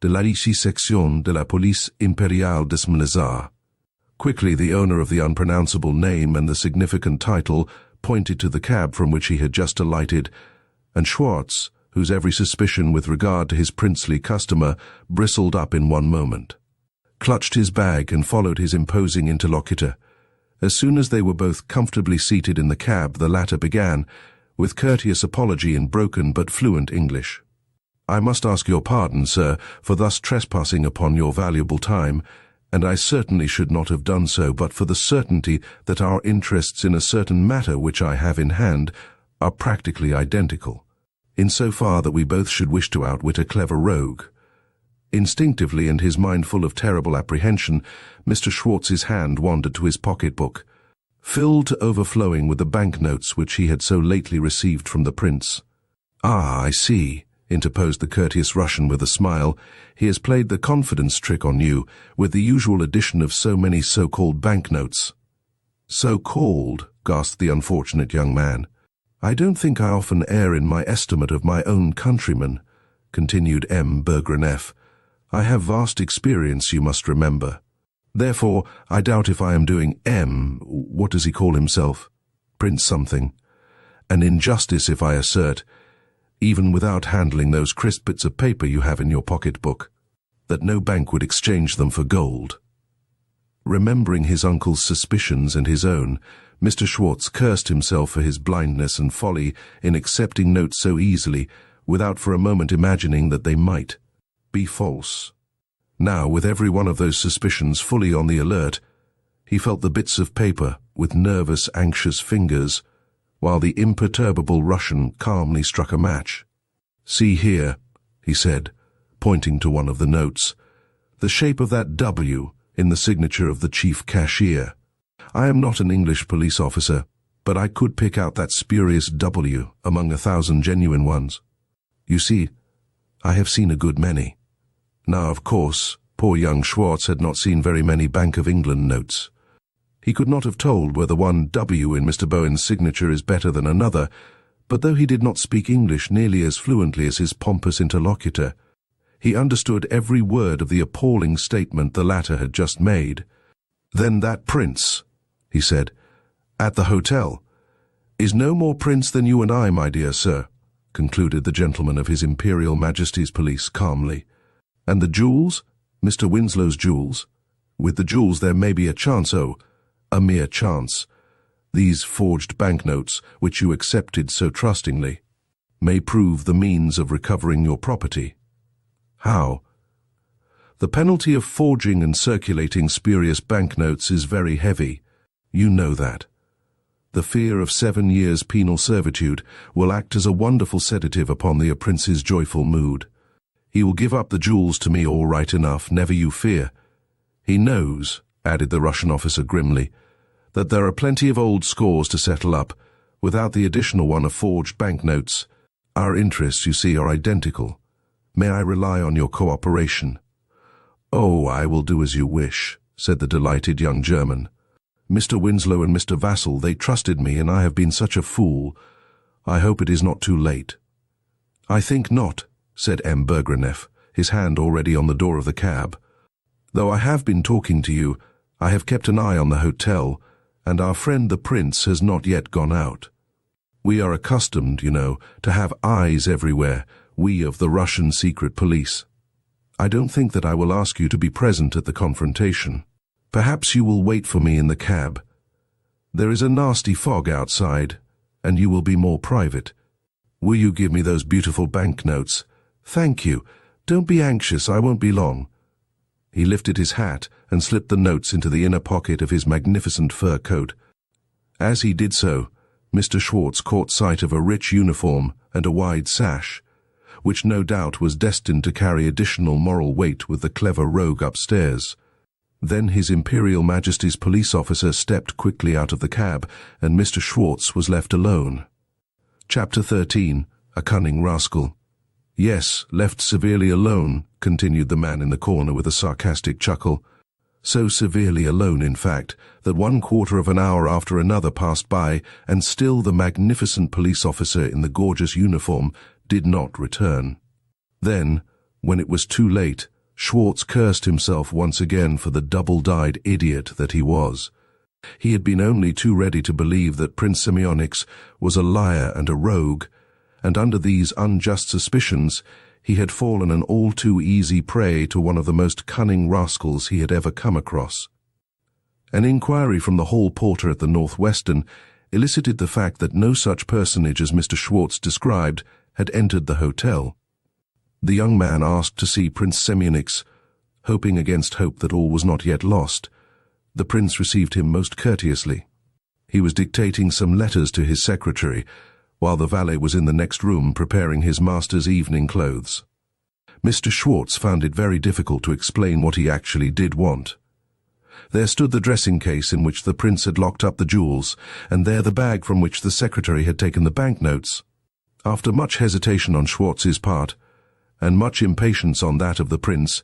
de la Lycée Section de la Police Impériale des Militaires. Quickly the owner of the unpronounceable name and the significant title pointed to the cab from which he had just alighted, and Schwartz, whose every suspicion with regard to his princely customer bristled up in one moment, clutched his bag and followed his imposing interlocutor. As soon as they were both comfortably seated in the cab, the latter began, with courteous apology in broken but fluent English. "I must ask your pardon, sir, for thus trespassing upon your valuable time, and I certainly should not have done so but for the certainty that our interests in a certain matter which I have in hand are practically identical, in so far that we both should wish to outwit a clever rogue." Instinctively, and his mind full of terrible apprehension, Mr. Schwartz's hand wandered to his pocket-book, filled to overflowing with the banknotes which he had so lately received from the prince. "Ah, I see," interposed the courteous Russian with a smile. "He has played the confidence trick on you, with the usual addition of so many so-called banknotes." "So-called," gasped the unfortunate young man. "I don't think I often err in my estimate of my own countrymen," continued M. Bergrenev. I have vast experience, you must remember. Therefore, I doubt if I am doing what does he call himself? Prince something. An injustice if I assert, even without handling those crisp bits of paper you have in your pocket-book, that no bank would exchange them for gold. Remembering his uncle's suspicions and his own, Mr. Schwartz cursed himself for his blindness and folly in accepting notes so easily, without for a moment imagining that they might be false. Now, with every one of those suspicions fully on the alert, he felt the bits of paper with nervous, anxious fingers, while the imperturbable Russian calmly struck a match. "See here," he said, pointing to one of the notes, "the shape of that W in the signature of the chief cashier. I am not an English police officer, but I could pick out that spurious W among 1,000 genuine ones. You see, I have seen a good many." Now, of course, poor young Schwartz had not seen very many Bank of England notes. He could not have told whether one W in Mr. Bowen's signature is better than another, but though he did not speak English nearly as fluently as his pompous interlocutor, he understood every word of the appalling statement the latter had just made. "Then that prince," he said, "at the hotel, is no more prince than you and I, my dear sir," concluded the gentleman of His Imperial Majesty's Police calmly. "And the jewels, Mr. Winslow's jewels? With the jewels there may be a chance, a mere chance. These forged banknotes, which you accepted so trustingly, may prove the means of recovering your property." "How?" "The penalty of forging and circulating spurious banknotes is very heavy. You know that. The fear of 7 years' penal servitude will act as a wonderful sedative upon the prince's joyful mood. He will give up the jewels to me all right enough, never you fear. He knows," added the Russian officer grimly, "that there are plenty of old scores to settle up, without the additional one of forged banknotes. Our interests, you see, are identical. May I rely on your cooperation?" "Oh, I will do as you wish," said the delighted young German. "Mr. Winslow and Mr. Vassall, they trusted me, and I have been such a fool. I hope it is not too late." "I think not," said M. Bergreneff, his hand already on the door of the cab. "Though I have been talking to you, I have kept an eye on the hotel, and our friend the prince has not yet gone out. We are accustomed, you know, to have eyes everywhere, we of the Russian secret police. I don't think that I will ask you to be present at the confrontation. Perhaps you will wait for me in the cab. There is a nasty fog outside, and you will be more private. Will you give me those beautiful banknotes? Thank you. Don't be anxious, I won't be long." He lifted his hat and slipped the notes into the inner pocket of his magnificent fur coat. As he did so, Mr. Schwartz caught sight of a rich uniform and a wide sash, which no doubt was destined to carry additional moral weight with the clever rogue upstairs. Then His Imperial Majesty's police officer stepped quickly out of the cab, and Mr. Schwartz was left alone. Chapter 13. A Cunning Rascal. "Yes, left severely alone," continued the man in the corner with a sarcastic chuckle. "So severely alone, in fact, that 1/4 of an hour after another passed by, and still the magnificent police officer in the gorgeous uniform did not return. Then, when it was too late, Schwartz cursed himself once again for the double-dyed idiot that he was. He had been only too ready to believe that Prince Semyonix was a liar and a rogue, and under these unjust suspicions he had fallen an all-too-easy prey to one of the most cunning rascals he had ever come across. An inquiry from the hall porter at the Northwestern elicited the fact that no such personage as Mr. Schwartz described had entered the hotel. The young man asked to see Prince Semyonix, hoping against hope that all was not yet lost. The prince received him most courteously. He was dictating some letters to his secretary, while the valet was in the next room preparing his master's evening clothes. Mr. Schwartz found it very difficult to explain what he actually did want. There stood the dressing case in which the prince had locked up the jewels, and there the bag from which the secretary had taken the banknotes. After much hesitation on Schwartz's part, and much impatience on that of the prince,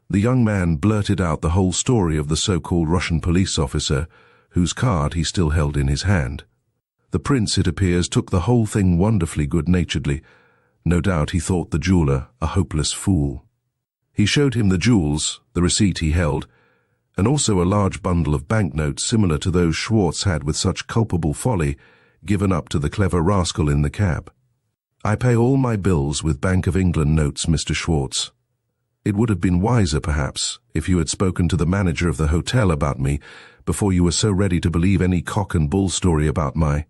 the young man blurted out the whole story of the so-called Russian police officer, whose card he still held in his hand. The prince, it appears, took the whole thing wonderfully good-naturedly. No doubt he thought the jeweller a hopeless fool. He showed him the jewels, the receipt he held, and also a large bundle of banknotes similar to those Schwartz had with such culpable folly given up to the clever rascal in the cab. "I pay all my bills with Bank of England notes, Mr. Schwartz. It would have been wiser, perhaps, if you had spoken to the manager of the hotel about me before you were so ready to believe any cock and bull story about my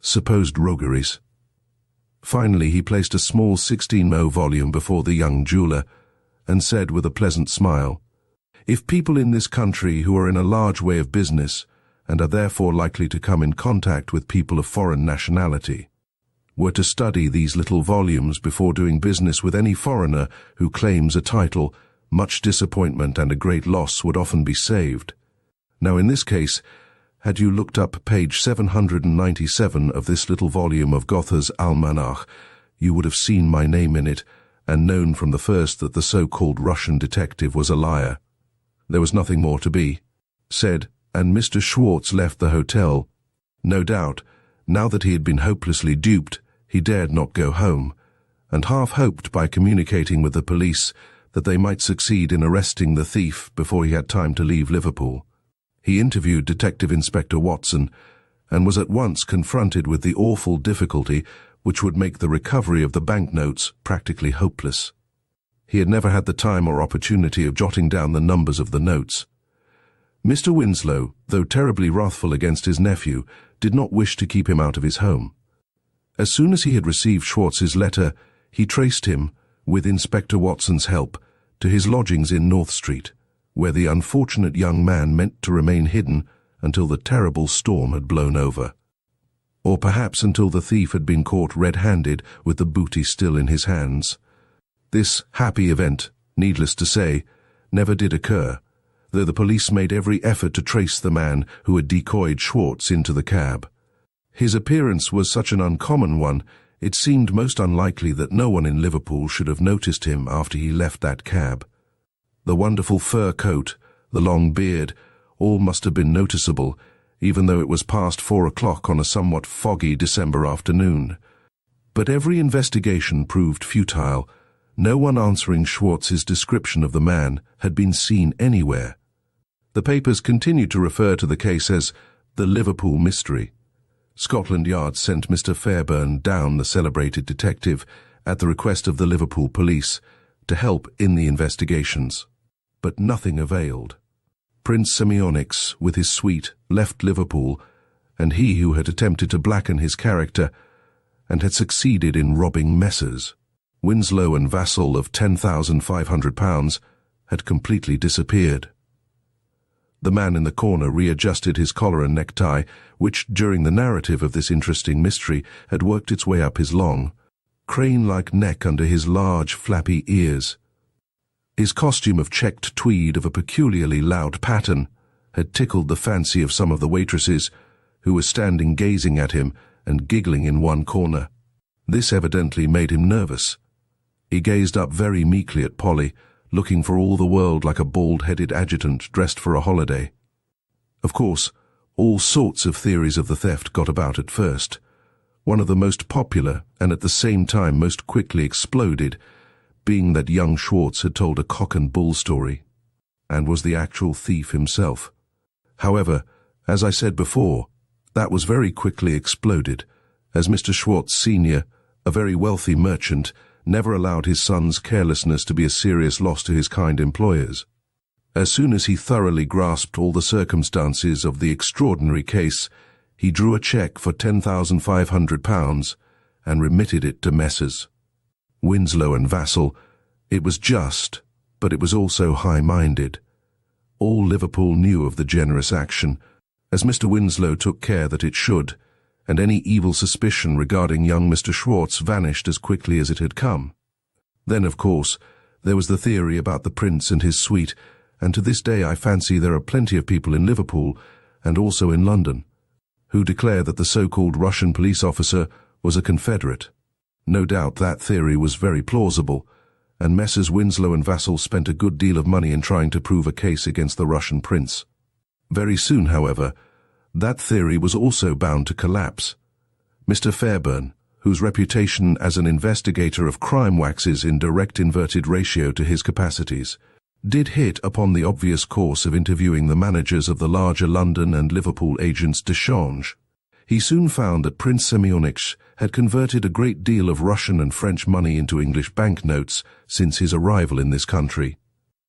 supposed rogueries." Finally, he placed a small 16mo volume before the young jeweller and said with a pleasant smile, "If people in this country who are in a large way of business and are therefore likely to come in contact with people of foreign nationality were to study these little volumes before doing business with any foreigner who claims a title, much disappointment and a great loss would often be saved. Now in this case, had you looked up page 797 of this little volume of Gotha's Almanach, you would have seen my name in it and known from the first that the so-called Russian detective was a liar. There was nothing more to be said, and Mr. Schwartz left the hotel. No doubt, now that he had been hopelessly duped, he dared not go home, and half hoped by communicating with the police that they might succeed in arresting the thief before he had time to leave Liverpool. He interviewed Detective Inspector Watson, and was at once confronted with the awful difficulty which would make the recovery of the banknotes practically hopeless. He had never had the time or opportunity of jotting down the numbers of the notes. Mr. Winslow, though terribly wrathful against his nephew, did not wish to keep him out of his home. As soon as he had received Schwartz's letter, he traced him, with Inspector Watson's help, to his lodgings in North Street, where the unfortunate young man meant to remain hidden until the terrible storm had blown over. Or perhaps until the thief had been caught red-handed with the booty still in his hands. This happy event, needless to say, never did occur, though the police made every effort to trace the man who had decoyed Schwartz into the cab. His appearance was such an uncommon one, it seemed most unlikely that no one in Liverpool should have noticed him after he left that cab. The wonderful fur coat, the long beard, all must have been noticeable, even though it was past 4 o'clock on a somewhat foggy December afternoon. But every investigation proved futile. No one answering Schwartz's description of the man had been seen anywhere. The papers continued to refer to the case as the Liverpool mystery. Scotland Yard sent Mr. Fairburn down, the celebrated detective, at the request of the Liverpool police, to help in the investigations. But nothing availed. Prince Semionix, with his suite, left Liverpool, and he who had attempted to blacken his character and had succeeded in robbing Messrs. Winslow and Vassall of £10,500, had completely disappeared. The man in the corner readjusted his collar and necktie, which, during the narrative of this interesting mystery, had worked its way up his long, crane-like neck under his large, flappy ears. His costume of checked tweed of a peculiarly loud pattern had tickled the fancy of some of the waitresses, who were standing gazing at him and giggling in one corner. This evidently made him nervous. He gazed up very meekly at Polly, looking for all the world like a bald-headed adjutant dressed for a holiday. Of course, all sorts of theories of the theft got about at first. One of the most popular, and at the same time most quickly exploded, being that young Schwartz had told a cock-and-bull story, and was the actual thief himself. However, as I said before, that was very quickly exploded, as Mr. Schwartz Sr., a very wealthy merchant, never allowed his son's carelessness to be a serious loss to his kind employers. As soon as he thoroughly grasped all the circumstances of the extraordinary case, he drew a cheque for £10,500 and remitted it to Messrs. Winslow and Vassall. It was just, but it was also high-minded. All Liverpool knew of the generous action, as Mr. Winslow took care that it should, and any evil suspicion regarding young Mr. Schwartz vanished as quickly as it had come. Then, of course, there was the theory about the prince and his suite, and to this day I fancy there are plenty of people in Liverpool, and also in London, who declare that the so-called Russian police officer was a Confederate. No doubt that theory was very plausible, and Messrs. Winslow and Vassall spent a good deal of money in trying to prove a case against the Russian prince. Very soon, however, that theory was also bound to collapse. Mr. Fairburn, whose reputation as an investigator of crime waxes in direct inverted ratio to his capacities, did hit upon the obvious course of interviewing the managers of the larger London and Liverpool agents de change. He soon found that Prince Semyonix had converted a great deal of Russian and French money into English banknotes since his arrival in this country.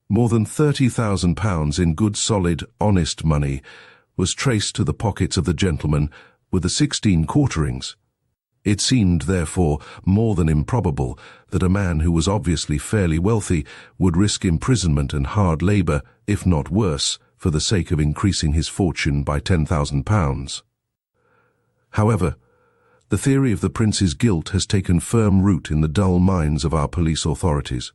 More than £30,000 in good, solid, honest money was traced to the pockets of the gentleman with the 16 quarterings. It seemed, therefore, more than improbable that a man who was obviously fairly wealthy would risk imprisonment and hard labour, if not worse, for the sake of increasing his fortune by £10,000. However, the theory of the prince's guilt has taken firm root in the dull minds of our police authorities.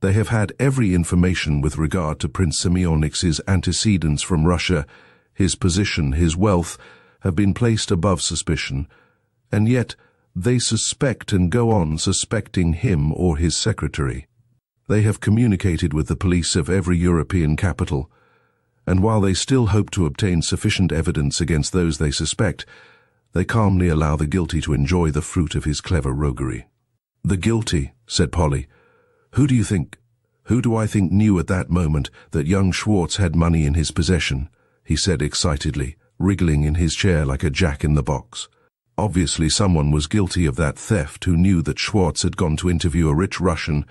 They have had every information with regard to Prince Semyonix's antecedents from Russia, his position, his wealth, have been placed above suspicion, and yet they suspect and go on suspecting him or his secretary. They have communicated with the police of every European capital, and while they still hope to obtain sufficient evidence against those they suspect, they calmly allow the guilty to enjoy the fruit of his clever roguery. "The guilty," said Polly. Who do I think knew at that moment that young Schwartz had money in his possession?" he said excitedly, wriggling in his chair like a jack-in-the-box. Obviously someone was guilty of that theft who knew that Schwartz had gone to interview a rich Russian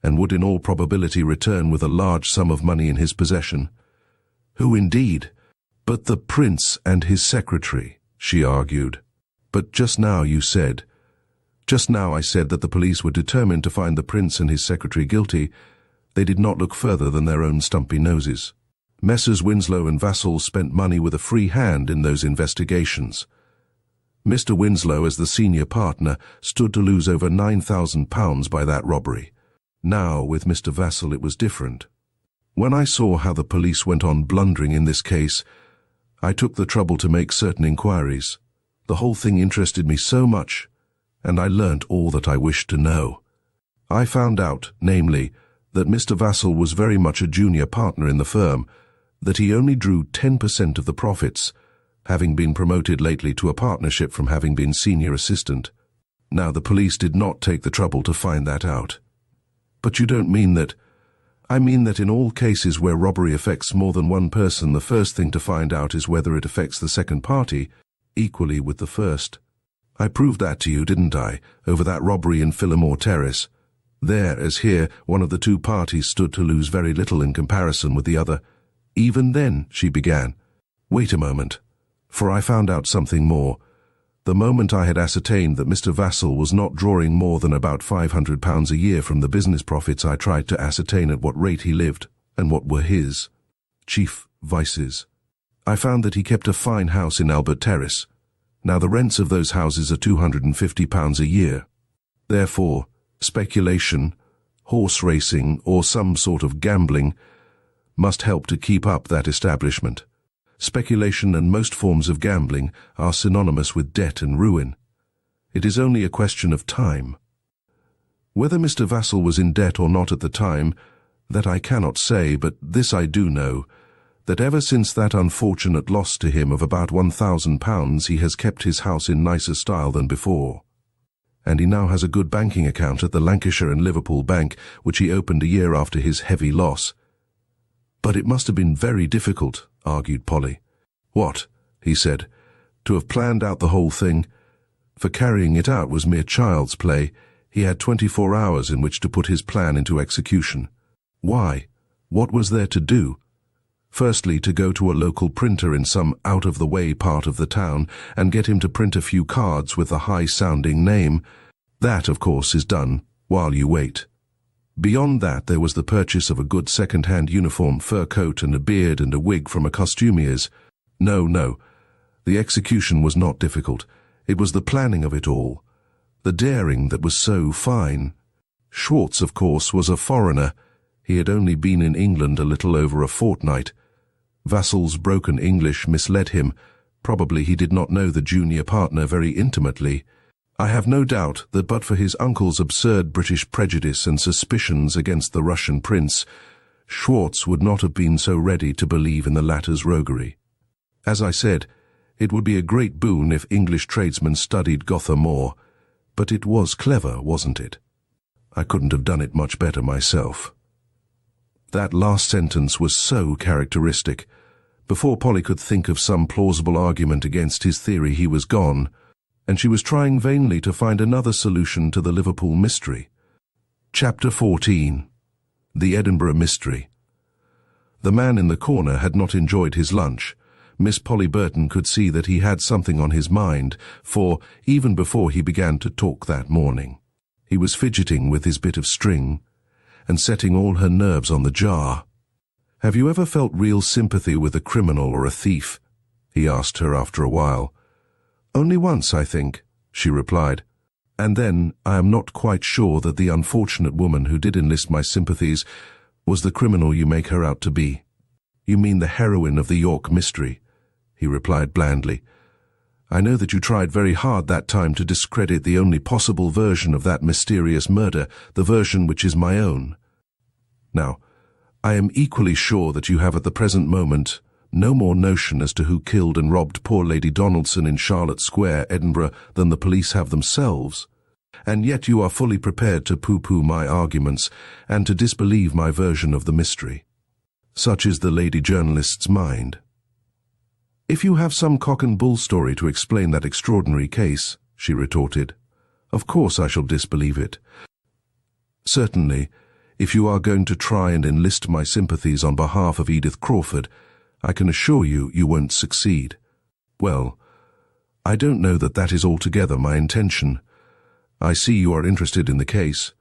and would in all probability return with a large sum of money in his possession. Who indeed? But the prince and his secretary, she argued. But just now I said that the police were determined to find the prince and his secretary guilty. They did not look further than their own stumpy noses. Messrs. Winslow and Vassall spent money with a free hand in those investigations. Mr. Winslow, as the senior partner, stood to lose over £9,000 by that robbery. Now, with Mr. Vassall, it was different. When I saw how the police went on blundering in this case, I took the trouble to make certain inquiries. The whole thing interested me so much, and I learnt all that I wished to know. I found out, namely, that Mr. Vassall was very much a junior partner in the firm, that he only drew 10% of the profits, having been promoted lately to a partnership from having been senior assistant. Now, the police did not take the trouble to find that out. But you don't mean that? I mean that in all cases where robbery affects more than one person, the first thing to find out is whether it affects the second party, equally with the first. I proved that to you, didn't I, over that robbery in Phillimore Terrace? There, as here, one of the two parties stood to lose very little in comparison with the other. Even then, she began. Wait a moment, for I found out something more. The moment I had ascertained that Mr. Vassall was not drawing more than about £500 a year from the business profits, I tried to ascertain at what rate he lived, and what were his chief vices. I found that he kept a fine house in Albert Terrace. Now the rents of those houses are £250 a year. Therefore, speculation, horse racing, or some sort of gambling must help to keep up that establishment. Speculation and most forms of gambling are synonymous with debt and ruin. It is only a question of time. Whether Mr. Vassall was in debt or not at the time, that I cannot say, but this I do know, that ever since that unfortunate loss to him of about £1,000 he has kept his house in nicer style than before. And he now has a good banking account at the Lancashire and Liverpool Bank, which he opened a year after his heavy loss. But it must have been very difficult, argued Polly. What? He said. To have planned out the whole thing. For carrying it out was mere child's play. He had 24 hours in which to put his plan into execution. Why? What was there to do? Firstly, to go to a local printer in some out-of-the-way part of the town and get him to print a few cards with a high-sounding name. That, of course, is done while you wait. Beyond that, there was the purchase of a good second-hand uniform, fur coat and a beard and a wig from a costumier's. No, the execution was not difficult. It was the planning of it all, the daring that was so fine. Schwartz, of course, was a foreigner. He had only been in England a little over a fortnight. Vassall's broken English misled him. Probably he did not know the junior partner very intimately. I have no doubt that but for his uncle's absurd British prejudice and suspicions against the Russian prince, Schwartz would not have been so ready to believe in the latter's roguery. As I said, it would be a great boon if English tradesmen studied Gotha more. But it was clever, wasn't it? I couldn't have done it much better myself. That last sentence was so characteristic. Before Polly could think of some plausible argument against his theory, he was gone, and she was trying vainly to find another solution to the Liverpool mystery. Chapter 14. The Edinburgh Mystery. The man in the corner had not enjoyed his lunch. Miss Polly Burton could see that he had something on his mind, for, even before he began to talk that morning, he was fidgeting with his bit of string and setting all her nerves on the jar. "Have you ever felt real sympathy with a criminal or a thief?" he asked her after a while. "Only once, I think," she replied. "And then I am not quite sure that the unfortunate woman who did enlist my sympathies was the criminal you make her out to be." "You mean the heroine of the York mystery," he replied blandly. "I know that you tried very hard that time to discredit the only possible version of that mysterious murder, the version which is my own. Now, I am equally sure that you have at the present moment no more notion as to who killed and robbed poor Lady Donaldson in Charlotte Square, Edinburgh, than the police have themselves, and yet you are fully prepared to pooh-pooh my arguments and to disbelieve my version of the mystery. Such is the lady journalist's mind. If you have some cock-and-bull story to explain that extraordinary case," she retorted, "of course I shall disbelieve it. Certainly, if you are going to try and enlist my sympathies on behalf of Edith Crawford, I can assure you you won't succeed. Well, I don't know that that is altogether my intention. I see you are interested in the case,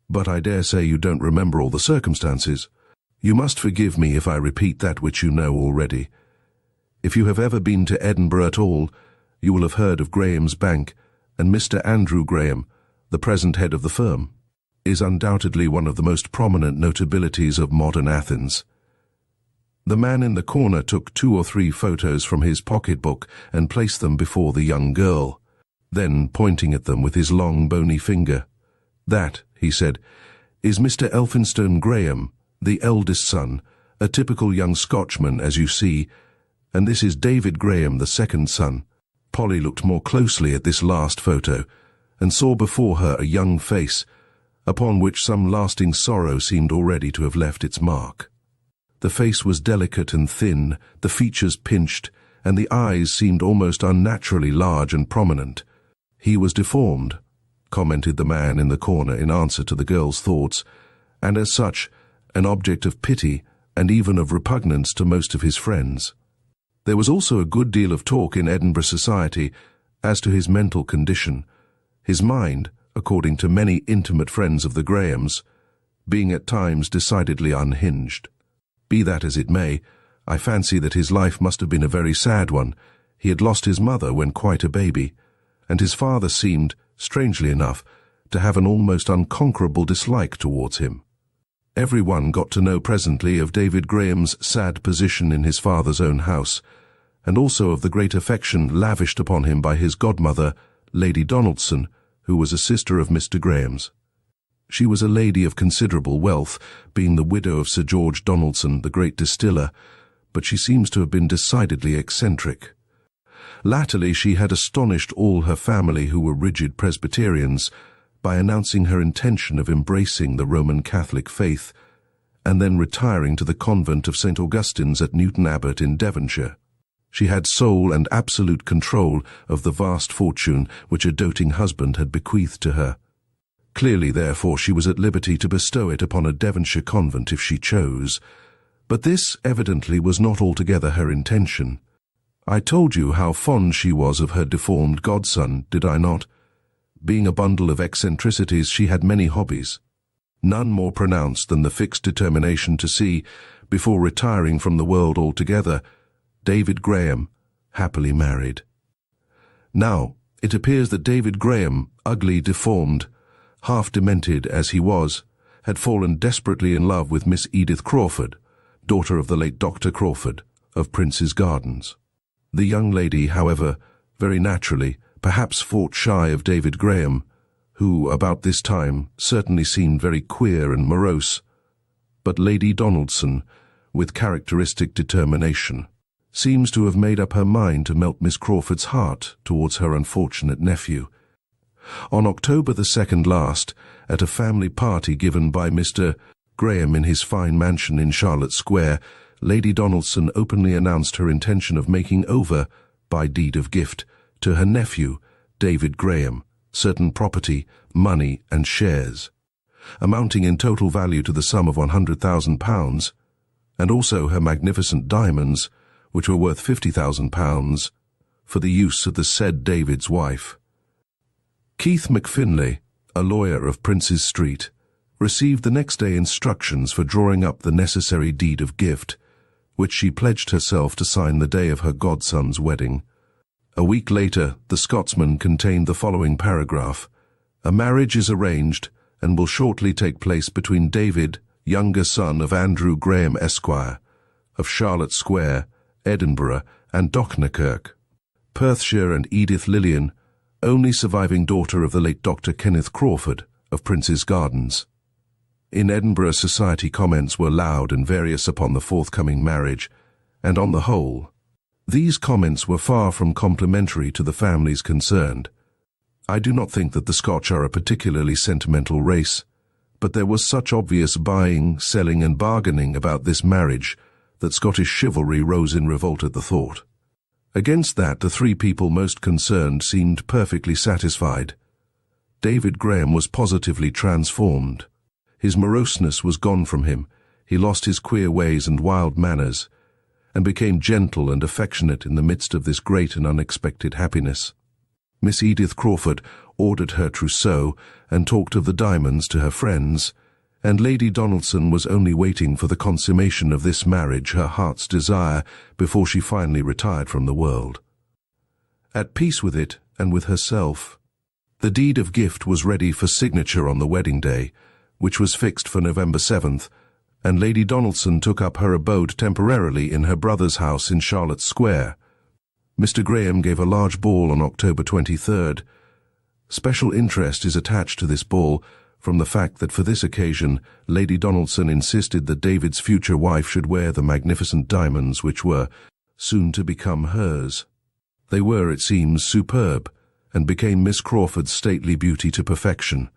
but I dare say you don't remember all the circumstances. You must forgive me if I repeat that which you know already. If you have ever been to Edinburgh at all, you will have heard of Graham's Bank, and Mr. Andrew Graham, the present head of the firm, is undoubtedly one of the most prominent notabilities of modern Athens." The man in the corner took 2 or 3 photos from his pocketbook and placed them before the young girl, then pointing at them with his long bony finger. "That," he said, "is Mr. Elphinstone Graham, the eldest son, a typical young Scotchman, as you see, and this is David Graham, the second son." Polly looked more closely at this last photo and saw before her a young face, upon which some lasting sorrow seemed already to have left its mark. The face was delicate and thin, the features pinched, and the eyes seemed almost unnaturally large and prominent. "He was deformed," commented the man in the corner in answer to the girl's thoughts, "and as such, an object of pity and even of repugnance to most of his friends. There was also a good deal of talk in Edinburgh society as to his mental condition, his mind, according to many intimate friends of the Grahams, being at times decidedly unhinged. Be that as it may, I fancy that his life must have been a very sad one. He had lost his mother when quite a baby, and his father seemed, strangely enough, to have an almost unconquerable dislike towards him. Everyone got to know presently of David Graham's sad position in his father's own house, and also of the great affection lavished upon him by his godmother, Lady Donaldson, who was a sister of Mr. Graham's. She was a lady of considerable wealth, being the widow of Sir George Donaldson, the great distiller, but she seems to have been decidedly eccentric. Latterly she had astonished all her family, who were rigid Presbyterians, by announcing her intention of embracing the Roman Catholic faith, and then retiring to the convent of St. Augustine's at Newton Abbot in Devonshire. She had sole and absolute control of the vast fortune which a doting husband had bequeathed to her. Clearly, therefore, she was at liberty to bestow it upon a Devonshire convent if she chose, but this evidently was not altogether her intention. I told you how fond she was of her deformed godson, did I not? Being a bundle of eccentricities, she had many hobbies, none more pronounced than the fixed determination to see, before retiring from the world altogether, David Graham happily married. Now, it appears that David Graham, ugly, deformed, half demented as he was, had fallen desperately in love with Miss Edith Crawford, daughter of the late Dr. Crawford, of Prince's Gardens. The young lady, however, very naturally, perhaps fought shy of David Graham, who, about this time, certainly seemed very queer and morose. But Lady Donaldson, with characteristic determination, seems to have made up her mind to melt Miss Crawford's heart towards her unfortunate nephew. On October the 2nd last, at a family party given by Mr. Graham in his fine mansion in Charlotte Square, Lady Donaldson openly announced her intention of making over, by deed of gift, to her nephew, David Graham, certain property, money and shares, amounting in total value to the sum of £100,000, and also her magnificent diamonds, which were worth £50,000, for the use of the said David's wife. Keith McFinlay, a lawyer of Prince's Street, received the next day instructions for drawing up the necessary deed of gift, which she pledged herself to sign the day of her godson's wedding. A week later, the Scotsman contained the following paragraph: "A marriage is arranged and will shortly take place between David, younger son of Andrew Graham Esquire, of Charlotte Square, Edinburgh, and Dochnakirk, Perthshire, and Edith Lillian, only surviving daughter of the late Dr. Kenneth Crawford, of Prince's Gardens." In Edinburgh, society comments were loud and various upon the forthcoming marriage, and on the whole, these comments were far from complimentary to the families concerned. I do not think that the Scotch are a particularly sentimental race, but there was such obvious buying, selling and bargaining about this marriage that Scottish chivalry rose in revolt at the thought. Against that, the three people most concerned seemed perfectly satisfied. David Graham was positively transformed. His moroseness was gone from him, he lost his queer ways and wild manners, and became gentle and affectionate in the midst of this great and unexpected happiness. Miss Edith Crawford ordered her trousseau and talked of the diamonds to her friends, and Lady Donaldson was only waiting for the consummation of this marriage, her heart's desire, before she finally retired from the world. At peace with it and with herself, the deed of gift was ready for signature on the wedding day, which was fixed for November 7th, and Lady Donaldson took up her abode temporarily in her brother's house in Charlotte Square. Mr. Graham gave a large ball on October 23rd. Special interest is attached to this ball from the fact that for this occasion Lady Donaldson insisted that David's future wife should wear the magnificent diamonds which were soon to become hers. They were, it seems, superb, and became Miss Crawford's stately beauty to perfection.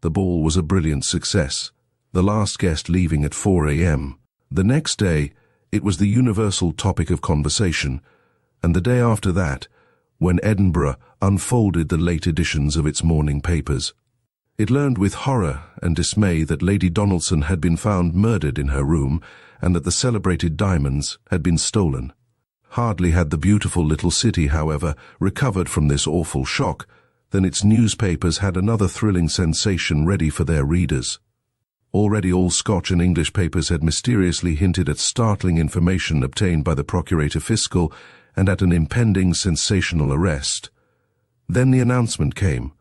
The ball was a brilliant success, the last guest leaving at 4 a.m. The next day, it was the universal topic of conversation, and the day after that, when Edinburgh unfolded the late editions of its morning papers. It learned with horror and dismay that Lady Donaldson had been found murdered in her room, and that the celebrated diamonds had been stolen. Hardly had the beautiful little city, however, recovered from this awful shock, than its newspapers had another thrilling sensation ready for their readers. Already all Scotch and English papers had mysteriously hinted at startling information obtained by the Procurator Fiscal and at an impending sensational arrest. Then the announcement came,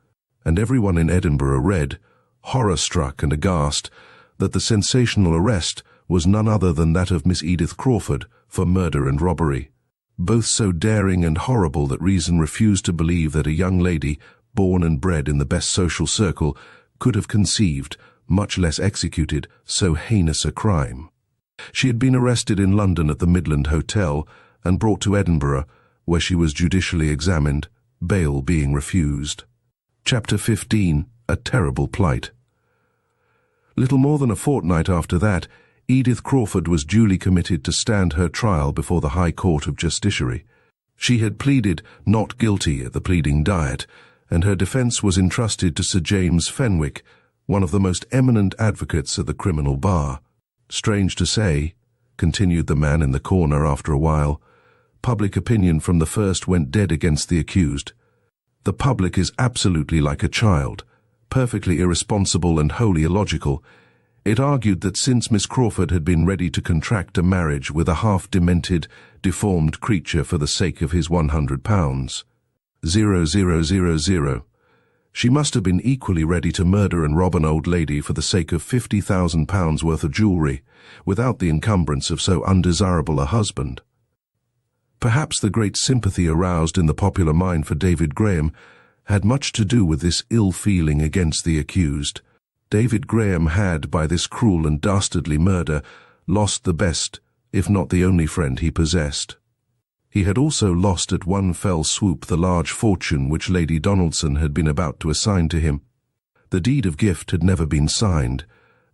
and everyone in Edinburgh read, horror-struck and aghast, that the sensational arrest was none other than that of Miss Edith Crawford for murder and robbery, both so daring and horrible that reason refused to believe that a young lady, born and bred in the best social circle, could have conceived, much less executed, so heinous a crime. She had been arrested in London at the Midland Hotel and brought to Edinburgh, where she was judicially examined, bail being refused. Chapter 15. A Terrible Plight. Little more than a fortnight after that, Edith Crawford was duly committed to stand her trial before the High Court of Justiciary. She had pleaded not guilty at the pleading diet, and her defence was entrusted to Sir James Fenwick, one of the most eminent advocates at the criminal bar. Strange to say, continued the man in the corner after a while, public opinion from the first went dead against the accused. The public is absolutely like a child, perfectly irresponsible and wholly illogical. It argued that since Miss Crawford had been ready to contract a marriage with a half-demented, deformed creature for the sake of his £100, 0,000, she must have been equally ready to murder and rob an old lady for the sake of £50,000 worth of jewellery, without the encumbrance of so undesirable a husband. Perhaps the great sympathy aroused in the popular mind for David Graham had much to do with this ill feeling against the accused. David Graham had, by this cruel and dastardly murder, lost the best, if not the only friend he possessed. He had also lost at one fell swoop the large fortune which Lady Donaldson had been about to assign to him. The deed of gift had never been signed,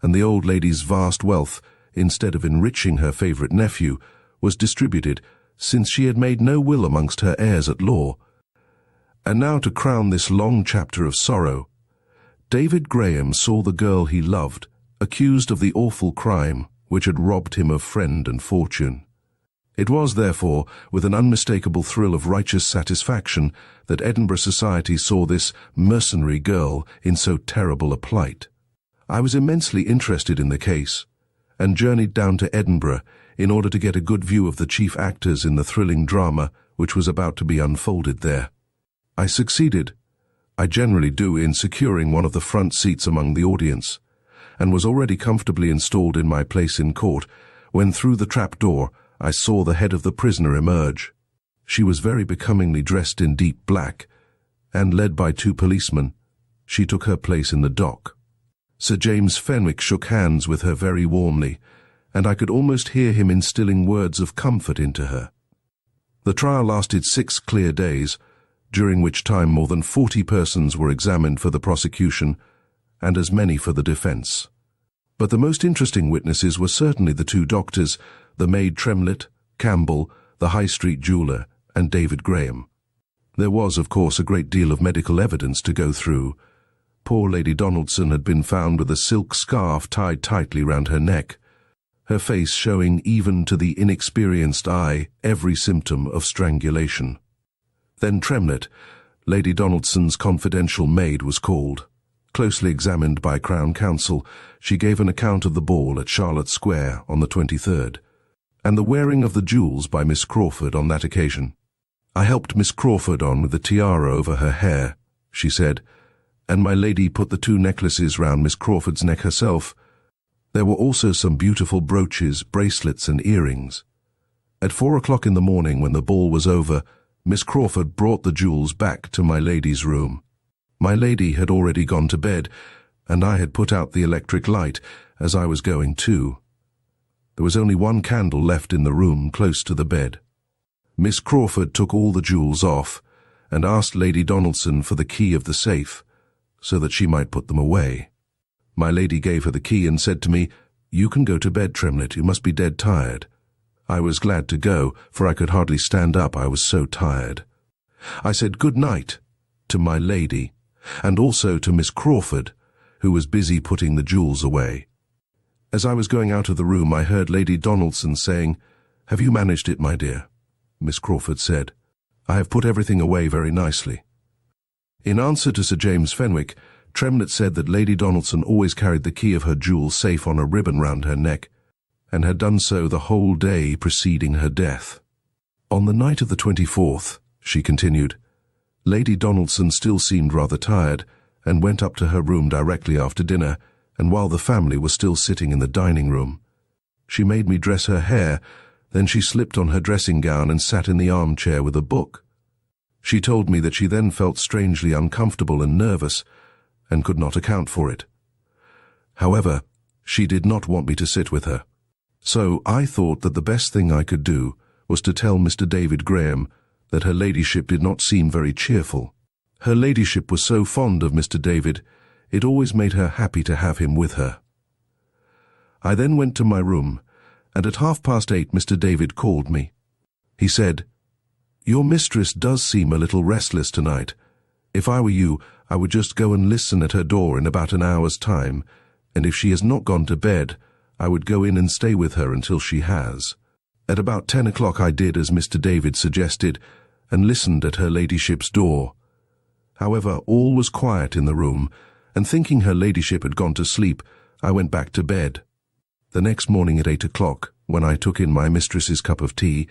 and the old lady's vast wealth, instead of enriching her favourite nephew, was distributed, since she had made no will amongst her heirs at law. And now, to crown this long chapter of sorrow, David Graham saw the girl he loved accused of the awful crime which had robbed him of friend and fortune. It was, therefore, with an unmistakable thrill of righteous satisfaction that Edinburgh society saw this mercenary girl in so terrible a plight. I was immensely interested in the case, and journeyed down to Edinburgh in order to get a good view of the chief actors in the thrilling drama which was about to be unfolded there. I succeeded, I generally do, in securing one of the front seats among the audience, and was already comfortably installed in my place in court, when through the trap-door I saw the head of the prisoner emerge. She was very becomingly dressed in deep black, and, led by two policemen, she took her place in the dock. Sir James Fenwick shook hands with her very warmly, and I could almost hear him instilling words of comfort into her. The trial lasted 6 clear days, during which time more than 40 persons were examined for the prosecution, and as many for the defence. But the most interesting witnesses were certainly the 2 doctors, the maid Tremlett, Campbell, the High Street jeweller, and David Graham. There was, of course, a great deal of medical evidence to go through. Poor Lady Donaldson had been found with a silk scarf tied tightly round her neck, her face showing even to the inexperienced eye every symptom of strangulation. Then Tremlett, Lady Donaldson's confidential maid, was called. Closely examined by Crown Counsel, she gave an account of the ball at Charlotte Square on the 23rd, and the wearing of the jewels by Miss Crawford on that occasion. "I helped Miss Crawford on with the tiara over her hair," she said, "and my lady put the 2 necklaces round Miss Crawford's neck herself. There were also some beautiful brooches, bracelets, and earrings. At 4 o'clock in the morning, when the ball was over, Miss Crawford brought the jewels back to my lady's room. My lady had already gone to bed, and I had put out the electric light as I was going too. There was only 1 candle left in the room close to the bed. Miss Crawford took all the jewels off and asked Lady Donaldson for the key of the safe, so that she might put them away. My lady gave her the key and said to me, 'You can go to bed, Tremlett, you must be dead tired.' I was glad to go, for I could hardly stand up, I was so tired. I said good night to my lady, and also to Miss Crawford, who was busy putting the jewels away. As I was going out of the room, I heard Lady Donaldson saying, 'Have you managed it, my dear?' Miss Crawford said, 'I have put everything away very nicely.' In answer to Sir James Fenwick, Tremlett said that Lady Donaldson always carried the key of her jewels safe on a ribbon round her neck, and had done so the whole day preceding her death. On the night of the 24th, she continued, Lady Donaldson still seemed rather tired, and went up to her room directly after dinner, and while the family was still sitting in the dining room. She made me dress her hair, then she slipped on her dressing gown and sat in the armchair with a book. She told me that she then felt strangely uncomfortable and nervous, and could not account for it. However, she did not want me to sit with her. So I thought that the best thing I could do was to tell Mr. David Graham that her ladyship did not seem very cheerful. Her ladyship was so fond of Mr. David, it always made her happy to have him with her. I then went to my room, and at 8:30 Mr. David called me. He said, "Your mistress does seem a little restless tonight. If I were you, I would just go and listen at her door in about an hour's time, and if she has not gone to bed, I would go in and stay with her until she has." At about 10 o'clock I did as Mr. David suggested, and listened at her ladyship's door. However, all was quiet in the room, and thinking her ladyship had gone to sleep, I went back to bed. The next morning at 8 o'clock, when I took in my mistress's cup of tea,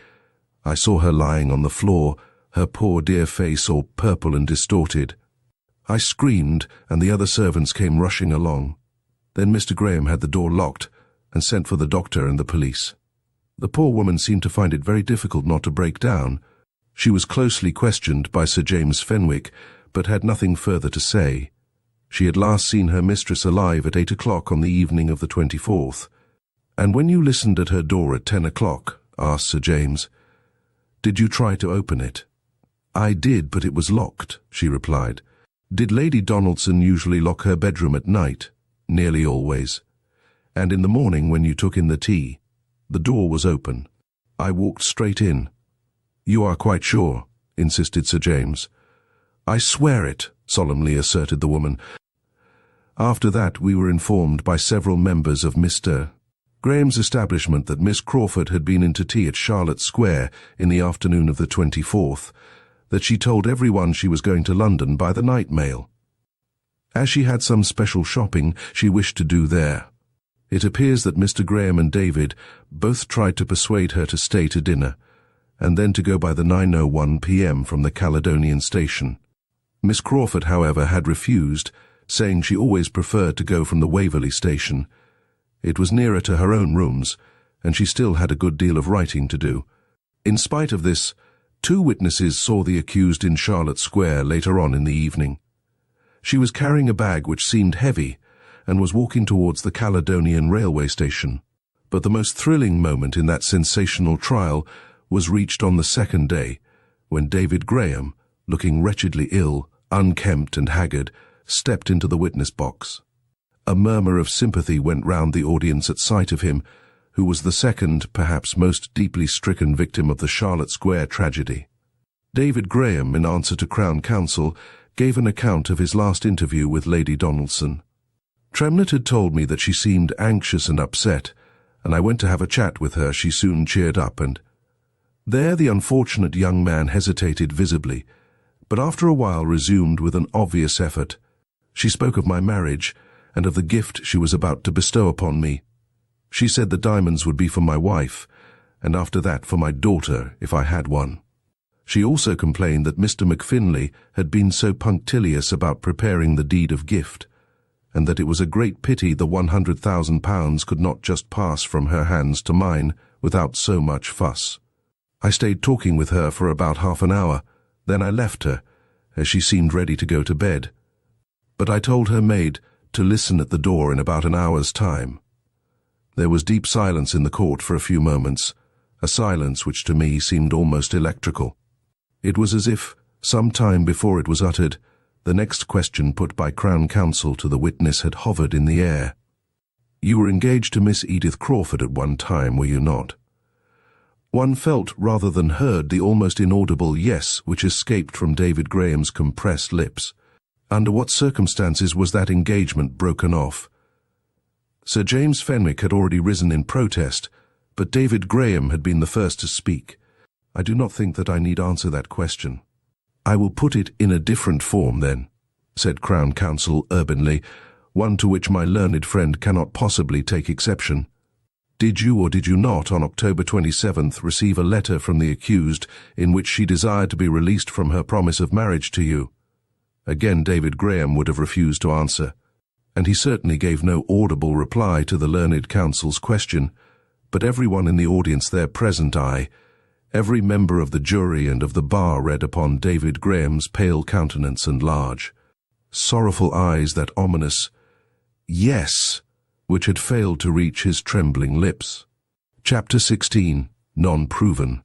I saw her lying on the floor, her poor dear face all purple and distorted. I screamed, and the other servants came rushing along. Then Mr. Graham had the door locked, and sent for the doctor and the police. The poor woman seemed to find it very difficult not to break down. She was closely questioned by Sir James Fenwick, but had nothing further to say. She had last seen her mistress alive at 8 o'clock on the evening of the 24th. "And when you listened at her door at 10 o'clock, asked Sir James, Did you try to open it?" "I did, but it was locked," she replied. "Did Lady Donaldson usually lock her bedroom at night?" "Nearly always." "And in the morning when you took in the tea?" "The door was open. I walked straight in." "You are quite sure?" insisted Sir James. "I swear it," solemnly asserted the woman. After that we were informed by several members of Mr. Graham's establishment that Miss Crawford had been in to tea at Charlotte Square in the afternoon of the 24th, that she told everyone she was going to London by the night mail. As she had some special shopping she wished to do there. It appears that Mr. Graham and David both tried to persuade her to stay to dinner, and then to go by the 9:01 p.m. from the Caledonian station. Miss Crawford, however, had refused, saying she always preferred to go from the Waverley station. It was nearer to her own rooms, and she still had a good deal of writing to do. In spite of this, 2 witnesses saw the accused in Charlotte Square later on in the evening. She was carrying a bag which seemed heavy, and was walking towards the Caledonian railway station. But the most thrilling moment in that sensational trial was reached on the second day, when David Graham, looking wretchedly ill, unkempt and haggard, stepped into the witness box. A murmur of sympathy went round the audience at sight of him, who was the second, perhaps most deeply stricken victim of the Charlotte Square tragedy. David Graham, in answer to Crown Counsel, gave an account of his last interview with Lady Donaldson. "Tremlett had told me that she seemed anxious and upset, and I went to have a chat with her. She soon cheered up, and—" There the unfortunate young man hesitated visibly, but after a while resumed with an obvious effort. "She spoke of my marriage, and of the gift she was about to bestow upon me. She said the diamonds would be for my wife, and after that for my daughter, if I had one. She also complained that Mr. McFinlay had been so punctilious about preparing the deed of gift, and that it was a great pity the £100,000 could not just pass from her hands to mine without so much fuss. I stayed talking with her for about half an hour, then I left her, as she seemed ready to go to bed. But I told her maid to listen at the door in about an hour's time." There was deep silence in the court for a few moments, a silence which to me seemed almost electrical. It was as if, some time before it was uttered, the next question put by Crown Counsel to the witness had hovered in the air. "You were engaged to Miss Edith Crawford at one time, were you not?" One felt rather than heard the almost inaudible yes which escaped from David Graham's compressed lips. Under what circumstances was that engagement broken off? Sir James Fenwick had already risen in protest, but David Graham had been the first to speak. "I do not think that I need answer that question." "I will put it in a different form, then," said Crown Counsel urbanely, "one to which my learned friend cannot possibly take exception. Did you or did you not, on October 27th, receive a letter from the accused in which she desired to be released from her promise of marriage to you?" Again David Graham would have refused to answer, and he certainly gave no audible reply to the learned counsel's question, but everyone in the audience there present, every member of the jury and of the bar read upon David Graham's pale countenance and large, sorrowful eyes that ominous "yes" which had failed to reach his trembling lips. Chapter 16. Non-Proven.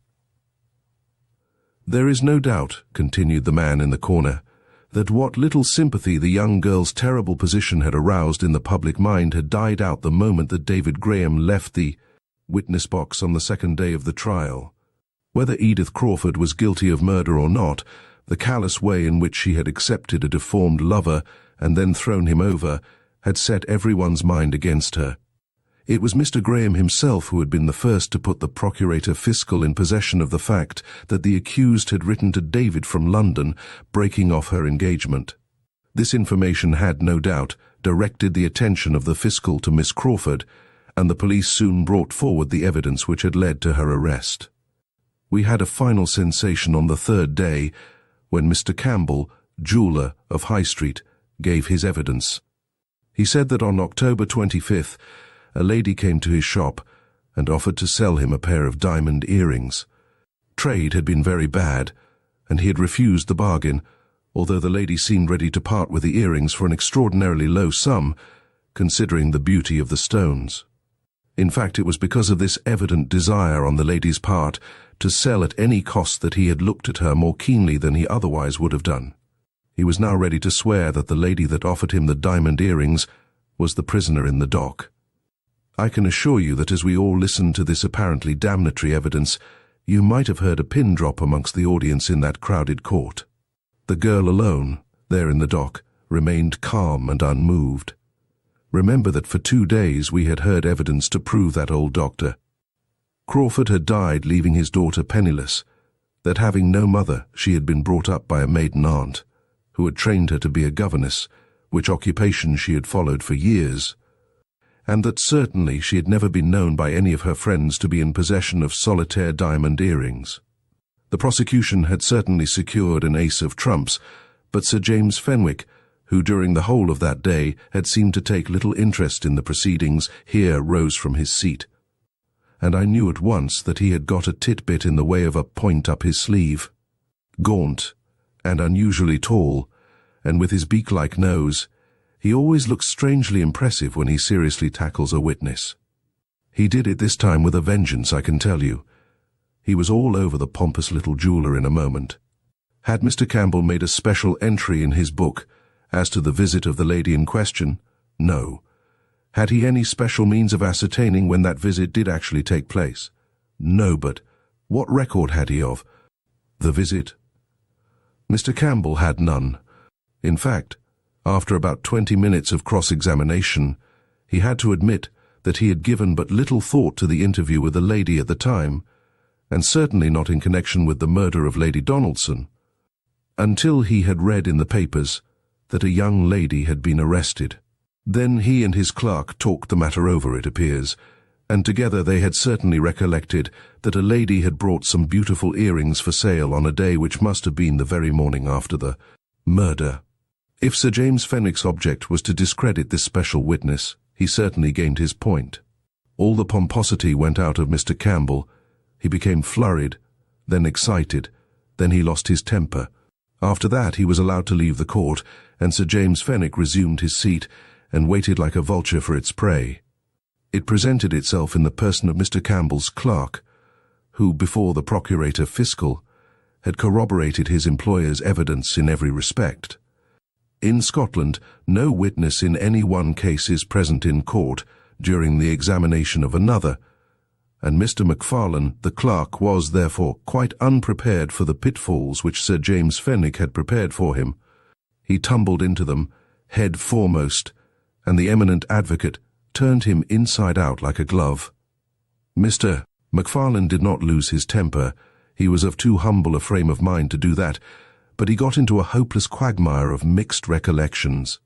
"There is no doubt," continued the man in the corner, "that what little sympathy the young girl's terrible position had aroused in the public mind had died out the moment that David Graham left the witness box on the second day of the trial. Whether Edith Crawford was guilty of murder or not, the callous way in which she had accepted a deformed lover and then thrown him over had set everyone's mind against her. It was Mr. Graham himself who had been the first to put the Procurator Fiscal in possession of the fact that the accused had written to David from London, breaking off her engagement. This information had, no doubt, directed the attention of the Fiscal to Miss Crawford, and the police soon brought forward the evidence which had led to her arrest. We had a final sensation on the third day, when Mr. Campbell, jeweller of High Street, gave his evidence. He said that on October 25th, a lady came to his shop and offered to sell him a pair of diamond earrings. Trade had been very bad, and he had refused the bargain, although the lady seemed ready to part with the earrings for an extraordinarily low sum, considering the beauty of the stones. In fact, it was because of this evident desire on the lady's part to sell at any cost that he had looked at her more keenly than he otherwise would have done. He was now ready to swear that the lady that offered him the diamond earrings was the prisoner in the dock. I can assure you that as we all listened to this apparently damnatory evidence, you might have heard a pin drop amongst the audience in that crowded court. The girl alone, there in the dock, remained calm and unmoved. Remember that for 2 days we had heard evidence to prove that old doctor. Crawford had died leaving his daughter penniless, that having no mother she had been brought up by a maiden aunt, who had trained her to be a governess, which occupation she had followed for years, and that certainly she had never been known by any of her friends to be in possession of solitaire diamond earrings. The prosecution had certainly secured an ace of trumps, but Sir James Fenwick, who during the whole of that day had seemed to take little interest in the proceedings, here rose from his seat. And I knew at once that he had got a titbit in the way of a point up his sleeve. Gaunt and unusually tall, and with his beak-like nose, he always looks strangely impressive when he seriously tackles a witness. He did it this time with a vengeance, I can tell you. He was all over the pompous little jeweller in a moment. Had Mr. Campbell made a special entry in his book as to the visit of the lady in question? No. Had he any special means of ascertaining when that visit did actually take place? No, but what record had he of the visit? Mr. Campbell had none. In fact, after about 20 minutes of cross-examination, he had to admit that he had given but little thought to the interview with the lady at the time, and certainly not in connection with the murder of Lady Donaldson, until he had read in the papers that a young lady had been arrested. Then he and his clerk talked the matter over, it appears, and together they had certainly recollected that a lady had brought some beautiful earrings for sale on a day which must have been the very morning after the murder. If Sir James Fenwick's object was to discredit this special witness, he certainly gained his point. All the pomposity went out of Mr. Campbell. He became flurried, then excited, then he lost his temper. After that he was allowed to leave the court, and Sir James Fenwick resumed his seat and waited like a vulture for its prey. It presented itself in the person of Mr. Campbell's clerk, who, before the Procurator Fiscal, had corroborated his employer's evidence in every respect. In Scotland, no witness in any one case is present in court during the examination of another, and Mr. MacFarlane, the clerk, was therefore quite unprepared for the pitfalls which Sir James Fenwick had prepared for him. He tumbled into them, head foremost, and the eminent advocate turned him inside out like a glove. Mr. MacFarlane did not lose his temper. He was of too humble a frame of mind to do that, but he got into a hopeless quagmire of mixed recollections.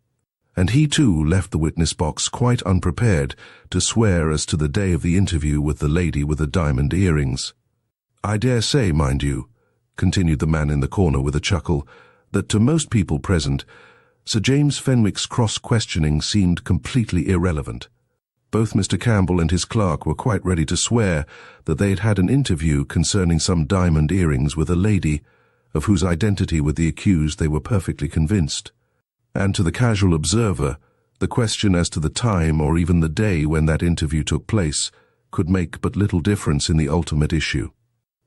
And he too left the witness box quite unprepared to swear as to the day of the interview with the lady with the diamond earrings. I dare say, mind you, continued the man in the corner with a chuckle, that to most people present, Sir James Fenwick's cross-questioning seemed completely irrelevant. Both Mr. Campbell and his clerk were quite ready to swear that they had had an interview concerning some diamond earrings with a lady, of whose identity with the accused they were perfectly convinced. And to the casual observer, the question as to the time or even the day when that interview took place could make but little difference in the ultimate issue.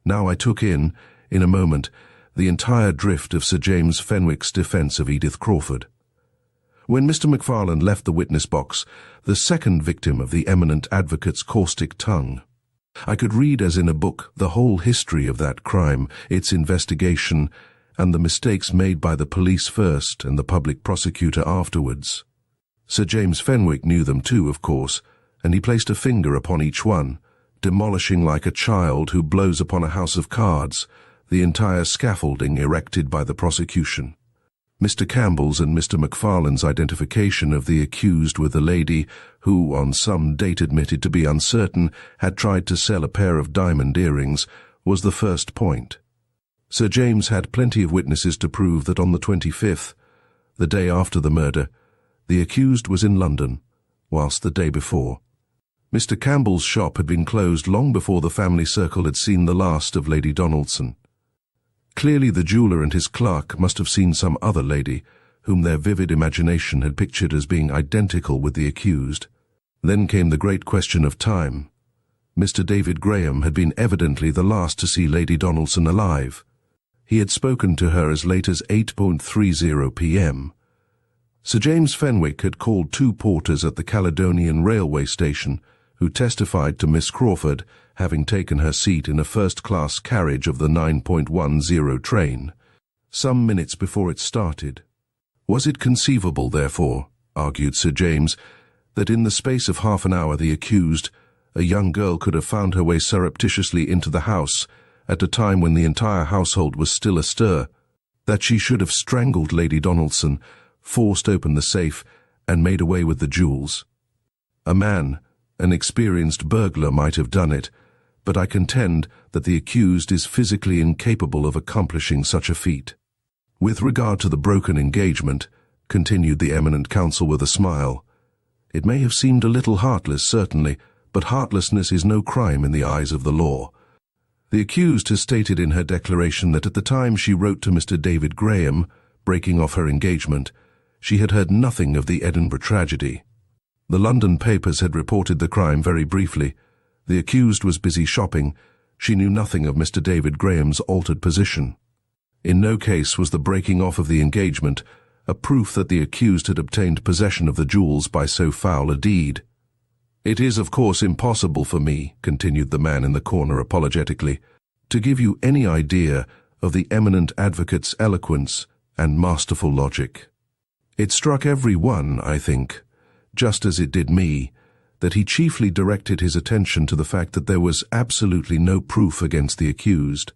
Now I took in a moment, the entire drift of Sir James Fenwick's defence of Edith Crawford. When Mr. MacFarlane left the witness box, the second victim of the eminent advocate's caustic tongue, I could read as in a book the whole history of that crime, its investigation, and the mistakes made by the police first and the public prosecutor afterwards. Sir James Fenwick knew them too, of course, and he placed a finger upon each one, demolishing like a child who blows upon a house of cards the entire scaffolding erected by the prosecution. Mr. Campbell's and Mr. MacFarlane's identification of the accused with the lady who, on some date admitted to be uncertain, had tried to sell a pair of diamond earrings, was the first point. Sir James had plenty of witnesses to prove that on the 25th, the day after the murder, the accused was in London, whilst the day before. Mr. Campbell's shop had been closed long before the family circle had seen the last of Lady Donaldson. Clearly the jeweller and his clerk must have seen some other lady, whom their vivid imagination had pictured as being identical with the accused. Then came the great question of time. Mr. David Graham had been evidently the last to see Lady Donaldson alive. He had spoken to her as late as 8:30 p.m. Sir James Fenwick had called 2 porters at the Caledonian railway station, who testified to Miss Crawford having taken her seat in a first-class carriage of the 9.10 train, some minutes before it started. Was it conceivable, therefore, argued Sir James, that in the space of half an hour the accused, a young girl, could have found her way surreptitiously into the house at a time when the entire household was still astir, that she should have strangled Lady Donaldson, forced open the safe, and made away with the jewels? A man, an experienced burglar, might have done it, but I contend that the accused is physically incapable of accomplishing such a feat. With regard to the broken engagement, continued the eminent counsel with a smile, it may have seemed a little heartless, certainly, but heartlessness is no crime in the eyes of the law. The accused has stated in her declaration that at the time she wrote to Mr. David Graham, breaking off her engagement, she had heard nothing of the Edinburgh tragedy. The London papers had reported the crime very briefly. The accused was busy shopping. She knew nothing of Mr. David Graham's altered position. In no case was the breaking off of the engagement a proof that the accused had obtained possession of the jewels by so foul a deed. It is, of course, impossible for me, continued the man in the corner apologetically, to give you any idea of the eminent advocate's eloquence and masterful logic. It struck every one, I think, just as it did me, that he chiefly directed his attention to the fact that there was absolutely no proof against the accused.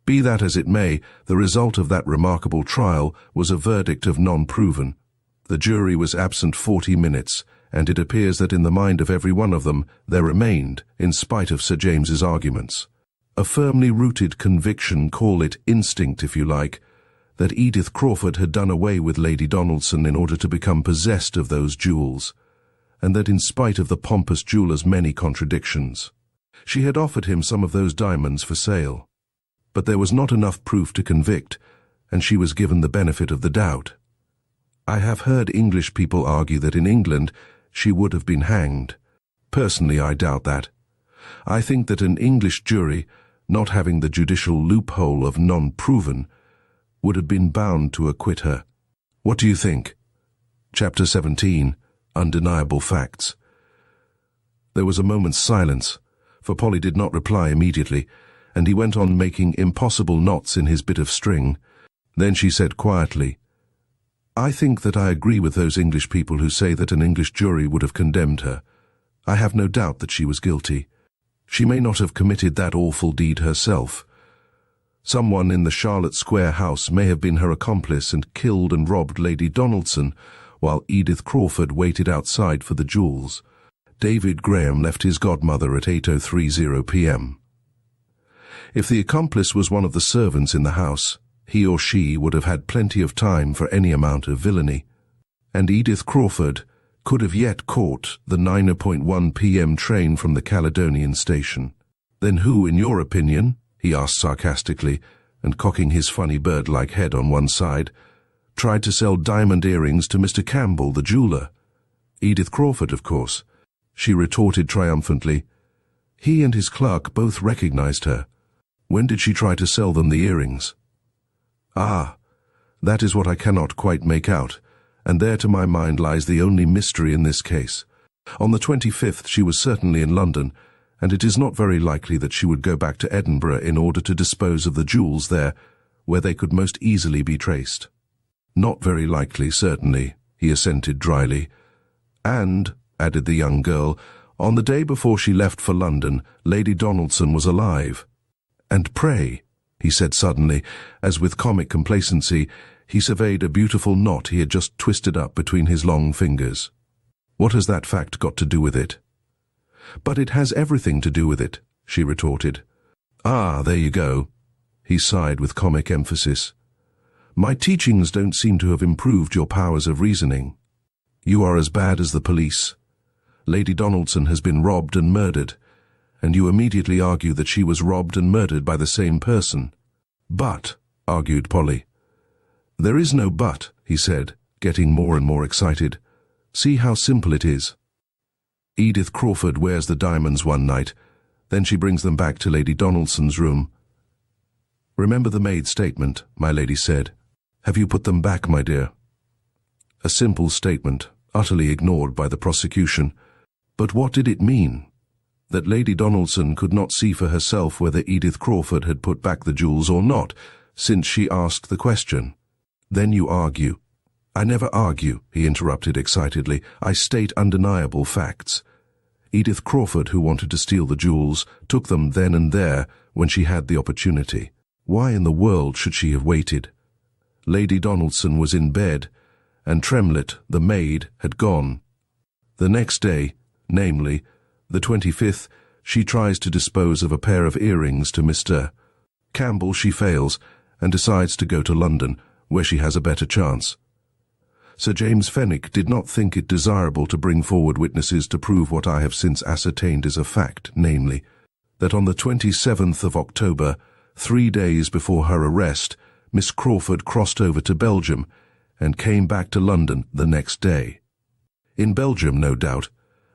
Be that as it may, the result of that remarkable trial was a verdict of non-proven. The jury was absent 40 minutes, and it appears that in the mind of every one of them there remained, in spite of Sir James's arguments, a firmly rooted conviction, call it instinct if you like, that Edith Crawford had done away with Lady Donaldson in order to become possessed of those jewels, and that in spite of the pompous jeweller's many contradictions, she had offered him some of those diamonds for sale. But there was not enough proof to convict, and she was given the benefit of the doubt. I have heard English people argue that in England she would have been hanged. Personally, I doubt that. I think that an English jury, not having the judicial loophole of non-proven, would have been bound to acquit her. What do you think? Chapter 17, Undeniable Facts. There was a moment's silence, for Polly did not reply immediately, and he went on making impossible knots in his bit of string. Then she said quietly, I think that I agree with those English people who say that an English jury would have condemned her. I have no doubt that she was guilty. She may not have committed that awful deed herself. Someone in the Charlotte Square house may have been her accomplice and killed and robbed Lady Donaldson, while Edith Crawford waited outside for the jewels. David Graham left his godmother at 8:30 p.m. If the accomplice was one of the servants in the house, he or she would have had plenty of time for any amount of villainy, and Edith Crawford could have yet caught the 9:01 p.m. train from the Caledonian station. Then who, in your opinion, he asked sarcastically, and cocking his funny bird-like head on one side, tried to sell diamond earrings to Mr. Campbell, the jeweller? Edith Crawford, of course. She retorted triumphantly. He and his clerk both recognized her. When did she try to sell them the earrings? Ah, that is what I cannot quite make out, and there to my mind lies the only mystery in this case. On the 25th she was certainly in London, and it is not very likely that she would go back to Edinburgh in order to dispose of the jewels there, where they could most easily be traced. Not very likely, certainly, he assented dryly. And, added the young girl, on the day before she left for London, Lady Donaldson was alive. And pray, he said suddenly, as with comic complacency he surveyed a beautiful knot he had just twisted up between his long fingers. What has that fact got to do with it? But it has everything to do with it, she retorted. Ah, there you go. He sighed with comic emphasis. My teachings don't seem to have improved your powers of reasoning. You are as bad as the police. Lady Donaldson has been robbed and murdered, and you immediately argue that she was robbed and murdered by the same person. But, argued Polly. There is no but, he said, getting more and more excited. See how simple it is. Edith Crawford wears the diamonds one night, then she brings them back to Lady Donaldson's room. "Remember the maid's statement," my lady said. "Have you put them back, my dear?" A simple statement, utterly ignored by the prosecution. But what did it mean? That Lady Donaldson could not see for herself whether Edith Crawford had put back the jewels or not, since she asked the question. "Then you argue." "I never argue," he interrupted excitedly. "I state undeniable facts. Edith Crawford, who wanted to steal the jewels, took them then and there when she had the opportunity. Why in the world should she have waited? Lady Donaldson was in bed, and Tremlett, the maid, had gone. The next day, namely, the 25th, she tries to dispose of a pair of earrings to Mr. Campbell. She fails, and decides to go to London, where she has a better chance. Sir James Fenwick did not think it desirable to bring forward witnesses to prove what I have since ascertained is a fact, namely, that on the 27th of October, 3 days before her arrest, Miss Crawford crossed over to Belgium and came back to London the next day. In Belgium, no doubt,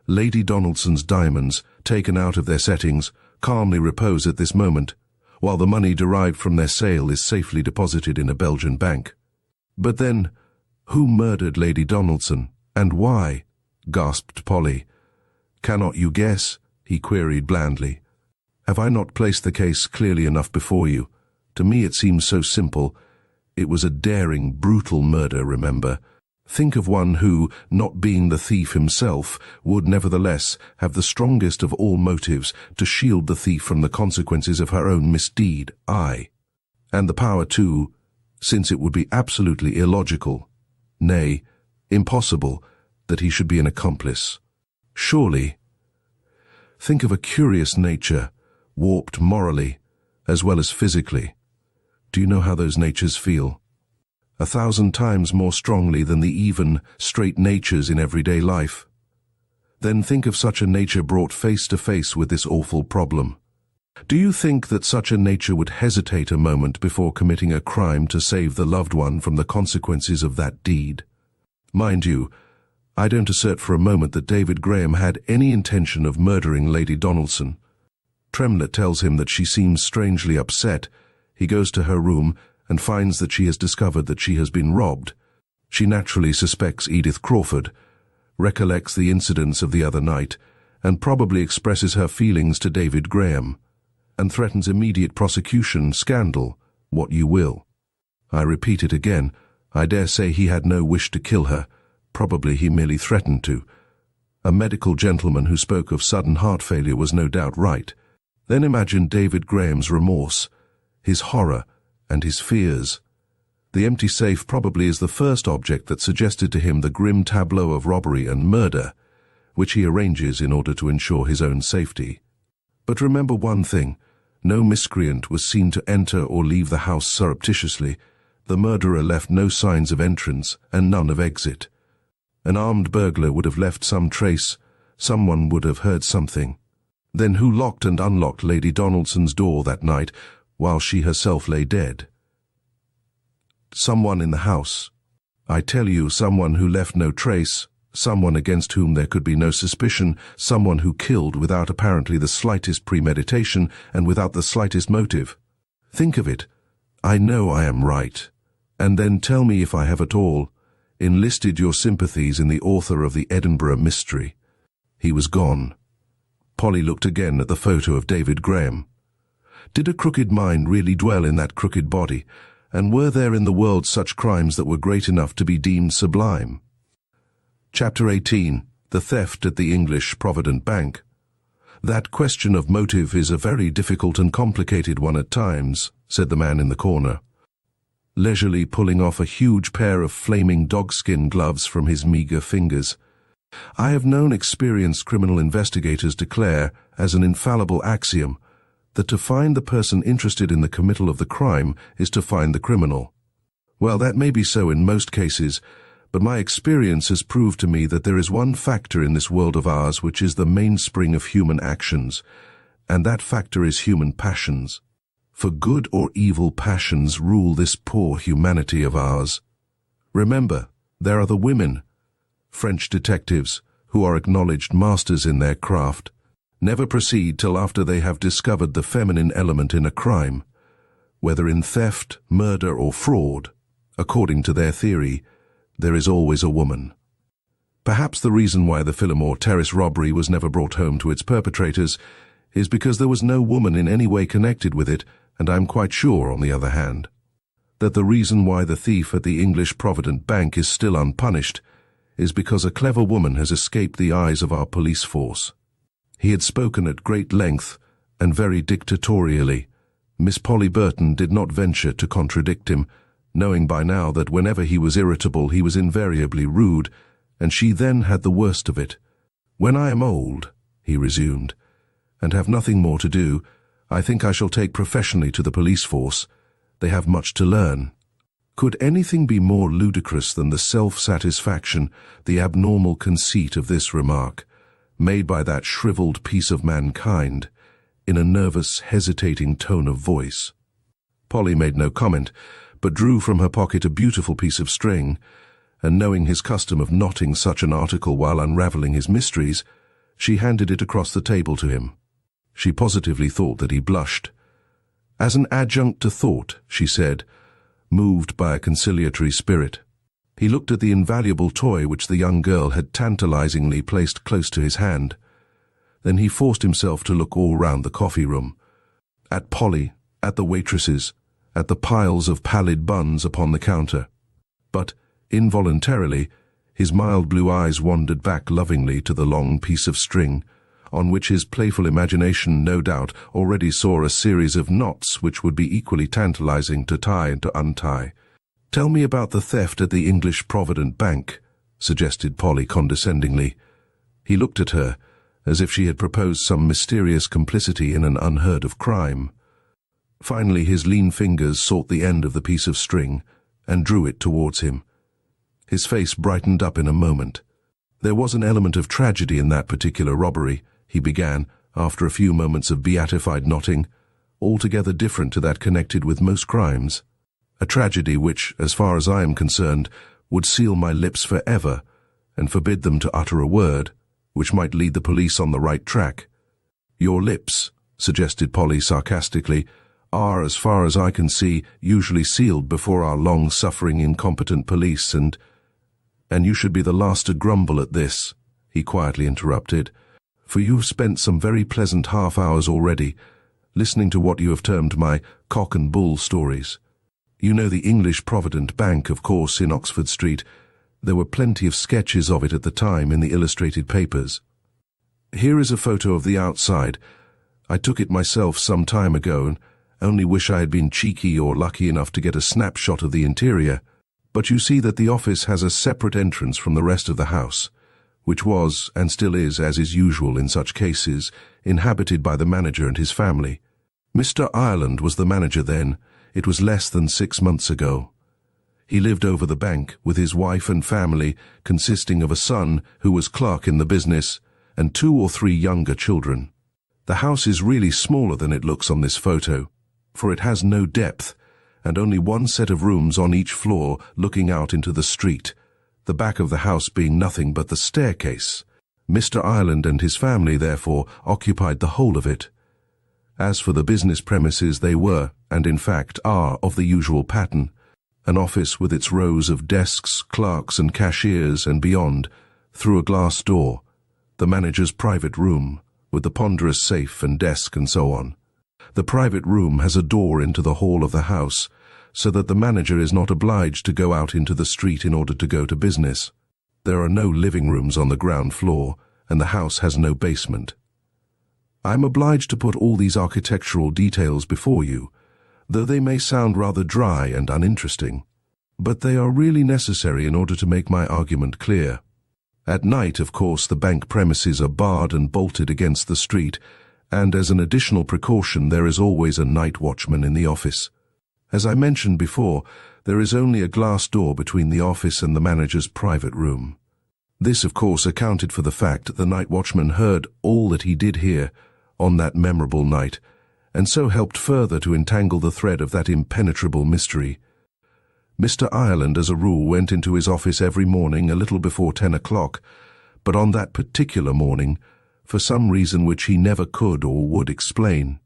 Lady Donaldson's diamonds, taken out of their settings, calmly repose at this moment, while the money derived from their sale is safely deposited in a Belgian bank. But then, who murdered Lady Donaldson, and why? Gasped Polly. Cannot you guess? He queried blandly. Have I not placed the case clearly enough before you? To me it seems so simple. It was a daring, brutal murder, remember. Think of one who, not being the thief himself, would nevertheless have the strongest of all motives to shield the thief from the consequences of her own misdeed, and the power too, since it would be absolutely illogical, nay, impossible, that he should be an accomplice. Surely. Think of a curious nature, warped morally, as well as physically. Do you know how those natures feel? 1,000 times more strongly than the even, straight natures in everyday life. Then think of such a nature brought face to face with this awful problem. Do you think that such a nature would hesitate a moment before committing a crime to save the loved one from the consequences of that deed? Mind you, I don't assert for a moment that David Graham had any intention of murdering Lady Donaldson. Tremlett tells him that she seems strangely upset. He goes to her room and finds that she has discovered that she has been robbed. She naturally suspects Edith Crawford, recollects the incidents of the other night, and probably expresses her feelings to David Graham, and threatens immediate prosecution, scandal, what you will. I repeat it again, I dare say he had no wish to kill her. Probably he merely threatened to. A medical gentleman who spoke of sudden heart failure was no doubt right. Then imagine David Graham's remorse, his horror, and his fears. The empty safe probably is the first object that suggested to him the grim tableau of robbery and murder, which he arranges in order to ensure his own safety. But remember one thing, no miscreant was seen to enter or leave the house surreptitiously. The murderer left no signs of entrance and none of exit. An armed burglar would have left some trace, someone would have heard something. Then who locked and unlocked Lady Donaldson's door that night, while she herself lay dead? Someone in the house. I tell you, someone who left no trace, someone against whom there could be no suspicion, someone who killed without apparently the slightest premeditation and without the slightest motive. Think of it. I know I am right. And then tell me if I have at all enlisted your sympathies in the author of the Edinburgh mystery. He was gone. Polly looked again at the photo of David Graham. Did a crooked mind really dwell in that crooked body, and were there in the world such crimes that were great enough to be deemed sublime? Chapter 18. The Theft at the English Provident Bank. That question of motive is a very difficult and complicated one at times, said the man in the corner, leisurely pulling off a huge pair of flaming dogskin gloves from his meagre fingers. I have known experienced criminal investigators declare, as an infallible axiom, that to find the person interested in the committal of the crime is to find the criminal. Well, that may be so in most cases, but my experience has proved to me that there is one factor in this world of ours which is the mainspring of human actions, and that factor is human passions. For good or evil passions rule this poor humanity of ours. Remember, there are the women, French detectives, who are acknowledged masters in their craft, never proceed till after they have discovered the feminine element in a crime, whether in theft, murder, or fraud. According to their theory, there is always a woman. Perhaps the reason why the Phillimore Terrace robbery was never brought home to its perpetrators is because there was no woman in any way connected with it, and I am quite sure, on the other hand, that the reason why the thief at the English Provident Bank is still unpunished is because a clever woman has escaped the eyes of our police force. He had spoken at great length and very dictatorially. Miss Polly Burton did not venture to contradict him, knowing by now that whenever he was irritable he was invariably rude, and she then had the worst of it. "When I am old," he resumed, "and have nothing more to do, I think I shall take professionally to the police force. They have much to learn." Could anything be more ludicrous than the self-satisfaction, the abnormal conceit of this remark, made by that shriveled piece of mankind, in a nervous, hesitating tone of voice? Polly made no comment, but drew from her pocket a beautiful piece of string, and knowing his custom of knotting such an article while unravelling his mysteries, she handed it across the table to him. She positively thought that he blushed. "As an adjunct to thought," she said, moved by a conciliatory spirit. He looked at the invaluable toy which the young girl had tantalizingly placed close to his hand. Then he forced himself to look all round the coffee-room, at Polly, at the waitresses, at the piles of pallid buns upon the counter. But, involuntarily, his mild blue eyes wandered back lovingly to the long piece of string, on which his playful imagination no doubt already saw a series of knots which would be equally tantalizing to tie and to untie. "Tell me about the theft at the English Provident Bank," suggested Polly condescendingly. He looked at her, as if she had proposed some mysterious complicity in an unheard-of crime. Finally his lean fingers sought the end of the piece of string, and drew it towards him. His face brightened up in a moment. "There was an element of tragedy in that particular robbery," he began, after a few moments of beatified knotting, "altogether different to that connected with most crimes. A tragedy which, as far as I am concerned, would seal my lips forever, and forbid them to utter a word, which might lead the police on the right track." "Your lips," suggested Polly sarcastically, "are, as far as I can see, usually sealed before our long-suffering incompetent police, and you should be the last to grumble at this," he quietly interrupted, "for you have spent some very pleasant half-hours already, listening to what you have termed my cock and bull stories. You know the English Provident Bank, of course, in Oxford Street. There were plenty of sketches of it at the time in the illustrated papers. Here is a photo of the outside. I took it myself some time ago, and only wish I had been cheeky or lucky enough to get a snapshot of the interior. But you see that the office has a separate entrance from the rest of the house, which was, and still is, as is usual in such cases, inhabited by the manager and his family. Mr. Ireland was the manager then. It was less than 6 months ago. He lived over the bank with his wife and family, consisting of a son who was clerk in the business and 2 or 3 younger children. The house is really smaller than it looks on this photo, for it has no depth, and only one set of rooms on each floor looking out into the street, the back of the house being nothing but the staircase. Mr. Ireland and his family, therefore, occupied the whole of it. As for the business premises, they were, and in fact are, of the usual pattern, an office with its rows of desks, clerks and cashiers, and beyond, through a glass door, the manager's private room, with the ponderous safe and desk and so on. The private room has a door into the hall of the house, so that the manager is not obliged to go out into the street in order to go to business. There are no living rooms on the ground floor, and the house has no basement. I am obliged to put all these architectural details before you, though they may sound rather dry and uninteresting, but they are really necessary in order to make my argument clear. At night, of course, the bank premises are barred and bolted against the street, and as an additional precaution there is always a night watchman in the office. As I mentioned before, there is only a glass door between the office and the manager's private room. This, of course, accounted for the fact that the night watchman heard all that he did hear on that memorable night, and so helped further to entangle the thread of that impenetrable mystery. Mr. Ireland, as a rule, went into his office every morning a little before 10 o'clock, but on that particular morning, for some reason which he never could or would explain,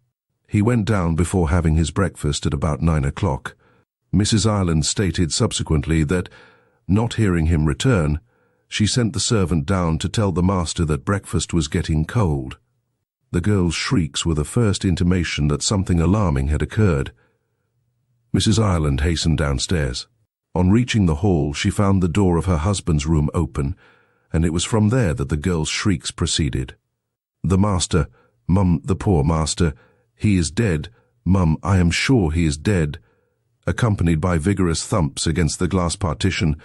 he went down before having his breakfast at about 9 o'clock. Mrs. Ireland stated subsequently that, not hearing him return, she sent the servant down to tell the master that breakfast was getting cold. The girl's shrieks were the first intimation that something alarming had occurred. Mrs. Ireland hastened downstairs. On reaching the hall, she found the door of her husband's room open, and it was from there that the girl's shrieks proceeded. "The master, Mum, the poor master, he is dead. Mum, I am sure he is dead," accompanied by vigorous thumps against the glass partition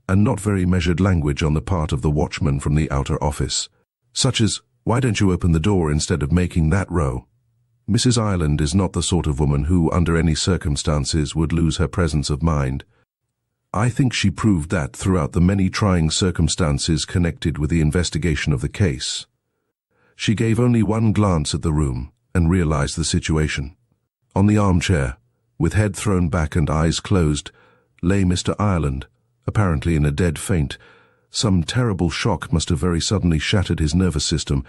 and not very measured language on the part of the watchman from the outer office, such as, "Why don't you open the door instead of making that row?" Mrs. Ireland is not the sort of woman who, under any circumstances, would lose her presence of mind. I think she proved that throughout the many trying circumstances connected with the investigation of the case. She gave only one glance at the room and realized the situation. On the armchair, with head thrown back and eyes closed, lay Mr. Ireland, apparently in a dead faint. Some terrible shock must have very suddenly shattered his nervous system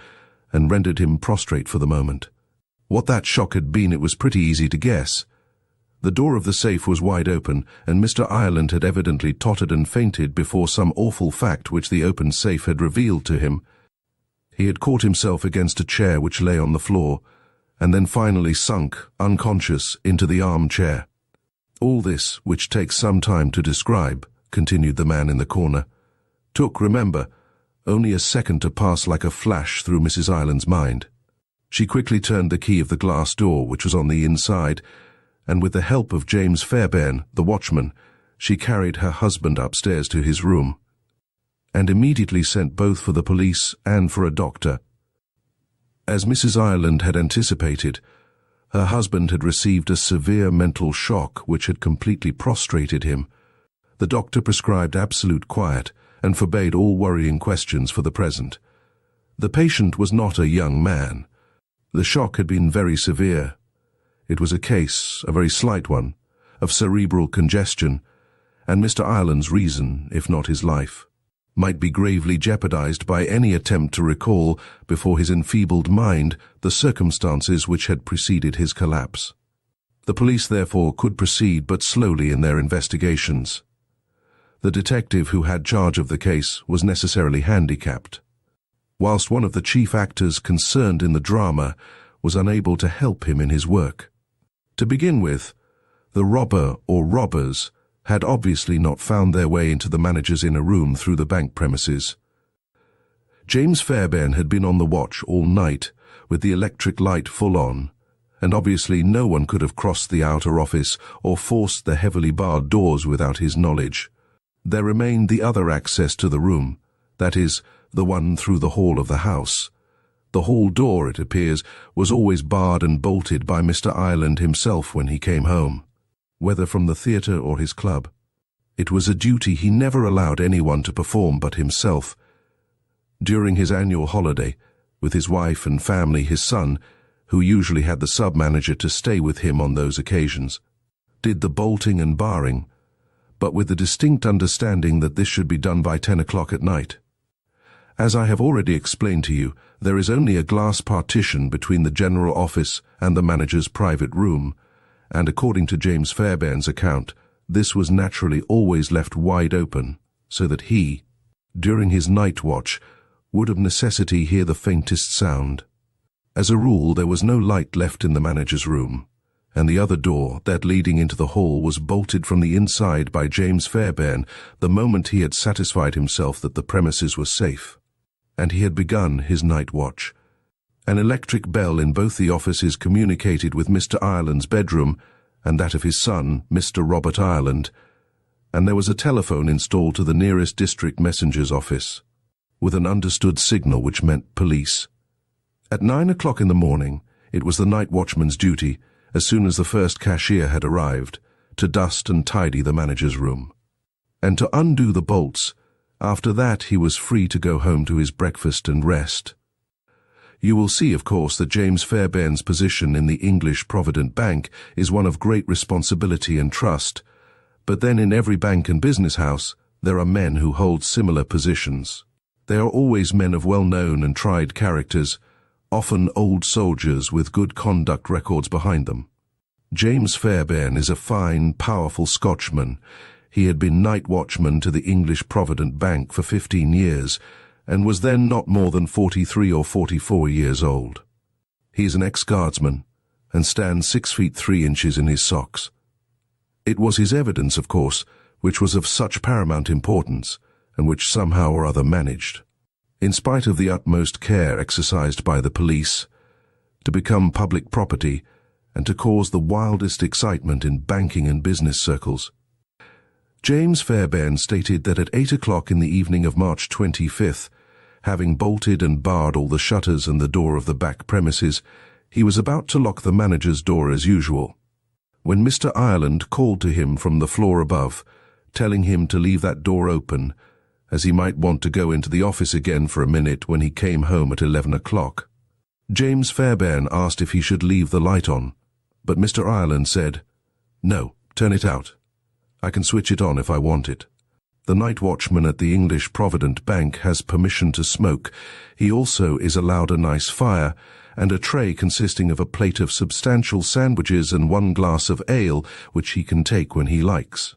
and rendered him prostrate for the moment. What that shock had been, it was pretty easy to guess. The door of the safe was wide open, and Mr. Ireland had evidently tottered and fainted before some awful fact which the open safe had revealed to him. He had caught himself against a chair which lay on the floor, and then finally sunk, unconscious, into the armchair. "All this, which takes some time to describe," continued the man in the corner, "took, remember, only a second to pass like a flash through Mrs. Ireland's mind. She quickly turned the key of the glass door, which was on the inside, and with the help of James Fairbairn, the watchman, she carried her husband upstairs to his room, and immediately sent both for the police and for a doctor. As Mrs. Ireland had anticipated, her husband had received a severe mental shock which had completely prostrated him. The doctor prescribed absolute quiet and forbade all worrying questions for the present. The patient was not a young man. The shock had been very severe. It was a case, a very slight one, of cerebral congestion, and Mr. Ireland's reason, if not his life, might be gravely jeopardized by any attempt to recall, before his enfeebled mind, the circumstances which had preceded his collapse. The police, therefore, could proceed but slowly in their investigations. The detective who had charge of the case was necessarily handicapped, whilst one of the chief actors concerned in the drama was unable to help him in his work. To begin with, the robber or robbers had obviously not found their way into the manager's inner room through the bank premises. James Fairbairn had been on the watch all night, with the electric light full on, and obviously no one could have crossed the outer office or forced the heavily barred doors without his knowledge. There remained the other access to the room, that is, the one through the hall of the house. The hall door, it appears, was always barred and bolted by Mr. Ireland himself when he came home, whether from the theatre or his club. It was a duty he never allowed anyone to perform but himself. During his annual holiday, with his wife and family, his son, who usually had the sub-manager to stay with him on those occasions, did the bolting and barring, but with the distinct understanding that this should be done by 10 o'clock at night. As I have already explained to you, there is only a glass partition between the general office and the manager's private room, and according to James Fairbairn's account, this was naturally always left wide open, so that he, during his night watch, would of necessity hear the faintest sound. As a rule, there was no light left in the manager's room, and the other door, that leading into the hall, was bolted from the inside by James Fairbairn the moment he had satisfied himself that the premises were safe, and he had begun his night watch. An electric bell in both the offices communicated with Mr. Ireland's bedroom and that of his son, Mr. Robert Ireland, and there was a telephone installed to the nearest district messenger's office, with an understood signal which meant police. At 9 o'clock in the morning, it was the night watchman's duty, as soon as the first cashier had arrived, to dust and tidy the manager's room, and to undo the bolts. After that he was free to go home to his breakfast and rest. You will see, of course, that James Fairbairn's position in the English Provident Bank is one of great responsibility and trust, but then in every bank and business house there are men who hold similar positions. They are always men of well-known and tried characters, often old soldiers with good conduct records behind them. James Fairbairn is a fine, powerful Scotchman. He had been night watchman to the English Provident Bank for 15 years, and was then not more than 43 or 44 years old. He is an ex-guardsman, and stands 6 feet 3 inches in his socks. It was his evidence, of course, which was of such paramount importance, and which somehow or other managed, in spite of the utmost care exercised by the police, to become public property and to cause the wildest excitement in banking and business circles. James Fairbairn stated that at 8 o'clock in the evening of March 25th, having bolted and barred all the shutters and the door of the back premises, he was about to lock the manager's door as usual, when Mr. Ireland called to him from the floor above, telling him to leave that door open, as he might want to go into the office again for a minute when he came home at 11 o'clock. James Fairbairn asked if he should leave the light on, but Mr. Ireland said, "No, turn it out. I can switch it on if I want it." The night watchman at the English Provident Bank has permission to smoke. He also is allowed a nice fire, and a tray consisting of a plate of substantial sandwiches and 1 glass of ale, which he can take when he likes.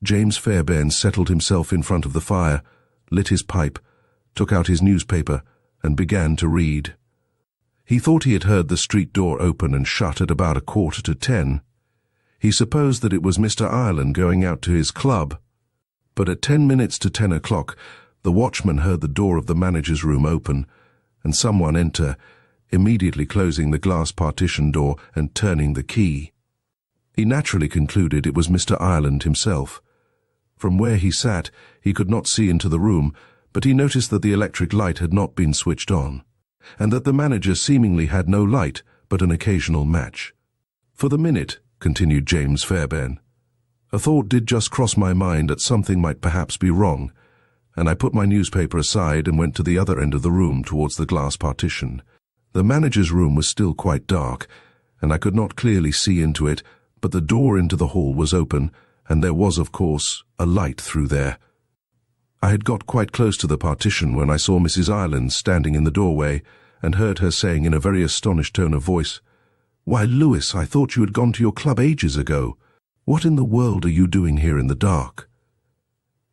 James Fairbairn settled himself in front of the fire, lit his pipe, took out his newspaper, and began to read. He thought he had heard the street door open and shut at about 9:45. He supposed that it was Mr. Ireland going out to his club, but at 10 minutes to 10 o'clock, the watchman heard the door of the manager's room open, and someone enter, immediately closing the glass partition door and turning the key. He naturally concluded it was Mr. Ireland himself. From where he sat, he could not see into the room, but he noticed that the electric light had not been switched on, and that the manager seemingly had no light but an occasional match. "For the minute," continued James Fairbairn, "a thought did just cross my mind that something might perhaps be wrong, and I put my newspaper aside and went to the other end of the room towards the glass partition. The manager's room was still quite dark, and I could not clearly see into it, but the door into the hall was open, and there was, of course, a light through there. I had got quite close to the partition when I saw Mrs. Ireland standing in the doorway, and heard her saying in a very astonished tone of voice, 'Why, Lewis, I thought you had gone to your club ages ago. What in the world are you doing here in the dark?'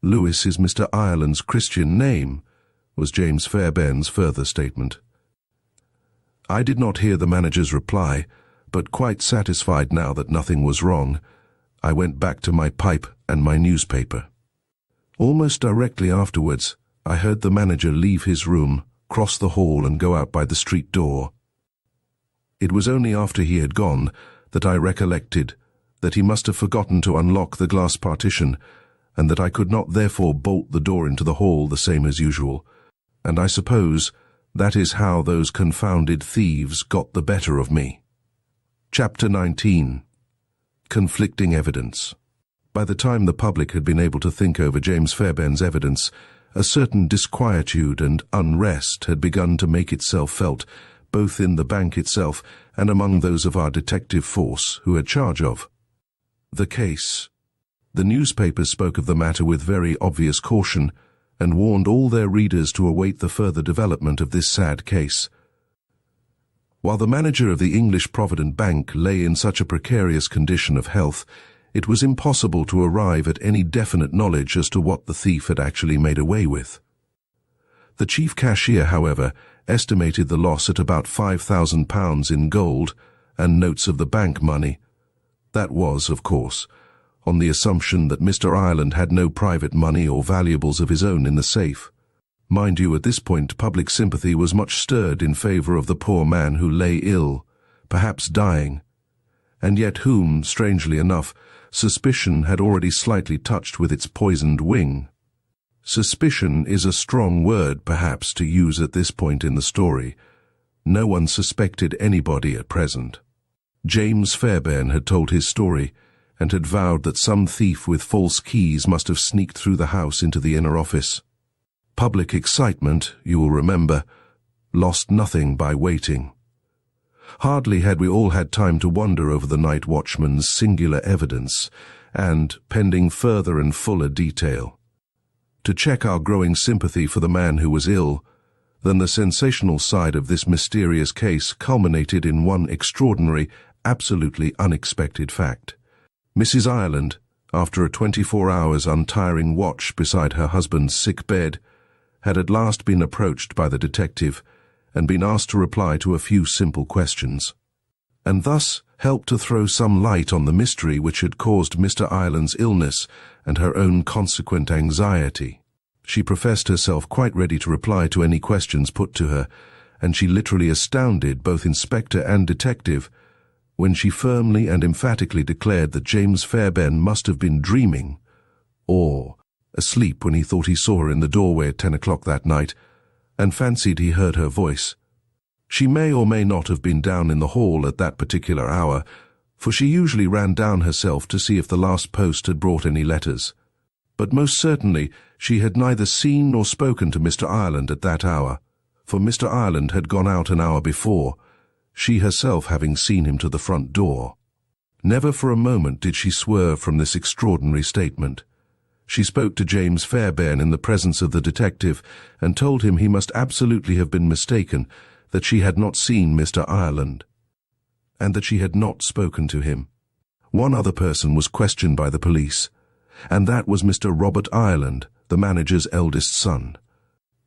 Lewis is Mr. Ireland's Christian name," was James Fairbairn's further statement. I did not hear the manager's reply, but quite satisfied now that nothing was wrong, I went back to my pipe and my newspaper. Almost directly afterwards, I heard the manager leave his room, cross the hall and go out by the street door. It was only after he had gone that I recollected that he must have forgotten to unlock the glass partition, and that I could not therefore bolt the door into the hall the same as usual, and I suppose that is how those confounded thieves got the better of me. Chapter 19. Conflicting Evidence. By the time the public had been able to think over James Fairbairn's evidence, a certain disquietude and unrest had begun to make itself felt, both in the bank itself and among those of our detective force who had charge of the case. The newspapers spoke of the matter with very obvious caution, and warned all their readers to await the further development of this sad case. While the manager of the English Provident Bank lay in such a precarious condition of health, it was impossible to arrive at any definite knowledge as to what the thief had actually made away with. The chief cashier, however, estimated the loss at about £5,000 in gold and notes of the bank money. That was, of course, on the assumption that Mr. Ireland had no private money or valuables of his own in the safe. Mind you, at this point public sympathy was much stirred in favour of the poor man who lay ill, perhaps dying, and yet whom, strangely enough, suspicion had already slightly touched with its poisoned wing. Suspicion is a strong word, perhaps, to use at this point in the story. No one suspected anybody at present. James Fairbairn had told his story, and had vowed that some thief with false keys must have sneaked through the house into the inner office. Public excitement, you will remember, lost nothing by waiting. Hardly had we all had time to wonder over the night watchman's singular evidence, and, pending further and fuller detail, to check our growing sympathy for the man who was ill, then the sensational side of this mysterious case culminated in one extraordinary, absolutely unexpected fact. Mrs. Ireland, after a 24 hours untiring watch beside her husband's sick bed, had at last been approached by the detective and been asked to reply to a few simple questions, and thus helped to throw some light on the mystery which had caused Mr. Ireland's illness and her own consequent anxiety. She professed herself quite ready to reply to any questions put to her, and she literally astounded both inspector and detective when she firmly and emphatically declared that James Fairbairn must have been dreaming, or asleep when he thought he saw her in the doorway at 10 o'clock that night, and fancied he heard her voice. She may or may not have been down in the hall at that particular hour, for she usually ran down herself to see if the last post had brought any letters. But most certainly she had neither seen nor spoken to Mr. Ireland at that hour, for Mr. Ireland had gone out an hour before, she herself having seen him to the front door. Never for a moment did she swerve from this extraordinary statement. She spoke to James Fairbairn in the presence of the detective and told him he must absolutely have been mistaken, that she had not seen Mr. Ireland, and that she had not spoken to him. One other person was questioned by the police, and that was Mr. Robert Ireland, the manager's eldest son.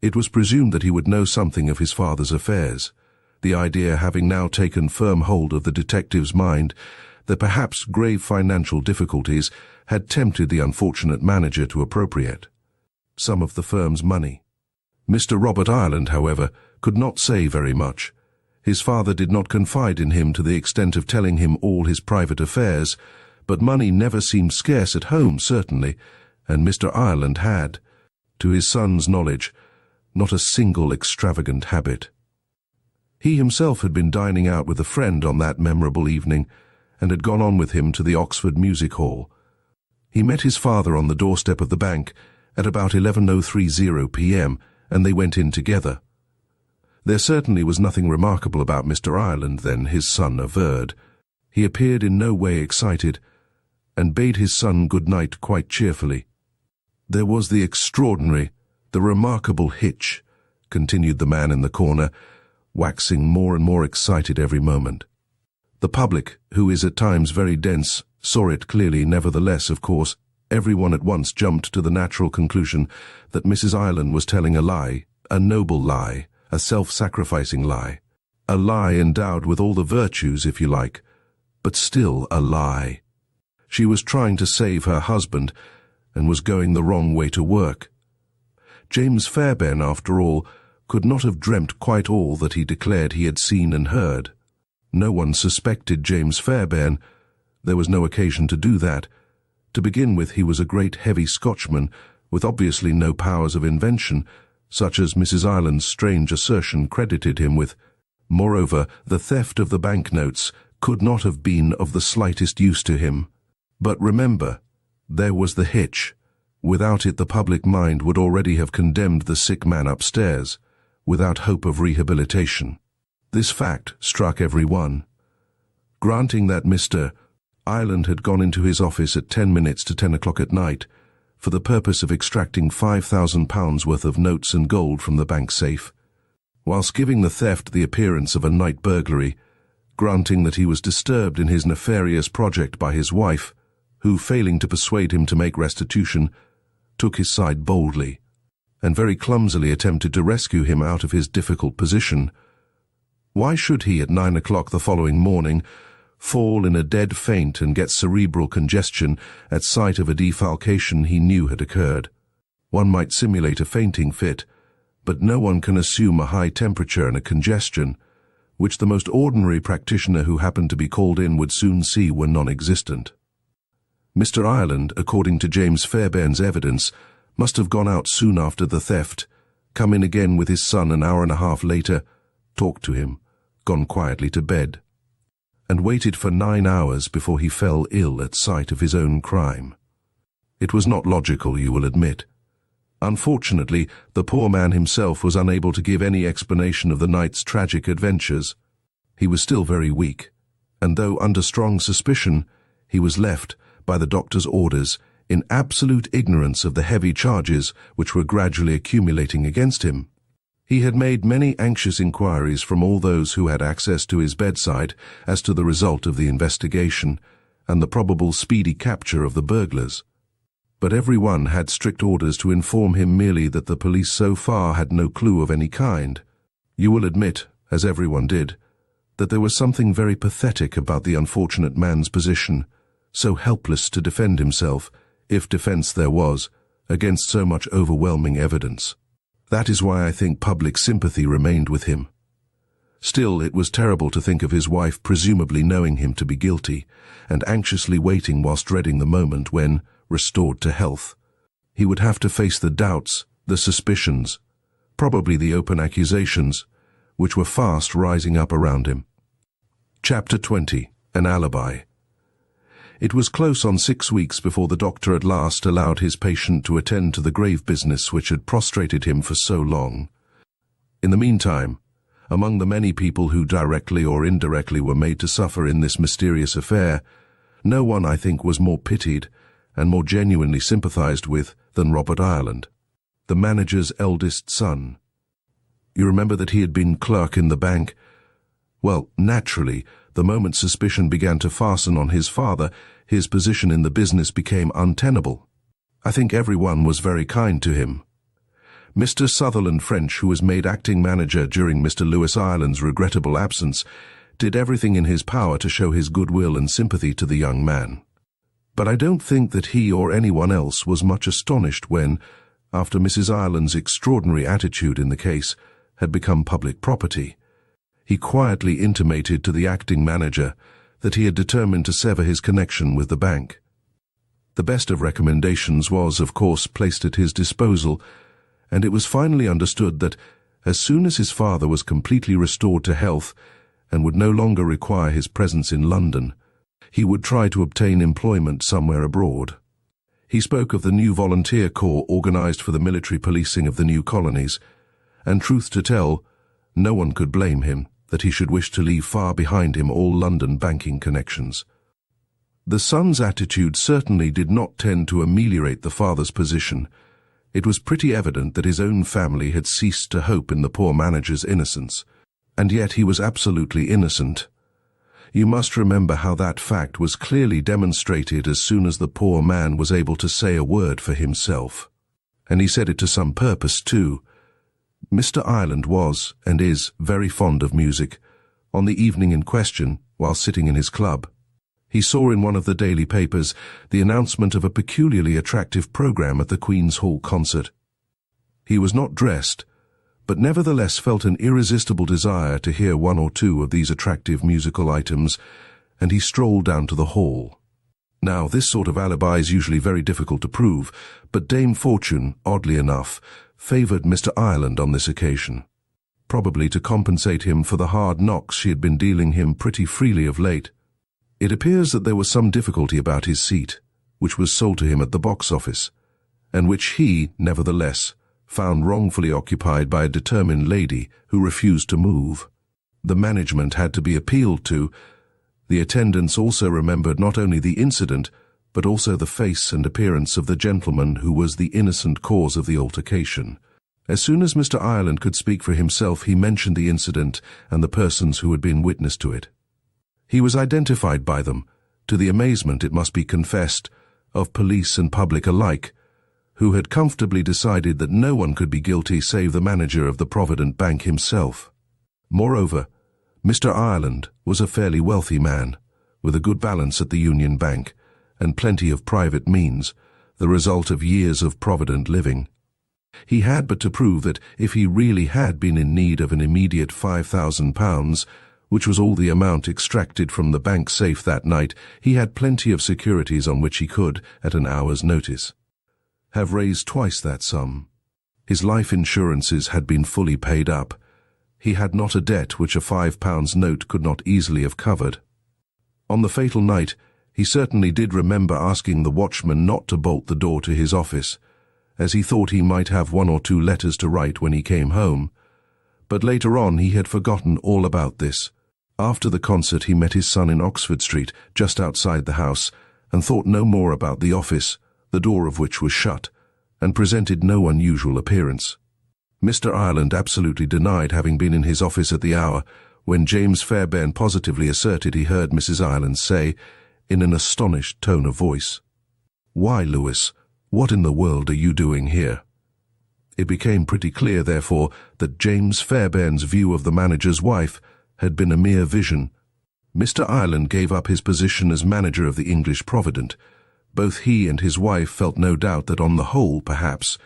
It was presumed that he would know something of his father's affairs, the idea having now taken firm hold of the detective's mind that perhaps grave financial difficulties had tempted the unfortunate manager to appropriate some of the firm's money. Mr. Robert Ireland, however, could not say very much. His father did not confide in him to the extent of telling him all his private affairs, but money never seemed scarce at home, certainly, and Mr. Ireland had, to his son's knowledge, not a single extravagant habit. He himself had been dining out with a friend on that memorable evening, and had gone on with him to the Oxford Music Hall. He met his father on the doorstep of the bank at about 11:30 p.m., and they went in together. There certainly was nothing remarkable about Mr. Ireland then, his son averred. He appeared in no way excited, and bade his son good night quite cheerfully. There was the extraordinary, the remarkable hitch, continued the man in the corner, waxing more and more excited every moment. The public, who is at times very dense, saw it clearly. Nevertheless, of course, everyone at once jumped to the natural conclusion that Mrs. Ireland was telling a lie, a noble lie, a self-sacrificing lie, a lie endowed with all the virtues, if you like, but still a lie. She was trying to save her husband, and was going the wrong way to work. James Fairbairn, after all, could not have dreamt quite all that he declared he had seen and heard. No one suspected James Fairbairn. There was no occasion to do that. To begin with, he was a great heavy Scotchman, with obviously no powers of invention, such as Mrs. Ireland's strange assertion credited him with. Moreover, the theft of the banknotes could not have been of the slightest use to him. But remember, there was the hitch. Without it, the public mind would already have condemned the sick man upstairs, without hope of rehabilitation. This fact struck every one. Granting that Mr. Ireland had gone into his office at 10 minutes to 10 o'clock at night, for the purpose of extracting £5,000 worth of notes and gold from the bank safe, whilst giving the theft the appearance of a night burglary, granting that he was disturbed in his nefarious project by his wife, who, failing to persuade him to make restitution, took his side boldly, and very clumsily attempted to rescue him out of his difficult position, why should he, at 9 o'clock the following morning, fall in a dead faint and get cerebral congestion at sight of a defalcation he knew had occurred? One might simulate a fainting fit, but no one can assume a high temperature and a congestion, which the most ordinary practitioner who happened to be called in would soon see were non-existent. Mr. Ireland, according to James Fairbairn's evidence, must have gone out soon after the theft, come in again with his son an hour and a half later, talked to him, gone quietly to bed, and waited for 9 hours before he fell ill at sight of his own crime. It was not logical, you will admit. Unfortunately, the poor man himself was unable to give any explanation of the night's tragic adventures. He was still very weak, and though under strong suspicion, he was left, by the doctor's orders, in absolute ignorance of the heavy charges which were gradually accumulating against him. He had made many anxious inquiries from all those who had access to his bedside as to the result of the investigation and the probable speedy capture of the burglars. But every one had strict orders to inform him merely that the police so far had no clue of any kind. You will admit, as everyone did, that there was something very pathetic about the unfortunate man's position, so helpless to defend himself, if defense there was, against so much overwhelming evidence. That is why I think public sympathy remained with him. Still, it was terrible to think of his wife presumably knowing him to be guilty, and anxiously waiting whilst dreading the moment when, restored to health, he would have to face the doubts, the suspicions, probably the open accusations, which were fast rising up around him. Chapter 20. An Alibi. It was close on 6 weeks before the doctor at last allowed his patient to attend to the grave business which had prostrated him for so long. In the meantime, among the many people who directly or indirectly were made to suffer in this mysterious affair, no one, I think, was more pitied and more genuinely sympathized with than Robert Ireland, the manager's eldest son. You remember that he had been clerk in the bank? Well, naturally, the moment suspicion began to fasten on his father, his position in the business became untenable. I think everyone was very kind to him. Mr. Sutherland French, who was made acting manager during Mr. Lewis Ireland's regrettable absence, did everything in his power to show his goodwill and sympathy to the young man. But I don't think that he or anyone else was much astonished when, after Mrs. Ireland's extraordinary attitude in the case had become public property, he quietly intimated to the acting manager that he had determined to sever his connection with the bank. The best of recommendations was, of course, placed at his disposal, and it was finally understood that, as soon as his father was completely restored to health and would no longer require his presence in London, he would try to obtain employment somewhere abroad. He spoke of the new volunteer corps organized for the military policing of the new colonies, and truth to tell, no one could blame him that he should wish to leave far behind him all London banking connections. The son's attitude certainly did not tend to ameliorate the father's position. It was pretty evident that his own family had ceased to hope in the poor manager's innocence, and yet he was absolutely innocent. You must remember how that fact was clearly demonstrated as soon as the poor man was able to say a word for himself. And he said it to some purpose, too. Mr. Ireland was, and is, very fond of music. On the evening in question, while sitting in his club, he saw in one of the daily papers the announcement of a peculiarly attractive programme at the Queen's Hall concert. He was not dressed, but nevertheless felt an irresistible desire to hear one or two of these attractive musical items, and he strolled down to the hall. Now, this sort of alibi is usually very difficult to prove, but Dame Fortune, oddly enough, favoured Mr. Ireland on this occasion, probably to compensate him for the hard knocks she had been dealing him pretty freely of late. It appears that there was some difficulty about his seat, which was sold to him at the box office, and which he, nevertheless, found wrongfully occupied by a determined lady who refused to move. The management had to be appealed to. The attendants also remembered not only the incident, but also the face and appearance of the gentleman who was the innocent cause of the altercation. As soon as Mr. Ireland could speak for himself, he mentioned the incident and the persons who had been witness to it. He was identified by them, to the amazement, it must be confessed, of police and public alike, who had comfortably decided that no one could be guilty save the manager of the Provident Bank himself. Moreover, Mr. Ireland was a fairly wealthy man, with a good balance at the Union Bank, and plenty of private means, the result of years of provident living. He had but to prove that if he really had been in need of an immediate £5,000, which was all the amount extracted from the bank safe that night, he had plenty of securities on which he could, at an hour's notice, have raised twice that sum. His life insurances had been fully paid up. He had not a debt which a £5 note could not easily have covered. On the fatal night, he certainly did remember asking the watchman not to bolt the door to his office, as he thought he might have 1 or 2 letters to write when he came home. But later on he had forgotten all about this. After the concert he met his son in Oxford Street, just outside the house, and thought no more about the office, the door of which was shut, and presented no unusual appearance. Mr. Ireland absolutely denied having been in his office at the hour when James Fairbairn positively asserted he heard Mrs. Ireland say, in an astonished tone of voice, "Why, Lewis, what in the world are you doing here?" It became pretty clear, therefore, that James Fairbairn's view of the manager's wife had been a mere vision. Mr. Ireland gave up his position as manager of the English Provident. Both he and his wife felt no doubt that on the whole, perhaps,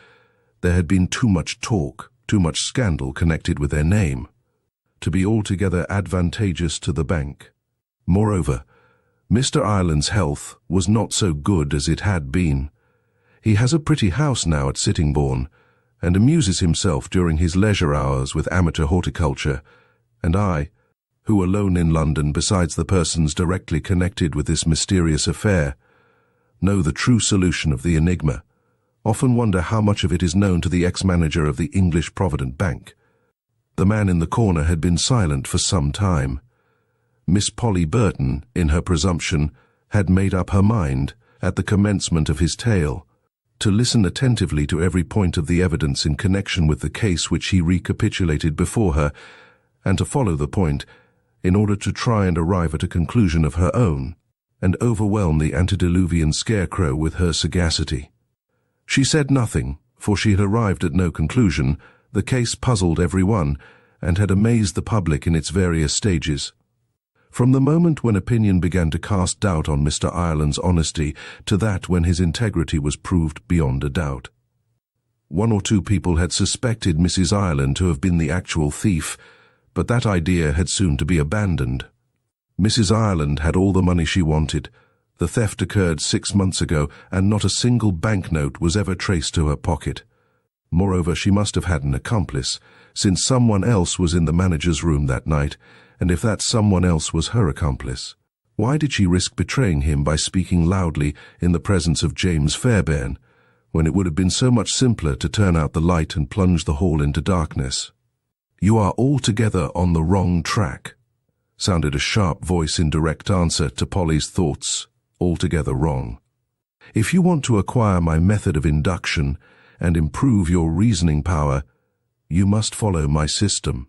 there had been too much talk, too much scandal connected with their name, to be altogether advantageous to the bank. Moreover, Mr. Ireland's health was not so good as it had been. He has a pretty house now at Sittingbourne, and amuses himself during his leisure hours with amateur horticulture, and I, who alone in London besides the persons directly connected with this mysterious affair, know the true solution of the enigma, often wonder how much of it is known to the ex-manager of the English Provident Bank. The man in the corner had been silent for some time. Miss Polly Burton, in her presumption, had made up her mind, at the commencement of his tale, to listen attentively to every point of the evidence in connection with the case which he recapitulated before her, and to follow the point, in order to try and arrive at a conclusion of her own, and overwhelm the antediluvian scarecrow with her sagacity. She said nothing, for she had arrived at no conclusion. The case puzzled everyone, and had amazed the public in its various stages. From the moment when opinion began to cast doubt on Mr. Ireland's honesty to that when his integrity was proved beyond a doubt. One or two people had suspected Mrs. Ireland to have been the actual thief, but that idea had soon to be abandoned. Mrs. Ireland had all the money she wanted. The theft occurred 6 months ago, and not a single banknote was ever traced to her pocket. Moreover, she must have had an accomplice, since someone else was in the manager's room that night, and if that someone else was her accomplice, why did she risk betraying him by speaking loudly in the presence of James Fairbairn, when it would have been so much simpler to turn out the light and plunge the hall into darkness? "You are altogether on the wrong track," sounded a sharp voice in direct answer to Polly's thoughts. Altogether wrong. "If you want to acquire my method of induction and improve your reasoning power, you must follow my system.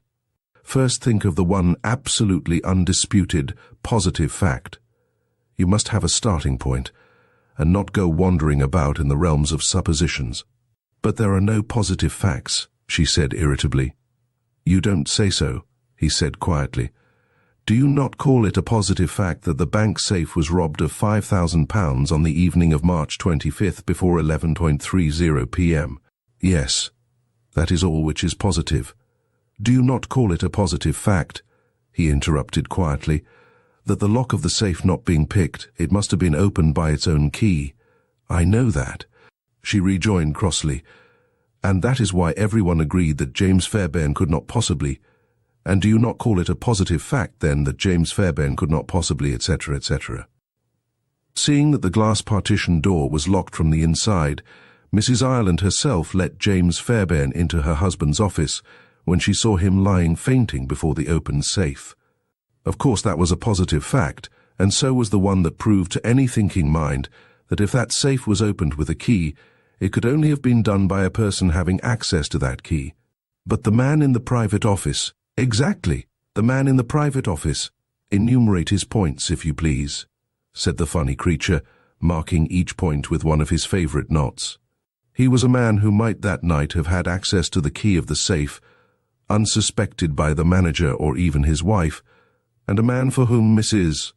First think of the one absolutely undisputed, positive fact. You must have a starting point, and not go wandering about in the realms of suppositions." "But there are no positive facts," she said irritably. "You don't say so," he said quietly. "Do you not call it a positive fact that the bank safe was robbed of £5,000 on the evening of March 25th before 11:30 p.m. "Yes, that is all which is positive." "Do you not call it a positive fact," he interrupted quietly, "that the lock of the safe not being picked, it must have been opened by its own key?" "I know that," she rejoined crossly, "and that is why everyone agreed that James Fairbairn could not possibly. And do you not call it a positive fact, then, that James Fairbairn could not possibly, etc., etc.? Seeing that the glass partition door was locked from the inside, Mrs. Ireland herself let James Fairbairn into her husband's office when she saw him lying fainting before the open safe. Of course that was a positive fact, and so was the one that proved to any thinking mind that if that safe was opened with a key, it could only have been done by a person having access to that key. But the man in the private office— "Exactly, the man in the private office. Enumerate his points, if you please," said the funny creature, marking each point with one of his favourite knots. He was a man who might that night have had access to the key of the safe, unsuspected by the manager or even his wife, and a man for whom Mrs.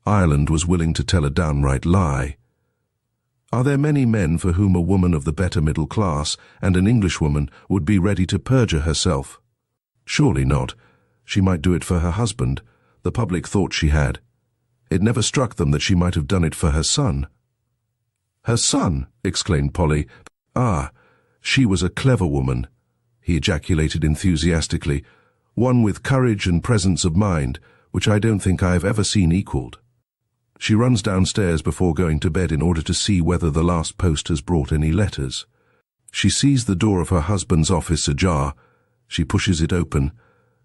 Ireland was willing to tell a downright lie. Are there many men for whom a woman of the better middle class and an Englishwoman would be ready to perjure herself? Surely not. She might do it for her husband. The public thought she had. It never struck them that she might have done it for her son. "Her son!" exclaimed Polly. "Ah, she was a clever woman," he ejaculated enthusiastically, "one with courage and presence of mind, which I don't think I have ever seen equalled. She runs downstairs before going to bed in order to see whether the last post has brought any letters. She sees the door of her husband's office ajar. She pushes it open,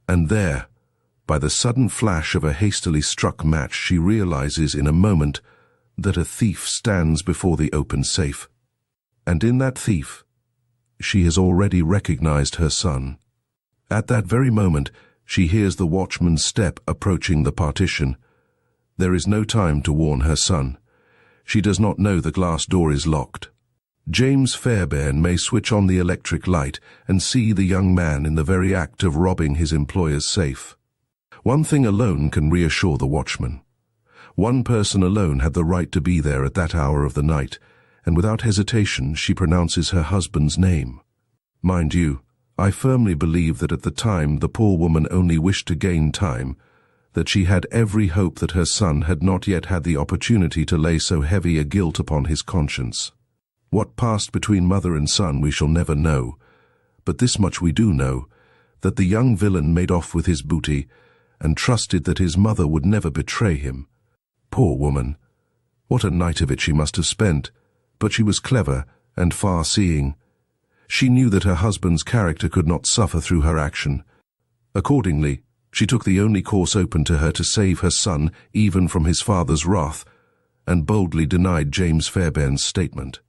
and there, by the sudden flash of a hastily struck match, she realizes in a moment that a thief stands before the open safe. And in that thief, she has already recognized her son. At that very moment, she hears the watchman's step approaching the partition. There is no time to warn her son. She does not know the glass door is locked. James Fairbairn may switch on the electric light and see the young man in the very act of robbing his employer's safe. One thing alone can reassure the watchman. One person alone had the right to be there at that hour of the night, and without hesitation she pronounces her husband's name. Mind you, I firmly believe that at the time the poor woman only wished to gain time, that she had every hope that her son had not yet had the opportunity to lay so heavy a guilt upon his conscience. What passed between mother and son we shall never know, but this much we do know, that the young villain made off with his booty and trusted that his mother would never betray him. Poor woman! What a night of it she must have spent, but she was clever and far-seeing. She knew that her husband's character could not suffer through her action. Accordingly, she took the only course open to her to save her son even from his father's wrath, and boldly denied James Fairbairn's statement.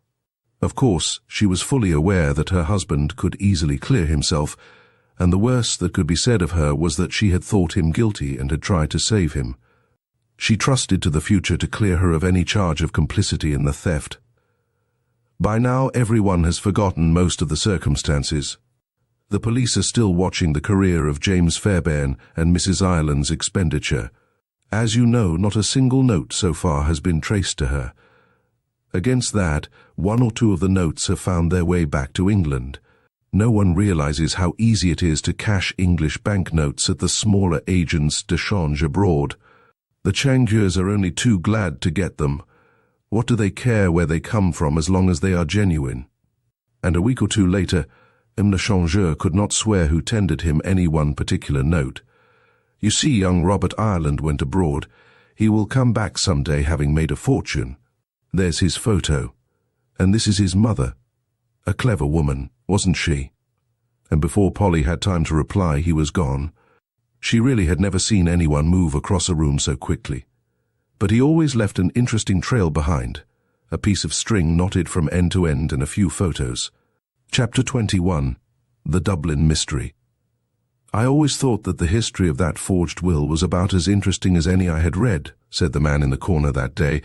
Of course, she was fully aware that her husband could easily clear himself, and the worst that could be said of her was that she had thought him guilty and had tried to save him. She trusted to the future to clear her of any charge of complicity in the theft. By now everyone has forgotten most of the circumstances. The police are still watching the career of James Fairbairn and Mrs. Ireland's expenditure. As you know, not a single note so far has been traced to her. Against that, one or two of the notes have found their way back to England. No one realizes how easy it is to cash English banknotes at the smaller agents de change abroad. The Changiers are only too glad to get them. What do they care where they come from as long as they are genuine? And a week or two later, le changeur could not swear who tendered him any one particular note. You see, young Robert Ireland went abroad. He will come back some day having made a fortune. There's his photo. And this is his mother. A clever woman, wasn't she? And before Polly had time to reply, he was gone. She really had never seen anyone move across a room so quickly. But he always left an interesting trail behind, a piece of string knotted from end to end and a few photos. Chapter 21. The Dublin Mystery. I always thought that the history of that forged will was about as interesting as any I had read, said the man in the corner that day.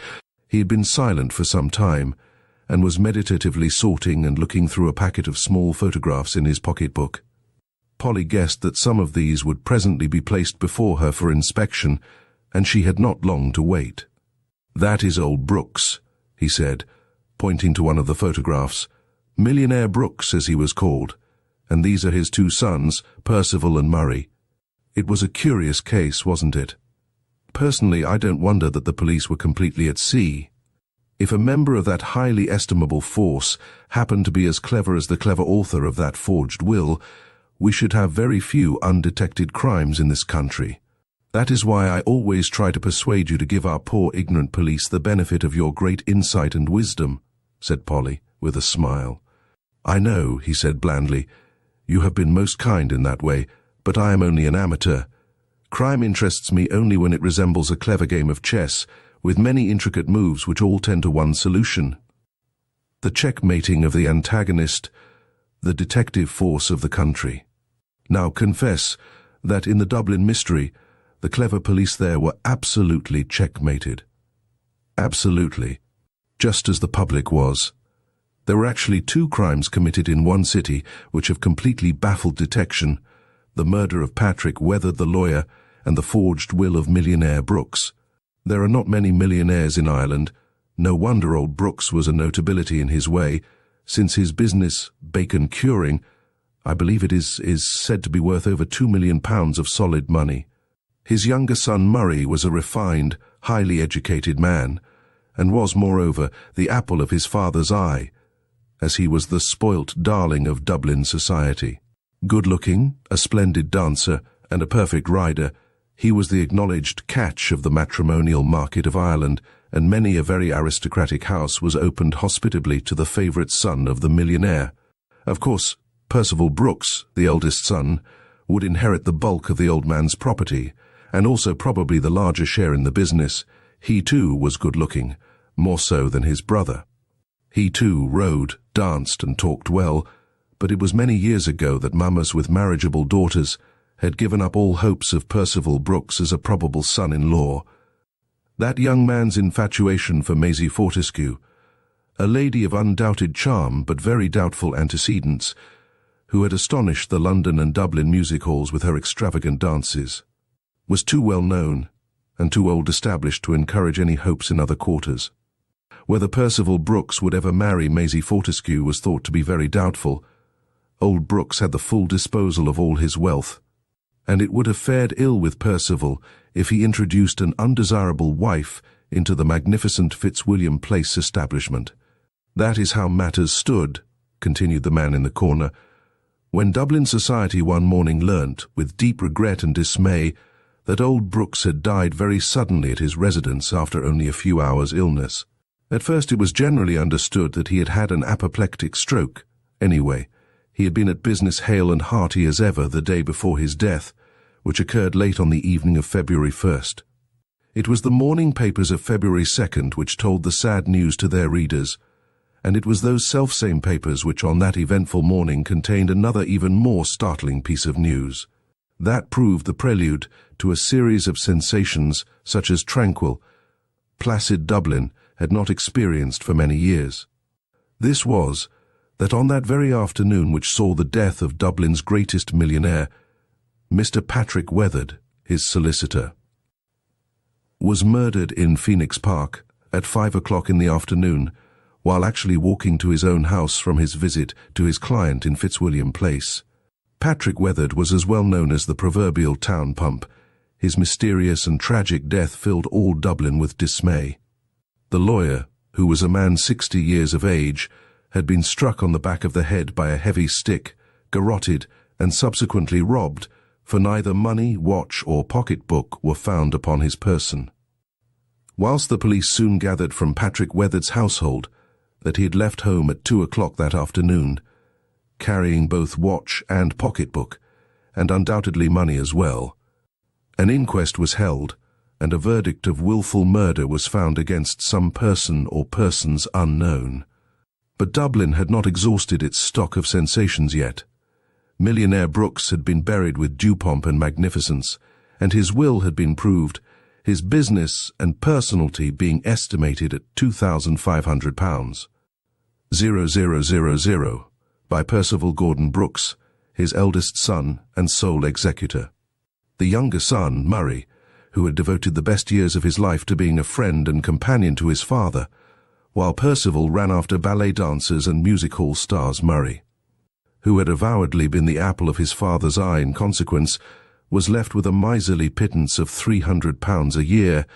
He had been silent for some time, and was meditatively sorting and looking through a packet of small photographs in his pocketbook. Polly guessed that some of these would presently be placed before her for inspection, and she had not long to wait. "That is old Brooks," he said, pointing to one of the photographs. "Millionaire Brooks, as he was called, and these are his two sons, Percival and Murray. It was a curious case, wasn't it? Personally, I don't wonder that the police were completely at sea. If a member of that highly estimable force happened to be as clever as the clever author of that forged will, we should have very few undetected crimes in this country. That is why I always try to persuade you to give our poor ignorant police the benefit of your great insight and wisdom," said Polly, with a smile. "I know," he said blandly. "You have been most kind in that way, but I am only an amateur. Crime interests me only when it resembles a clever game of chess, with many intricate moves which all tend to one solution. The checkmating of the antagonist, the detective force of the country. Now confess that in the Dublin mystery, the clever police there were absolutely checkmated. Absolutely. Just as the public was. There were actually two crimes committed in one city which have completely baffled detection: the murder of Patrick Weatherd the lawyer and the forged will of Millionaire Brooks. There are not many millionaires in Ireland. No wonder old Brooks was a notability in his way, since his business, bacon curing, I believe it is said to be worth over £2 million of solid money. His younger son Murray was a refined, highly educated man, and was, moreover, the apple of his father's eye, as he was the spoilt darling of Dublin society. Good-looking, a splendid dancer, and a perfect rider, he was the acknowledged catch of the matrimonial market of Ireland, and many a very aristocratic house was opened hospitably to the favourite son of the millionaire. Of course, Percival Brooks, the eldest son, would inherit the bulk of the old man's property, and also probably the larger share in the business. He too was good-looking, more so than his brother. He too rode, danced and talked well, but it was many years ago that mammas with marriageable daughters had given up all hopes of Percival Brooks as a probable son-in-law. That young man's infatuation for Maisie Fortescue, a lady of undoubted charm but very doubtful antecedents, who had astonished the London and Dublin music halls with her extravagant dances, was too well known and too old established to encourage any hopes in other quarters. Whether Percival Brooks would ever marry Maisie Fortescue was thought to be very doubtful. Old Brooks had the full disposal of all his wealth, and it would have fared ill with Percival if he introduced an undesirable wife into the magnificent Fitzwilliam Place establishment. That is how matters stood, continued the man in the corner, when Dublin society one morning learnt, with deep regret and dismay, that old Brooks had died very suddenly at his residence after only a few hours' illness. At first it was generally understood that he had had an apoplectic stroke. Anyway, he had been at business hale and hearty as ever the day before his death, which occurred late on the evening of February 1st. It was the morning papers of February 2nd which told the sad news to their readers, and it was those selfsame papers which on that eventful morning contained another even more startling piece of news. That proved the prelude to a series of sensations such as tranquil, placid Dublin had not experienced for many years. This was that on that very afternoon which saw the death of Dublin's greatest millionaire, Mr. Patrick Weathered, his solicitor, was murdered in Phoenix Park at 5 o'clock in the afternoon, while actually walking to his own house from his visit to his client in Fitzwilliam Place. Patrick Weathered was as well known as the proverbial town pump. His mysterious and tragic death filled all Dublin with dismay. The lawyer, who was a man 60 years of age, had been struck on the back of the head by a heavy stick, garroted, and subsequently robbed, for neither money, watch, or pocketbook were found upon his person. Whilst the police soon gathered from Patrick Weathered's household that he had left home at 2 o'clock that afternoon, carrying both watch and pocketbook, and undoubtedly money as well, an inquest was held, and a verdict of wilful murder was found against some person or persons unknown. But Dublin had not exhausted its stock of sensations yet. Millionaire Brooks had been buried with due pomp and magnificence, and his will had been proved, his business and personality being estimated at £2,500. 0000 by Percival Gordon Brooks, his eldest son and sole executor. The younger son, Murray, who had devoted the best years of his life to being a friend and companion to his father, while Percival ran after ballet dancers and music hall stars. Murray, who had avowedly been the apple of his father's eye in consequence, was left with a miserly pittance of £300 a year,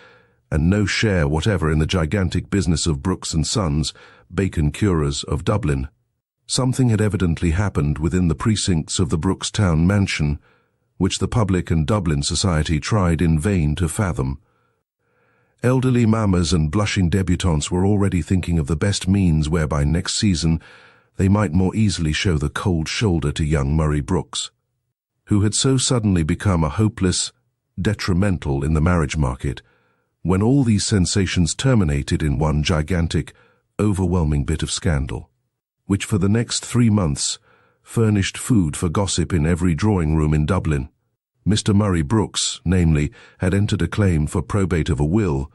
and no share whatever in the gigantic business of Brooks and Sons, bacon curers of Dublin. Something had evidently happened within the precincts of the Brookstown mansion, which the public and Dublin society tried in vain to fathom. Elderly mammas and blushing debutantes were already thinking of the best means whereby next season they might more easily show the cold shoulder to young Murray Brooks, who had so suddenly become a hopeless detrimental in the marriage market, when all these sensations terminated in one gigantic, overwhelming bit of scandal, which for the next 3 months furnished food for gossip in every drawing-room in Dublin. Mr. Murray Brooks, namely, had entered a claim for probate of a will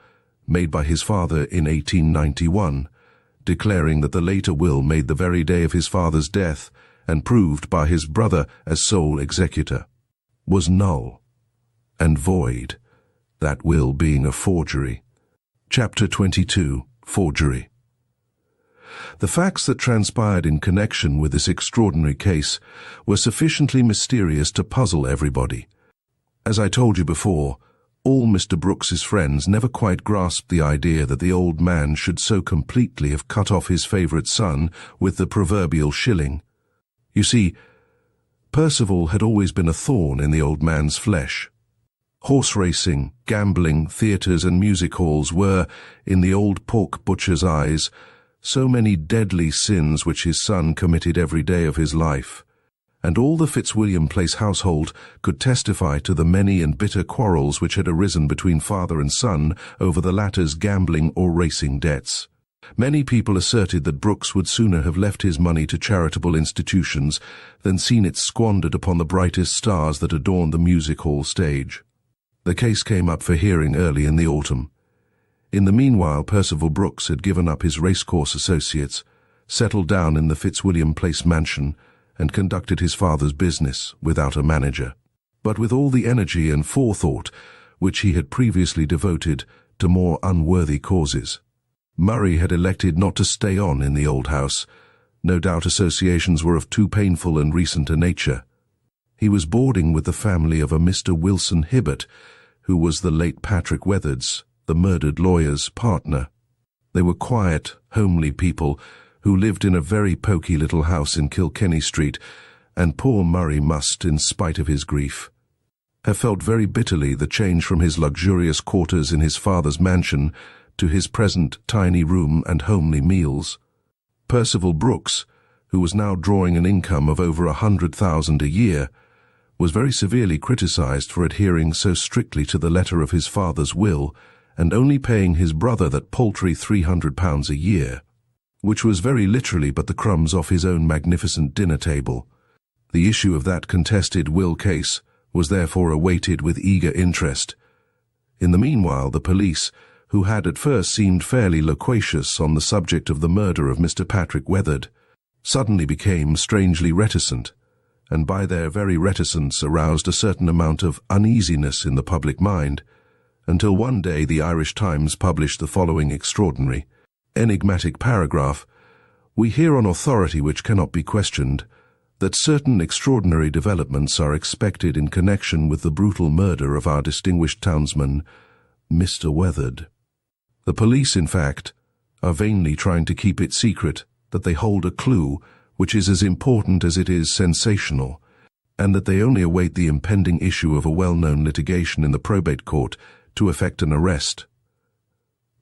made by his father in 1891, declaring that the later will made the very day of his father's death and proved by his brother as sole executor was null and void, that will being a forgery. Chapter 22, Forgery. The facts that transpired in connection with this extraordinary case were sufficiently mysterious to puzzle everybody. As I told you before, all Mr. Brooks's friends never quite grasped the idea that the old man should so completely have cut off his favourite son with the proverbial shilling. You see, Percival had always been a thorn in the old man's flesh. Horse racing, gambling, theatres and music halls were, in the old pork butcher's eyes, so many deadly sins which his son committed every day of his life, and all the Fitzwilliam Place household could testify to the many and bitter quarrels which had arisen between father and son over the latter's gambling or racing debts. Many people asserted that Brooks would sooner have left his money to charitable institutions than seen it squandered upon the brightest stars that adorned the music hall stage. The case came up for hearing early in the autumn. In the meanwhile, Percival Brooks had given up his racecourse associates, settled down in the Fitzwilliam Place mansion, and conducted his father's business without a manager, but with all the energy and forethought which he had previously devoted to more unworthy causes. Murray had elected not to stay on in the old house. No doubt associations were of too painful and recent a nature. He was boarding with the family of a Mr. Wilson Hibbert, who was the late Patrick Weatherd's, the murdered lawyer's, partner. They were quiet, homely people who lived in a very poky little house in Kilkenny Street, and poor Murray must, in spite of his grief, have felt very bitterly the change from his luxurious quarters in his father's mansion to his present tiny room and homely meals. Percival Brooks, who was now drawing an income of over 100,000 a year, was very severely criticized for adhering so strictly to the letter of his father's will and only paying his brother that paltry £300 a year, which was very literally but the crumbs off his own magnificent dinner table. The issue of that contested will case was therefore awaited with eager interest. In the meanwhile, the police, who had at first seemed fairly loquacious on the subject of the murder of Mr. Patrick Weatherd, suddenly became strangely reticent, and by their very reticence aroused a certain amount of uneasiness in the public mind, until one day the Irish Times published the following extraordinary, enigmatic paragraph: "We hear on authority which cannot be questioned that certain extraordinary developments are expected in connection with the brutal murder of our distinguished townsman, Mr. Weatherd. The police, in fact, are vainly trying to keep it secret that they hold a clue which is as important as it is sensational, and that they only await the impending issue of a well-known litigation in the probate court to effect an arrest."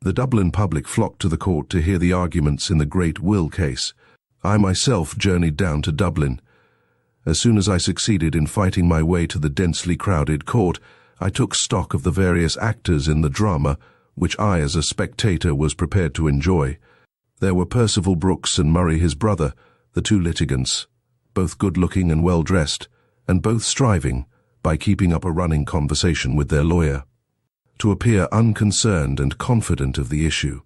The Dublin public flocked to the court to hear the arguments in the great will case. I myself journeyed down to Dublin. As soon as I succeeded in fighting my way to the densely crowded court, I took stock of the various actors in the drama, which I as a spectator was prepared to enjoy. There were Percival Brooks and Murray his brother, the two litigants, both good-looking and well-dressed, and both striving, by keeping up a running conversation with their lawyer, to appear unconcerned and confident of the issue.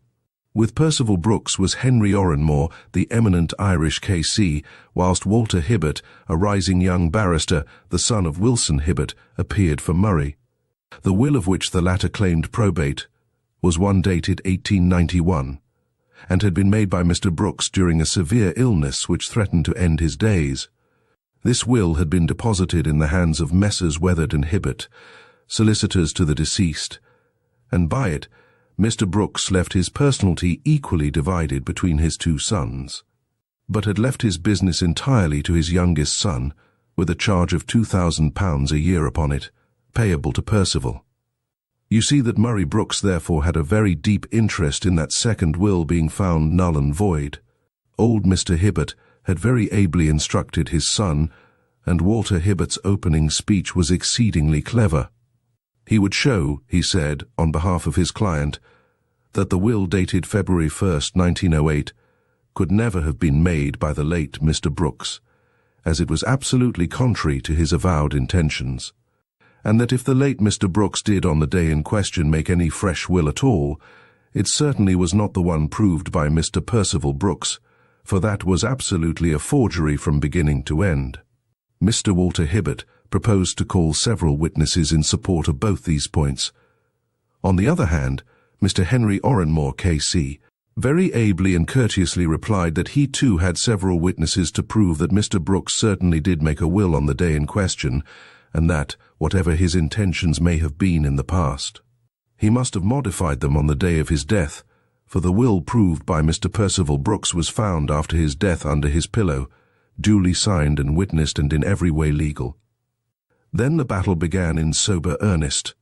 With Percival Brooks was Henry Oranmore, the eminent Irish K.C., whilst Walter Hibbert, a rising young barrister, the son of Wilson Hibbert, appeared for Murray. The will of which the latter claimed probate was one dated 1891, and had been made by Mr. Brooks during a severe illness which threatened to end his days. This will had been deposited in the hands of Messrs. Weatherd and Hibbert, solicitors to the deceased, and by it Mr. Brooks left his personalty equally divided between his two sons, but had left his business entirely to his youngest son, with a charge of £2,000 a year upon it, payable to Percival. You see that Murray Brooks therefore had a very deep interest in that second will being found null and void. Old Mr. Hibbert had very ably instructed his son, and Walter Hibbert's opening speech was exceedingly clever. He would show, he said, on behalf of his client, that the will dated February 1st, 1908, could never have been made by the late Mr. Brooks, as it was absolutely contrary to his avowed intentions, and that if the late Mr. Brooks did on the day in question make any fresh will at all, it certainly was not the one proved by Mr. Percival Brooks, for that was absolutely a forgery from beginning to end. Mr. Walter Hibbert proposed to call several witnesses in support of both these points. On the other hand, Mr. Henry Oranmore, K.C., very ably and courteously replied that he too had several witnesses to prove that Mr. Brooks certainly did make a will on the day in question, and that, whatever his intentions may have been in the past, he must have modified them on the day of his death, for the will proved by Mr. Percival Brooks was found after his death under his pillow, duly signed and witnessed and in every way legal. Then the battle began in sober earnest.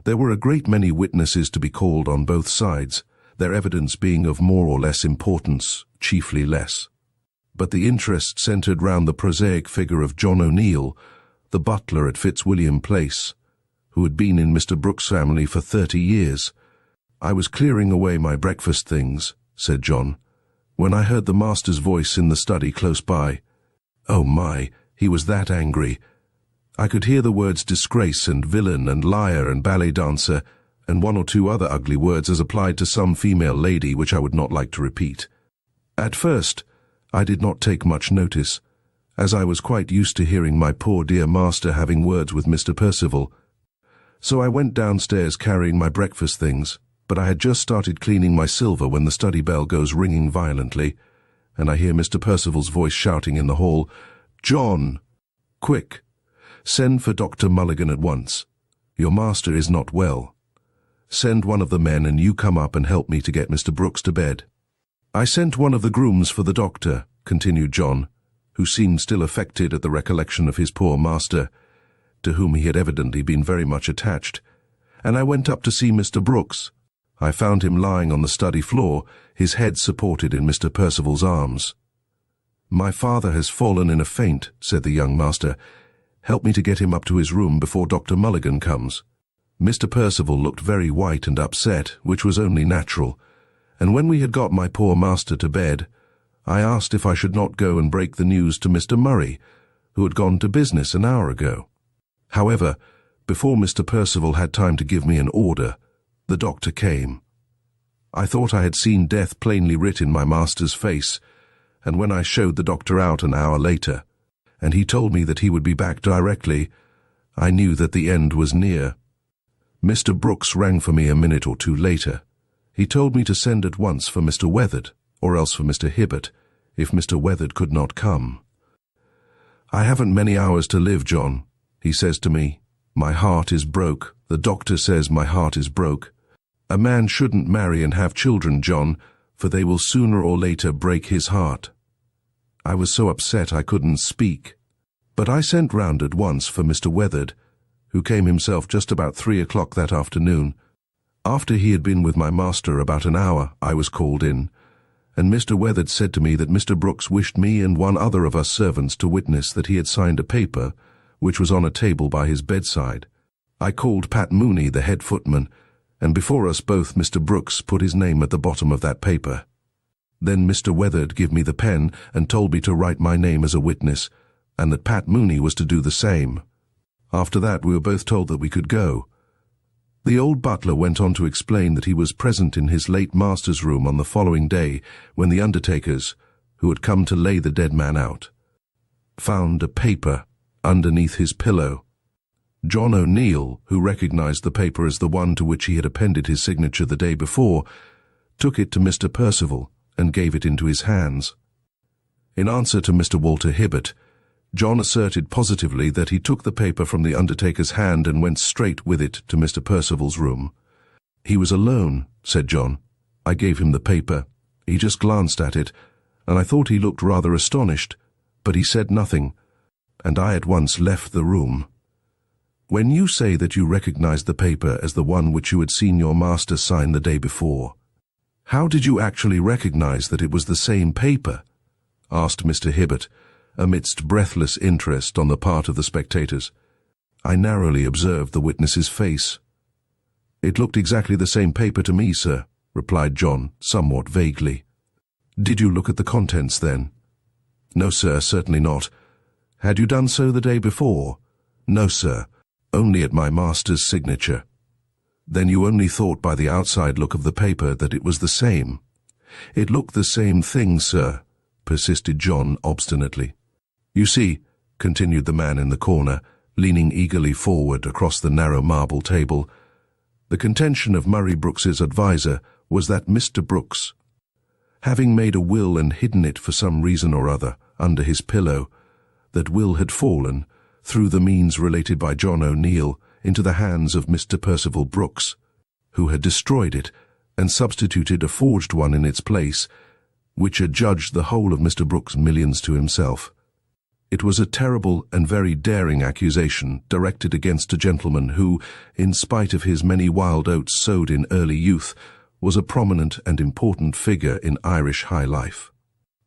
There were a great many witnesses to be called on both sides, their evidence being of more or less importance, chiefly less. But the interest centred round the prosaic figure of John O'Neill, the butler at Fitzwilliam Place, who had been in Mr. Brooks' family for 30 years. I was clearing away my breakfast things, said John, when I heard the master's voice in the study close by. Oh my, he was that angry. I could hear the words disgrace and villain and liar and ballet dancer and one or two other ugly words as applied to some female lady which I would not like to repeat. At first, I did not take much notice, as I was quite used to hearing my poor dear master having words with Mr. Percival. So I went downstairs carrying my breakfast things, but I had just started cleaning my silver when the study bell goes ringing violently, and I hear Mr. Percival's voice shouting in the hall, "John! Quick! Send for Dr. Mulligan at once. Your master is not well. Send one of the men and you come up and help me to get Mr. Brooks to bed." "I sent one of the grooms for the doctor," continued John, who seemed still affected at the recollection of his poor master, to whom he had evidently been very much attached, "and I went up to see Mr. Brooks. I found him lying on the study floor, his head supported in Mr. Percival's arms." "My father has fallen in a faint," said the young master. "Help me to get him up to his room before Dr. Mulligan comes." Mr. Percival looked very white and upset, which was only natural, and when we had got my poor master to bed, I asked if I should not go and break the news to Mr. Murray, who had gone to business an hour ago. However, before Mr. Percival had time to give me an order, the doctor came. I thought I had seen death plainly writ in my master's face, and when I showed the doctor out an hour later, and he told me that he would be back directly, I knew that the end was near. Mr. Brooks rang for me a minute or two later. He told me to send at once for Mr. Weatherd, or else for Mr. Hibbert, if Mr. Weatherd could not come. "I haven't many hours to live, John," he says to me. "My heart is broke. The doctor says my heart is broke. A man shouldn't marry and have children, John, for they will sooner or later break his heart." I was so upset I couldn't speak, but I sent round at once for Mr. Weatherd, who came himself just about 3 o'clock that afternoon. After he had been with my master about an hour, I was called in, and Mr. Weatherd said to me that Mr. Brooks wished me and one other of us servants to witness that he had signed a paper, which was on a table by his bedside. I called Pat Mooney, the head footman, and before us both Mr. Brooks put his name at the bottom of that paper. Then Mr. Weatherd gave me the pen and told me to write my name as a witness, and that Pat Mooney was to do the same. After that we were both told that we could go. The old butler went on to explain that he was present in his late master's room on the following day when the undertakers, who had come to lay the dead man out, found a paper underneath his pillow. John O'Neill, who recognized the paper as the one to which he had appended his signature the day before, took it to Mr. Percival and gave it into his hands. In answer to Mr. Walter Hibbert, John asserted positively that he took the paper from the undertaker's hand and went straight with it to Mr. Percival's room. "He was alone," said John. "I gave him the paper. He just glanced at it, and I thought he looked rather astonished, but he said nothing, and I at once left the room." "When you say that you recognized the paper as the one which you had seen your master sign the day before, how did you actually recognize that it was the same paper?" asked Mr. Hibbert, amidst breathless interest on the part of the spectators. I narrowly observed the witness's face. "It looked exactly the same paper to me, sir," replied John, somewhat vaguely. "Did you look at the contents, then?" "No, sir, certainly not." "Had you done so the day before?" "No, sir, only at my master's signature." "Then you only thought by the outside look of the paper that it was the same?" "It looked the same thing, sir," persisted John obstinately. "You see," continued the man in the corner, leaning eagerly forward across the narrow marble table, "the contention of Murray Brooks's adviser was that Mr. Brooks, having made a will and hidden it for some reason or other under his pillow, that will had fallen, through the means related by John O'Neill, into the hands of Mr. Percival Brooks, who had destroyed it and substituted a forged one in its place, which adjudged the whole of Mr. Brooks' millions to himself. It was a terrible and very daring accusation directed against a gentleman who, in spite of his many wild oats sowed in early youth, was a prominent and important figure in Irish high life.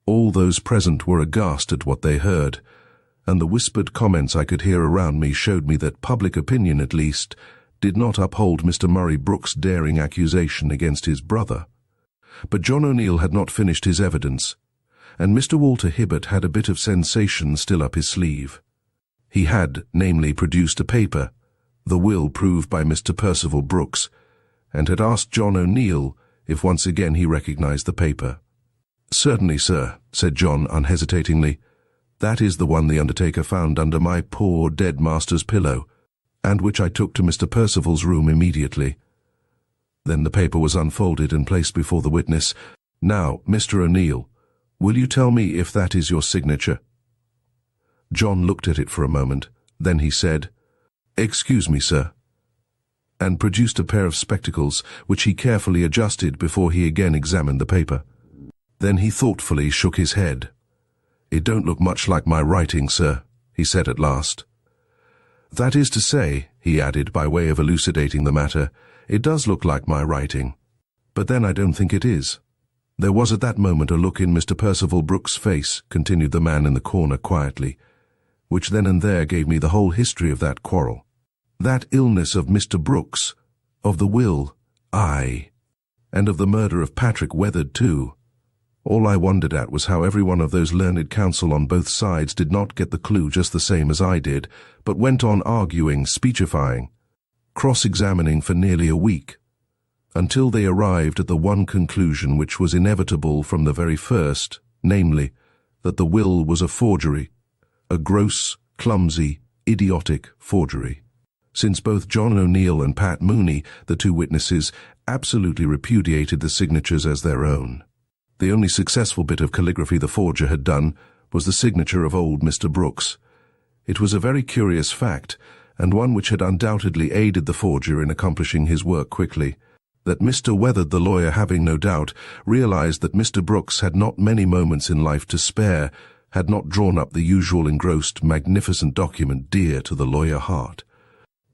All those present were aghast at what they heard, and the whispered comments I could hear around me showed me that public opinion, at least, did not uphold Mr. Murray Brooks' daring accusation against his brother. But John O'Neill had not finished his evidence, and Mr. Walter Hibbert had a bit of sensation still up his sleeve. He had, namely, produced a paper, the will proved by Mr. Percival Brooks, and had asked John O'Neill if once again he recognized the paper. "Certainly, sir," said John unhesitatingly. "That is the one the undertaker found under my poor dead master's pillow, and which I took to Mr. Percival's room immediately." Then the paper was unfolded and placed before the witness. "Now, Mr. O'Neill, will you tell me if that is your signature?" John looked at it for a moment. Then he said, "Excuse me, sir," and produced a pair of spectacles, which he carefully adjusted before he again examined the paper. Then he thoughtfully shook his head. "It don't look much like my writing, sir," he said at last. "That is to say," he added by way of elucidating the matter, "it does look like my writing. But then I don't think it is." "There was at that moment a look in Mr. Percival Brooks' face," continued the man in the corner quietly, "which then and there gave me the whole history of that quarrel. That illness of Mr. Brooks, of the will, aye, and of the murder of Patrick Weathered too. All I wondered at was how every one of those learned counsel on both sides did not get the clue just the same as I did, but went on arguing, speechifying, cross-examining for nearly a week, until they arrived at the one conclusion which was inevitable from the very first, namely, that the will was a forgery, a gross, clumsy, idiotic forgery. Since both John O'Neill and Pat Mooney, the two witnesses, absolutely repudiated the signatures as their own. The only successful bit of calligraphy the forger had done was the signature of old Mr. Brooks. It was a very curious fact, and one which had undoubtedly aided the forger in accomplishing his work quickly, that Mr. Weathered, the lawyer, having no doubt realized that Mr. Brooks had not many moments in life to spare, had not drawn up the usual engrossed, magnificent document dear to the lawyer heart,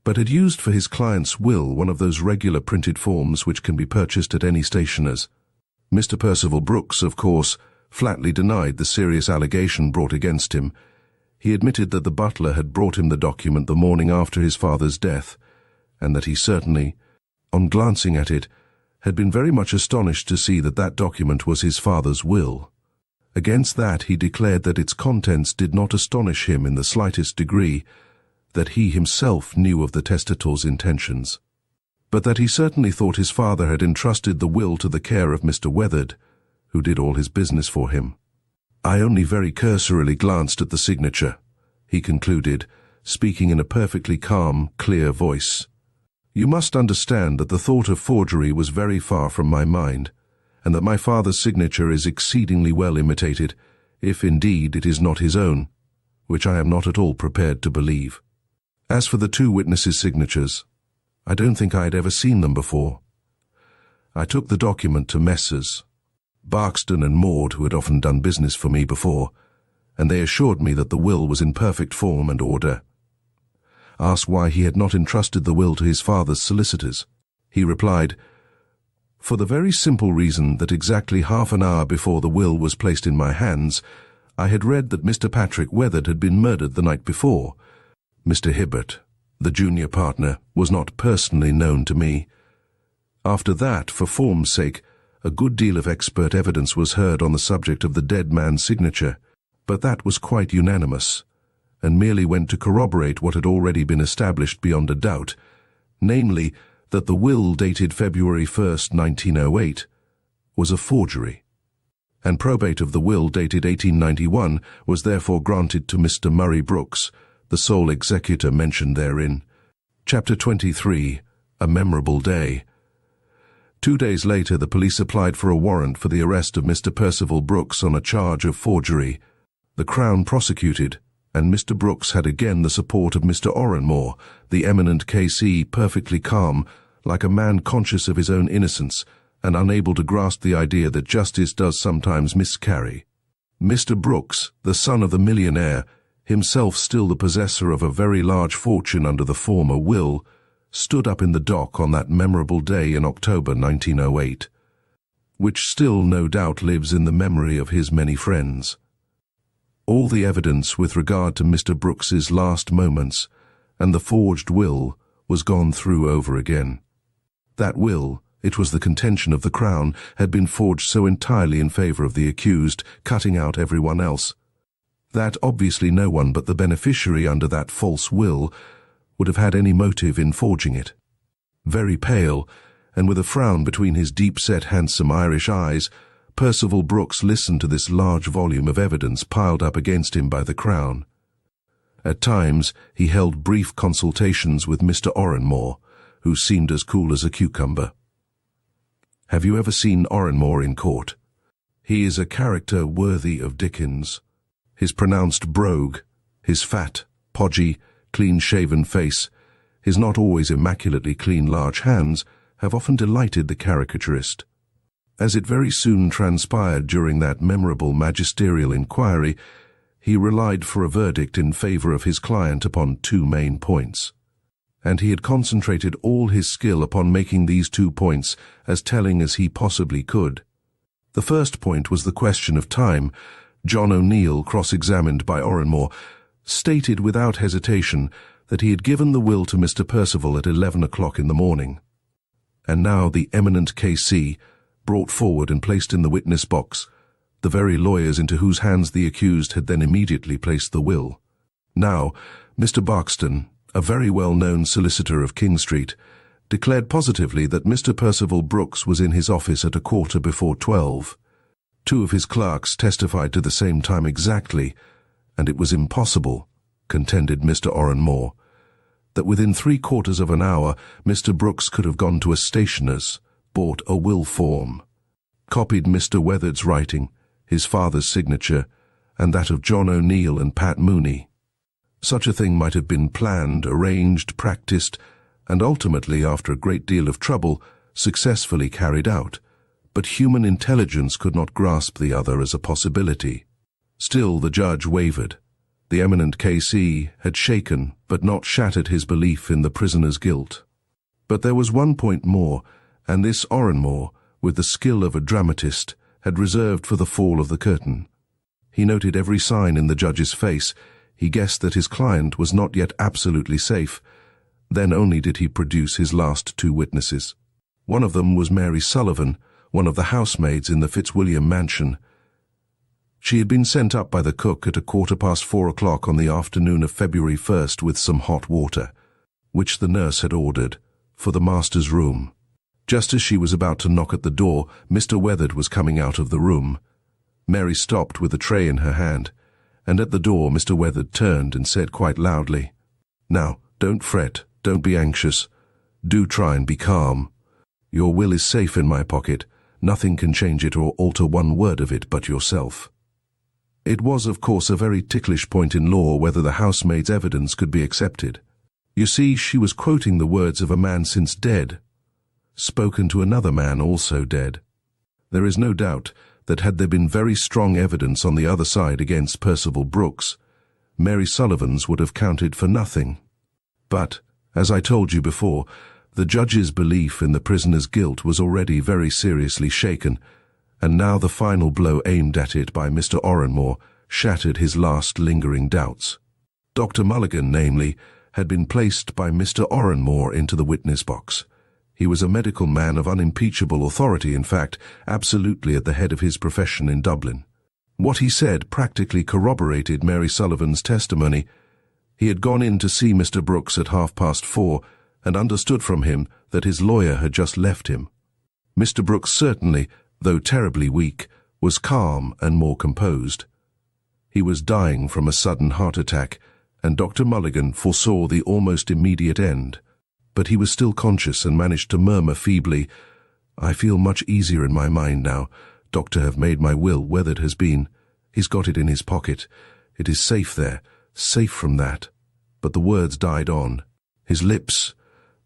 but had used for his client's will one of those regular printed forms which can be purchased at any stationer's. Mr. Percival Brooks, of course, flatly denied the serious allegation brought against him. He admitted that the butler had brought him the document the morning after his father's death, and that he certainly, on glancing at it, had been very much astonished to see that that document was his father's will. Against that he declared that its contents did not astonish him in the slightest degree, that he himself knew of the testator's intentions, but that he certainly thought his father had entrusted the will to the care of Mr. Weathered, who did all his business for him. "I only very cursorily glanced at the signature," he concluded, speaking in a perfectly calm, clear voice. "You must understand that the thought of forgery was very far from my mind, and that my father's signature is exceedingly well imitated, if indeed it is not his own, which I am not at all prepared to believe. As for the two witnesses' signatures, I don't think I had ever seen them before. I took the document to Messrs. Barkston and Maud, who had often done business for me before, and they assured me that the will was in perfect form and order. Asked why he had not entrusted the will to his father's solicitors, he replied, "For the very simple reason that exactly half an hour before the will was placed in my hands, I had read that Mr. Patrick Weathered had been murdered the night before. Mr. Hibbert, the junior partner, was not personally known to me. After that, for form's sake, a good deal of expert evidence was heard on the subject of the dead man's signature, but that was quite unanimous, and merely went to corroborate what had already been established beyond a doubt, namely, that the will dated February 1st, 1908, was a forgery, and probate of the will dated 1891 was therefore granted to Mr. Murray Brooks, the sole executor mentioned therein. Chapter 23, A Memorable Day. 2 days later, the police applied for a warrant for the arrest of Mr. Percival Brooks on a charge of forgery. The Crown prosecuted, and Mr. Brooks had again the support of Mr. Oranmore, the eminent K.C., perfectly calm, like a man conscious of his own innocence, and unable to grasp the idea that justice does sometimes miscarry. Mr. Brooks, the son of the millionaire, himself still the possessor of a very large fortune under the former will, stood up in the dock on that memorable day in October 1908, which still no doubt lives in the memory of his many friends. All the evidence with regard to Mr. Brooks's last moments and the forged will was gone through over again. That will, It was the contention of the Crown had been forged so entirely in favour of the accused, cutting out everyone else, that obviously no one but the beneficiary under that false will would have had any motive in forging it. Very pale, and with a frown between his deep-set handsome Irish eyes, Percival Brooks listened to this large volume of evidence piled up against him by the Crown. At times he held brief consultations with Mr. Oranmore, who seemed as cool as a cucumber. Have you ever seen Oranmore in court? He is a character worthy of Dickens. His pronounced brogue, his fat, podgy, clean-shaven face, his not always immaculately clean large hands, have often delighted the caricaturist. As it very soon transpired during that memorable magisterial inquiry, he relied for a verdict in favour of his client upon two main points, and he had concentrated all his skill upon making these 2 points as telling as he possibly could. The first point was the question of time. John O'Neill, cross-examined by Oranmore, stated without hesitation that he had given the will to Mr. Percival at 11 o'clock in the morning. And now the eminent K.C. brought forward and placed in the witness box the very lawyers into whose hands the accused had then immediately placed the will. Now, Mr. Barkston, a very well-known solicitor of King Street, declared positively that Mr. Percival Brooks was in his office at 12:15. 2 of his clerks testified to the same time exactly, and it was impossible, contended Mr. Oranmore, that within 3/4 of an hour Mr. Brooks could have gone to a stationer's, bought a will form, copied Mr. Weatherd's writing, his father's signature, and that of John O'Neill and Pat Mooney. Such a thing might have been planned, arranged, practiced, and ultimately, after a great deal of trouble, successfully carried out, but human intelligence could not grasp the other as a possibility. Still the judge wavered. The eminent K.C. had shaken but not shattered his belief in the prisoner's guilt. But there was one point more, and this Oranmore, with the skill of a dramatist, had reserved for the fall of the curtain. He noted every sign in the judge's face. He guessed that his client was not yet absolutely safe. Then only did he produce his last 2 witnesses. One of them was Mary Sullivan, one of the housemaids in the Fitzwilliam mansion. She had been sent up by the cook at 4:15 o'clock on the afternoon of February 1st with some hot water, which the nurse had ordered, for the master's room. Just as she was about to knock at the door, Mr. Weatherd was coming out of the room. Mary stopped with a tray in her hand, and at the door Mr. Weatherd turned and said quite loudly, "Now, don't fret, don't be anxious. Do try and be calm. Your will is safe in my pocket. Nothing can change it or alter one word of it but yourself." It was, of course, a very ticklish point in law whether the housemaid's evidence could be accepted. You see, she was quoting the words of a man since dead, spoken to another man also dead. There is no doubt that had there been very strong evidence on the other side against Percival Brooks, Mary Sullivan's would have counted for nothing. But, as I told you before, the judge's belief in the prisoner's guilt was already very seriously shaken, and now the final blow aimed at it by Mr. Oranmore shattered his last lingering doubts. Dr. Mulligan, namely, had been placed by Mr. Oranmore into the witness box. He was a medical man of unimpeachable authority, in fact, absolutely at the head of his profession in Dublin. What he said practically corroborated Mary Sullivan's testimony. He had gone in to see Mr. Brooks at 4:30 and understood from him that his lawyer had just left him. Mr. Brooks certainly, though terribly weak, was calm and more composed. He was dying from a sudden heart attack, and Dr. Mulligan foresaw the almost immediate end. But he was still conscious and managed to murmur feebly, "I feel much easier in my mind now. Doctor have made my will, Weatherd has been. He's got it in his pocket. It is safe there, safe from that." But the words died on. His lips,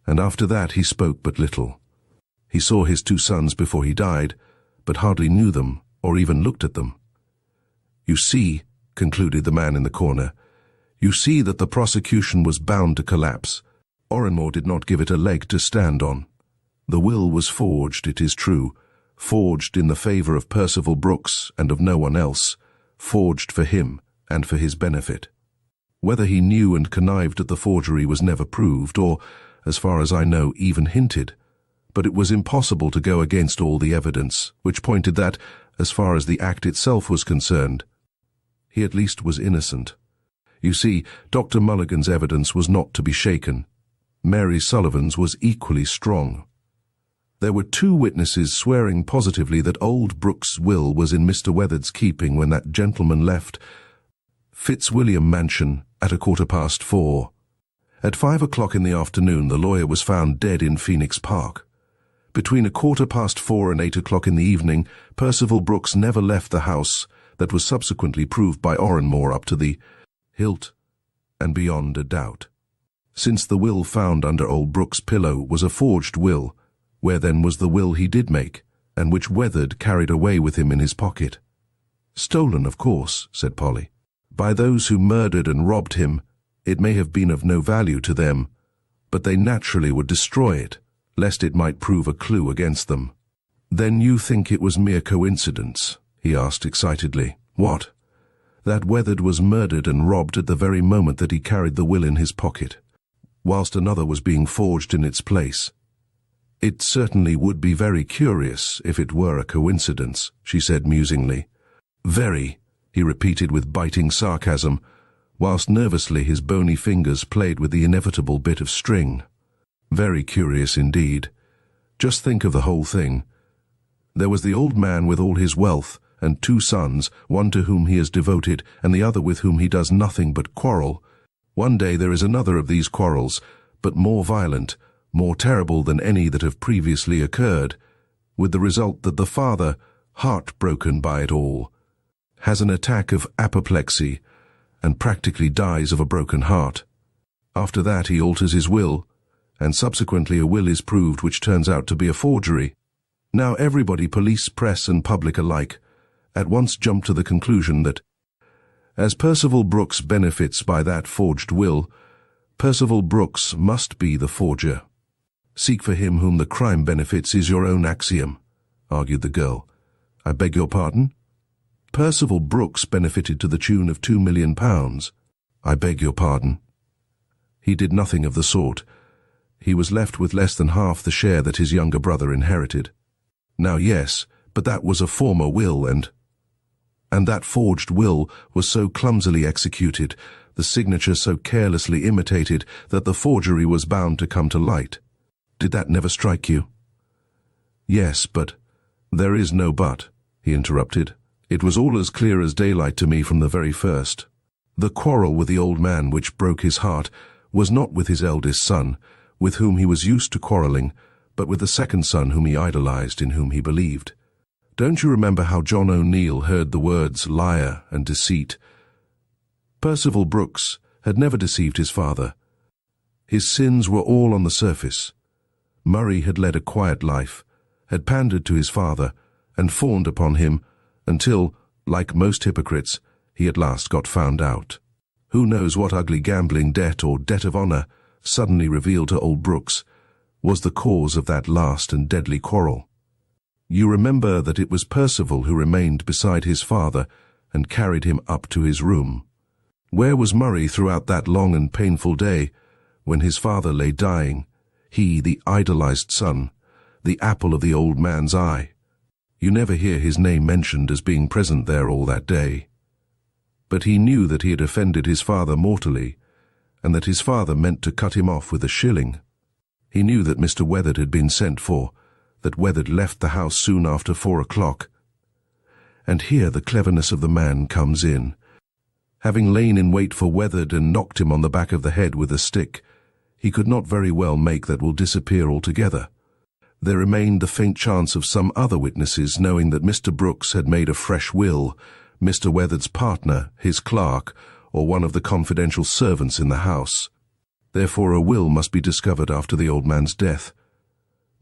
and after that he spoke but little. He saw his 2 sons before he died, but hardly knew them or even looked at them. "You see," concluded the man in the corner, "you see that the prosecution was bound to collapse. Oranmore did not give it a leg to stand on. The will was forged, it is true, forged in the favour of Percival Brooks and of no one else, forged for him and for his benefit. Whether he knew and connived at the forgery was never proved, or, as far as I know, even hinted. but it was impossible to go against all the evidence, which pointed that, as far as the act itself was concerned, he at least was innocent. You see, Dr. Mulligan's evidence was not to be shaken. Mary Sullivan's was equally strong. There were 2 witnesses swearing positively that old Brooks' will was in Mr. Weathered's keeping when that gentleman left Fitzwilliam Mansion at 4:15. At 5 o'clock in the afternoon, the lawyer was found dead in Phoenix Park. Between 4:15 and 8 o'clock in the evening, Percival Brooks never left the house. That was subsequently proved by Oranmore up to the hilt and beyond a doubt. Since the will found under old Brooks' pillow was a forged will, where then was the will he did make, and which Weathered carried away with him in his pocket? Stolen, of course, said Polly. By those who murdered and robbed him. It may have been of no value to them, but they naturally would destroy it, lest it might prove a clue against them. Then you think it was mere coincidence? He asked excitedly. What? That Weathered was murdered and robbed at the very moment that he carried the will in his pocket, whilst another was being forged in its place. It certainly would be very curious if it were a coincidence, she said musingly. Very, he repeated with biting sarcasm, whilst nervously his bony fingers played with the inevitable bit of string. Very curious indeed. Just think of the whole thing. There was the old man with all his wealth, and 2 sons, one to whom he is devoted, and the other with whom he does nothing but quarrel. One day there is another of these quarrels, but more violent, more terrible than any that have previously occurred, with the result that the father, heartbroken by it all, has an attack of apoplexy, and practically dies of a broken heart. After that he alters his will, and subsequently a will is proved which turns out to be a forgery. Now everybody, police, press and public alike, at once jump to the conclusion that, as Percival Brooks benefits by that forged will, Percival Brooks must be the forger. Seek for him whom the crime benefits is your own axiom, argued the girl. I beg your pardon? Percival Brooks benefited to the tune of £2 million. I beg your pardon. He did nothing of the sort. He was left with less than half the share that his younger brother inherited. Now yes, but that was a former will, and that forged will was so clumsily executed, the signature so carelessly imitated, that the forgery was bound to come to light. Did that never strike you? Yes, but there is no but, he interrupted. It was all as clear as daylight to me from the very first. The quarrel with the old man which broke his heart was not with his eldest son, with whom he was used to quarrelling, but with the second son whom he idolized, in whom he believed. Don't you remember how John O'Neill heard the words liar and deceit? Percival Brooks had never deceived his father. His sins were all on the surface. Murray had led a quiet life, had pandered to his father, and fawned upon him, until, like most hypocrites, he at last got found out. Who knows what ugly gambling debt or debt of honor, suddenly revealed to old Brooks, was the cause of that last and deadly quarrel. You remember that it was Percival who remained beside his father and carried him up to his room. Where was Murray throughout that long and painful day, when his father lay dying, he, the idolized son, the apple of the old man's eye? You never hear his name mentioned as being present there all that day. But he knew that he had offended his father mortally, and that his father meant to cut him off with a shilling. He knew that Mr. Weathered had been sent for, that Weathered left the house soon after 4 o'clock. And here the cleverness of the man comes in. Having lain in wait for Weathered and knocked him on the back of the head with a stick, he could not very well make that will disappear altogether. There remained the faint chance of some other witnesses knowing that Mr. Brooks had made a fresh will, Mr. Weathered's partner, his clerk, or one of the confidential servants in the house. Therefore a will must be discovered after the old man's death.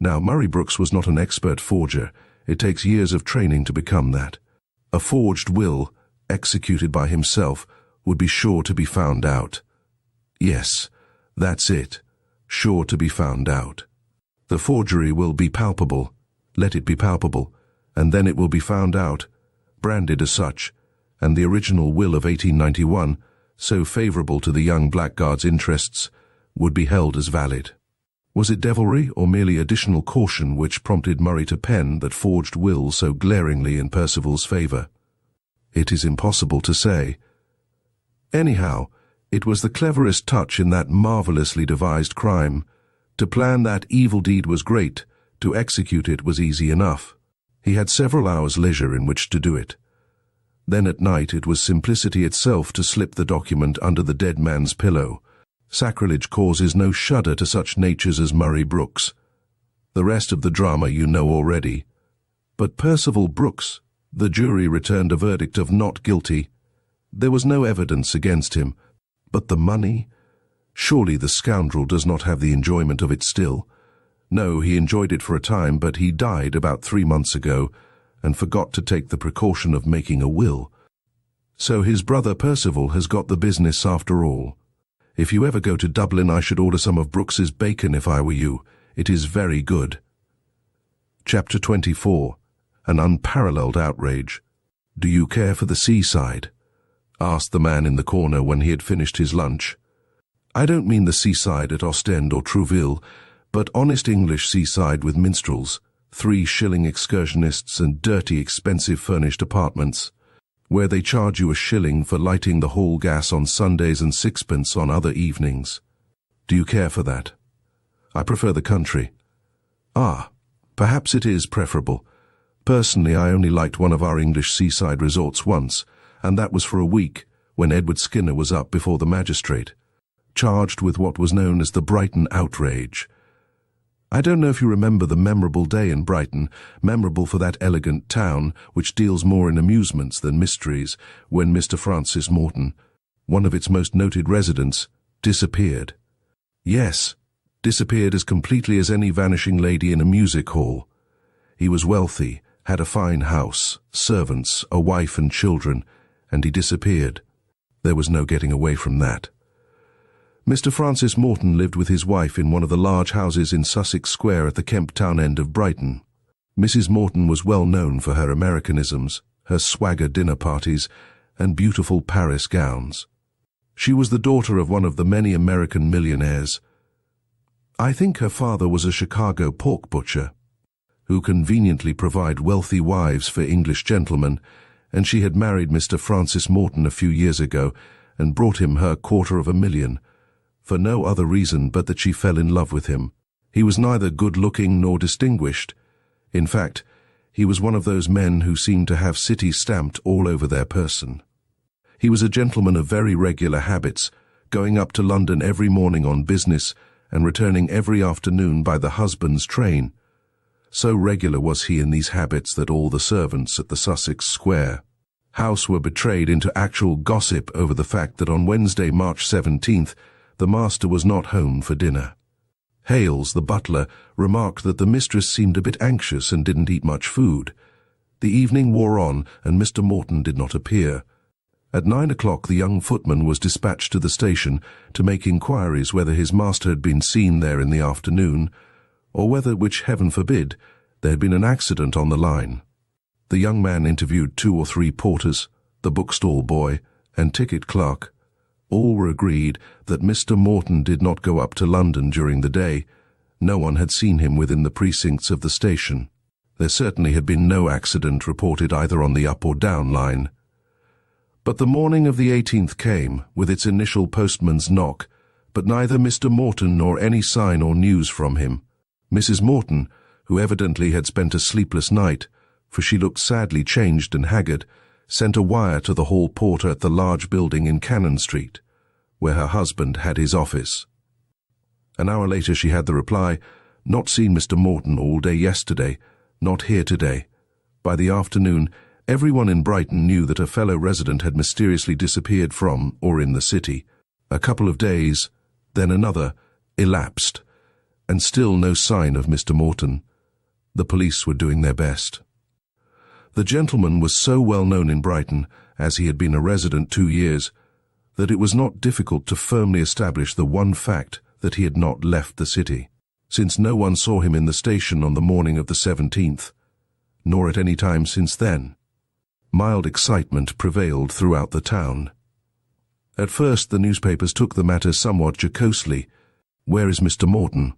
Now, Murray Brooks was not an expert forger. It takes years of training to become that. A forged will, executed by himself, would be sure to be found out. Yes, that's it, sure to be found out. The forgery will be palpable, let it be palpable, and then it will be found out, branded as such, and the original will of 1891, so favourable to the young Blackguards' interests, would be held as valid. Was it devilry or merely additional caution which prompted Murray to pen that forged will so glaringly in Percival's favour? It is impossible to say. Anyhow, it was the cleverest touch in that marvellously devised crime. To plan that evil deed was great, to execute it was easy enough. He had several hours' leisure in which to do it. Then at night it was simplicity itself to slip the document under the dead man's pillow. Sacrilege causes no shudder to such natures as Murray Brooks. The rest of the drama you know already. But Percival Brooks, the jury returned a verdict of not guilty. There was no evidence against him. But the money? Surely the scoundrel does not have the enjoyment of it still. No, he enjoyed it for a time, but he died about 3 months ago, and forgot to take the precaution of making a will. So his brother Percival has got the business after all. If you ever go to Dublin, I should order some of Brooks's bacon if I were you. It is very good. Chapter 24. An Unparalleled Outrage. Do you care for the seaside? Asked the man in the corner when he had finished his lunch. I don't mean the seaside at Ostend or Trouville, but honest English seaside with minstrels, 3-shilling excursionists and dirty, expensive furnished apartments, where they charge you a shilling for lighting the hall gas on Sundays and 6pence on other evenings. Do you care for that? I prefer the country. Ah, perhaps it is preferable. Personally, I only liked one of our English seaside resorts once, and that was for a week, when Edward Skinner was up before the magistrate, charged with what was known as the Brighton Outrage. I don't know if you remember the memorable day in Brighton, memorable for that elegant town, which deals more in amusements than mysteries, when Mr. Francis Morton, one of its most noted residents, disappeared. Yes, disappeared as completely as any vanishing lady in a music hall. He was wealthy, had a fine house, servants, a wife and children, and he disappeared. There was no getting away from that. Mr. Francis Morton lived with his wife in one of the large houses in Sussex Square at the Kemp Town end of Brighton. Mrs. Morton was well known for her Americanisms, her swagger dinner parties, and beautiful Paris gowns. She was the daughter of one of the many American millionaires. I think her father was a Chicago pork butcher, who conveniently provide wealthy wives for English gentlemen, and she had married Mr. Francis Morton a few years ago and brought him her $250,000, for no other reason but that she fell in love with him. He was neither good-looking nor distinguished. In fact, he was one of those men who seemed to have cities stamped all over their person. He was a gentleman of very regular habits, going up to London every morning on business and returning every afternoon by the husband's train. So regular was he in these habits that all the servants at the Sussex Square house were betrayed into actual gossip over the fact that on Wednesday, March 17th, the master was not home for dinner. Hales, the butler, remarked that the mistress seemed a bit anxious and didn't eat much food. The evening wore on, and Mr. Morton did not appear. At 9 o'clock the young footman was dispatched to the station to make inquiries whether his master had been seen there in the afternoon, or whether, which heaven forbid, there had been an accident on the line. The young man interviewed 2 or 3 porters, the bookstall boy, and ticket clerk. All were agreed that Mr. Morton did not go up to London during the day. No one had seen him within the precincts of the station. There certainly had been no accident reported either on the up or down line. But the morning of the 18th came, with its initial postman's knock, but neither Mr. Morton nor any sign or news from him. Mrs. Morton, who evidently had spent a sleepless night, for she looked sadly changed and haggard, sent a wire to the hall porter at the large building in Cannon Street, where her husband had his office. An hour later she had the reply, "Not seen Mr. Morton all day yesterday, not here today." By the afternoon, everyone in Brighton knew that a fellow resident had mysteriously disappeared from or in the city. A couple of days, then another, elapsed, and still no sign of Mr. Morton. The police were doing their best. The gentleman was so well known in Brighton, as he had been a resident 2 years, that it was not difficult to firmly establish the one fact that he had not left the city, since no one saw him in the station on the morning of the 17th, nor at any time since then. Mild excitement prevailed throughout the town. At first the newspapers took the matter somewhat jocosely. Where is Mr. Morton?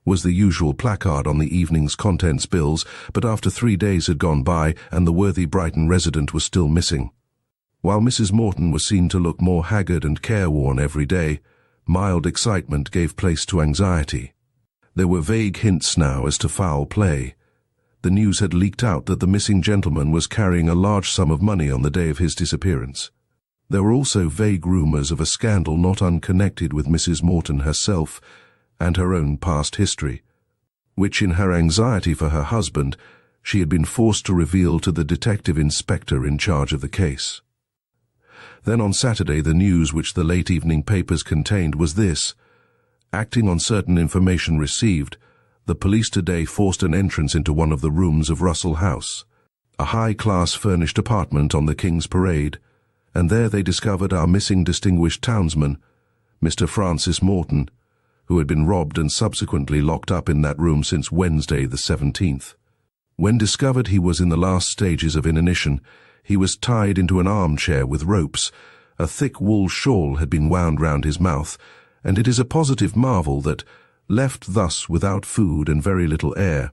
was the usual placard on the evening's contents bills, but after 3 days had gone by and the worthy Brighton resident was still missing. While Mrs. Morton was seen to look more haggard and careworn every day, mild excitement gave place to anxiety. There were vague hints now as to foul play. The news had leaked out that the missing gentleman was carrying a large sum of money on the day of his disappearance. There were also vague rumours of a scandal not unconnected with Mrs. Morton herself and her own past history, which in her anxiety for her husband she had been forced to reveal to the detective inspector in charge of the case. Then on Saturday the news which the late evening papers contained was this: acting on certain information received, the police today forced an entrance into one of the rooms of Russell House, a high-class furnished apartment on the King's Parade, and there they discovered our missing distinguished townsman, Mr. Francis Morton, who had been robbed and subsequently locked up in that room since Wednesday the 17th. When discovered he was in the last stages of inanition, he was tied into an armchair with ropes, a thick wool shawl had been wound round his mouth, and it is a positive marvel that, left thus without food and very little air,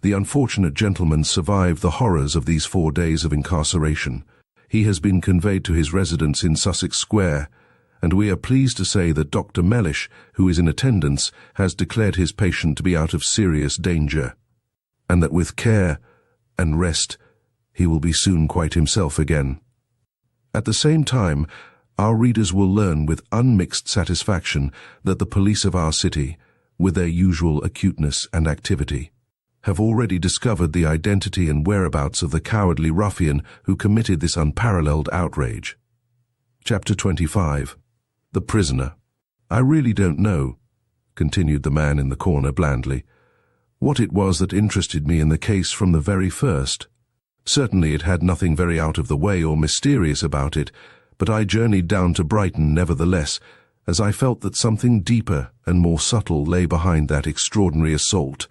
the unfortunate gentleman survived the horrors of these 4 days of incarceration. He has been conveyed to his residence in Sussex Square, and we are pleased to say that Dr. Mellish, who is in attendance, has declared his patient to be out of serious danger, and that with care and rest he will be soon quite himself again. At the same time, our readers will learn with unmixed satisfaction that the police of our city, with their usual acuteness and activity, have already discovered the identity and whereabouts of the cowardly ruffian who committed this unparalleled outrage. Chapter 25. The Prisoner. I really don't know, continued the man in the corner blandly, what it was that interested me in the case from the very first. Certainly it had nothing very out of the way or mysterious about it, but I journeyed down to Brighton nevertheless, as I felt that something deeper and more subtle lay behind that extraordinary assault,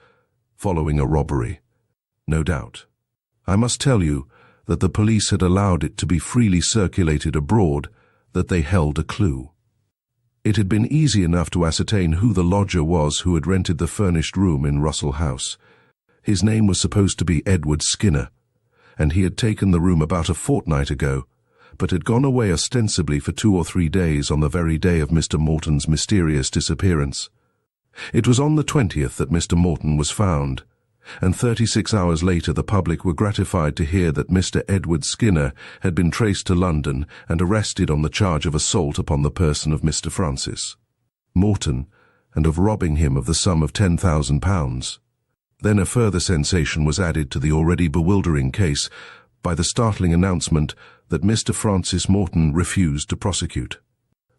following a robbery. No doubt. I must tell you that the police had allowed it to be freely circulated abroad that they held a clue. It had been easy enough to ascertain who the lodger was who had rented the furnished room in Russell House. His name was supposed to be Edward Skinner, and he had taken the room about a fortnight ago, but had gone away ostensibly for 2 or 3 days on the very day of Mr. Morton's mysterious disappearance. It was on the 20th that Mr. Morton was found, and 36 hours later the public were gratified to hear that Mr. Edward Skinner had been traced to London and arrested on the charge of assault upon the person of Mr. Francis Morton, and of robbing him of the sum of £10,000. Then a further sensation was added to the already bewildering case by the startling announcement that Mr. Francis Morton refused to prosecute.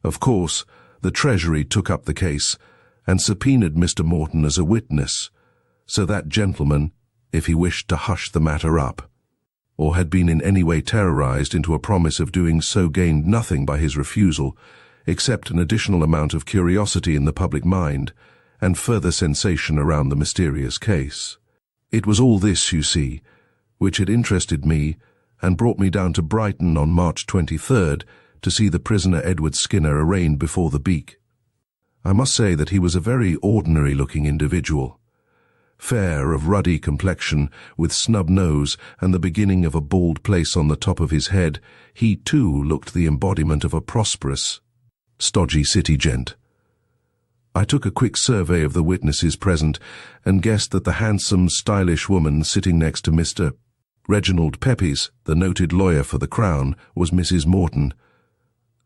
Of course, the Treasury took up the case and subpoenaed Mr. Morton as a witness, so that gentleman, if he wished to hush the matter up, or had been in any way terrorized into a promise of doing so, gained nothing by his refusal, except an additional amount of curiosity in the public mind and further sensation around the mysterious case. It was all this, you see, which had interested me and brought me down to Brighton on March 23rd to see the prisoner Edward Skinner arraigned before the beak. I must say that he was a very ordinary-looking individual. Fair, of ruddy complexion, with snub nose and the beginning of a bald place on the top of his head, he too looked the embodiment of a prosperous, stodgy city gent. I took a quick survey of the witnesses present and guessed that the handsome, stylish woman sitting next to Mr. Reginald Pepys, the noted lawyer for the Crown, was Mrs. Morton.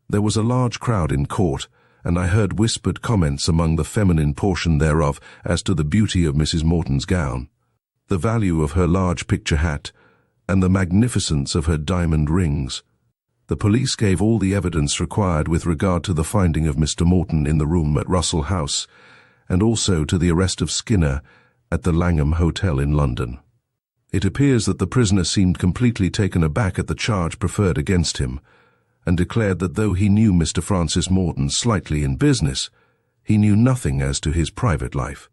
There was a large crowd in court, and I heard whispered comments among the feminine portion thereof as to the beauty of Mrs. Morton's gown, the value of her large picture hat, and the magnificence of her diamond rings. The police gave all the evidence required with regard to the finding of Mr. Morton in the room at Russell House, and also to the arrest of Skinner at the Langham Hotel in London. It appears that the prisoner seemed completely taken aback at the charge preferred against him, and declared that though he knew Mr. Francis Morton slightly in business, he knew nothing as to his private life.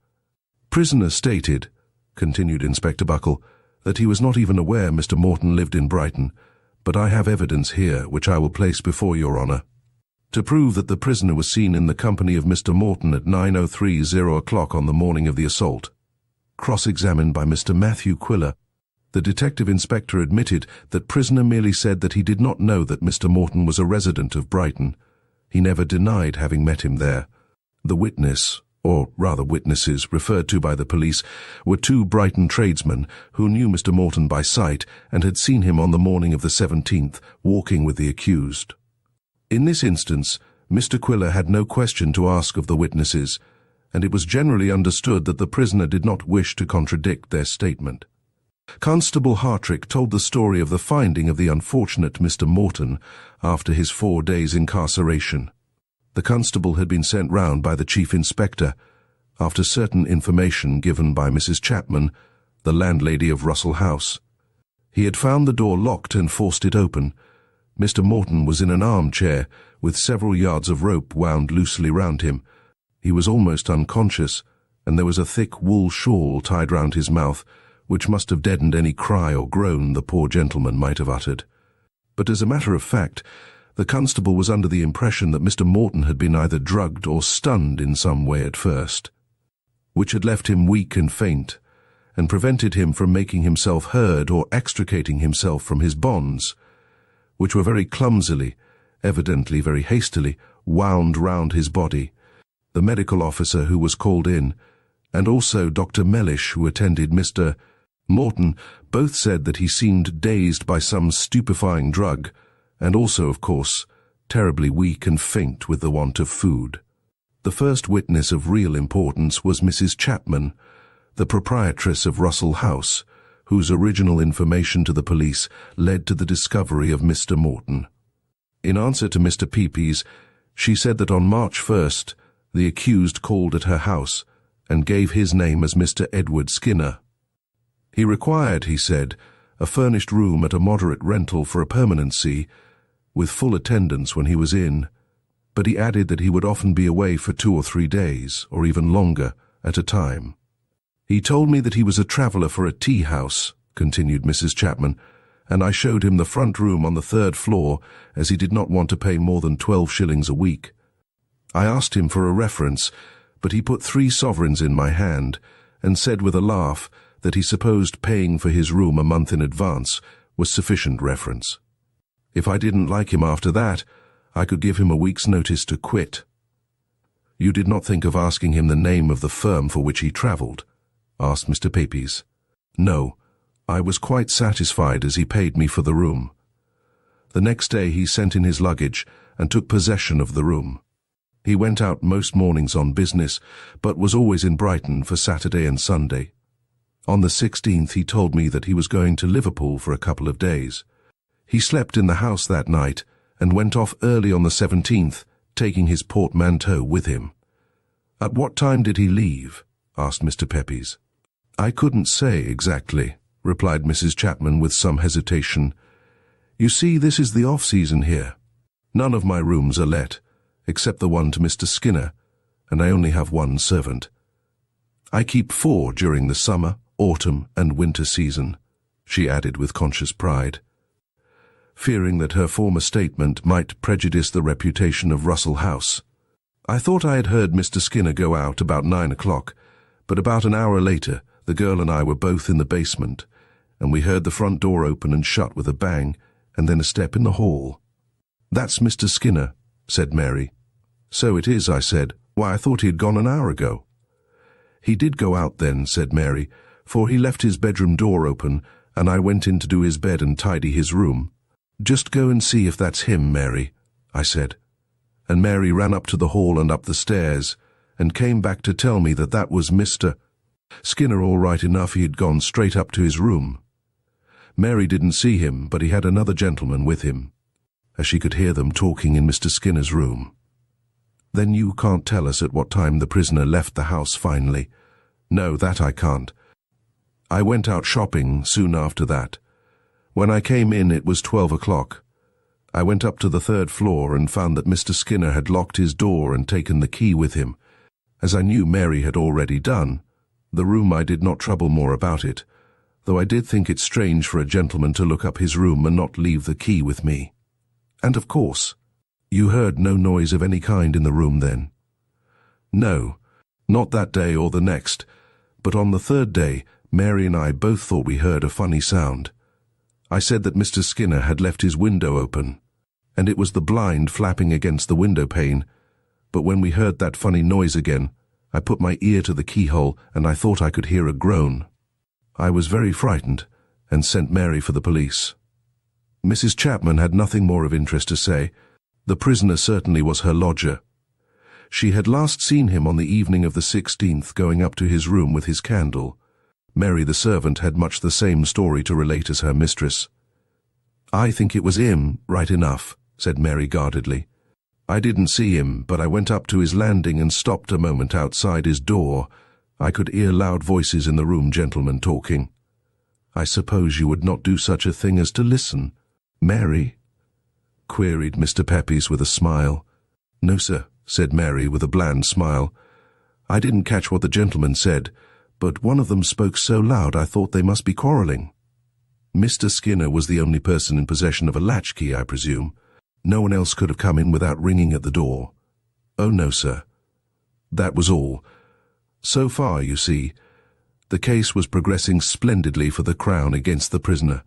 Prisoner stated, continued Inspector Buckle, that he was not even aware Mr. Morton lived in Brighton, but I have evidence here which I will place before your honour. to prove that the prisoner was seen in the company of Mr. Morton at 9:03 o'clock on the morning of the assault. Cross-examined by Mr. Matthew Quiller, the detective inspector admitted that prisoner merely said that he did not know that Mr. Morton was a resident of Brighton. He never denied having met him there. The witness, or rather witnesses referred to by the police, were two Brighton tradesmen who knew Mr. Morton by sight and had seen him on the morning of the 17th walking with the accused. In this instance, Mr. Quiller had no question to ask of the witnesses, and it was generally understood that the prisoner did not wish to contradict their statement. Constable Hartrick told the story of the finding of the unfortunate Mr. Morton after his 4 days' incarceration. The constable had been sent round by the chief inspector after certain information given by Mrs. Chapman, the landlady of Russell House. He had found the door locked and forced it open. Mr. Morton was in an armchair with several yards of rope wound loosely round him. He was almost unconscious, and there was a thick wool shawl tied round his mouth, which must have deadened any cry or groan the poor gentleman might have uttered. But as a matter of fact, the constable was under the impression that Mr. Morton had been either drugged or stunned in some way at first, which had left him weak and faint, and prevented him from making himself heard or extricating himself from his bonds, which were very clumsily, evidently very hastily, wound round his body. The medical officer who was called in, and also Dr. Mellish, who attended Mr. Morton, both said that he seemed dazed by some stupefying drug, and also, of course, terribly weak and faint with the want of food. The first witness of real importance was Mrs. Chapman, the proprietress of Russell House, whose original information to the police led to the discovery of Mr. Morton. In answer to Mr. Pepys, she said that on March 1st, the accused called at her house and gave his name as Mr. Edward Skinner. He required, he said, a furnished room at a moderate rental for a permanency, with full attendance when he was in, but he added that he would often be away for 2 or 3 days, or even longer, at a time. He told me that he was a traveller for a tea house, continued Mrs. Chapman, and I showed him the front room on the 3rd floor, as he did not want to pay more than 12 shillings a week. I asked him for a reference, but he put 3 sovereigns in my hand, and said with a laugh that he supposed paying for his room a month in advance was sufficient reference. If I didn't like him after that, I could give him a week's notice to quit. You did not think of asking him the name of the firm for which he travelled? Asked Mr. Pepys. No, I was quite satisfied as he paid me for the room. The next day he sent in his luggage and took possession of the room. He went out most mornings on business, but was always in Brighton for Saturday and Sunday. On the 16th he told me that he was going to Liverpool for a couple of days. He slept in the house that night and went off early on the 17th, taking his portmanteau with him. At what time did he leave? Asked Mr. Pepys. I couldn't say exactly, replied Mrs. Chapman with some hesitation. You see, this is the off-season here. None of my rooms are let, except the one to Mr. Skinner, and I only have 1 servant. I keep 4 during the summer, autumn, and winter season, she added with conscious pride, fearing that her former statement might prejudice the reputation of Russell House. I thought I had heard Mr. Skinner go out about 9 o'clock, but about an hour later the girl and I were both in the basement, and we heard the front door open and shut with a bang, and then a step in the hall. That's Mr. Skinner, said Mary. So it is, I said. Why, I thought he had gone an hour ago. He did go out then, said Mary, for he left his bedroom door open, and I went in to do his bed and tidy his room. Just go and see if that's him, Mary, I said. And Mary ran up to the hall and up the stairs, and came back to tell me that that was Mr. Skinner all right enough. He had gone straight up to his room. Mary didn't see him, but he had another gentleman with him, as she could hear them talking in Mr. Skinner's room. Then you can't tell us at what time the prisoner left the house finally? No, that I can't. I went out shopping soon after that. When I came in it was 12 o'clock. I went up to the 3rd floor and found that Mr. Skinner had locked his door and taken the key with him. As I knew Mary had already done, the room I did not trouble more about it, though I did think it strange for a gentleman to look up his room and not leave the key with me. And of course, You heard no noise of any kind in the room then? No, not that day or the next, but on the third day, Mary and I both thought we heard a funny sound. I said that Mr. Skinner had left his window open, and it was the blind flapping against the window pane, but when we heard that funny noise again, I put my ear to the keyhole and I thought I could hear a groan. I was very frightened and sent Mary for the police. Mrs. Chapman had nothing more of interest to say. The prisoner certainly was her lodger. She had last seen him on the evening of the 16th going up to his room with his candle. Mary the servant had much the same story to relate as her mistress. "I think it was him, right enough," said Mary guardedly. "I didn't see him, but I went up to his landing and stopped a moment outside his door. I could hear loud voices in the room, gentlemen talking." "I suppose you would not do such a thing as to listen, Mary?" queried Mr. Pepys with a smile. "No, sir," said Mary with a bland smile. "I didn't catch what the gentleman said, but one of them spoke so loud I thought they must be quarrelling." "Mr. Skinner was the only person in possession of a latchkey, I presume. No one else could have come in without ringing at the door?" "Oh, no, sir." That was all. So far, you see, the case was progressing splendidly for the Crown against the prisoner.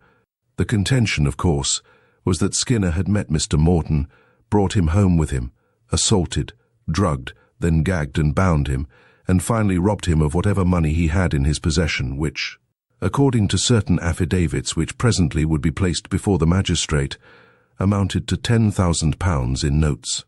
The contention, of course, was that Skinner had met Mr. Morton, brought him home with him, assaulted, drugged, then gagged and bound him, and finally robbed him of whatever money he had in his possession, which, according to certain affidavits which presently would be placed before the magistrate, amounted to £10,000 in notes.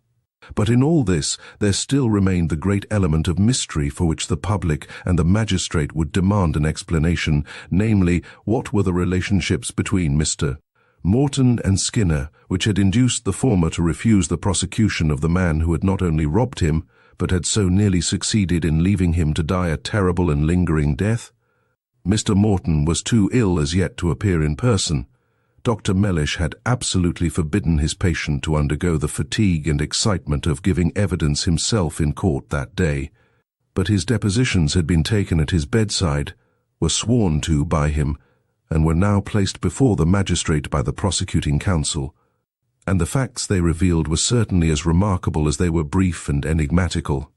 But in all this there still remained the great element of mystery for which the public and the magistrate would demand an explanation, namely, what were the relationships between Mr. Morton and Skinner, which had induced the former to refuse the prosecution of the man who had not only robbed him, but had so nearly succeeded in leaving him to die a terrible and lingering death? Mr. Morton was too ill as yet to appear in person. Dr. Mellish had absolutely forbidden his patient to undergo the fatigue and excitement of giving evidence himself in court that day, but his depositions had been taken at his bedside, were sworn to by him, and were now placed before the magistrate by the prosecuting counsel, and the facts they revealed were certainly as remarkable as they were brief and enigmatical.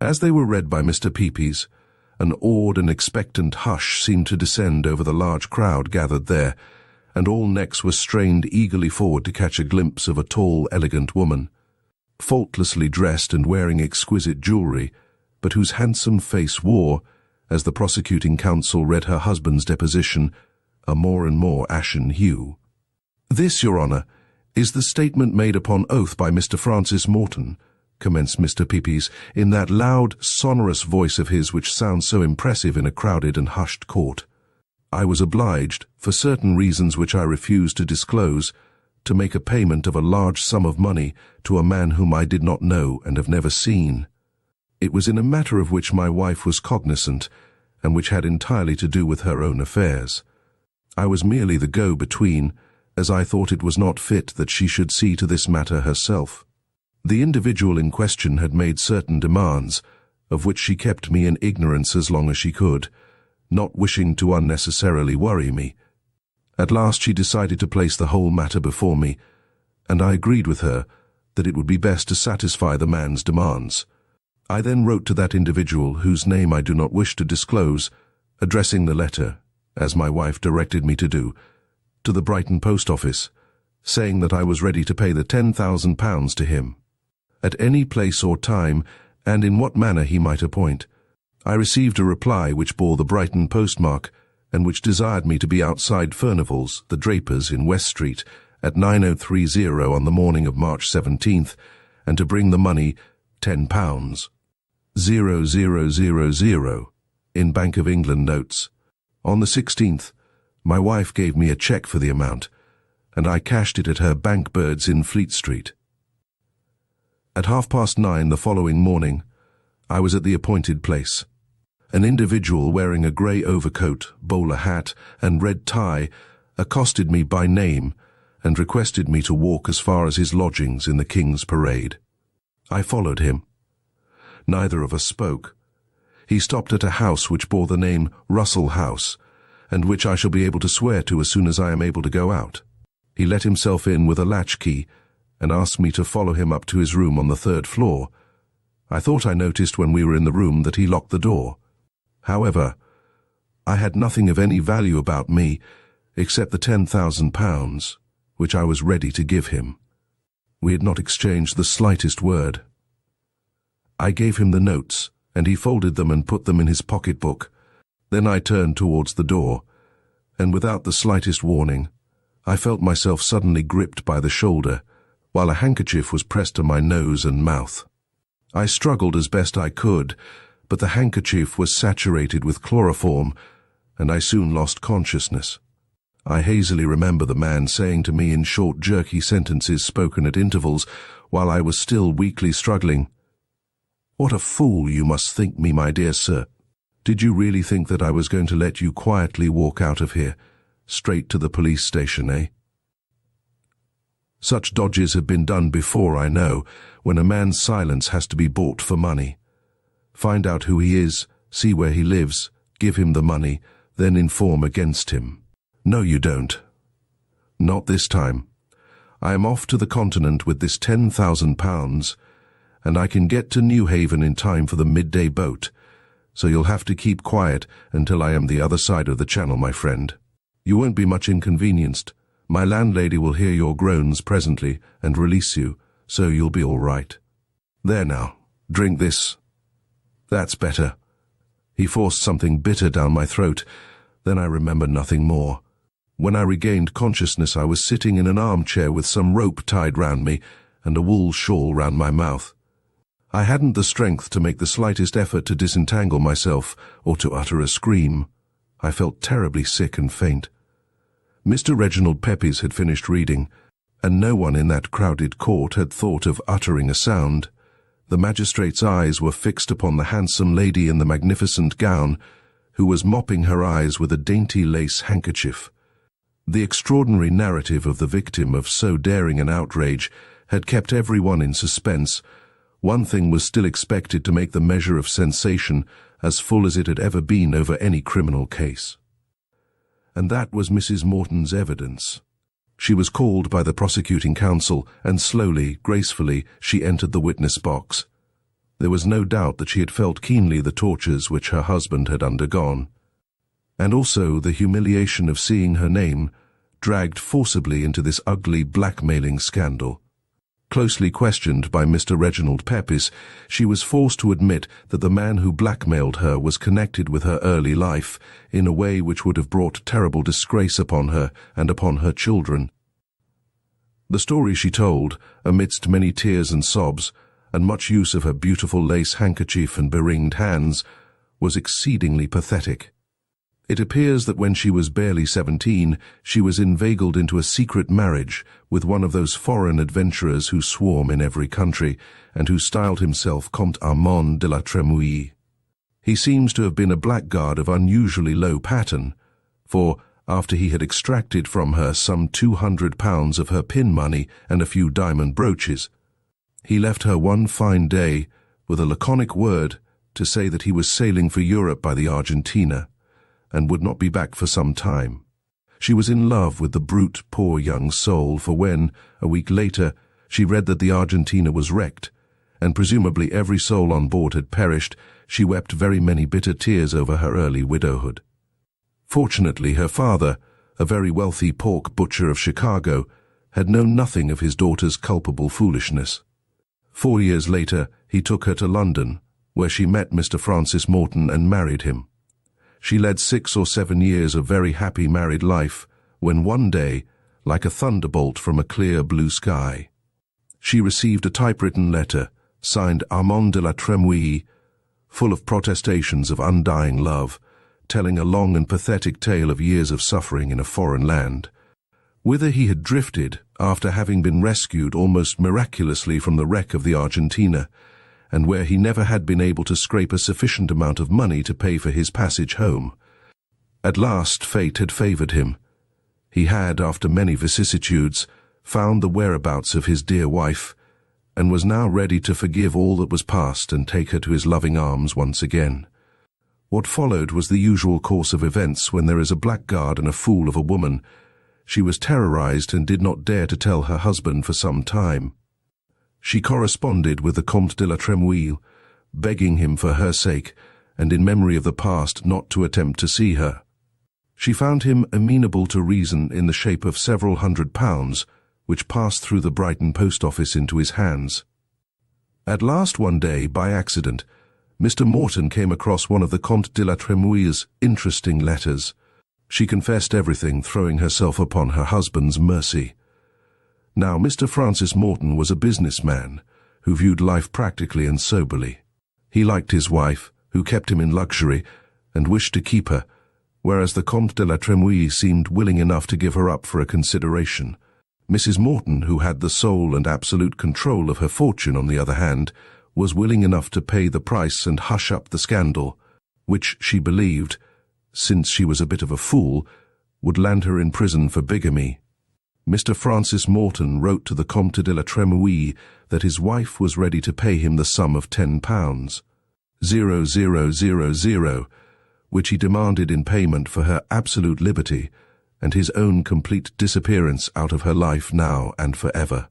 As they were read by Mr. Pepys, an awed and expectant hush seemed to descend over the large crowd gathered there, and all necks were strained eagerly forward to catch a glimpse of a tall, elegant woman, faultlessly dressed and wearing exquisite jewellery, but whose handsome face wore, as the prosecuting counsel read her husband's deposition, a more and more ashen hue. "This, Your Honour, is the statement made upon oath by Mr. Francis Morton," commenced Mr. Pepys, in that loud, sonorous voice of his which sounds so impressive in a crowded and hushed court. "I was obliged, for certain reasons which I refuse to disclose, to make a payment of a large sum of money to a man whom I did not know and have never seen. It was in a matter of which my wife was cognizant, and which had entirely to do with her own affairs. I was merely the go-between, as I thought it was not fit that she should see to this matter herself. The individual in question had made certain demands, of which she kept me in ignorance as long as she could, not wishing to unnecessarily worry me. At last she decided to place the whole matter before me, and I agreed with her that it would be best to satisfy the man's demands. I then wrote to that individual, whose name I do not wish to disclose, addressing the letter, as my wife directed me to do, to the Brighton post office, saying that I was ready to pay the £10,000 to him, at any place or time, and in what manner he might appoint. I received a reply which bore the Brighton postmark, and which desired me to be outside Furnival's, the drapers, in West Street, at 9030 on the morning of March 17th, and to bring the money, £10, 0000, in Bank of England notes. On the 16th, my wife gave me a cheque for the amount, and I cashed it at her Blackguards in Fleet Street. At 9:30 the following morning, I was at the appointed place. An individual wearing a grey overcoat, bowler hat, and red tie accosted me by name and requested me to walk as far as his lodgings in the King's Parade. I followed him. Neither of us spoke. He stopped at a house which bore the name Russell House, and which I shall be able to swear to as soon as I am able to go out. He let himself in with a latchkey, and asked me to follow him up to his room on the 3rd floor. I thought I noticed when we were in the room that he locked the door. However, I had nothing of any value about me except the £10,000, which I was ready to give him. We had not exchanged the slightest word. I gave him the notes, and he folded them and put them in his pocketbook. Then I turned towards the door, and without the slightest warning, I felt myself suddenly gripped by the shoulder, while a handkerchief was pressed to my nose and mouth. I struggled as best I could, but the handkerchief was saturated with chloroform, and I soon lost consciousness. I hazily remember the man saying to me in short, jerky sentences spoken at intervals, while I was still weakly struggling, "What a fool you must think me, my dear sir. Did you really think that I was going to let you quietly walk out of here, straight to the police station, eh?" Such dodges have been done before, I know, when a man's silence has to be bought for money. Find out who he is, see where he lives, give him the money, then inform against him. No, you don't. Not this time. I am off to the continent with this £10,000, and I can get to Newhaven in time for the midday boat, so you'll have to keep quiet until I am the other side of the channel, my friend. You won't be much inconvenienced. My landlady will hear your groans presently and release you, so you'll be all right. There now, drink this. That's better. He forced something bitter down my throat, then I remember nothing more. When I regained consciousness, I was sitting in an armchair with some rope tied round me and a wool shawl round my mouth. I hadn't the strength to make the slightest effort to disentangle myself or to utter a scream. I felt terribly sick and faint. Mr. Reginald Pepys had finished reading, and no one in that crowded court had thought of uttering a sound. The magistrate's eyes were fixed upon the handsome lady in the magnificent gown, who was mopping her eyes with a dainty lace handkerchief. The extraordinary narrative of the victim of so daring an outrage had kept everyone in suspense. One thing was still expected to make the measure of sensation as full as it had ever been over any criminal case. And that was Mrs. Morton's evidence. She was called by the prosecuting counsel, and slowly, gracefully, she entered the witness box. There was no doubt that she had felt keenly the tortures which her husband had undergone, and also the humiliation of seeing her name dragged forcibly into this ugly blackmailing scandal. Closely questioned by Mr. Reginald Pepys, she was forced to admit that the man who blackmailed her was connected with her early life in a way which would have brought terrible disgrace upon her and upon her children. The story she told, amidst many tears and sobs, and much use of her beautiful lace handkerchief and beringed hands, was exceedingly pathetic. It appears that when she was barely 17, she was inveigled into a secret marriage with one of those foreign adventurers who swarm in every country, and who styled himself Comte Armand de la Tremouille. He seems to have been a blackguard of unusually low pattern, for, after he had extracted from her some £200 of her pin money and a few diamond brooches, he left her one fine day with a laconic word to say that he was sailing for Europe by the Argentina, and would not be back for some time. She was in love with the brute, poor young soul, for when, a week later, she read that the Argentina was wrecked, and presumably every soul on board had perished, she wept very many bitter tears over her early widowhood. Fortunately, her father, a very wealthy pork butcher of Chicago, had known nothing of his daughter's culpable foolishness. 4 years later, he took her to London, where she met Mr. Francis Morton and married him. She led 6 or 7 years of very happy married life, when one day, like a thunderbolt from a clear blue sky, she received a typewritten letter, signed Armand de la Tremouille, full of protestations of undying love, telling a long and pathetic tale of years of suffering in a foreign land, whither he had drifted after having been rescued almost miraculously from the wreck of the Argentina, and where he never had been able to scrape a sufficient amount of money to pay for his passage home. At last fate had favoured him. He had, after many vicissitudes, found the whereabouts of his dear wife, and was now ready to forgive all that was past and take her to his loving arms once again. What followed was the usual course of events when there is a blackguard and a fool of a woman. She was terrorized and did not dare to tell her husband for some time. She corresponded with the Comte de la Tremouille, begging him for her sake, and in memory of the past, not to attempt to see her. She found him amenable to reason in the shape of several £100, which passed through the Brighton post office into his hands. At last one day, by accident, Mr. Morton came across one of the Comte de la Tremouille's interesting letters. She confessed everything, throwing herself upon her husband's mercy. Now, Mr. Francis Morton was a businessman who viewed life practically and soberly. He liked his wife, who kept him in luxury, and wished to keep her, whereas the Comte de la Tremouille seemed willing enough to give her up for a consideration. Mrs. Morton, who had the sole and absolute control of her fortune, on the other hand, was willing enough to pay the price and hush up the scandal, which she believed, since she was a bit of a fool, would land her in prison for bigamy. Mr. Francis Morton wrote to the Comte de la Tremouille that his wife was ready to pay him the sum of £10,000, which he demanded in payment for her absolute liberty and his own complete disappearance out of her life now and forever.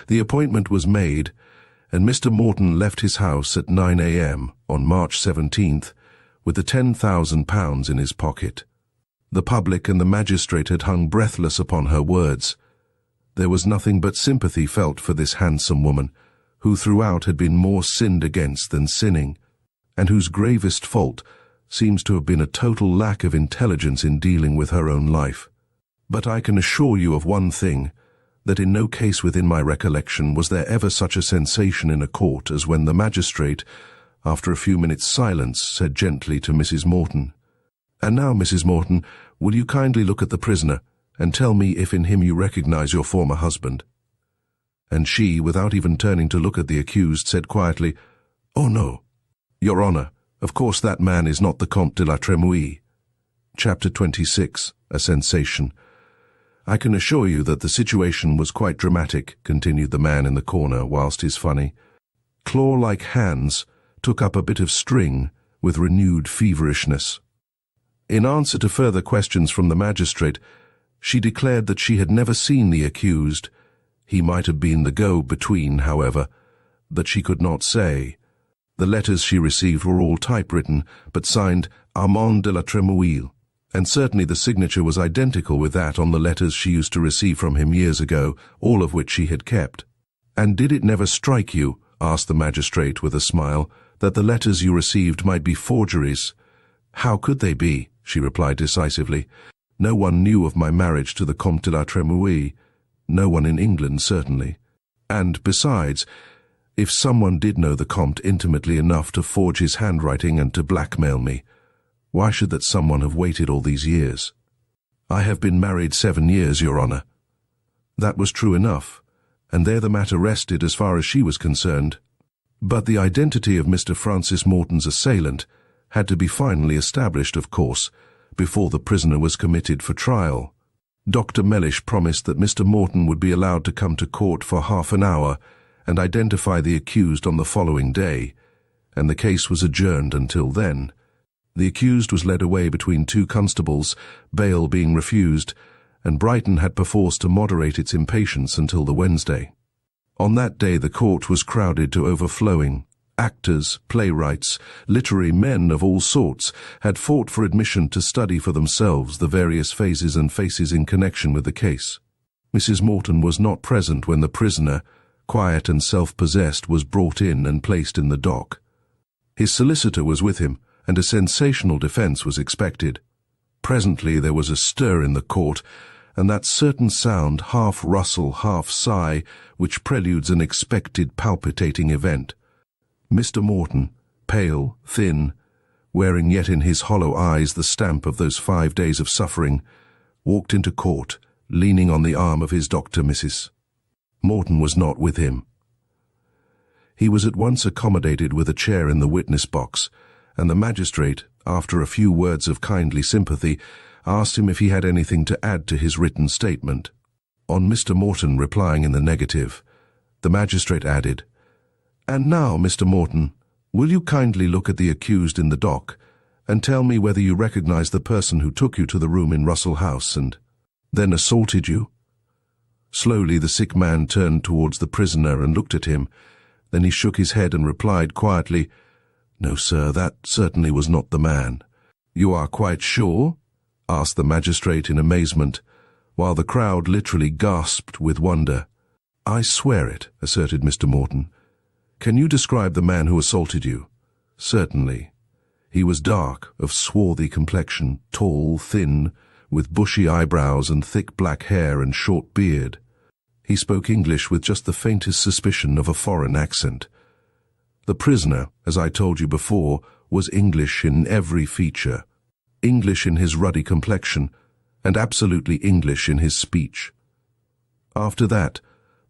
The appointment was made, and Mr. Morton left his house at 9 a.m. on March 17th with the £10,000 in his pocket. The public and the magistrate had hung breathless upon her words. There was nothing but sympathy felt for this handsome woman, who throughout had been more sinned against than sinning, and whose gravest fault seems to have been a total lack of intelligence in dealing with her own life. But I can assure you of one thing, that in no case within my recollection was there ever such a sensation in a court as when the magistrate, after a few minutes' silence, said gently to Mrs. Morton, "And now, Mrs. Morton, will you kindly look at the prisoner, and tell me if in him you recognize your former husband?" And she, without even turning to look at the accused, said quietly, "Oh no, Your Honour, of course that man is not the Comte de la Tremouille." Chapter 26, A Sensation. "I can assure you that the situation was quite dramatic," continued the man in the corner, whilst his funny, claw-like hands took up a bit of string with renewed feverishness. In answer to further questions from the magistrate, she declared that she had never seen the accused. He might have been the go-between, however, that she could not say. The letters she received were all typewritten, but signed Armand de la Tremouille, and certainly the signature was identical with that on the letters she used to receive from him years ago, all of which she had kept. "And did it never strike you," asked the magistrate with a smile, "that the letters you received might be forgeries?" "How could they be?" she replied decisively. "No one knew of my marriage to the Comte de la Tremouille. No one in England, certainly. And, besides, if someone did know the Comte intimately enough to forge his handwriting and to blackmail me, why should that someone have waited all these years? I have been married 7 years, Your Honour." That was true enough, and there the matter rested as far as she was concerned. But the identity of Mr. Francis Morton's assailant had to be finally established, of course, before the prisoner was committed for trial. Dr. Mellish promised that Mr. Morton would be allowed to come to court for half an hour and identify the accused on the following day, and the case was adjourned until then. The accused was led away between 2 constables, bail being refused, and Brighton had perforce to moderate its impatience until the Wednesday. On that day the court was crowded to overflowing. Actors, playwrights, literary men of all sorts had fought for admission to study for themselves the various phases and faces in connection with the case. Mrs. Morton was not present when the prisoner, quiet and self-possessed, was brought in and placed in the dock. His solicitor was with him, and a sensational defence was expected. Presently there was a stir in the court, and that certain sound, half rustle, half sigh, which preludes an expected palpitating event. Mr. Morton, pale, thin, wearing yet in his hollow eyes the stamp of those 5 days of suffering, walked into court, leaning on the arm of his doctor, Mrs. Morton was not with him. He was at once accommodated with a chair in the witness box, and the magistrate, after a few words of kindly sympathy, asked him if he had anything to add to his written statement. On Mr. Morton replying in the negative, the magistrate added, "And now, Mr. Morton, will you kindly look at the accused in the dock, and tell me whether you recognize the person who took you to the room in Russell House, and—" Then assaulted you?" Slowly the sick man turned towards the prisoner and looked at him. Then he shook his head and replied quietly, "No, sir, that certainly was not the man." "You are quite sure?" asked the magistrate in amazement, while the crowd literally gasped with wonder. "I swear it," asserted Mr. Morton. "Can you describe the man who assaulted you?" "Certainly. He was dark, of swarthy complexion, tall, thin, with bushy eyebrows and thick black hair and short beard. He spoke English with just the faintest suspicion of a foreign accent. The prisoner, as I told you before, was English in every feature, English in his ruddy complexion, and absolutely English in his speech." After that,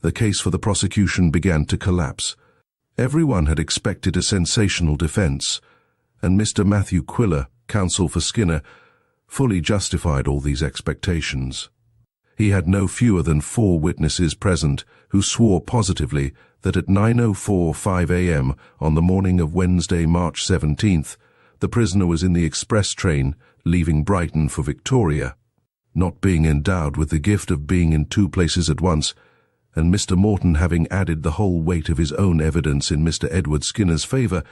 the case for the prosecution began to collapse. Everyone had expected a sensational defense, and Mr. Matthew Quiller, counsel for Skinner, fully justified all these expectations. He had no fewer than 4 witnesses present who swore positively that at 9:05 a.m. on the morning of Wednesday, March 17th, the prisoner was in the express train leaving Brighton for Victoria. Not being endowed with the gift of being in 2 places at once, and Mr. Morton having added the whole weight of his own evidence in Mr. Edward Skinner's favour,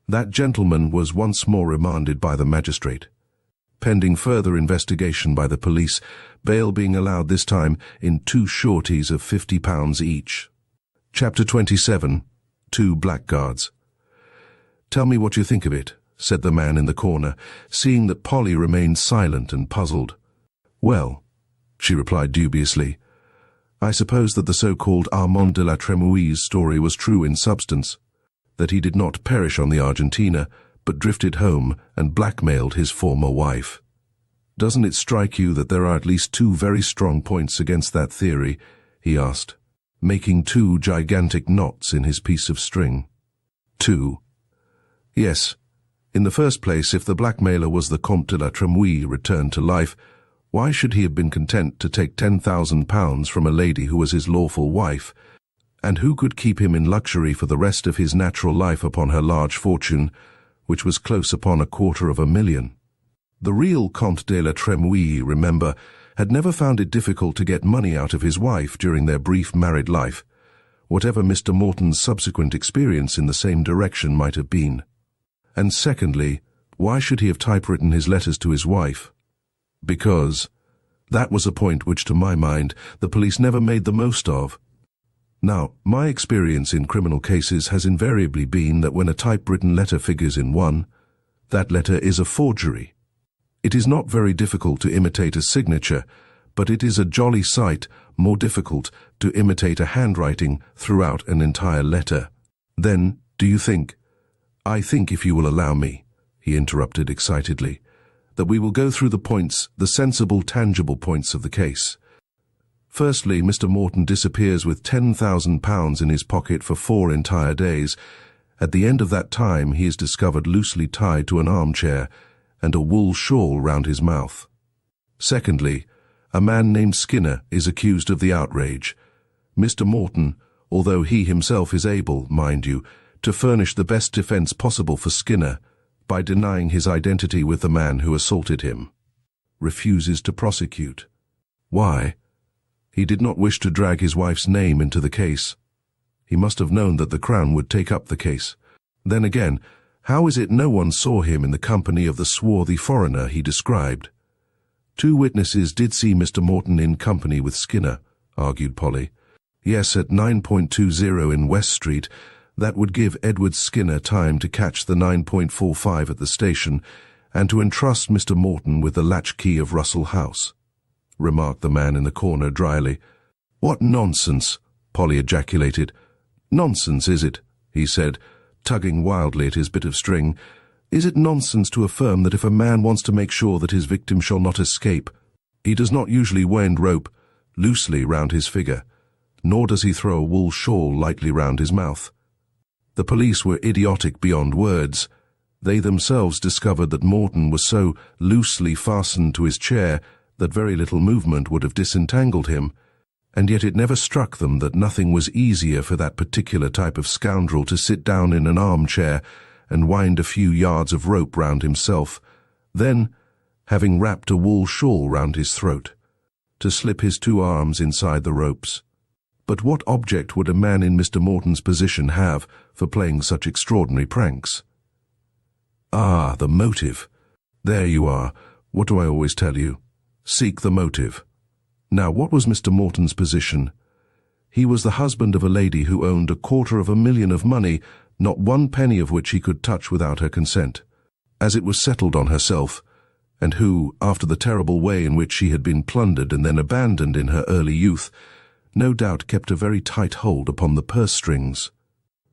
that gentleman was once more remanded by the magistrate, pending further investigation by the police, bail being allowed this time in 2 sureties of £50 each. Chapter 27. 2 Blackguards. "Tell me what you think of it," said the man in the corner, seeing that Polly remained silent and puzzled. "Well," she replied dubiously, "I suppose that the so-called Armand de la Tremouille's story was true in substance, that he did not perish on the Argentina, but drifted home and blackmailed his former wife. Doesn't it strike you that there are at least 2 very strong points against that theory?" he asked, making 2 gigantic knots in his piece of string. 2. Yes. In the first place, if the blackmailer was the Comte de la Tremouille returned to life, why should he have been content to take £10,000 from a lady who was his lawful wife, and who could keep him in luxury for the rest of his natural life upon her large fortune, which was close upon £250,000? The real Comte de la Tremouille, remember, had never found it difficult to get money out of his wife during their brief married life, whatever Mr. Morton's subsequent experience in the same direction might have been. And secondly, why should he have typewritten his letters to his wife? Because that was a point which, to my mind, the police never made the most of. Now, my experience in criminal cases has invariably been that when a typewritten letter figures in one, that letter is a forgery. It is not very difficult to imitate a signature, but it is a jolly sight more difficult to imitate a handwriting throughout an entire letter. Then, do you think— "I think, if you will allow me," he interrupted excitedly, "that we will go through the points, the sensible, tangible points of the case. Firstly, Mr. Morton disappears with £10,000 in his pocket for 4 entire days. At the end of that time he is discovered loosely tied to an armchair and a wool shawl round his mouth. Secondly, a man named Skinner is accused of the outrage. Mr. Morton, although he himself is able, mind you, to furnish the best defence possible for Skinner by denying his identity with the man who assaulted him, refuses to prosecute. Why? He did not wish to drag his wife's name into the case. He must have known that the Crown would take up the case. Then again, how is it no one saw him in the company of the swarthy foreigner he described? 2 witnesses did see Mr. Morton in company with Skinner, argued Polly. Yes, at 9.20 in West Street. That would give Edward Skinner time to catch the 9.45 at the station and to entrust Mr. Morton with the latchkey of Russell House, remarked the man in the corner dryly. What nonsense, Polly ejaculated. Nonsense, is it? He said, tugging wildly at his bit of string. Is it nonsense to affirm that if a man wants to make sure that his victim shall not escape, he does not usually wind rope loosely round his figure, nor does he throw a wool shawl lightly round his mouth? The police were idiotic beyond words. They themselves discovered that Morton was so loosely fastened to his chair that very little movement would have disentangled him, and yet it never struck them that nothing was easier for that particular type of scoundrel to sit down in an armchair and wind a few yards of rope round himself, then, having wrapped a wool shawl round his throat, to slip his 2 arms inside the ropes. But what object would a man in Mr. Morton's position have for playing such extraordinary pranks? Ah, the motive. There you are. What do I always tell you? Seek the motive. Now, what was Mr. Morton's position? He was the husband of a lady who owned $250,000 of money, not 1 penny of which he could touch without her consent, as it was settled on herself, and who, after the terrible way in which she had been plundered and then abandoned in her early youth, no doubt kept a very tight hold upon the purse strings.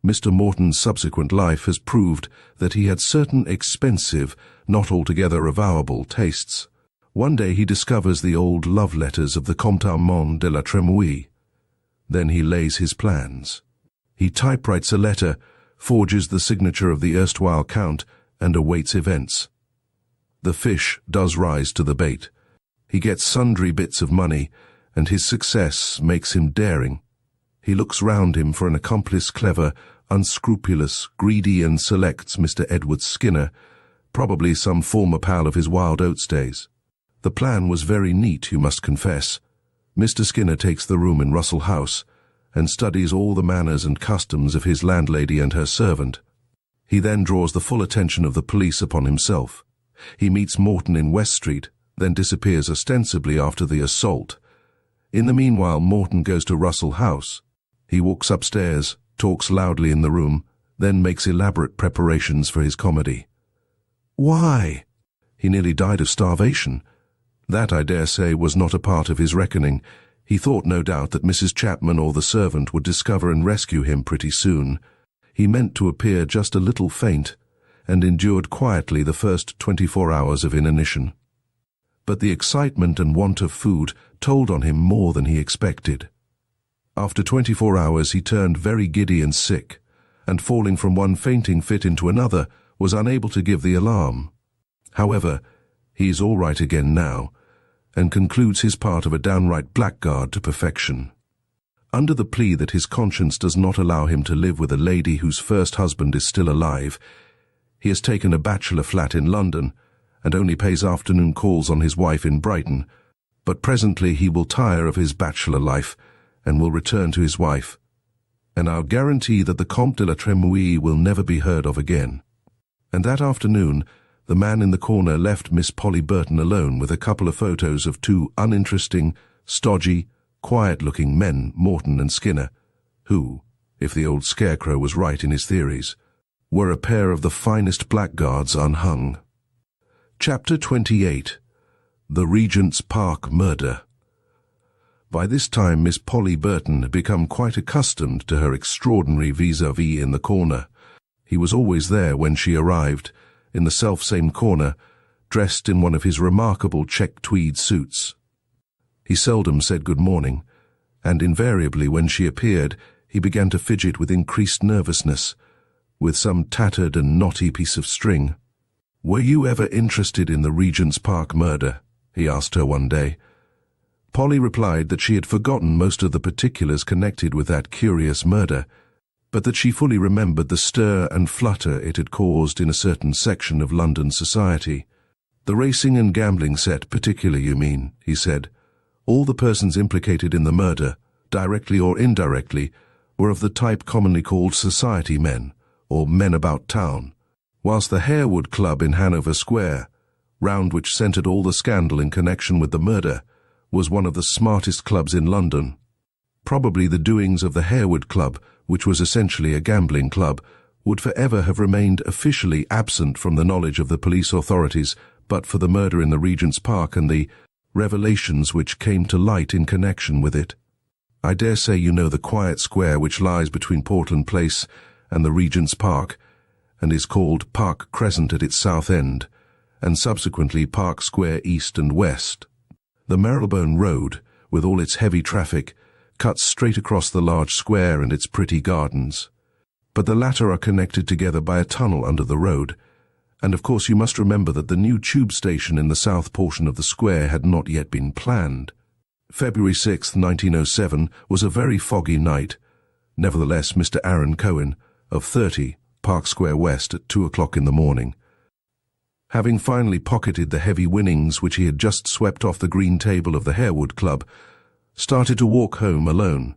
Mr. Morton's subsequent life has proved that he had certain expensive, not altogether avowable tastes. One day he discovers the old love letters of the Comte Armand de la Tremouille. Then he lays his plans. He typewrites a letter, forges the signature of the erstwhile Count, and awaits events. The fish does rise to the bait. He gets sundry bits of money, and his success makes him daring. He looks round him for an accomplice clever, unscrupulous, greedy, and selects Mr. Edward Skinner, probably some former pal of his Wild Oats days. The plan was very neat, you must confess. Mr. Skinner takes the room in Russell House and studies all the manners and customs of his landlady and her servant. He then draws the full attention of the police upon himself. He meets Morton in West Street, then disappears ostensibly after the assault. In the meanwhile, Morton goes to Russell House. He walks upstairs, talks loudly in the room, then makes elaborate preparations for his comedy. Why? He nearly died of starvation. That, I dare say, was not a part of his reckoning. He thought, no doubt, that Mrs. Chapman or the servant would discover and rescue him pretty soon. He meant to appear just a little faint, and endured quietly the first 24 hours of inanition. But the excitement and want of food told on him more than he expected. After 24 hours he turned very giddy and sick, and falling from one fainting fit into another, was unable to give the alarm. However, he is all right again now, and concludes his part of a downright blackguard to perfection. Under the plea that his conscience does not allow him to live with a lady whose first husband is still alive, he has taken a bachelor flat in London, and only pays afternoon calls on his wife in Brighton, but presently he will tire of his bachelor life, and will return to his wife, and I'll guarantee that the Comte de la Tremouille will never be heard of again. And that afternoon, the man in the corner left Miss Polly Burton alone with a couple of photos of 2 uninteresting, stodgy, quiet-looking men, Morton and Skinner, who, if the old scarecrow was right in his theories, were a pair of the finest blackguards unhung. Chapter 28. The Regent's Park Murder. By this time Miss Polly Burton had become quite accustomed to her extraordinary vis-à-vis in the corner. He was always there when she arrived, in the self-same corner, dressed in one of his remarkable check tweed suits. He seldom said good morning, and invariably when she appeared he began to fidget with increased nervousness, with some tattered and knotty piece of string. "Were you ever interested in the Regent's Park murder?" he asked her one day. Polly replied that she had forgotten most of the particulars connected with that curious murder, but that she fully remembered the stir and flutter it had caused in a certain section of London society. "The racing and gambling set particularly, you mean," he said. "All the persons implicated in the murder, directly or indirectly, were of the type commonly called society men, or men about town, whilst the Harewood Club in Hanover Square, round which centred all the scandal in connection with the murder, was one of the smartest clubs in London. Probably the doings of the Harewood Club, which was essentially a gambling club, would forever have remained officially absent from the knowledge of the police authorities but for the murder in the Regent's Park and the revelations which came to light in connection with it. I dare say you know the quiet square which lies between Portland Place and the Regent's Park, and is called Park Crescent at its south end, and subsequently Park Square east and west. The Marylebone Road, with all its heavy traffic, cuts straight across the large square and its pretty gardens. But the latter are connected together by a tunnel under the road, and of course you must remember that the new tube station in the south portion of the square had not yet been planned. February 6, 1907, was a very foggy night. Nevertheless, Mr. Aaron Cohen, of 30, Park Square West, at 2 o'clock in the morning, Having finally pocketed the heavy winnings which he had just swept off the green table of the Harewood Club, started to walk home alone.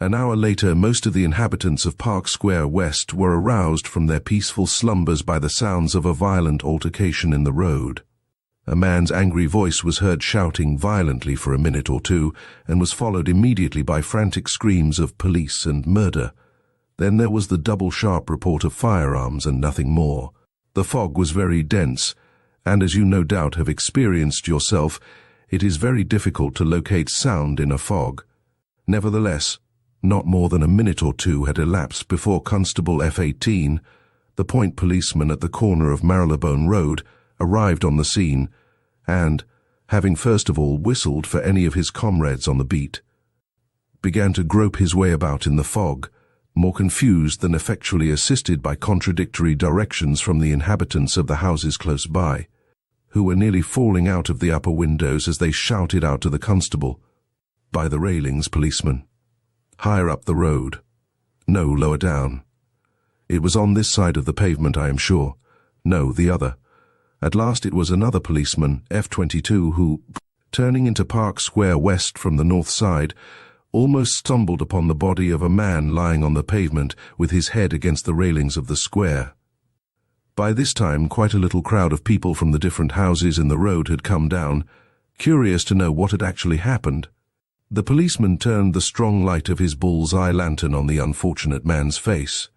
An hour later, most of the inhabitants of Park Square West were aroused from their peaceful slumbers by the sounds of a violent altercation in the road. A man's angry voice was heard shouting violently for a minute or two, and was followed immediately by frantic screams of police and murder. Then there was the double-sharp report of firearms and nothing more. The fog was very dense, and as you no doubt have experienced yourself, it is very difficult to locate sound in a fog. Nevertheless, not more than a minute or two had elapsed before Constable F-18, the point policeman at the corner of Marylebone Road, arrived on the scene, and, having first of all whistled for any of his comrades on the beat, began to grope his way about in the fog, more confused than effectually assisted by contradictory directions from the inhabitants of the houses close by, who were nearly falling out of the upper windows as they shouted out to the constable, "By the railings, policeman. Higher up the road. No, lower down. It was on this side of the pavement, I am sure. No, the other." At last it was another policeman, F-22, who, turning into Park Square West from the north side, almost stumbled upon the body of a man lying on the pavement with his head against the railings of the square. By this time quite a little crowd of people from the different houses in the road had come down, curious to know what had actually happened. The policeman turned the strong light of his bull's-eye lantern on the unfortunate man's face.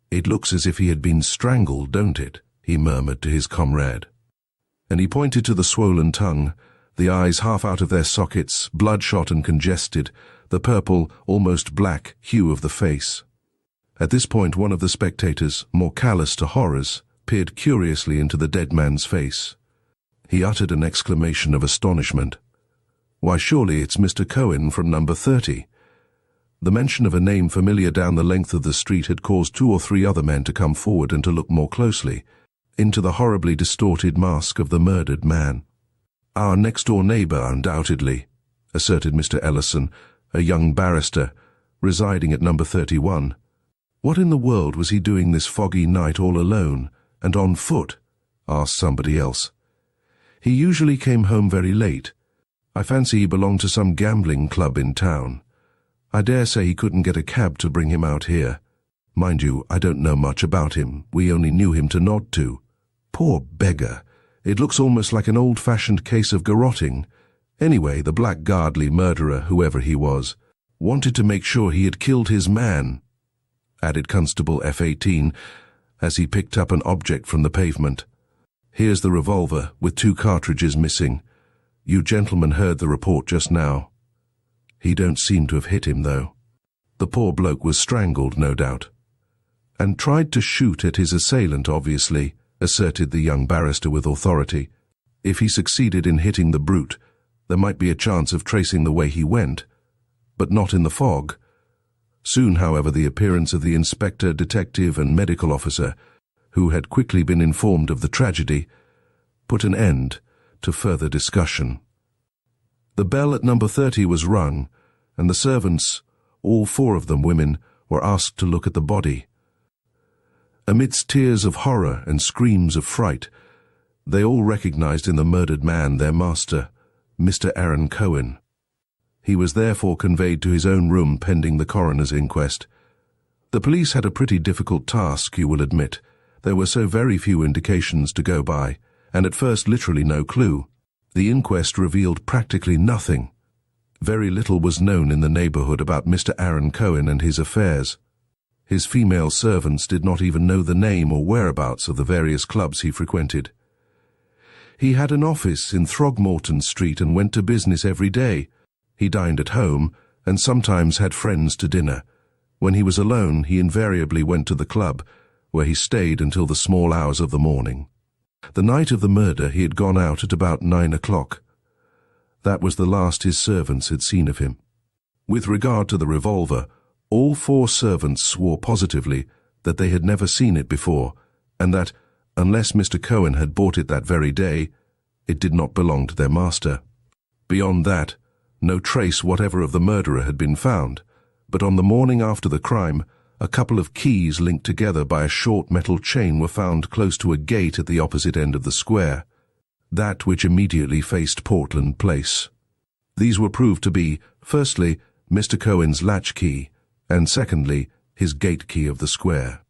"It looks as if he had been strangled, don't it?" he murmured to his comrade. And he pointed to the swollen tongue, the eyes half out of their sockets, bloodshot and congested, the purple, almost black, hue of the face. At this point one of the spectators, more callous to horrors, peered curiously into the dead man's face. He uttered an exclamation of astonishment. "Why, surely it's Mr. Cohen from number 30. The mention of a name familiar down the length of the street had caused 2 or 3 other men to come forward and to look more closely into the horribly distorted mask of the murdered man. "Our next-door neighbour, undoubtedly," asserted Mr. Ellison, a young barrister, residing at number 31. "What in the world was he doing this foggy night all alone, and on foot?" asked somebody else. "He usually came home very late. I fancy he belonged to some gambling club in town. I dare say he couldn't get a cab to bring him out here. Mind you, I don't know much about him. We only knew him to nod to. Poor beggar. It looks almost like an old-fashioned case of garrotting. Anyway, the blackguardly murderer, whoever he was, wanted to make sure he had killed his man," added Constable F-18, as he picked up an object from the pavement. "Here's the revolver, with 2 cartridges missing. You gentlemen heard the report just now. He don't seem to have hit him, though. The poor bloke was strangled, no doubt." "And tried to shoot at his assailant, obviously," asserted the young barrister with authority. "If he succeeded in hitting the brute, there might be a chance of tracing the way he went, but not in the fog." Soon, however, the appearance of the inspector, detective, and medical officer, who had quickly been informed of the tragedy, put an end to further discussion. The bell at number 30 was rung, and the servants, all 4 of them women, were asked to look at the body. Amidst tears of horror and screams of fright, they all recognized in the murdered man their master, Mr. Aaron Cohen. He was therefore conveyed to his own room pending the coroner's inquest. The police had a pretty difficult task, you will admit. There were so very few indications to go by, and at first literally no clue. The inquest revealed practically nothing. Very little was known in the neighborhood about Mr. Aaron Cohen and his affairs. His female servants did not even know the name or whereabouts of the various clubs he frequented. He had an office in Throgmorton Street and went to business every day. He dined at home and sometimes had friends to dinner. When he was alone, he invariably went to the club, where he stayed until the small hours of the morning. The night of the murder he had gone out at about 9 o'clock. That was the last his servants had seen of him. With regard to the revolver, all 4 servants swore positively that they had never seen it before, and that, unless Mr. Cohen had bought it that very day, it did not belong to their master. Beyond that, no trace whatever of the murderer had been found, but on the morning after the crime, A couple of keys linked together by a short metal chain were found close to a gate at the opposite end of the square, that which immediately faced Portland Place. These were proved to be, firstly, Mr. Cohen's latchkey, and secondly, his gate key of the square.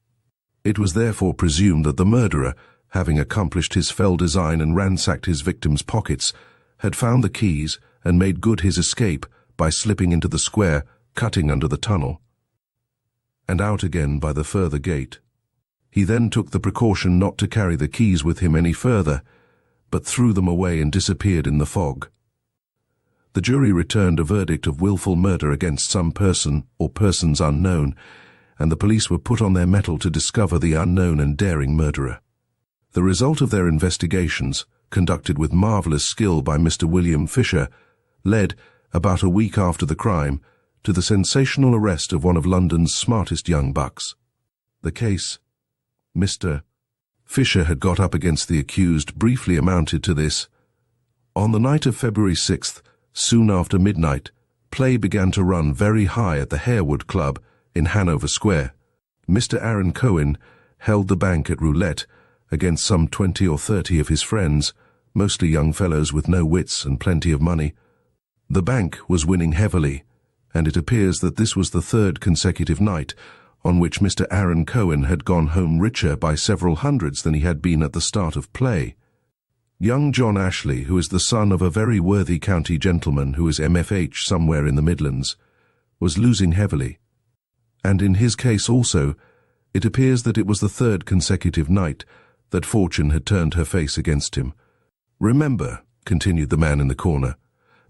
It was therefore presumed that the murderer, having accomplished his fell design and ransacked his victim's pockets, had found the keys and made good his escape by slipping into the square, cutting under the tunnel, and out again by the further gate. He then took the precaution not to carry the keys with him any further, but threw them away and disappeared in the fog. The jury returned a verdict of willful murder against some person or persons unknown, and the police were put on their mettle to discover the unknown and daring murderer. The result of their investigations, conducted with marvellous skill by Mr. William Fisher, led, about a week after the crime, to the sensational arrest of one of London's smartest young bucks. The case Mr. Fisher had got up against the accused briefly amounted to this. On the night of February 6th, soon after midnight, play began to run very high at the Harewood Club in Hanover Square. Mr. Aaron Cohen held the bank at roulette against some 20 or 30 of his friends, mostly young fellows with no wits and plenty of money. The bank was winning heavily, and it appears that this was the third consecutive night on which Mr. Aaron Cohen had gone home richer by several hundreds than he had been at the start of play. Young John Ashley, who is the son of a very worthy county gentleman who is MFH somewhere in the Midlands, was losing heavily, and in his case also, it appears that it was the third consecutive night that fortune had turned her face against him. Remember, continued the man in the corner,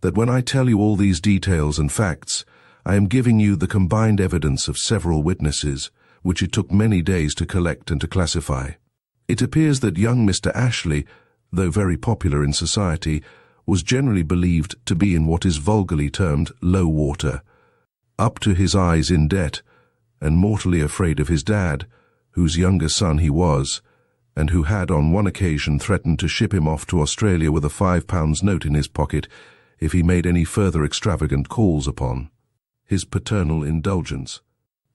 that when I tell you all these details and facts, I am giving you the combined evidence of several witnesses, which it took many days to collect and to classify. It appears that young Mr. Ashley, though very popular in society, was generally believed to be in what is vulgarly termed low water, up to his eyes in debt, and mortally afraid of his dad, whose younger son he was, and who had on one occasion threatened to ship him off to Australia with a £5 note in his pocket if he made any further extravagant calls upon his paternal indulgence.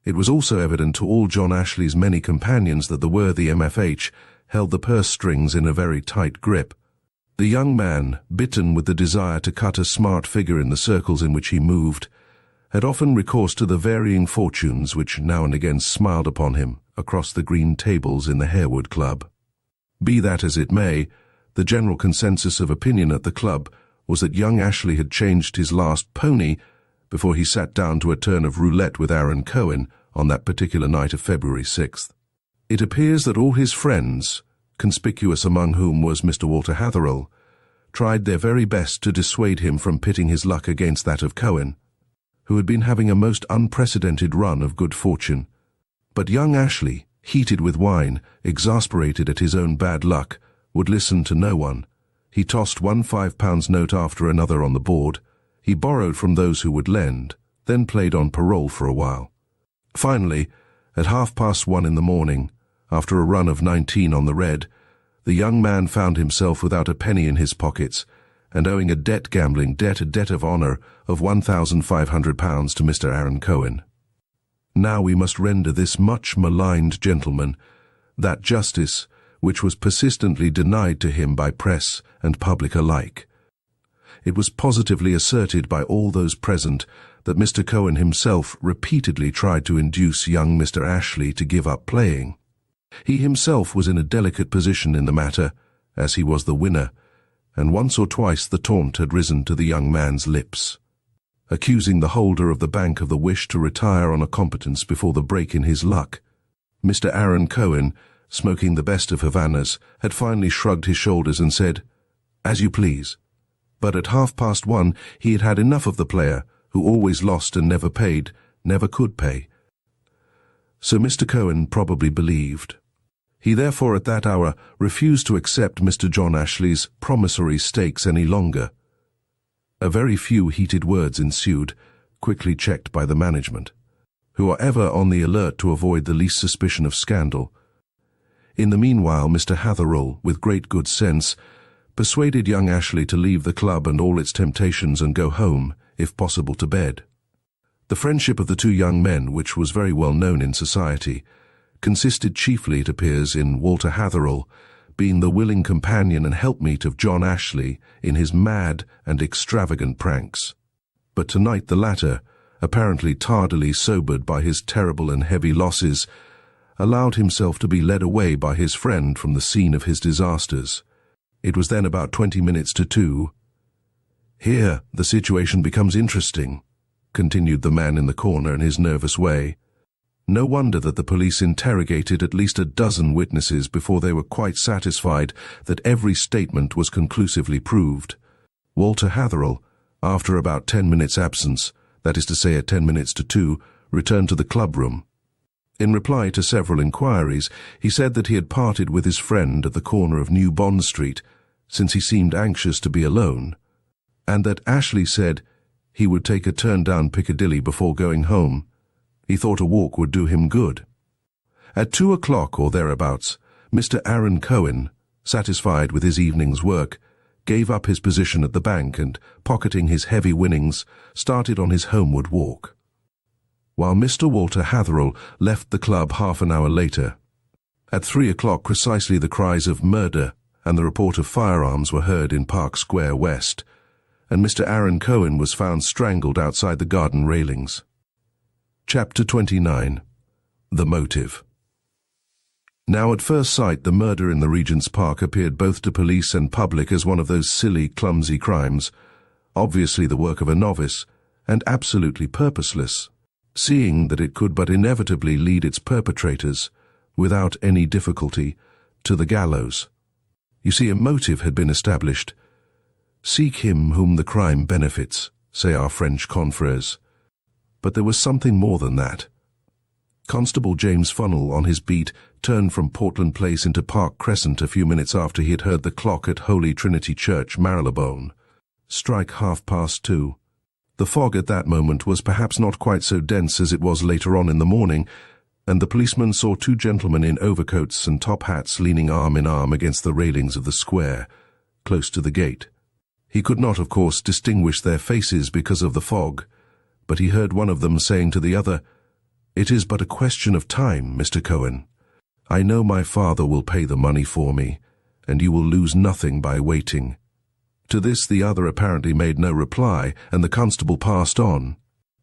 It was also evident to all John Ashley's many companions that the worthy MFH held the purse strings in a very tight grip. The young man, bitten with the desire to cut a smart figure in the circles in which he moved, had often recourse to the varying fortunes which now and again smiled upon him across the green tables in the Harewood Club. Be that as it may, the general consensus of opinion at the club was that young Ashley had changed his last pony before he sat down to a turn of roulette with Aaron Cohen on that particular night of February 6th. It appears that all his friends, conspicuous among whom was Mr. Walter Hatherell, tried their very best to dissuade him from pitting his luck against that of Cohen, who had been having a most unprecedented run of good fortune. But young Ashley, heated with wine, exasperated at his own bad luck, would listen to no one. He tossed one £5 note after another on the board. He borrowed from those who would lend, then played on parole for a while. Finally, at 1:30 in the morning, after a run of 19 on the red, the young man found himself without a penny in his pockets, and owing a gambling debt of honour of £1,500 to Mr. Aaron Cohen. Now we must render this much maligned gentleman that justice which was persistently denied to him by press and public alike. It was positively asserted by all those present that Mr. Cohen himself repeatedly tried to induce young Mr. Ashley to give up playing. He himself was in a delicate position in the matter, as he was the winner, and once or twice the taunt had risen to the young man's lips, accusing the holder of the bank of the wish to retire on a competence before the break in his luck. Mr. Aaron Cohen, smoking the best of Havanas, had finally shrugged his shoulders and said, "As you please." But at 1:30 he had had enough of the player, who always lost and never paid, never could pay. So Mr. Cohen probably believed. He therefore at that hour refused to accept Mr. John Ashley's promissory stakes any longer. A very few heated words ensued, quickly checked by the management, who are ever on the alert to avoid the least suspicion of scandal. In the meanwhile, Mr. Hatherell, with great good sense, persuaded young Ashley to leave the club and all its temptations and go home, if possible to bed. The friendship of the two young men, which was very well known in society, consisted chiefly, it appears, in Walter Hatherell being the willing companion and helpmeet of John Ashley in his mad and extravagant pranks. But tonight the latter, apparently tardily sobered by his terrible and heavy losses, allowed himself to be led away by his friend from the scene of his disasters. It was then about 20 minutes to 2. "Here the situation becomes interesting," continued the man in the corner in his nervous way. No wonder that the police interrogated at least a dozen witnesses before they were quite satisfied that every statement was conclusively proved. Walter Hatherell, after about 10 minutes' absence, that is to say at 10 minutes to 2, returned to the club room. In reply to several inquiries, he said that he had parted with his friend at the corner of New Bond Street, since he seemed anxious to be alone, and that Ashley said he would take a turn down Piccadilly before going home. He thought a walk would do him good. At 2 o'clock or thereabouts, Mr. Aaron Cohen, satisfied with his evening's work, gave up his position at the bank and, pocketing his heavy winnings, started on his homeward walk, while Mr. Walter Hatherell left the club half an hour later. At 3 o'clock precisely the cries of murder and the report of firearms were heard in Park Square West, and Mr. Aaron Cohen was found strangled outside the garden railings. Chapter 29. The Motive. Now at first sight the murder in the Regent's Park appeared both to police and public as one of those silly, clumsy crimes, obviously the work of a novice, and absolutely purposeless, seeing that it could but inevitably lead its perpetrators, without any difficulty, to the gallows. You see, a motive had been established. Seek him whom the crime benefits, say our French confrères. But there was something more than that. Constable James Funnell, on his beat, turned from Portland Place into Park Crescent a few minutes after he had heard the clock at Holy Trinity Church, Marylebone, strike 2:30. The fog at that moment was perhaps not quite so dense as it was later on in the morning, and the policeman saw two gentlemen in overcoats and top hats leaning arm in arm against the railings of the square, close to the gate. He could not, of course, distinguish their faces because of the fog, but he heard one of them saying to the other, "It is but a question of time, Mr. Cohen. I know my father will pay the money for me, and you will lose nothing by waiting." To this the other apparently made no reply, and the constable passed on.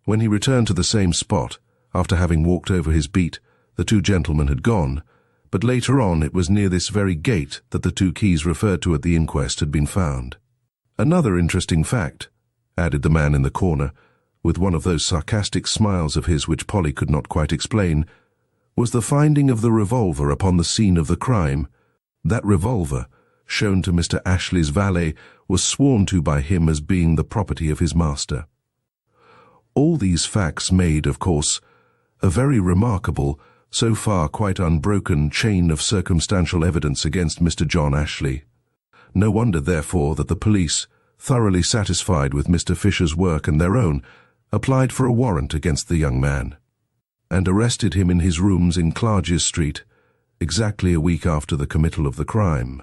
When he returned to the same spot, after having walked over his beat, the two gentlemen had gone, but later on it was near this very gate that the two keys referred to at the inquest had been found. "Another interesting fact," added the man in the corner, with one of those sarcastic smiles of his which Polly could not quite explain, was the finding of the revolver upon the scene of the crime. That revolver, shown to Mr. Ashley's valet, was sworn to by him as being the property of his master. All these facts made, of course, a very remarkable, so far quite unbroken chain of circumstantial evidence against Mr. John Ashley. No wonder, therefore, that the police, thoroughly satisfied with Mr. Fisher's work and their own, applied for a warrant against the young man, and arrested him in his rooms in Clarges Street, exactly a week after the committal of the crime.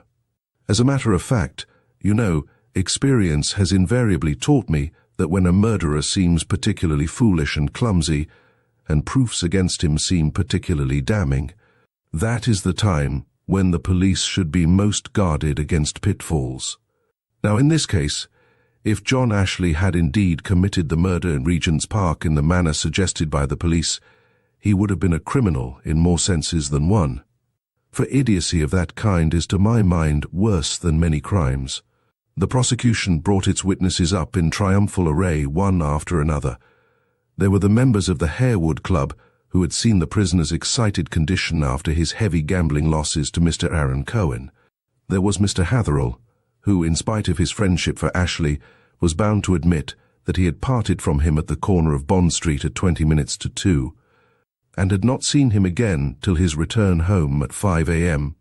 As a matter of fact, you know, experience has invariably taught me that when a murderer seems particularly foolish and clumsy, and proofs against him seem particularly damning, that is the time when the police should be most guarded against pitfalls. Now in this case, if John Ashley had indeed committed the murder in Regent's Park in the manner suggested by the police, he would have been a criminal in more senses than one. For idiocy of that kind is to my mind worse than many crimes. The prosecution brought its witnesses up in triumphal array one after another. There were the members of the Harewood Club, who had seen the prisoner's excited condition after his heavy gambling losses to Mr. Aaron Cohen. There was Mr. Hatherell, who, in spite of his friendship for Ashley, was bound to admit that he had parted from him at the corner of Bond Street at 20 minutes to 2, and had not seen him again till his return home at 5 a.m.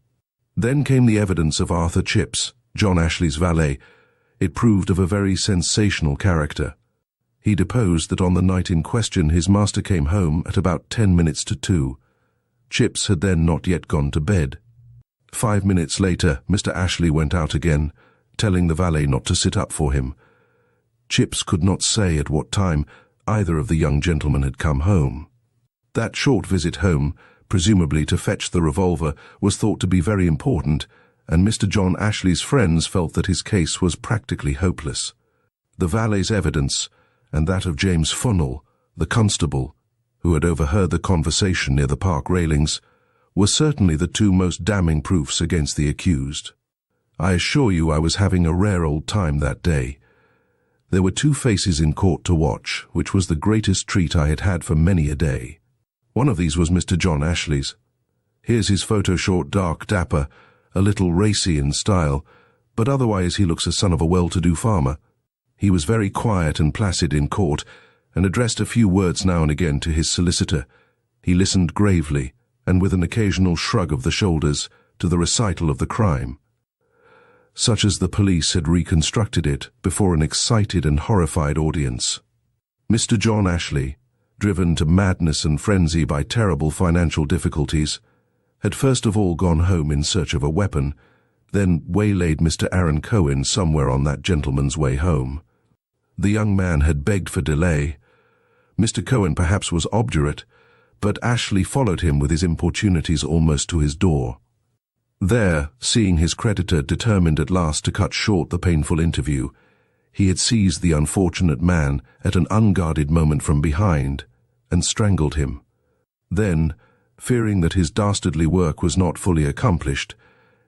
Then came the evidence of Arthur Chips, John Ashley's valet. It proved of a very sensational character. He deposed that on the night in question his master came home at about 10 minutes to 2. Chips had then not yet gone to bed. 5 minutes later, Mr. Ashley went out again, telling the valet not to sit up for him. Chips could not say at what time, either of the young gentlemen had come home. That short visit home, presumably to fetch the revolver, was thought to be very important, and Mr. John Ashley's friends felt that his case was practically hopeless. The valet's evidence, and that of James Funnell, the constable, who had overheard the conversation near the park railings, were certainly the two most damning proofs against the accused. I assure you I was having a rare old time that day. There were two faces in court to watch, which was the greatest treat I had had for many a day. One of these was Mr. John Ashley's. Here's his photo, short, dark, dapper, a little racy in style, but otherwise he looks a son of a well-to-do farmer. He was very quiet and placid in court, and addressed a few words now and again to his solicitor. He listened gravely, and with an occasional shrug of the shoulders, to the recital of the crime, such as the police had reconstructed it before an excited and horrified audience. Mr. John Ashley, driven to madness and frenzy by terrible financial difficulties, had first of all gone home in search of a weapon, then waylaid Mr. Aaron Cohen somewhere on that gentleman's way home. The young man had begged for delay. Mr. Cohen perhaps was obdurate, but Ashley followed him with his importunities almost to his door. There, seeing his creditor determined at last to cut short the painful interview, he had seized the unfortunate man at an unguarded moment from behind and strangled him. Then, fearing that his dastardly work was not fully accomplished,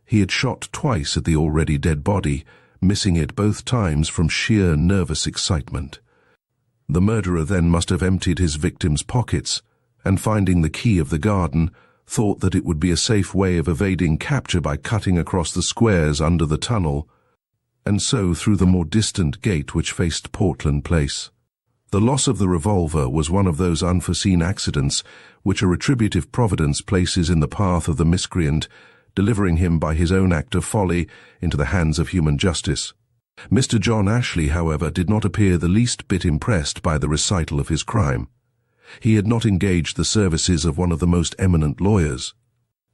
he had shot twice at the already dead body, missing it both times from sheer nervous excitement. The murderer then must have emptied his victim's pockets, and finding the key of the garden, thought that it would be a safe way of evading capture by cutting across the squares under the tunnel, and so through the more distant gate which faced Portland Place. The loss of the revolver was one of those unforeseen accidents which a retributive providence places in the path of the miscreant, delivering him by his own act of folly into the hands of human justice. Mr. John Ashley, however, did not appear the least bit impressed by the recital of his crime. He had not engaged the services of one of the most eminent lawyers,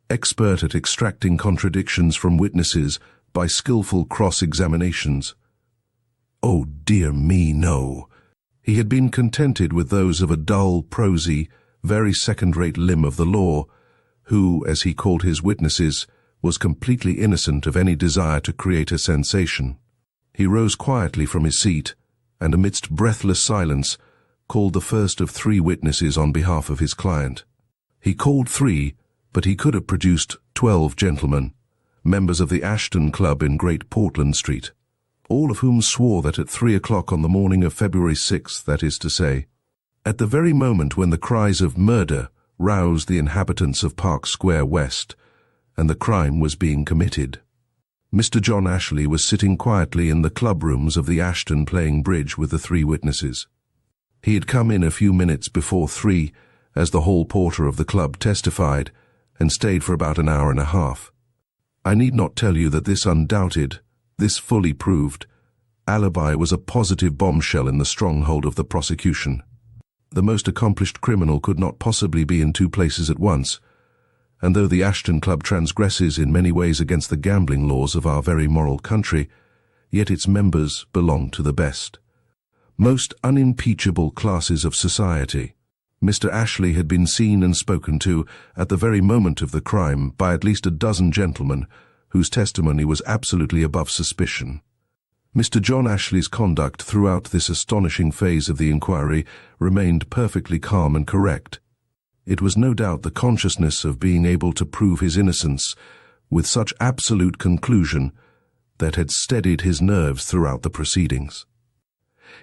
expert at extracting contradictions from witnesses by skillful cross-examinations. Oh dear me, no. He had been contented with those of a dull, prosy, very second-rate limb of the law, who, as he called his witnesses, was completely innocent of any desire to create a sensation. He rose quietly from his seat, and amidst breathless silence, called the first of three witnesses on behalf of his client. He called three, but he could have produced 12 gentlemen, members of the Ashton Club in Great Portland Street, all of whom swore that at 3 o'clock on the morning of February 6th, that is to say, at the very moment when the cries of murder roused the inhabitants of Park Square West, and the crime was being committed, Mr. John Ashley was sitting quietly in the club rooms of the Ashton playing bridge with the three witnesses. He had come in a few minutes before 3, as the hall porter of the club testified, and stayed for about an hour and a half. I need not tell you that this undoubted, this fully proved, alibi was a positive bombshell in the stronghold of the prosecution. The most accomplished criminal could not possibly be in two places at once, and though the Ashton Club transgresses in many ways against the gambling laws of our very moral country, yet its members belong to the best, most unimpeachable classes of society. Mr. Ashley had been seen and spoken to at the very moment of the crime by at least a dozen gentlemen whose testimony was absolutely above suspicion. Mr. John Ashley's conduct throughout this astonishing phase of the inquiry remained perfectly calm and correct. It was no doubt the consciousness of being able to prove his innocence with such absolute conclusion that had steadied his nerves throughout the proceedings.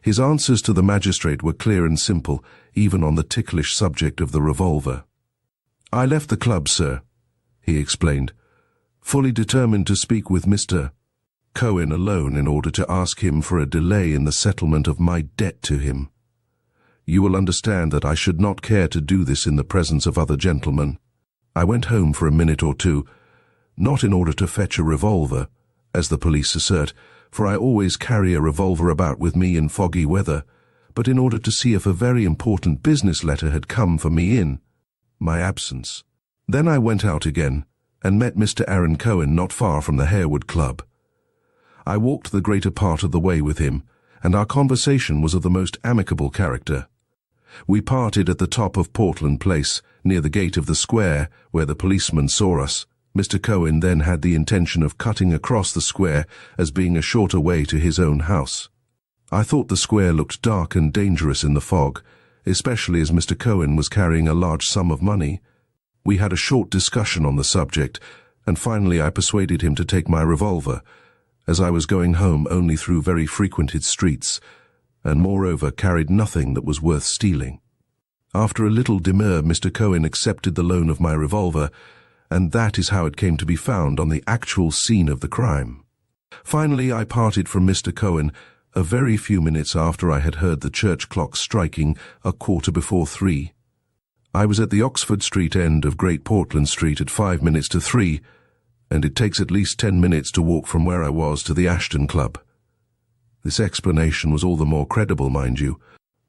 His answers to the magistrate were clear and simple, even on the ticklish subject of the revolver. "I left the club, sir," he explained, "fully determined to speak with Mr. Cohen alone in order to ask him for a delay in the settlement of my debt to him. You will understand that I should not care to do this in the presence of other gentlemen. I went home for a minute or two, not in order to fetch a revolver, as the police assert, for I always carry a revolver about with me in foggy weather, but in order to see if a very important business letter had come for me in my absence. Then I went out again, and met Mr. Aaron Cohen not far from the Harewood Club. I walked the greater part of the way with him, and our conversation was of the most amicable character. We parted at the top of Portland Place, near the gate of the square, where the policeman saw us. Mr. Cohen then had the intention of cutting across the square as being a shorter way to his own house. I thought the square looked dark and dangerous in the fog, especially as Mr. Cohen was carrying a large sum of money. We had a short discussion on the subject, and finally I persuaded him to take my revolver, as I was going home only through very frequented streets, and moreover carried nothing that was worth stealing. After a little demur, Mr. Cohen accepted the loan of my revolver, and that is how it came to be found on the actual scene of the crime. Finally, I parted from Mr. Cohen a very few minutes after I had heard the church clock striking 3:15. I was at the Oxford Street end of Great Portland Street at 5 minutes to 3, and it takes at least 10 minutes to walk from where I was to the Ashton Club. This explanation was all the more credible, mind you,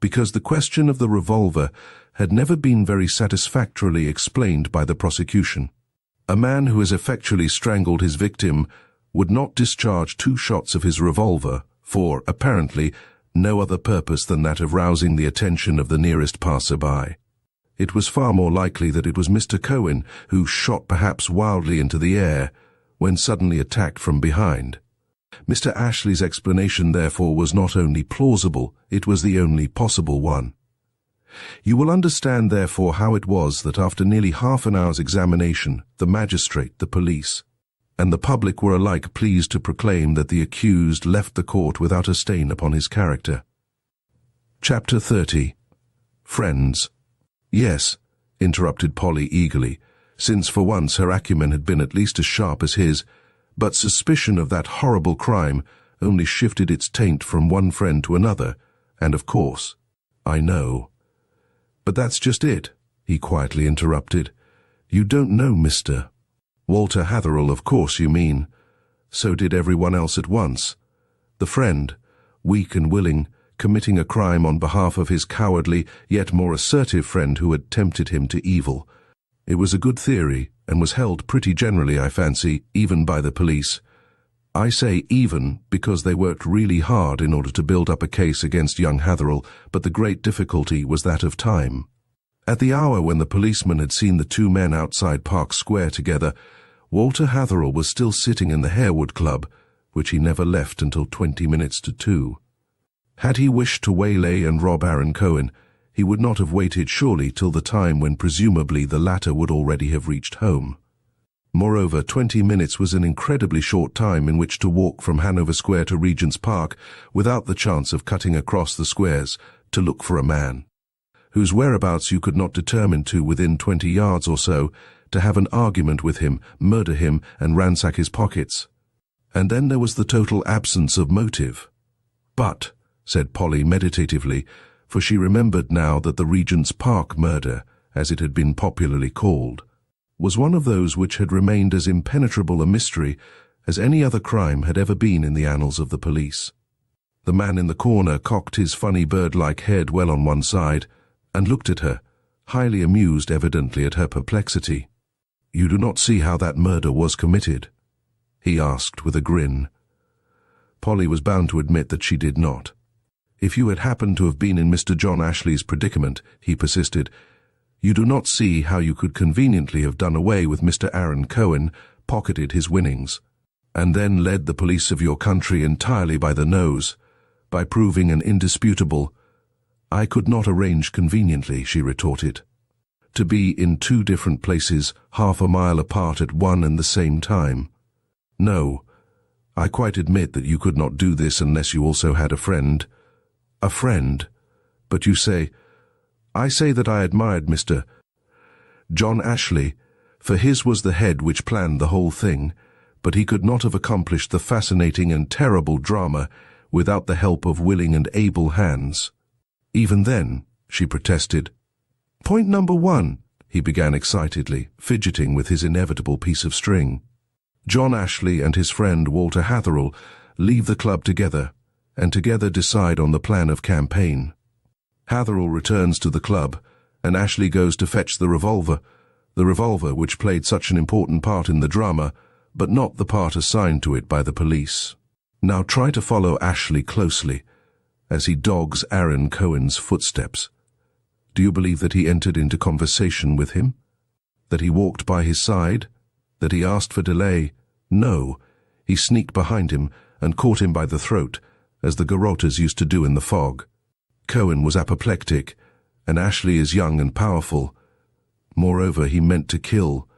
because the question of the revolver had never been very satisfactorily explained by the prosecution. A man who has effectually strangled his victim would not discharge 2 shots of his revolver for, apparently, no other purpose than that of rousing the attention of the nearest passer-by. It was far more likely that it was Mr. Cohen who shot perhaps wildly into the air when suddenly attacked from behind. Mr. Ashley's explanation, therefore, was not only plausible, it was the only possible one. You will understand, therefore, how it was that after nearly half an hour's examination, the magistrate, the police, and the public were alike pleased to proclaim that the accused left the court without a stain upon his character. Chapter 30. Friends. Yes, interrupted Polly eagerly, since for once her acumen had been at least as sharp as his, but suspicion of that horrible crime only shifted its taint from one friend to another, and of course, I know. But that's just it, he quietly interrupted. You don't know Mr. Walter Hatherell, of course you mean. So did everyone else at once. The friend, weak and willing, committing a crime on behalf of his cowardly, yet more assertive friend who had tempted him to evil. It was a good theory, and was held pretty generally, I fancy, even by the police. I say even because they worked really hard in order to build up a case against young Hatherell, but the great difficulty was that of time. At the hour when the policeman had seen the 2 men outside Park Square together, Walter Hatherell was still sitting in the Harewood Club, which he never left until 20 minutes to 2. Had he wished to waylay and rob Aaron Cohen, he would not have waited surely till the time when presumably the latter would already have reached home. Moreover, 20 minutes was an incredibly short time in which to walk from Hanover Square to Regent's Park without the chance of cutting across the squares to look for a man, whose whereabouts you could not determine to within 20 yards or so, to have an argument with him, murder him, and ransack his pockets. And then there was the total absence of motive. But, said Polly meditatively, for she remembered now that the Regent's Park murder, as it had been popularly called, was one of those which had remained as impenetrable a mystery as any other crime had ever been in the annals of the police. The man in the corner cocked his funny bird-like head well on one side, and looked at her, highly amused evidently at her perplexity. You do not see how that murder was committed? He asked with a grin. Polly was bound to admit that she did not. If you had happened to have been in Mr. John Ashley's predicament, he persisted, you do not see how you could conveniently have done away with Mr. Aaron Cohen, pocketed his winnings, and then led the police of your country entirely by the nose, by proving an indisputable— I could not arrange conveniently, she retorted, to be in 2 different places, half a mile apart at one and the same time. No, I quite admit that you could not do this unless you also had a friend. A friend? But you say— I say that I admired Mr. John Ashley, for his was the head which planned the whole thing, but he could not have accomplished the fascinating and terrible drama without the help of willing and able hands. Even then, she protested. Point number 1, he began excitedly, fidgeting with his inevitable piece of string. John Ashley and his friend Walter Hatherell leave the club together, and together decide on the plan of campaign. Hatherell returns to the club, and Ashley goes to fetch the revolver which played such an important part in the drama, but not the part assigned to it by the police. Now try to follow Ashley closely, as he dogs Aaron Cohen's footsteps. Do you believe that he entered into conversation with him? That he walked by his side? That he asked for delay? No. He sneaked behind him and caught him by the throat, as the garrotters used to do in the fog. Cohen was apoplectic, and Ashley is young and powerful. Moreover, he meant to kill.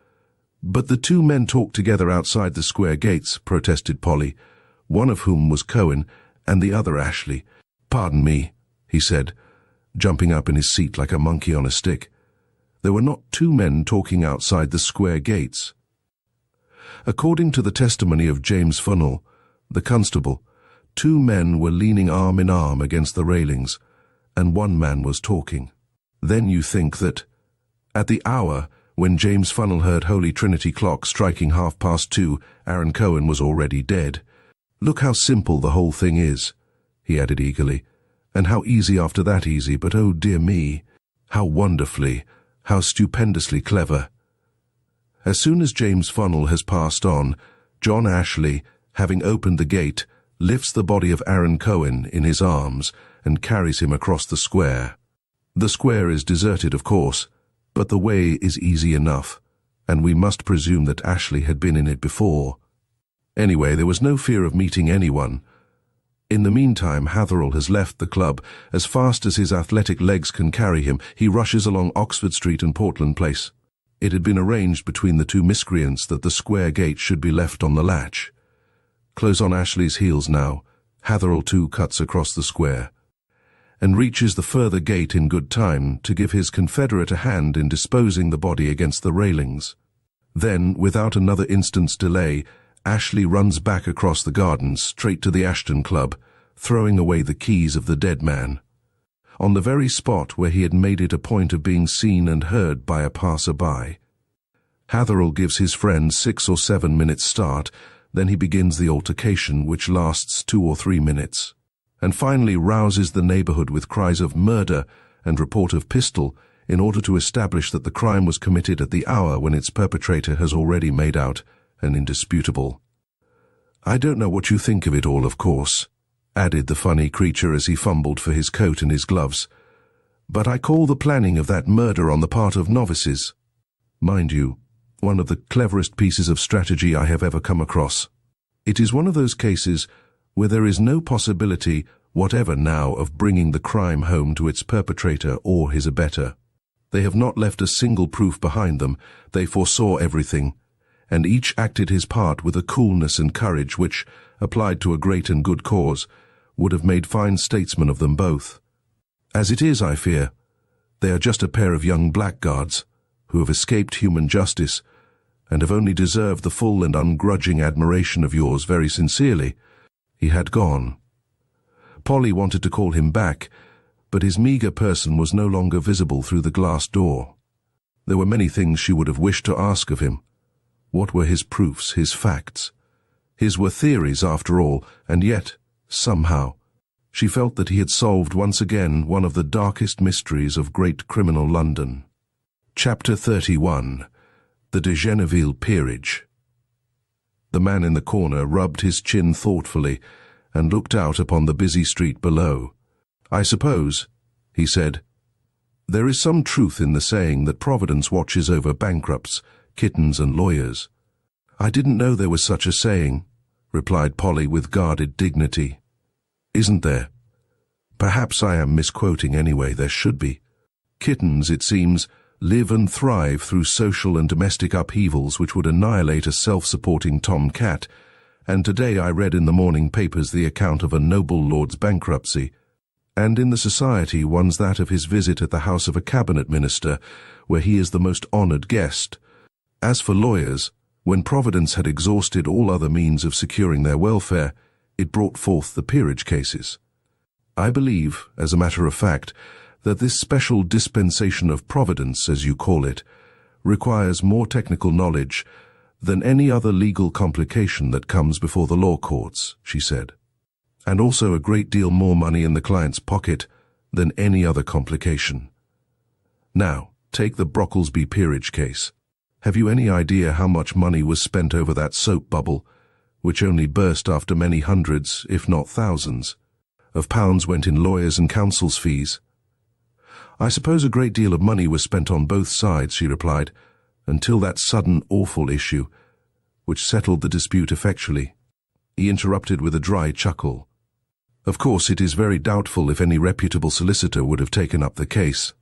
But the two men talked together outside the square gates, protested Polly, one of whom was Cohen and the other Ashley. Pardon me, he said, jumping up in his seat like a monkey on a stick. There were not two men talking outside the square gates. According to the testimony of James Funnell, the constable, two men were leaning arm in arm against the railings, and one man was talking. Then you think that, at the hour when James Funnell heard Holy Trinity clock striking 2:30, Aaron Cohen was already dead. Look how simple the whole thing is, he added eagerly, and how easy after that easy, but oh dear me, how wonderfully, how stupendously clever. As soon as James Funnell has passed on, John Ashley, having opened the gate, lifts the body of Aaron Cohen in his arms and carries him across the square. The square is deserted, of course, but the way is easy enough, and we must presume that Ashley had been in it before. Anyway, there was no fear of meeting anyone. In the meantime, Hatherell has left the club. As fast as his athletic legs can carry him, he rushes along Oxford Street and Portland Place. It had been arranged between the two miscreants that the square gate should be left on the latch. Close on Ashley's heels now, Hatherell too cuts across the square, and reaches the further gate in good time to give his confederate a hand in disposing the body against the railings. Then, without another instant's delay, Ashley runs back across the gardens, straight to the Ashton Club, throwing away the keys of the dead man, on the very spot where he had made it a point of being seen and heard by a passer-by. Hatherell gives his friend 6 or 7 minutes' start, then he begins the altercation, which lasts 2 or 3 minutes, and finally rouses the neighbourhood with cries of murder and report of pistol in order to establish that the crime was committed at the hour when its perpetrator has already made out an indisputable. I don't know what you think of it all, of course, added the funny creature as he fumbled for his coat and his gloves, but I call the planning of that murder on the part of novices, mind you, one of the cleverest pieces of strategy I have ever come across. It is one of those cases where there is no possibility whatever now of bringing the crime home to its perpetrator or his abettor. They have not left a single proof behind them. They foresaw everything, and each acted his part with a coolness and courage which, applied to a great and good cause, would have made fine statesmen of them both. As it is, I fear, they are just a pair of young blackguards who have escaped human justice and have only deserved the full and ungrudging admiration of yours very sincerely. He had gone. Polly wanted to call him back, but his meagre person was no longer visible through the glass door. There were many things she would have wished to ask of him. What were his proofs, his facts? His were theories, after all, and yet, somehow, she felt that he had solved once again one of the darkest mysteries of great criminal London. Chapter 31. The de Genneville Peerage. The man in the corner rubbed his chin thoughtfully and looked out upon the busy street below. I suppose, he said, there is some truth in the saying that Providence watches over bankrupts, kittens and lawyers. I didn't know there was such a saying, replied Polly with guarded dignity. Isn't there? Perhaps I am misquoting anyway, there should be. Kittens, it seems, live and thrive through social and domestic upheavals which would annihilate a self-supporting tom-cat, and today I read in the morning papers the account of a noble lord's bankruptcy, and in the society one's that of his visit at the house of a cabinet minister, where he is the most honoured guest. As for lawyers, when Providence had exhausted all other means of securing their welfare, it brought forth the peerage cases. I believe, as a matter of fact, that this special dispensation of Providence, as you call it, requires more technical knowledge than any other legal complication that comes before the law courts, she said, and also a great deal more money in the client's pocket than any other complication. Now, take the Brocklesby peerage case. Have you any idea how much money was spent over that soap bubble, which only burst after many hundreds, if not thousands, of pounds went in lawyers' and counsel's fees? "I suppose a great deal of money was spent on both sides," she replied, "until that sudden awful issue, which settled the dispute effectually." He interrupted with a dry chuckle. "Of course, it is very doubtful if any reputable solicitor would have taken up the case.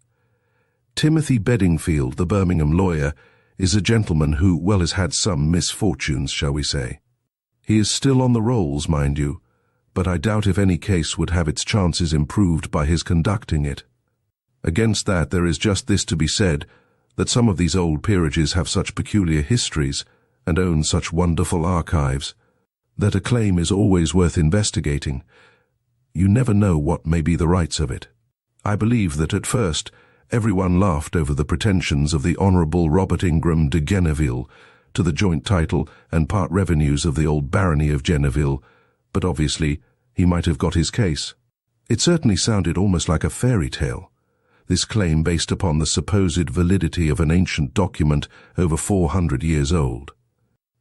Timothy Bedingfield, the Birmingham lawyer, is a gentleman who, well, has had some misfortunes, shall we say. He is still on the rolls, mind you, but I doubt if any case would have its chances improved by his conducting it. Against that there is just this to be said, that some of these old peerages have such peculiar histories and own such wonderful archives, that a claim is always worth investigating. You never know what may be the rights of it. I believe that at first everyone laughed over the pretensions of the Honourable Robert Ingram de Geneville to the joint title and part revenues of the old barony of Geneville, but obviously he might have got his case. It certainly sounded almost like a fairy tale, this claim based upon the supposed validity of an ancient document over 400 years old.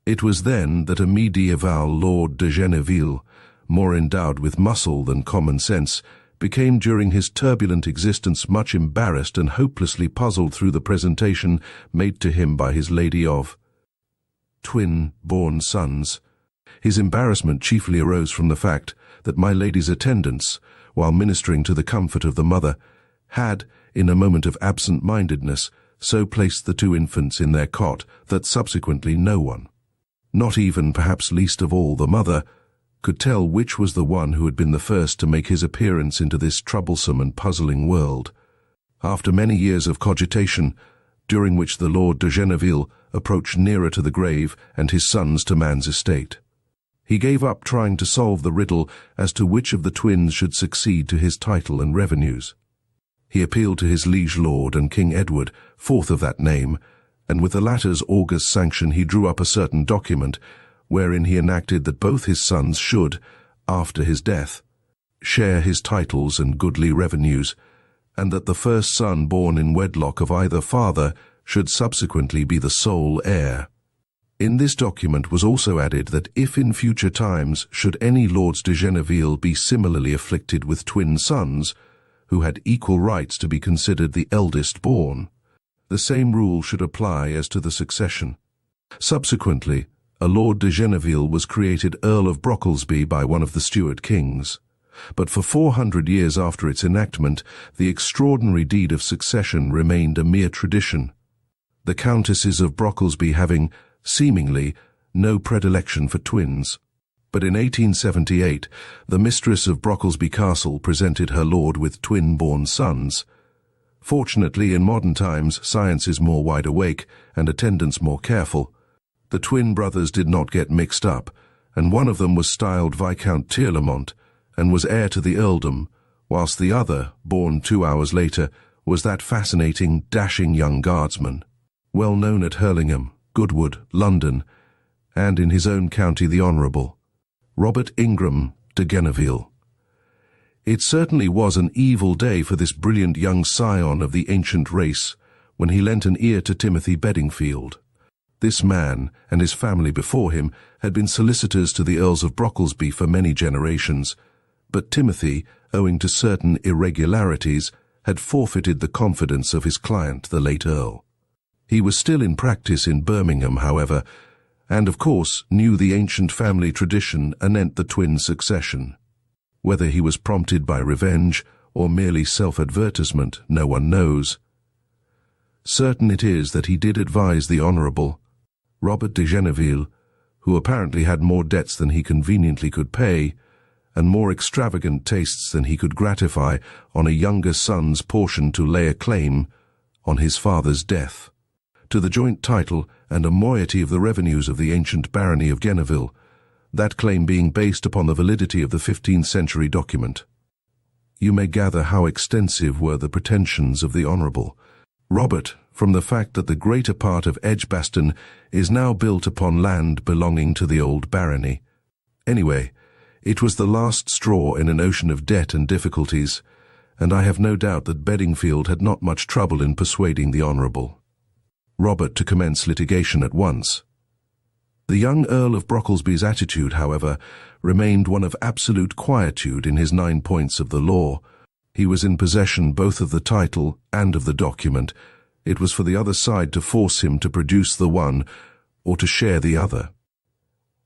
It was then that a medieval Lord de Geneville, more endowed with muscle than common sense, became during his turbulent existence much embarrassed and hopelessly puzzled through the presentation made to him by his lady of twin-born sons. His embarrassment chiefly arose from the fact that my lady's attendants, while ministering to the comfort of the mother, had, in a moment of absent-mindedness, so placed the two infants in their cot that subsequently no one, not even, perhaps least of all, the mother, could tell which was the one who had been the first to make his appearance into this troublesome and puzzling world. After many years of cogitation, during which the Lord de Geneville approached nearer to the grave and his sons to man's estate, he gave up trying to solve the riddle as to which of the twins should succeed to his title and revenues. He appealed to his liege lord and King Edward, fourth of that name, and with the latter's august sanction he drew up a certain document wherein he enacted that both his sons should, after his death, share his titles and goodly revenues, and that the first son born in wedlock of either father should subsequently be the sole heir. In this document was also added that if in future times should any Lords de Geneville be similarly afflicted with twin sons, who had equal rights to be considered the eldest born, the same rule should apply as to the succession. Subsequently, a Lord de Geneville was created Earl of Brocklesby by one of the Stuart kings, but for 400 years after its enactment, the extraordinary deed of succession remained a mere tradition, the Countesses of Brocklesby having, seemingly, no predilection for twins. But in 1878, the mistress of Brocklesby Castle presented her lord with twin-born sons. Fortunately, in modern times, science is more wide awake and attendants more careful. The twin brothers did not get mixed up, and one of them was styled Viscount Tirlemont and was heir to the earldom, whilst the other, born 2 hours later, was that fascinating, dashing young guardsman, well known at Hurlingham, Goodwood, London, and in his own county the Honourable Robert Ingram de Geneville. It certainly was an evil day for this brilliant young scion of the ancient race when he lent an ear to Timothy Bedingfield. This man, and his family before him, had been solicitors to the Earls of Brocklesby for many generations, but Timothy, owing to certain irregularities, had forfeited the confidence of his client, the late Earl. He was still in practice in Birmingham, however, and of course knew the ancient family tradition anent the twin succession. Whether he was prompted by revenge or merely self-advertisement, no one knows. Certain it is that he did advise the Honourable Robert de Geneville, who apparently had more debts than he conveniently could pay, and more extravagant tastes than he could gratify, on a younger son's portion to lay a claim, on his father's death, to the joint title and a moiety of the revenues of the ancient barony of Geneville, that claim being based upon the validity of the 15th century document. You may gather how extensive were the pretensions of the Honourable Robert, from the fact that the greater part of Edgbaston is now built upon land belonging to the old barony. Anyway, it was the last straw in an ocean of debt and difficulties, and I have no doubt that Bedingfield had not much trouble in persuading the Honourable Robert to commence litigation at once. The young Earl of Brocklesby's attitude, however, remained one of absolute quietude in his 9 points of the law, He was in possession both of the title and of the document. It was for the other side to force him to produce the one or to share the other.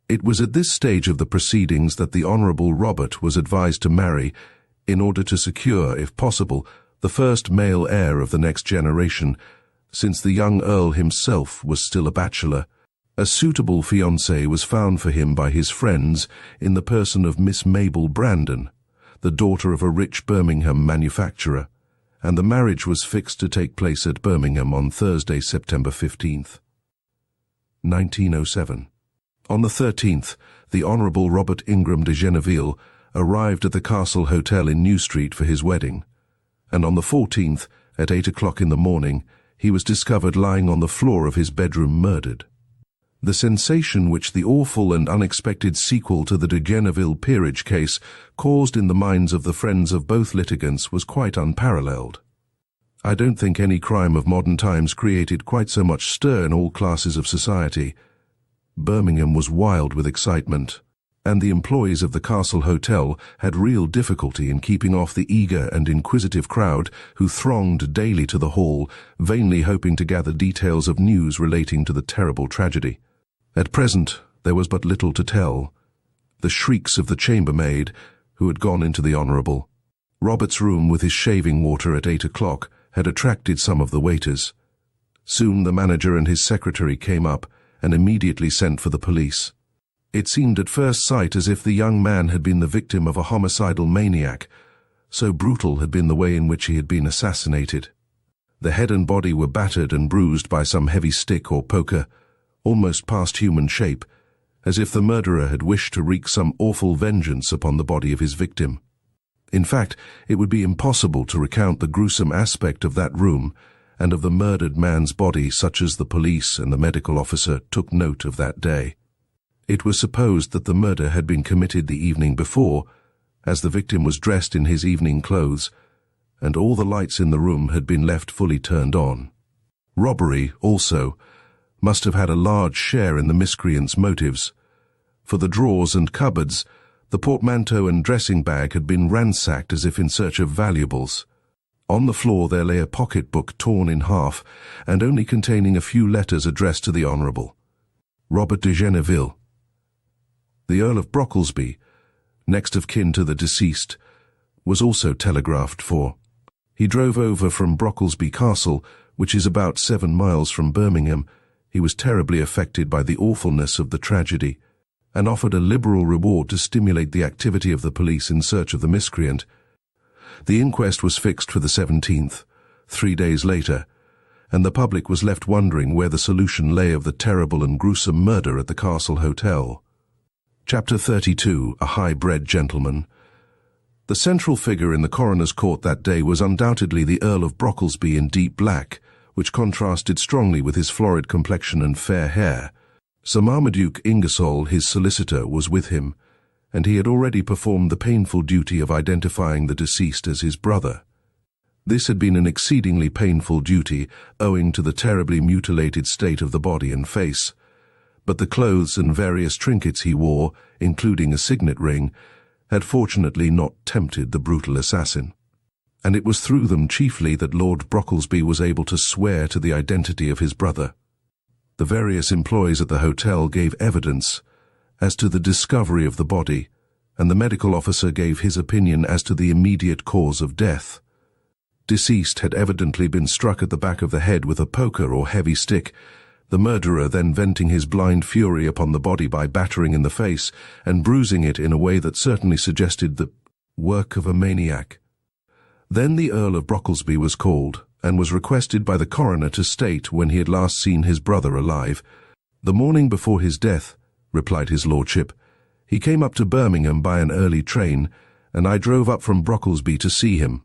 It was at this stage of the proceedings that the Honourable Robert was advised to marry in order to secure, if possible, the first male heir of the next generation, since the young Earl himself was still a bachelor. A suitable fiancée was found for him by his friends in the person of Miss Mabel Brandon, the daughter of a rich Birmingham manufacturer, and the marriage was fixed to take place at Birmingham on Thursday, September 15th, 1907. On the 13th, the Honourable Robert Ingram de Genneville arrived at the Castle Hotel in New Street for his wedding, and on the 14th, at 8 o'clock in the morning, he was discovered lying on the floor of his bedroom murdered. The sensation which the awful and unexpected sequel to the de Genneville peerage case caused in the minds of the friends of both litigants was quite unparalleled. I don't think any crime of modern times created quite so much stir in all classes of society. Birmingham was wild with excitement, and the employees of the Castle Hotel had real difficulty in keeping off the eager and inquisitive crowd who thronged daily to the hall, vainly hoping to gather details of news relating to the terrible tragedy. At present, there was but little to tell. The shrieks of the chambermaid, who had gone into the Honourable Robert's room with his shaving water at 8 o'clock, had attracted some of the waiters. Soon the manager and his secretary came up and immediately sent for the police. It seemed at first sight as if the young man had been the victim of a homicidal maniac, so brutal had been the way in which he had been assassinated. The head and body were battered and bruised by some heavy stick or poker, almost past human shape, as if the murderer had wished to wreak some awful vengeance upon the body of his victim. In fact, it would be impossible to recount the gruesome aspect of that room and of the murdered man's body such as the police and the medical officer took note of that day. It was supposed that the murder had been committed the evening before, as the victim was dressed in his evening clothes, and all the lights in the room had been left fully turned on. Robbery, also, must have had a large share in the miscreant's motives. For the drawers and cupboards, the portmanteau and dressing bag had been ransacked as if in search of valuables. On the floor there lay a pocket-book torn in half, and only containing a few letters addressed to the Honourable Robert de Genneville. The Earl of Brocklesby, next of kin to the deceased, was also telegraphed for. He drove over from Brocklesby Castle, which is about 7 miles from Birmingham. He was terribly affected by the awfulness of the tragedy, and offered a liberal reward to stimulate the activity of the police in search of the miscreant. The inquest was fixed for the 17th, 3 days later, and the public was left wondering where the solution lay of the terrible and gruesome murder at the Castle Hotel. Chapter 32. A High-Bred Gentleman. The central figure in the coroner's court that day was undoubtedly the Earl of Brocklesby in deep black, which contrasted strongly with his florid complexion and fair hair. Sir Marmaduke Ingersoll, his solicitor, was with him, and he had already performed the painful duty of identifying the deceased as his brother. This had been an exceedingly painful duty, owing to the terribly mutilated state of the body and face, but the clothes and various trinkets he wore, including a signet ring, had fortunately not tempted the brutal assassin, and it was through them chiefly that Lord Brocklesby was able to swear to the identity of his brother. The various employees at the hotel gave evidence as to the discovery of the body, and the medical officer gave his opinion as to the immediate cause of death. Deceased had evidently been struck at the back of the head with a poker or heavy stick, the murderer then venting his blind fury upon the body by battering in the face and bruising it in a way that certainly suggested the work of a maniac. Then the Earl of Brocklesby was called, and was requested by the coroner to state when he had last seen his brother alive. "The morning before his death," replied his lordship. "He came up to Birmingham by an early train, and I drove up from Brocklesby to see him.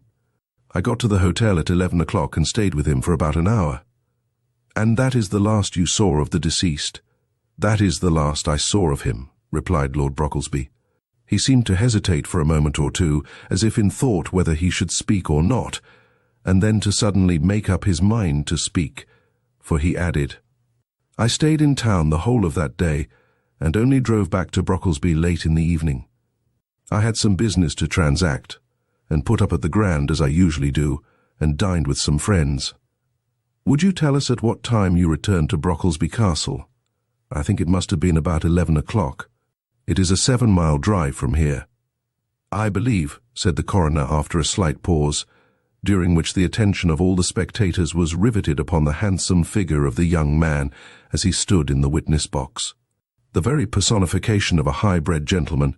I got to the hotel at 11 o'clock and stayed with him for about an hour." "And that is the last you saw of the deceased?" "That is the last I saw of him," replied Lord Brocklesby. He seemed to hesitate for a moment or two, as if in thought whether he should speak or not, and then to suddenly make up his mind to speak, for he added, "I stayed in town the whole of that day, and only drove back to Brocklesby late in the evening. I had some business to transact, and put up at the Grand as I usually do, and dined with some friends. Would you tell us at what time you returned to Brocklesby Castle? I think it must have been about 11 o'clock. It is a 7-mile drive from here. I believe, said the coroner after a slight pause, during which the attention of all the spectators was riveted upon the handsome figure of the young man as he stood in the witness box. The very personification of a high-bred gentleman.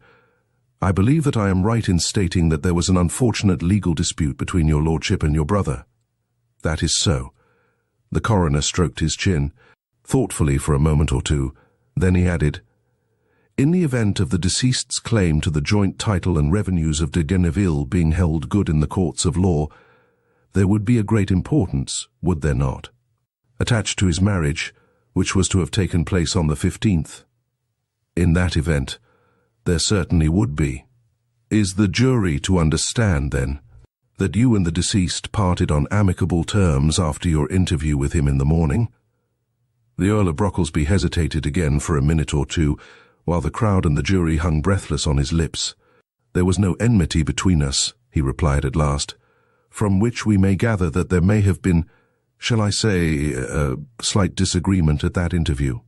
I believe that I am right in stating that there was an unfortunate legal dispute between your lordship and your brother. That is so. The coroner stroked his chin, thoughtfully for a moment or two. Then he added, in the event of the deceased's claim to the joint title and revenues of de Geneville being held good in the courts of law, there would be a great importance, would there not, attached to his marriage, which was to have taken place on the 15th. In that event, there certainly would be. Is the jury to understand, then, that you and the deceased parted on amicable terms after your interview with him in the morning? The Earl of Brocklesby hesitated again for a minute or two, while the crowd and the jury hung breathless on his lips. There was no enmity between us, he replied at last, from which we may gather that there may have been, shall I say, a slight disagreement at that interview.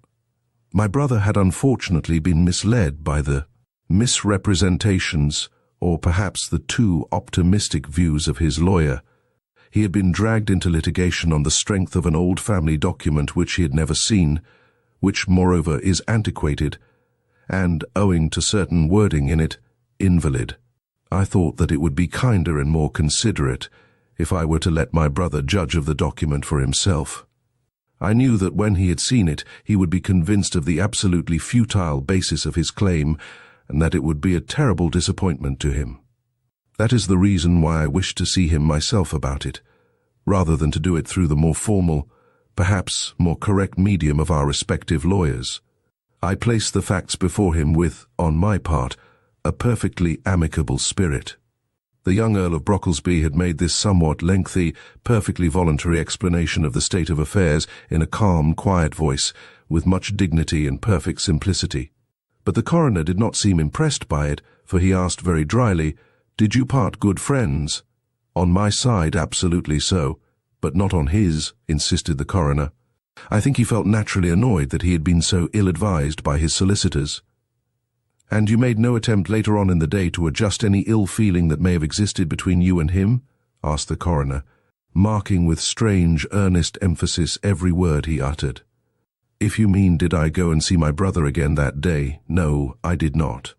My brother had unfortunately been misled by the misrepresentations, or perhaps the too optimistic views of his lawyer. He had been dragged into litigation on the strength of an old family document which he had never seen, which, moreover, is antiquated, and, owing to certain wording in it, invalid. I thought that it would be kinder and more considerate if I were to let my brother judge of the document for himself. I knew that when he had seen it, he would be convinced of the absolutely futile basis of his claim, and that it would be a terrible disappointment to him. That is the reason why I wished to see him myself about it, rather than to do it through the more formal, perhaps more correct medium of our respective lawyers. I placed the facts before him with, on my part, a perfectly amicable spirit. The young Earl of Brocklesby had made this somewhat lengthy, perfectly voluntary explanation of the state of affairs in a calm, quiet voice, with much dignity and perfect simplicity. But the coroner did not seem impressed by it, for he asked very dryly, "Did you part good friends?" "On my side, absolutely so, but not on his," insisted the coroner. I think he felt naturally annoyed that he had been so ill-advised by his solicitors. "And you made no attempt later on in the day to adjust any ill feeling that may have existed between you and him?" asked the coroner, marking with strange, earnest emphasis every word he uttered. "If you mean, did I go and see my brother again that day, no, I did not."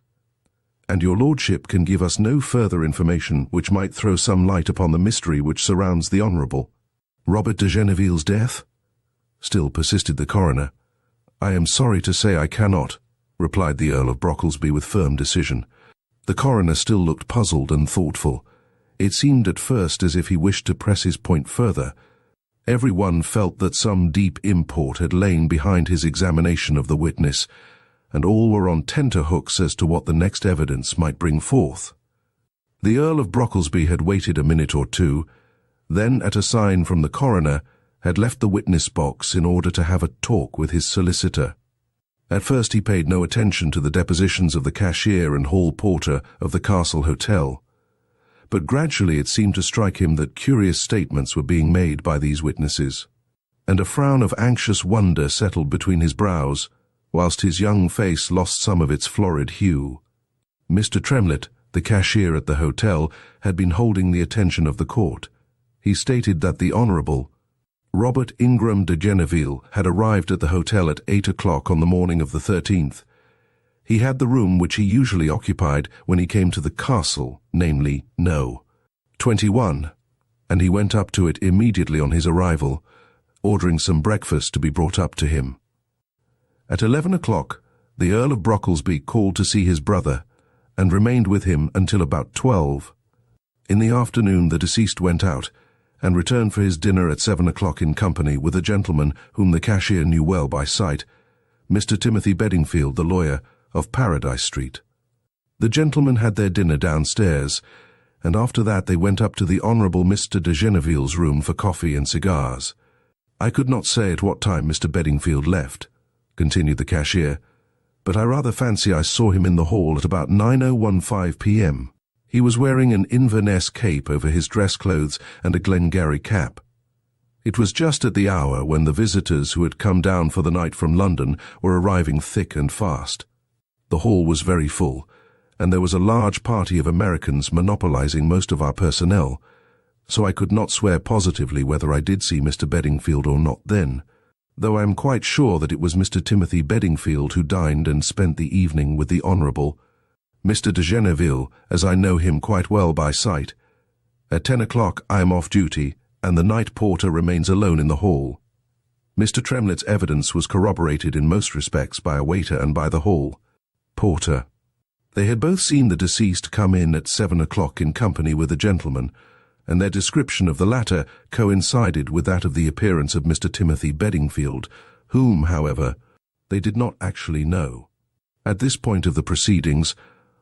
"And your lordship can give us no further information which might throw some light upon the mystery which surrounds the Honourable Robert de Geneville's death?" still persisted the coroner. "I am sorry to say I cannot," replied the Earl of Brocklesby with firm decision. The coroner still looked puzzled and thoughtful. It seemed at first as if he wished to press his point further. Everyone felt that some deep import had lain behind his examination of the witness, and all were on tenterhooks as to what the next evidence might bring forth. The Earl of Brocklesby had waited a minute or two, then, at a sign from the coroner, had left the witness box in order to have a talk with his solicitor. At first he paid no attention to the depositions of the cashier and hall porter of the Castle Hotel, but gradually it seemed to strike him that curious statements were being made by these witnesses, and a frown of anxious wonder settled between his brows, whilst his young face lost some of its florid hue. Mr. Tremlett, the cashier at the hotel, had been holding the attention of the court. He stated that the Honourable Robert Ingram de Geneville had arrived at the hotel at 8 o'clock on the morning of the 13th. He had the room which he usually occupied when he came to the castle, namely, No. 21, and he went up to it immediately on his arrival, ordering some breakfast to be brought up to him. At 11 o'clock, the Earl of Brocklesby called to see his brother, and remained with him until about 12. In the afternoon the deceased went out, and returned for his dinner at 7 o'clock in company with a gentleman whom the cashier knew well by sight, Mr. Timothy Bedingfield, the lawyer, of Paradise Street. The gentlemen had their dinner downstairs, and after that they went up to the Honourable Mr. de Geneville's room for coffee and cigars. "I could not say at what time Mr. Bedingfield left," continued the cashier, "but I rather fancy I saw him in the hall at about 9:15 p.m. He was wearing an Inverness cape over his dress clothes and a Glengarry cap. It was just at the hour when the visitors who had come down for the night from London were arriving thick and fast. The hall was very full, and there was a large party of Americans monopolizing most of our personnel, so I could not swear positively whether I did see Mr. Bedingfield or not then, though I am quite sure that it was Mr. Timothy Bedingfield who dined and spent the evening with the Honourable Mr. de Geneville, as I know him quite well by sight. At 10 o'clock I am off duty, and the night porter remains alone in the hall. Mr. Tremlett's evidence was corroborated in most respects by a waiter and by the hall porter. They had both seen the deceased come in at 7 o'clock in company with a gentleman, and their description of the latter coincided with that of the appearance of Mr. Timothy Bedingfield, whom, however, they did not actually know. At this point of the proceedings,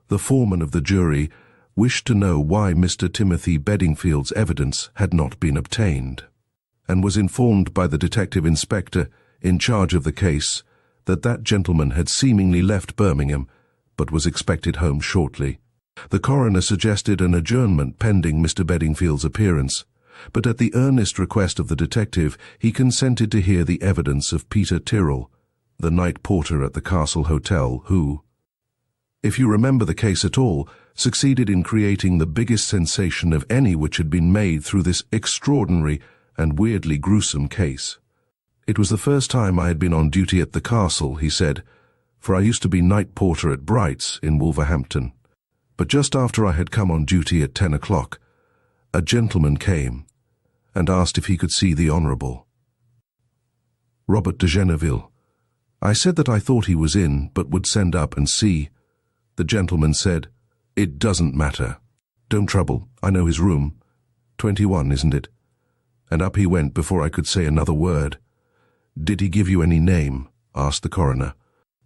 the foreman of the jury wished to know why Mr. Timothy Bedingfield's evidence had not been obtained, and was informed by the detective inspector in charge of the case that that gentleman had seemingly left Birmingham, but was expected home shortly. The coroner suggested an adjournment pending Mr. Bedingfield's appearance, but at the earnest request of the detective, he consented to hear the evidence of Peter Tyrrell, the night porter at the Castle Hotel, who, if you remember the case at all, succeeded in creating the biggest sensation of any which had been made through this extraordinary and weirdly gruesome case. It was the first time I had been on duty at the castle, he said, for I used to be night porter at Bright's in Wolverhampton. But just after I had come on duty at 10 o'clock, a gentleman came and asked if he could see the Honourable Robert de Geneville. I said that I thought he was in, but would send up and see. The gentleman said, "It doesn't matter. Don't trouble, I know his room. 21, isn't it?" And up he went before I could say another word. "Did he give you any name?" asked the coroner.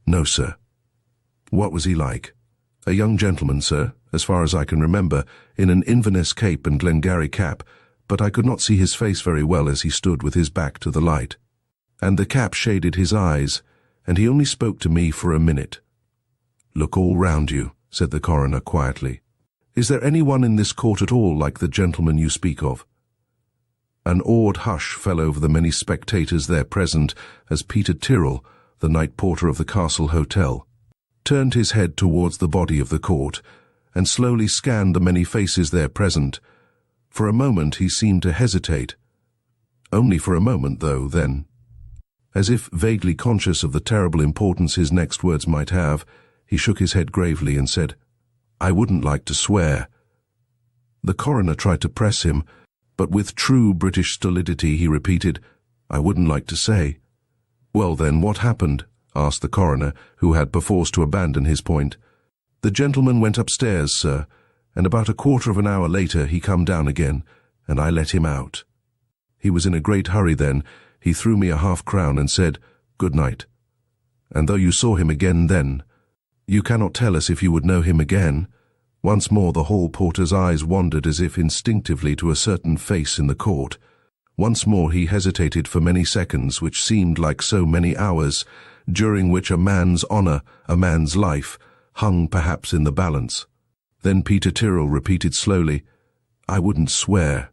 "No, sir." "What was he like?" "A young gentleman, sir, as far as I can remember, in an Inverness cape and Glengarry cap, but I could not see his face very well as he stood with his back to the light. And the cap shaded his eyes, and he only spoke to me for a minute." "Look all round you," said the coroner quietly. "Is there anyone in this court at all like the gentleman you speak of?" An awed hush fell over the many spectators there present as Peter Tyrrell, the night porter of the Castle Hotel, turned his head towards the body of the court and slowly scanned the many faces there present. For a moment he seemed to hesitate. Only for a moment, though, then, as if vaguely conscious of the terrible importance his next words might have, he shook his head gravely and said, "I wouldn't like to swear." The coroner tried to press him, but with true British stolidity he repeated, "I wouldn't like to say." "Well then, what happened?" asked the coroner, who had perforce to abandon his point. "The gentleman went upstairs, sir, and about a quarter of an hour later he come down again, and I let him out. He was in a great hurry then. He threw me a half-crown and said, 'Good night.' And though you saw him again then, you cannot tell us if you would know him again." Once more the hall porter's eyes wandered as if instinctively to a certain face in the court. Once more he hesitated for many seconds, which seemed like so many hours, during which a man's honour, a man's life, hung perhaps in the balance. Then Peter Tyrrell repeated slowly, "I wouldn't swear."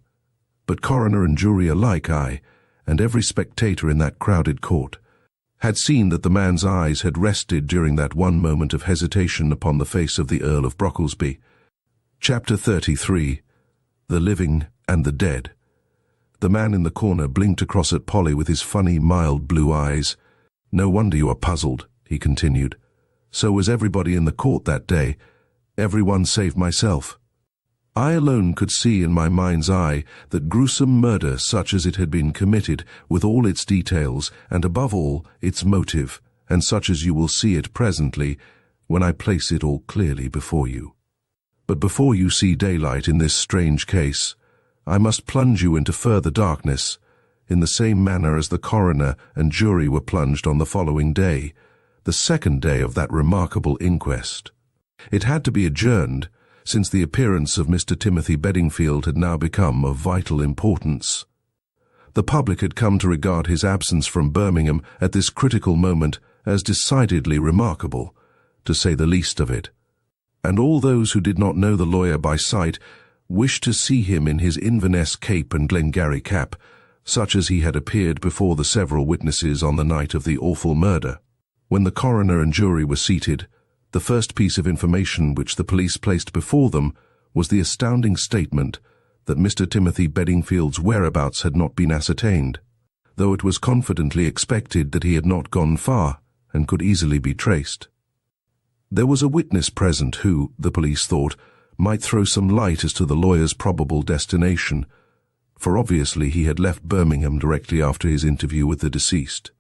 But coroner and jury alike, and every spectator in that crowded court, had seen that the man's eyes had rested during that one moment of hesitation upon the face of the Earl of Brocklesby. Chapter 33. The Living and the Dead. The man in the corner blinked across at Polly with his funny, mild blue eyes. "No wonder you are puzzled," he continued. "So was everybody in the court that day, everyone save myself. I alone could see in my mind's eye that gruesome murder such as it had been committed, with all its details, and above all, its motive, and such as you will see it presently, when I place it all clearly before you. But before you see daylight in this strange case, I must plunge you into further darkness, in the same manner as the coroner and jury were plunged on the following day, the second day of that remarkable inquest. It had to be adjourned, since the appearance of Mr. Timothy Bedingfield had now become of vital importance. The public had come to regard his absence from Birmingham at this critical moment as decidedly remarkable, to say the least of it. and all those who did not know the lawyer by sight wished to see him in his Inverness cape and Glengarry cap, such as he had appeared before the several witnesses on the night of the awful murder. When the coroner and jury were seated, the first piece of information which the police placed before them was the astounding statement that Mr. Timothy Bedingfield's whereabouts had not been ascertained, though it was confidently expected that he had not gone far and could easily be traced. There was a witness present who, the police thought, might throw some light as to the lawyer's probable destination, for obviously he had left Birmingham directly after his interview with the deceased.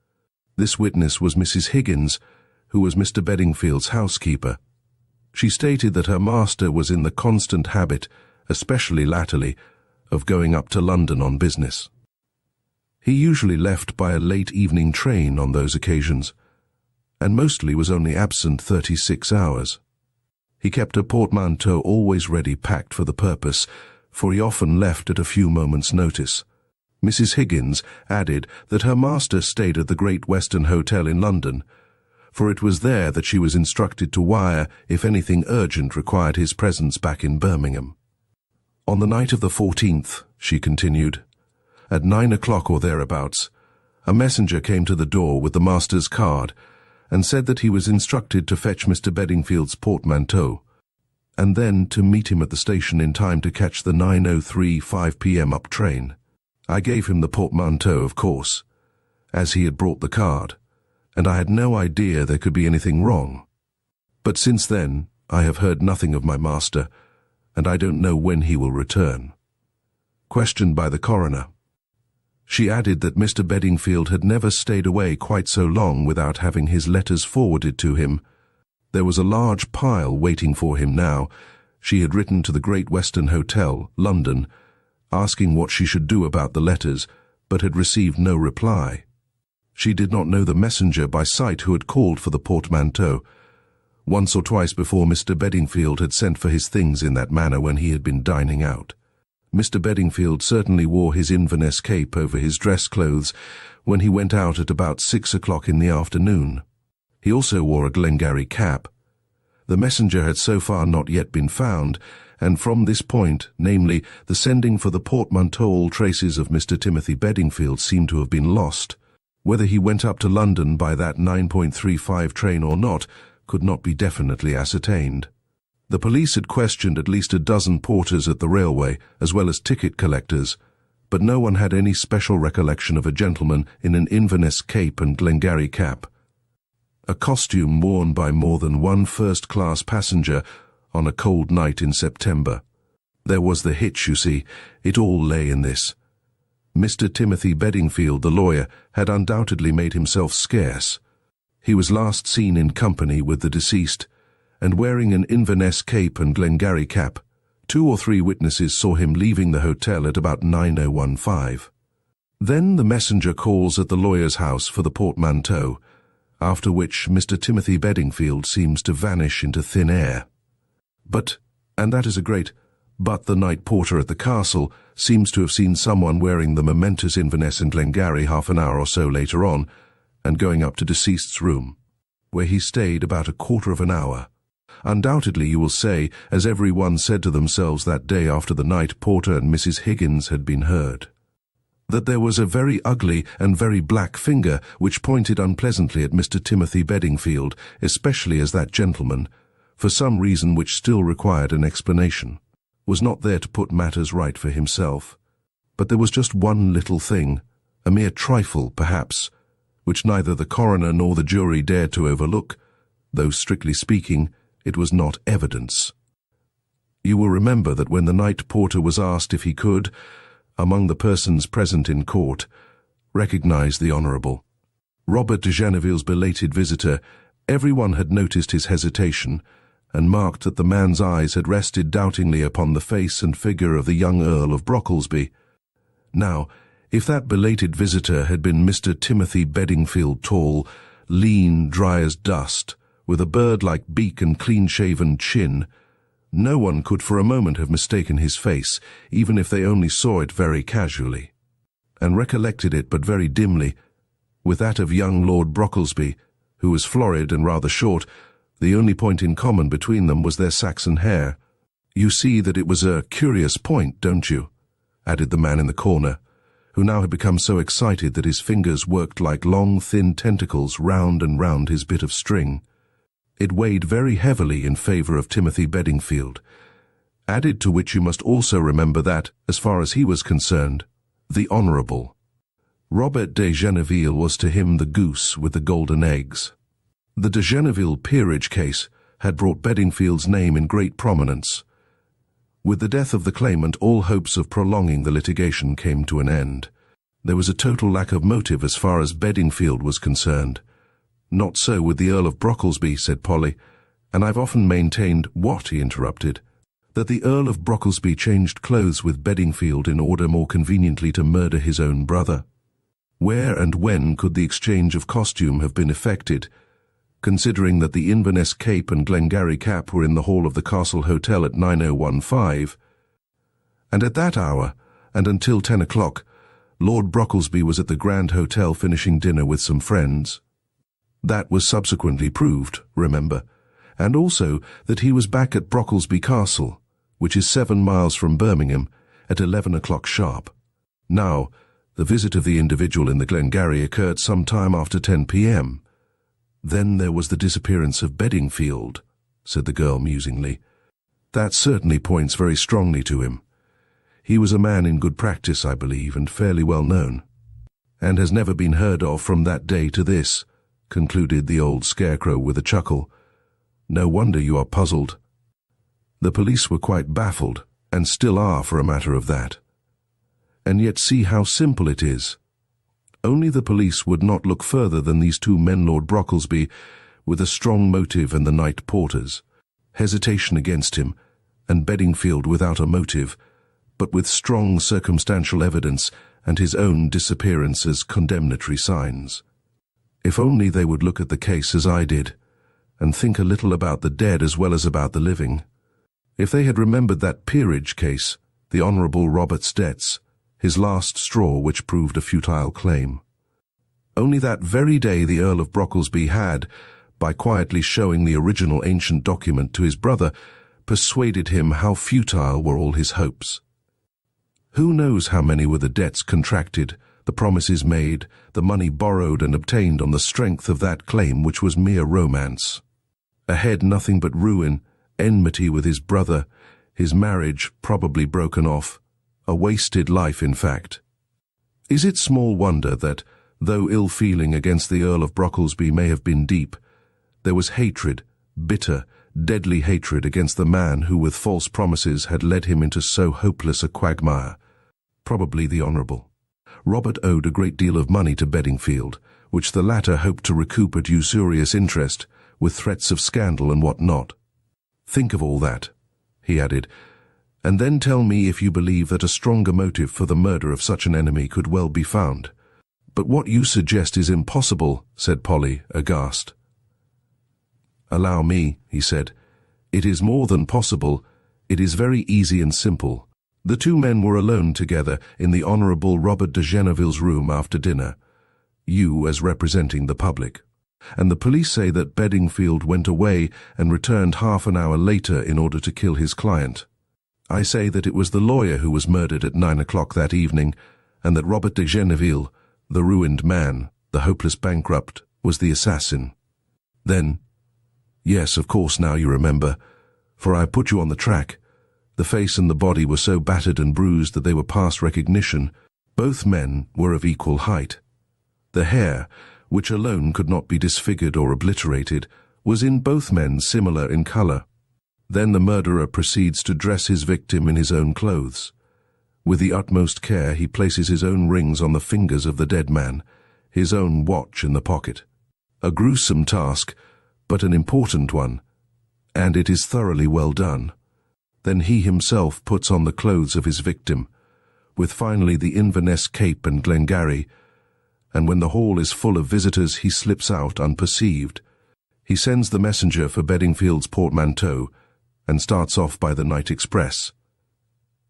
This witness was Mrs. Higgins, who was Mr. Bedingfield's housekeeper. She stated that her master was in the constant habit, especially latterly, of going up to London on business. He usually left by a late evening train on those occasions, and mostly was only absent 36 hours. He kept a portmanteau always ready packed for the purpose, for he often left at a few moments' notice. Mrs. Higgins added that her master stayed at the Great Western Hotel in London, for it was there that she was instructed to wire if anything urgent required his presence back in Birmingham. On the night of the 14th, she continued, at 9 o'clock or thereabouts, a messenger came to the door with the master's card and said that he was instructed to fetch Mr. Bedingfield's portmanteau, and then to meet him at the station in time to catch the 9:03 5 p.m. up train. I gave him the portmanteau, of course, as he had brought the card, and I had no idea there could be anything wrong. But since then, I have heard nothing of my master, and I don't know when he will return. Questioned by the coroner, she added that Mr. Bedingfield had never stayed away quite so long without having his letters forwarded to him. There was a large pile waiting for him now. She had written to the Great Western Hotel, London, asking what she should do about the letters, but had received no reply. She did not know the messenger by sight who had called for the portmanteau. Once or twice before Mr. Bedingfield had sent for his things in that manner when he had been dining out. Mr. Bedingfield certainly wore his Inverness cape over his dress clothes when he went out at about 6 o'clock in the afternoon. He also wore a Glengarry cap. The messenger had so far not yet been found, and from this point, namely, the sending for the portmanteau, all traces of Mr. Timothy Bedingfield seemed to have been lost. Whether he went up to London by that 9:35 train or not could not be definitely ascertained. The police had questioned at least a dozen porters at the railway, as well as ticket collectors, but no one had any special recollection of a gentleman in an Inverness cape and Glengarry cap, a costume worn by more than one first-class passenger on a cold night in September. There was the hitch, you see. It all lay in this. Mr. Timothy Bedingfield, the lawyer, had undoubtedly made himself scarce. He was last seen in company with the deceased, and wearing an Inverness cape and Glengarry cap. 2 or 3 witnesses saw him leaving the hotel at about 9:15. Then the messenger calls at the lawyer's house for the portmanteau, after which Mr. Timothy Bedingfield seems to vanish into thin air. But, and that is a great but, the night porter at the castle seems to have seen someone wearing the momentous Inverness and Glengarry half an hour or so later on, and going up to deceased's room, where he stayed about a quarter of an hour. Undoubtedly, you will say, as every one said to themselves that day after the night porter and Mrs. Higgins had been heard, that there was a very ugly and very black finger which pointed unpleasantly at Mr. Timothy Bedingfield, especially as that gentleman, for some reason which still required an explanation, was not there to put matters right for himself. But there was just one little thing, a mere trifle, perhaps, which neither the coroner nor the jury dared to overlook, though, strictly speaking, it was not evidence. You will remember that when the night porter was asked if he could, among the persons present in court, recognize the Honourable Robert de Genneville's belated visitor, everyone had noticed his hesitation, and marked that the man's eyes had rested doubtingly upon the face and figure of the young Earl of Brocklesby. Now, if that belated visitor had been Mr. Timothy Bedingfield, tall, lean, dry as dust, with a bird-like beak and clean-shaven chin, no one could for a moment have mistaken his face, even if they only saw it very casually, and recollected it but very dimly, with that of young Lord Brocklesby, who was florid and rather short, The only point in common between them was their Saxon hair. "You see that it was a curious point, don't you?" added the man in the corner, who now had become so excited that his fingers worked like long, thin tentacles round and round his bit of string. It weighed very heavily in favour of Timothy Bedingfield, added to which you must also remember that, as far as he was concerned, the Honourable Robert de Genneville was to him the goose with the golden eggs. The de Genneville peerage case had brought Bedingfield's name in great prominence. With the death of the claimant, all hopes of prolonging the litigation came to an end. There was a total lack of motive as far as Bedingfield was concerned. "Not so with the Earl of Brocklesby," said Polly, "and I've often maintained—" "What?" he interrupted. "That the Earl of Brocklesby changed clothes with Bedingfield in order more conveniently to murder his own brother. Where and when could the exchange of costume have been effected, considering that the Inverness cape and Glengarry cap were in the hall of the Castle Hotel at 9015, and at that hour, and until 10 o'clock, Lord Brocklesby was at the Grand Hotel finishing dinner with some friends? That was subsequently proved, remember, and also that he was back at Brocklesby Castle, which is 7 miles from Birmingham, at 11 o'clock sharp. Now, the visit of the individual in the Glengarry occurred some time after 10 p.m. "Then there was the disappearance of Bedingfield," said the girl musingly. "That certainly points very strongly to him. He was a man in good practice, I believe, and fairly well known, and has never been heard of from that day to this," concluded the old scarecrow with a chuckle. "No wonder you are puzzled." The police were quite baffled, and still are for a matter of that. And yet see how simple it is. Only the police would not look further than these two men, Lord Brocklesby, with a strong motive, and the night porters. Hesitation against him, and Bedingfield without a motive, but with strong circumstantial evidence, and his own disappearance as condemnatory signs. If only they would look at the case as I did, and think a little about the dead as well as about the living. If they had remembered that peerage case, the Honourable Robert's debts, his last straw which proved a futile claim. Only that very day the Earl of Brocklesby had, by quietly showing the original ancient document to his brother, persuaded him how futile were all his hopes. Who knows how many were the debts contracted, the promises made, the money borrowed and obtained on the strength of that claim which was mere romance. Ahead nothing but ruin, enmity with his brother, his marriage probably broken off, a wasted life in fact. Is it small wonder that, though ill-feeling against the Earl of Brocklesby may have been deep, there was hatred, bitter, deadly hatred against the man who with false promises had led him into so hopeless a quagmire? Probably the Honourable Robert owed a great deal of money to Bedingfield, which the latter hoped to recoup at usurious interest, with threats of scandal and what not. Think of all that, he added, and then tell me if you believe that a stronger motive for the murder of such an enemy could well be found. But what you suggest is impossible, said Polly, aghast. Allow me, he said. It is more than possible. It is very easy and simple. The two men were alone together in the Honourable Robert de Genneville's room after dinner, you as representing the public, and the police say that Bedingfield went away and returned half an hour later in order to kill his client. I say that it was the lawyer who was murdered at 9 o'clock that evening, and that Robert de Genneville, the ruined man, the hopeless bankrupt, was the assassin. Then, yes, of course, now you remember, for I put you on the track. The face and the body were so battered and bruised that they were past recognition. Both men were of equal height. The hair, which alone could not be disfigured or obliterated, was in both men similar in colour. Then the murderer proceeds to dress his victim in his own clothes. With the utmost care he places his own rings on the fingers of the dead man, his own watch in the pocket. A gruesome task, but an important one, and it is thoroughly well done. Then he himself puts on the clothes of his victim, with finally the Inverness cape and Glengarry, and when the hall is full of visitors he slips out unperceived. He sends the messenger for Bedingfield's portmanteau, and starts off by the night express.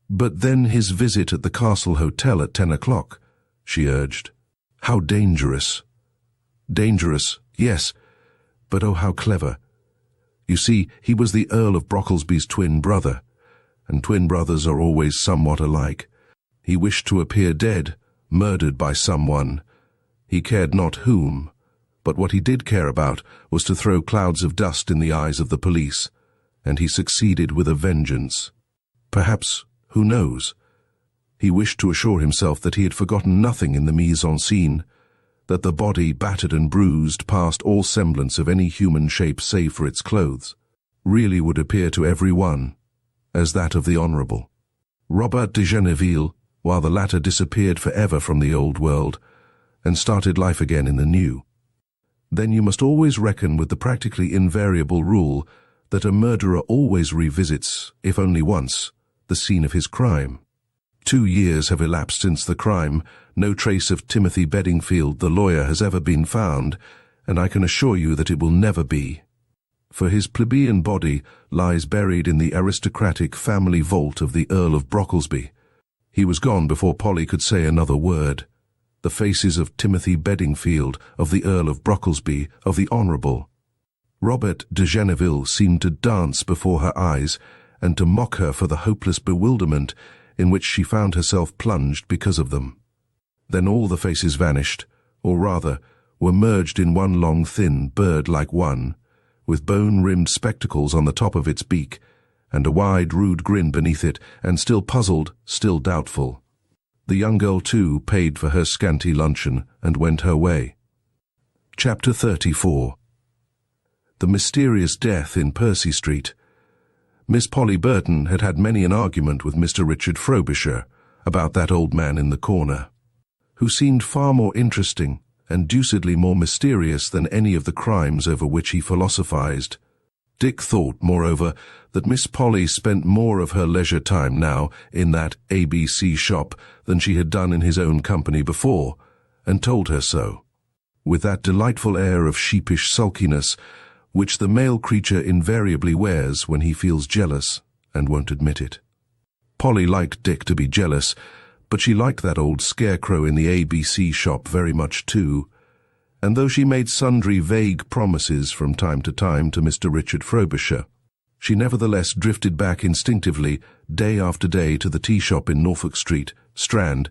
But then his visit at the Castle Hotel at 10 o'clock, she urged. How dangerous. Dangerous, yes, but oh how clever. You see, he was the Earl of Brocklesby's twin brother, and twin brothers are always somewhat alike. He wished to appear dead, murdered by someone. He cared not whom, but what he did care about was to throw clouds of dust in the eyes of the police, and he succeeded with a vengeance. Perhaps, who knows? He wished to assure himself that he had forgotten nothing in the mise-en-scene, that the body, battered and bruised past all semblance of any human shape save for its clothes, really would appear to every one as that of the Honourable Robert de Genneville, while the latter disappeared forever from the old world and started life again in the new. Then you must always reckon with the practically invariable rule that a murderer always revisits, if only once, the scene of his crime. 2 years have elapsed since the crime. No trace of Timothy Bedingfield, the lawyer, has ever been found, and I can assure you that it will never be. For his plebeian body lies buried in the aristocratic family vault of the Earl of Brocklesby. He was gone before Polly could say another word. The faces of Timothy Bedingfield, of the Earl of Brocklesby, of the Honourable Robert de Genneville seemed to dance before her eyes and to mock her for the hopeless bewilderment in which she found herself plunged because of them. Then all the faces vanished, or rather, were merged in one long thin bird-like one, with bone-rimmed spectacles on the top of its beak, and a wide, rude grin beneath it, and still puzzled, still doubtful. The young girl, too, paid for her scanty luncheon and went her way. Chapter 34. The mysterious death in Percy Street. Miss Polly Burton had had many an argument with Mr. Richard Frobisher about that old man in the corner, who seemed far more interesting and deucedly more mysterious than any of the crimes over which he philosophized. Dick thought, moreover, that Miss Polly spent more of her leisure time now in that ABC shop than she had done in his own company before, and told her so, with that delightful air of sheepish sulkiness which the male creature invariably wears when he feels jealous and won't admit it. Polly liked Dick to be jealous, but she liked that old scarecrow in the ABC shop very much too, and though she made sundry vague promises from time to Mr. Richard Frobisher, she nevertheless drifted back instinctively day after day to the tea shop in Norfolk Street, Strand,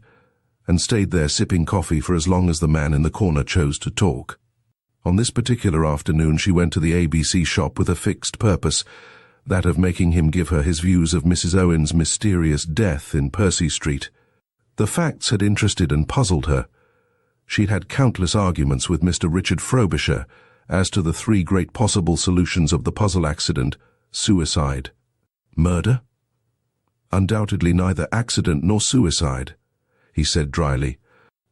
and stayed there sipping coffee for as long as the man in the corner chose to talk. On this particular afternoon she went to the ABC shop with a fixed purpose, that of making him give her his views of Mrs. Owen's mysterious death in Percy Street. The facts had interested and puzzled her. She'd had countless arguments with Mr. Richard Frobisher as to the 3 great possible solutions of the puzzle accident: suicide. Murder? Undoubtedly neither accident nor suicide, he said dryly.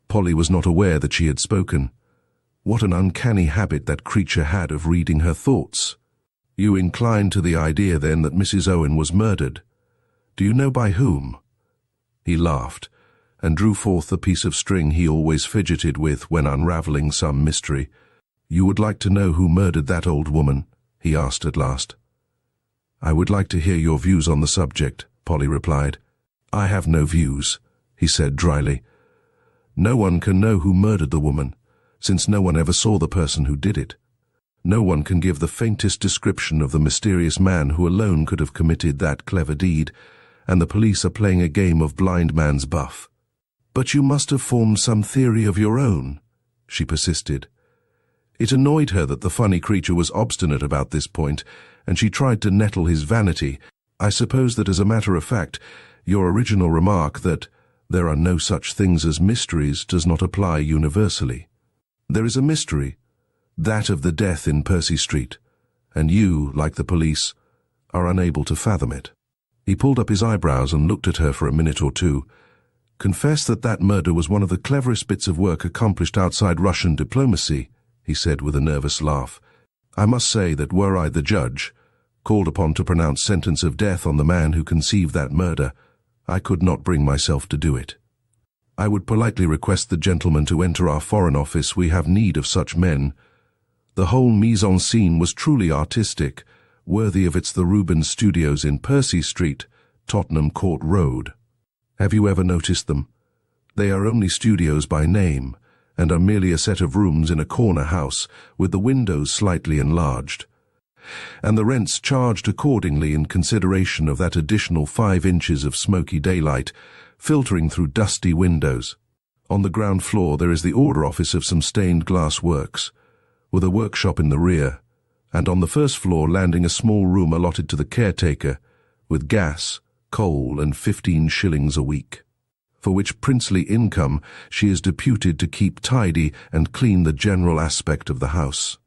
Polly was not aware that she had spoken. What an uncanny habit that creature had of reading her thoughts. You incline to the idea, then, that Mrs. Owen was murdered. Do you know by whom? He laughed, and drew forth the piece of string he always fidgeted with when unravelling some mystery. You would like to know who murdered that old woman? He asked at last. I would like to hear your views on the subject, Polly replied. I have no views, he said dryly. No one can know who murdered the woman, since no one ever saw the person who did it. No one can give the faintest description of the mysterious man who alone could have committed that clever deed, and the police are playing a game of blind man's buff. But you must have formed some theory of your own, she persisted. It annoyed her that the funny creature was obstinate about this point, and she tried to nettle his vanity. I suppose that as a matter of fact, your original remark that there are no such things as mysteries does not apply universally. There is a mystery, that of the death in Percy Street, and you, like the police, are unable to fathom it. He pulled up his eyebrows and looked at her for a minute or two. Confess that that murder was one of the cleverest bits of work accomplished outside Russian diplomacy, he said with a nervous laugh. I must say that were I the judge, called upon to pronounce sentence of death on the man who conceived that murder, I could not bring myself to do it. I would politely request the gentleman to enter our Foreign Office. We have need of such men. The whole mise-en-scene was truly artistic, worthy of its the Rubens Studios in Percy Street, Tottenham Court Road. Have you ever noticed them? They are only studios by name, and are merely a set of rooms in a corner house, with the windows slightly enlarged. and the rents charged accordingly in consideration of that additional 5 inches of smoky daylight filtering through dusty windows. On the ground floor there is the order office of some stained glass works, with a workshop in the rear, and on the first floor landing a small room allotted to the caretaker, with gas, coal and 15 shillings a week, for which princely income she is deputed to keep tidy and clean the general aspect of the house.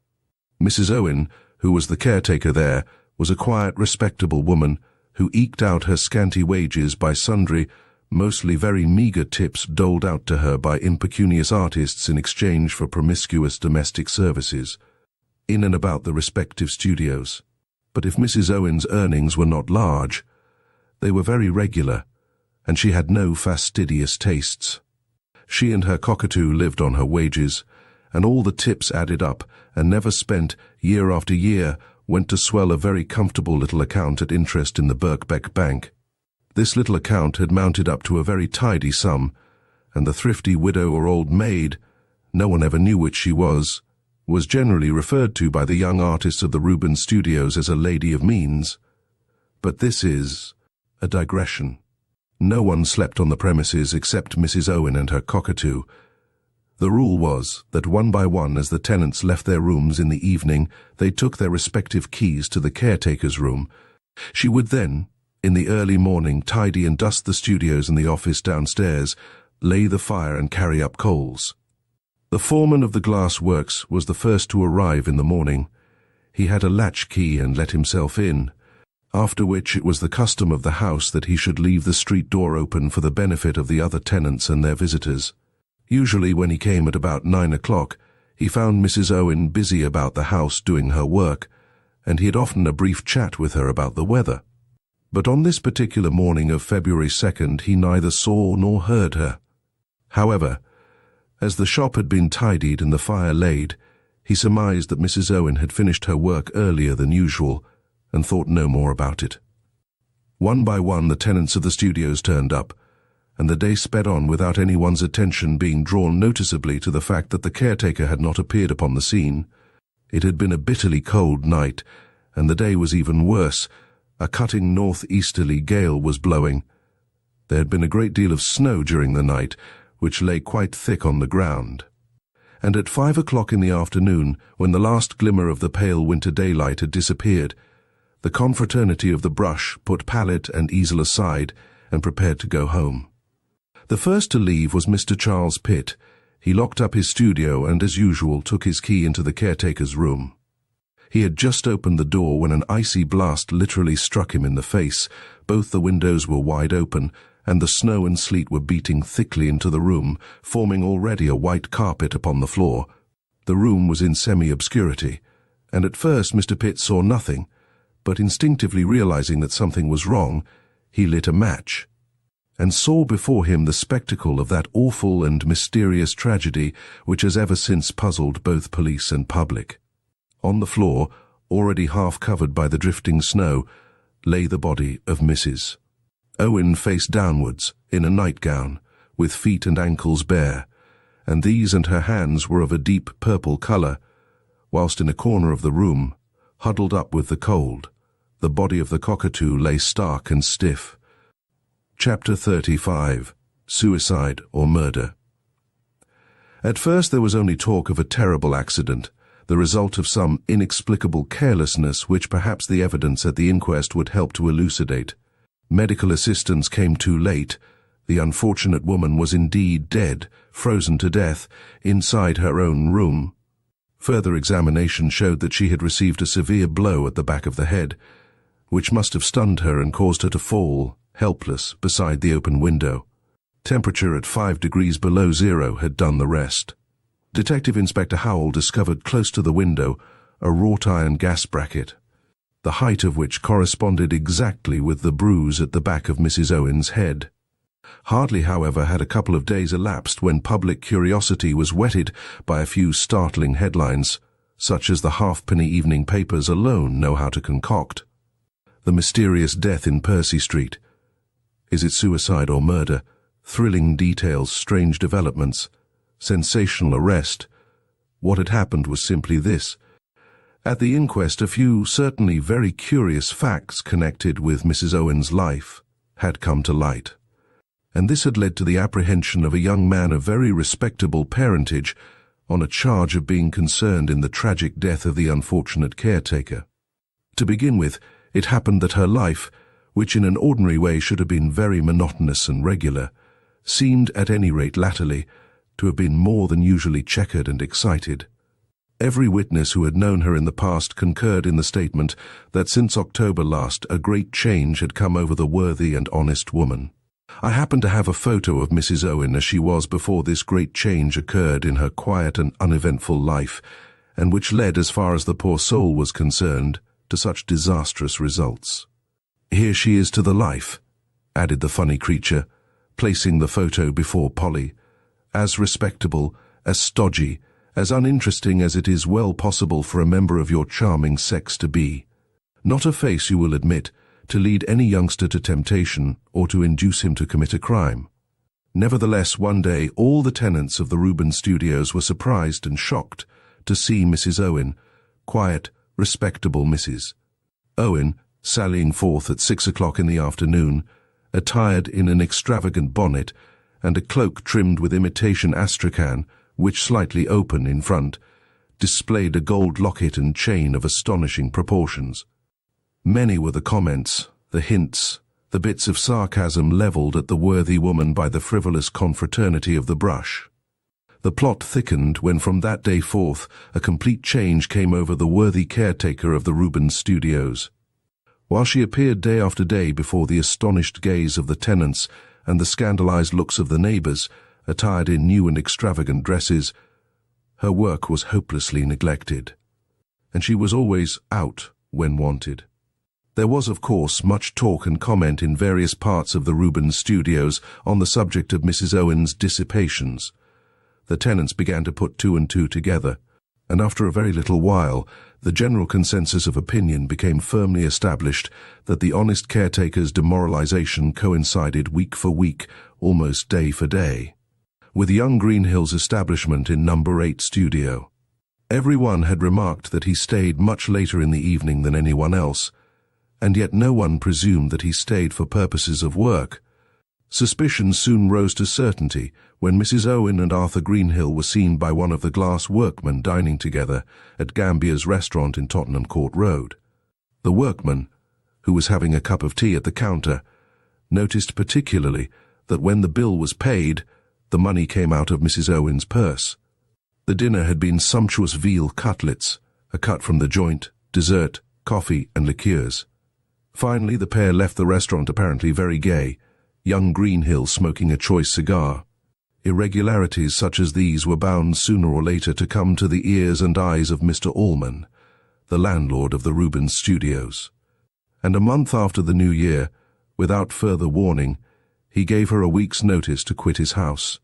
Mrs. Owen, who was the caretaker there, was a quiet, respectable woman who eked out her scanty wages by sundry, mostly very meagre tips doled out to her by impecunious artists in exchange for promiscuous domestic services, in and about the respective studios. But if Mrs. Owen's earnings were not large, they were very regular, and she had no fastidious tastes. She and her cockatoo lived on her wages, and all the tips added up and never spent, year after year, went to swell a very comfortable little account at interest in the Birkbeck Bank. This little account had mounted up to a very tidy sum, and the thrifty widow or old maid, no one ever knew which she was generally referred to by the young artists of the Rubens Studios as a lady of means. But this is a digression. No one slept on the premises except Mrs. Owen and her cockatoo. The rule was that one by one, as the tenants left their rooms in the evening, they took their respective keys to the caretaker's room. She would then, in the early morning, tidy and dust the studios and the office downstairs, lay the fire and carry up coals. The foreman of the glass works was the first to arrive in the morning. He had a latch key and let himself in, after which it was the custom of the house that he should leave the street door open for the benefit of the other tenants and their visitors. Usually when he came at about 9 o'clock, he found Mrs. Owen busy about the house doing her work, and he had often a brief chat with her about the weather. But on this particular morning of February 2nd he neither saw nor heard her. However, as the shop had been tidied and the fire laid, he surmised that Mrs. Owen had finished her work earlier than usual, and thought no more about it. One by one the tenants of the studios turned up, and the day sped on without anyone's attention being drawn noticeably to the fact that the caretaker had not appeared upon the scene. It had been a bitterly cold night, and the day was even worse. A cutting north-easterly gale was blowing. There had been a great deal of snow during the night, which lay quite thick on the ground. And at 5 o'clock in the afternoon, when the last glimmer of the pale winter daylight had disappeared, the confraternity of the brush put palette and easel aside and prepared to go home. The first to leave was Mr. Charles Pitt. He locked up his studio and, as usual, took his key into the caretaker's room. He had just opened the door when an icy blast literally struck him in the face. Both the windows were wide open, and the snow and sleet were beating thickly into the room, forming already a white carpet upon the floor. The room was in semi-obscurity, and at first Mr. Pitt saw nothing, but instinctively realizing that something was wrong, he lit a match, and saw before him the spectacle of that awful and mysterious tragedy which has ever since puzzled both police and public. On the floor, already half covered by the drifting snow, lay the body of Mrs. Owen face downwards, in a nightgown, with feet and ankles bare, and these and her hands were of a deep purple colour, whilst in a corner of the room, huddled up with the cold, the body of the cockatoo lay stark and stiff. Chapter 35. Suicide or Murder. At first there was only talk of a terrible accident, the result of some inexplicable carelessness which perhaps the evidence at the inquest would help to elucidate. Medical assistance came too late. The unfortunate woman was indeed dead, frozen to death, inside her own room. Further examination showed that she had received a severe blow at the back of the head, which must have stunned her and caused her to fall, helpless, beside the open window. Temperature at 5 degrees below zero had done the rest. Detective Inspector Howell discovered close to the window a wrought-iron gas bracket, the height of which corresponded exactly with the bruise at the back of Mrs. Owen's head. Hardly, however, had a couple of days elapsed when public curiosity was whetted by a few startling headlines, such as the halfpenny evening papers alone know how to concoct. The mysterious death in Percy Street. Is it suicide or murder? Thrilling details, strange developments. Sensational arrest. What had happened was simply this. At the inquest, a few certainly very curious facts connected with Mrs. Owen's life had come to light, and this had led to the apprehension of a young man of very respectable parentage on a charge of being concerned in the tragic death of the unfortunate caretaker. To begin with, it happened that her life, which in an ordinary way should have been very monotonous and regular, seemed, at any rate latterly, to have been more than usually checkered and excited. Every witness who had known her in the past concurred in the statement that since October last a great change had come over the worthy and honest woman. I happen to have a photo of Mrs. Owen as she was before this great change occurred in her quiet and uneventful life, and which led, as far as the poor soul was concerned, to such disastrous results. Here she is to the life, added the funny creature, placing the photo before Polly, as respectable, as stodgy, as uninteresting as it is well possible for a member of your charming sex to be. Not a face, you will admit, to lead any youngster to temptation or to induce him to commit a crime. Nevertheless, one day all the tenants of the Reuben Studios were surprised and shocked to see Mrs. Owen, quiet, respectable Mrs. Owen, sallying forth at 6 o'clock in the afternoon, attired in an extravagant bonnet and a cloak trimmed with imitation astrakhan, which, slightly open in front, displayed a gold locket and chain of astonishing proportions. Many were the comments, the hints, the bits of sarcasm levelled at the worthy woman by the frivolous confraternity of the brush. The plot thickened when from that day forth a complete change came over the worthy caretaker of the Reuben Studios. While she appeared day after day before the astonished gaze of the tenants and the scandalized looks of the neighbours, attired in new and extravagant dresses, her work was hopelessly neglected, and she was always out when wanted. There was, of course, much talk and comment in various parts of the Reuben Studios on the subject of Mrs. Owen's dissipations. The tenants began to put two and two together, and after a very little while, the general consensus of opinion became firmly established that the honest caretaker's demoralization coincided week for week, almost day for day, with young Greenhill's establishment in number 8 studio. Everyone had remarked that he stayed much later in the evening than anyone else, and yet no one presumed that he stayed for purposes of work. Suspicion soon rose to certainty when Mrs. Owen and Arthur Greenhill were seen by one of the glass workmen dining together at Gambier's restaurant in Tottenham Court Road. The workman, who was having a cup of tea at the counter, noticed particularly that when the bill was paid, the money came out of Mrs. Owen's purse. The dinner had been sumptuous veal cutlets, a cut from the joint, dessert, coffee and liqueurs. Finally, the pair left the restaurant apparently very gay, young Greenhill smoking a choice cigar. Irregularities such as these were bound sooner or later to come to the ears and eyes of Mr. Allman, the landlord of the Reuben Studios. And a month after the New Year, without further warning, he gave her a week's notice to quit his house.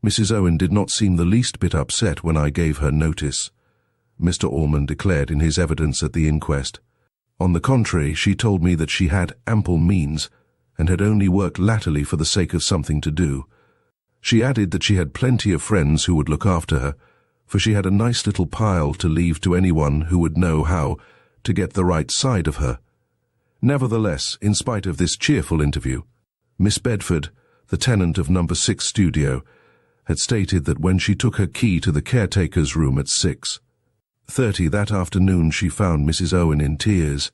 Mrs. Owen did not seem the least bit upset when I gave her notice, Mr. Allman declared in his evidence at the inquest. On the contrary, she told me that she had ample means and had only worked latterly for the sake of something to do. She added that she had plenty of friends who would look after her, for she had a nice little pile to leave to anyone who would know how to get the right side of her. Nevertheless, in spite of this cheerful interview, Miss Bedford, the tenant of number 6 studio, had stated that when she took her key to the caretaker's room at 6:30 that afternoon she found Mrs. Owen in tears.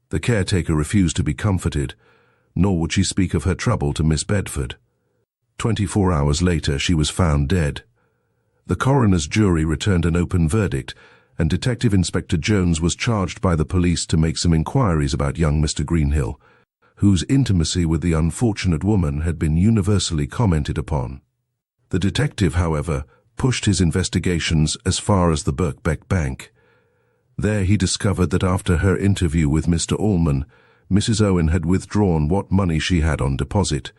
The caretaker refused to be comforted, nor would she speak of her trouble to Miss Bedford. 24 hours later she was found dead. The coroner's jury returned an open verdict, and Detective Inspector Jones was charged by the police to make some inquiries about young Mr. Greenhill, whose intimacy with the unfortunate woman had been universally commented upon. The detective, however, pushed his investigations as far as the Birkbeck Bank. There he discovered that after her interview with Mr. Allman, Mrs. Owen had withdrawn what money she had on deposit,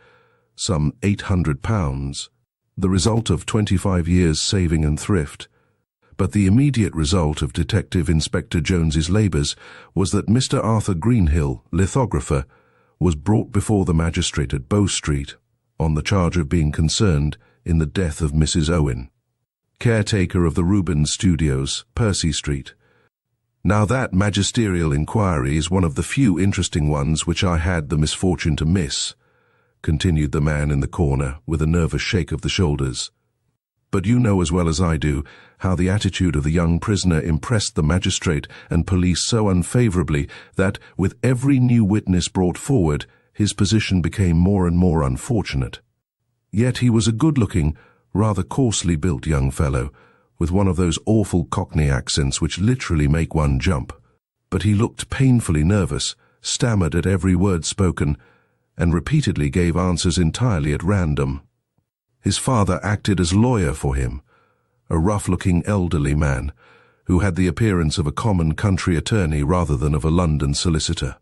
some £800, the result of 25 years' saving and thrift. But the immediate result of Detective Inspector Jones's labours was that Mr. Arthur Greenhill, lithographer, was brought before the magistrate at Bow Street on the charge of being concerned in the death of Mrs. Owen, caretaker of the Reuben Studios, Percy Street. Now that magisterial inquiry is one of the few interesting ones which I had the misfortune to miss, continued the man in the corner with a nervous shake of the shoulders. But you know as well as I do how the attitude of the young prisoner impressed the magistrate and police so unfavorably that, with every new witness brought forward, his position became more and more unfortunate. Yet he was a good-looking, rather coarsely built young fellow, with one of those awful Cockney accents which literally make one jump. But he looked painfully nervous, stammered at every word spoken, and repeatedly gave answers entirely at random. His father acted as lawyer for him, a rough-looking elderly man, who had the appearance of a common country attorney rather than of a London solicitor.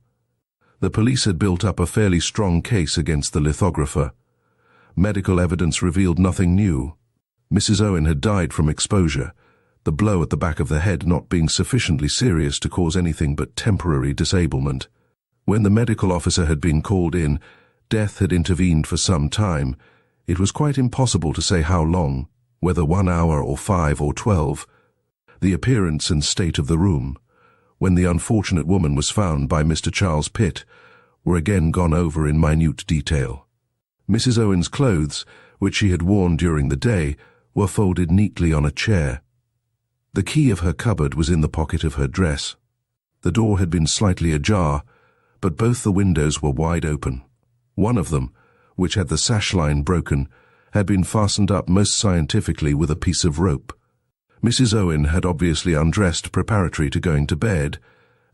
The police had built up a fairly strong case against the lithographer. Medical evidence revealed nothing new. Mrs. Owen had died from exposure, the blow at the back of the head not being sufficiently serious to cause anything but temporary disablement. When the medical officer had been called in, death had intervened for some time. It was quite impossible to say how long, whether 1 hour or 5 or 12. The appearance and state of the room, when the unfortunate woman was found by Mr. Charles Pitt, were again gone over in minute detail. Mrs. Owen's clothes, which she had worn during the day, were folded neatly on a chair. The key of her cupboard was in the pocket of her dress. The door had been slightly ajar, but both the windows were wide open. One of them, which had the sash line broken, had been fastened up most scientifically with a piece of rope. Mrs. Owen had obviously undressed preparatory to going to bed,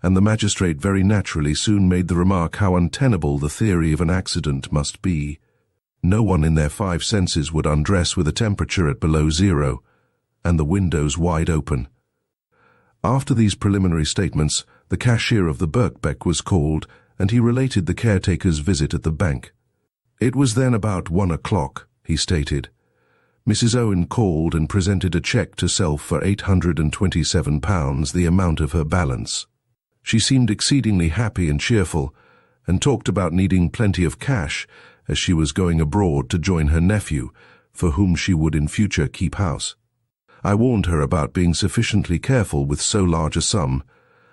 and the magistrate very naturally soon made the remark how untenable the theory of an accident must be. No one in their 5 senses would undress with a temperature at below 0, and the windows wide open. After these preliminary statements, the cashier of the Birkbeck was called, and he related the caretaker's visit at the bank. It was then about 1 o'clock, he stated. Mrs. Owen called and presented a cheque to self for £827, the amount of her balance. She seemed exceedingly happy and cheerful, and talked about needing plenty of cash, as she was going abroad to join her nephew, for whom she would in future keep house. I warned her about being sufficiently careful with so large a sum,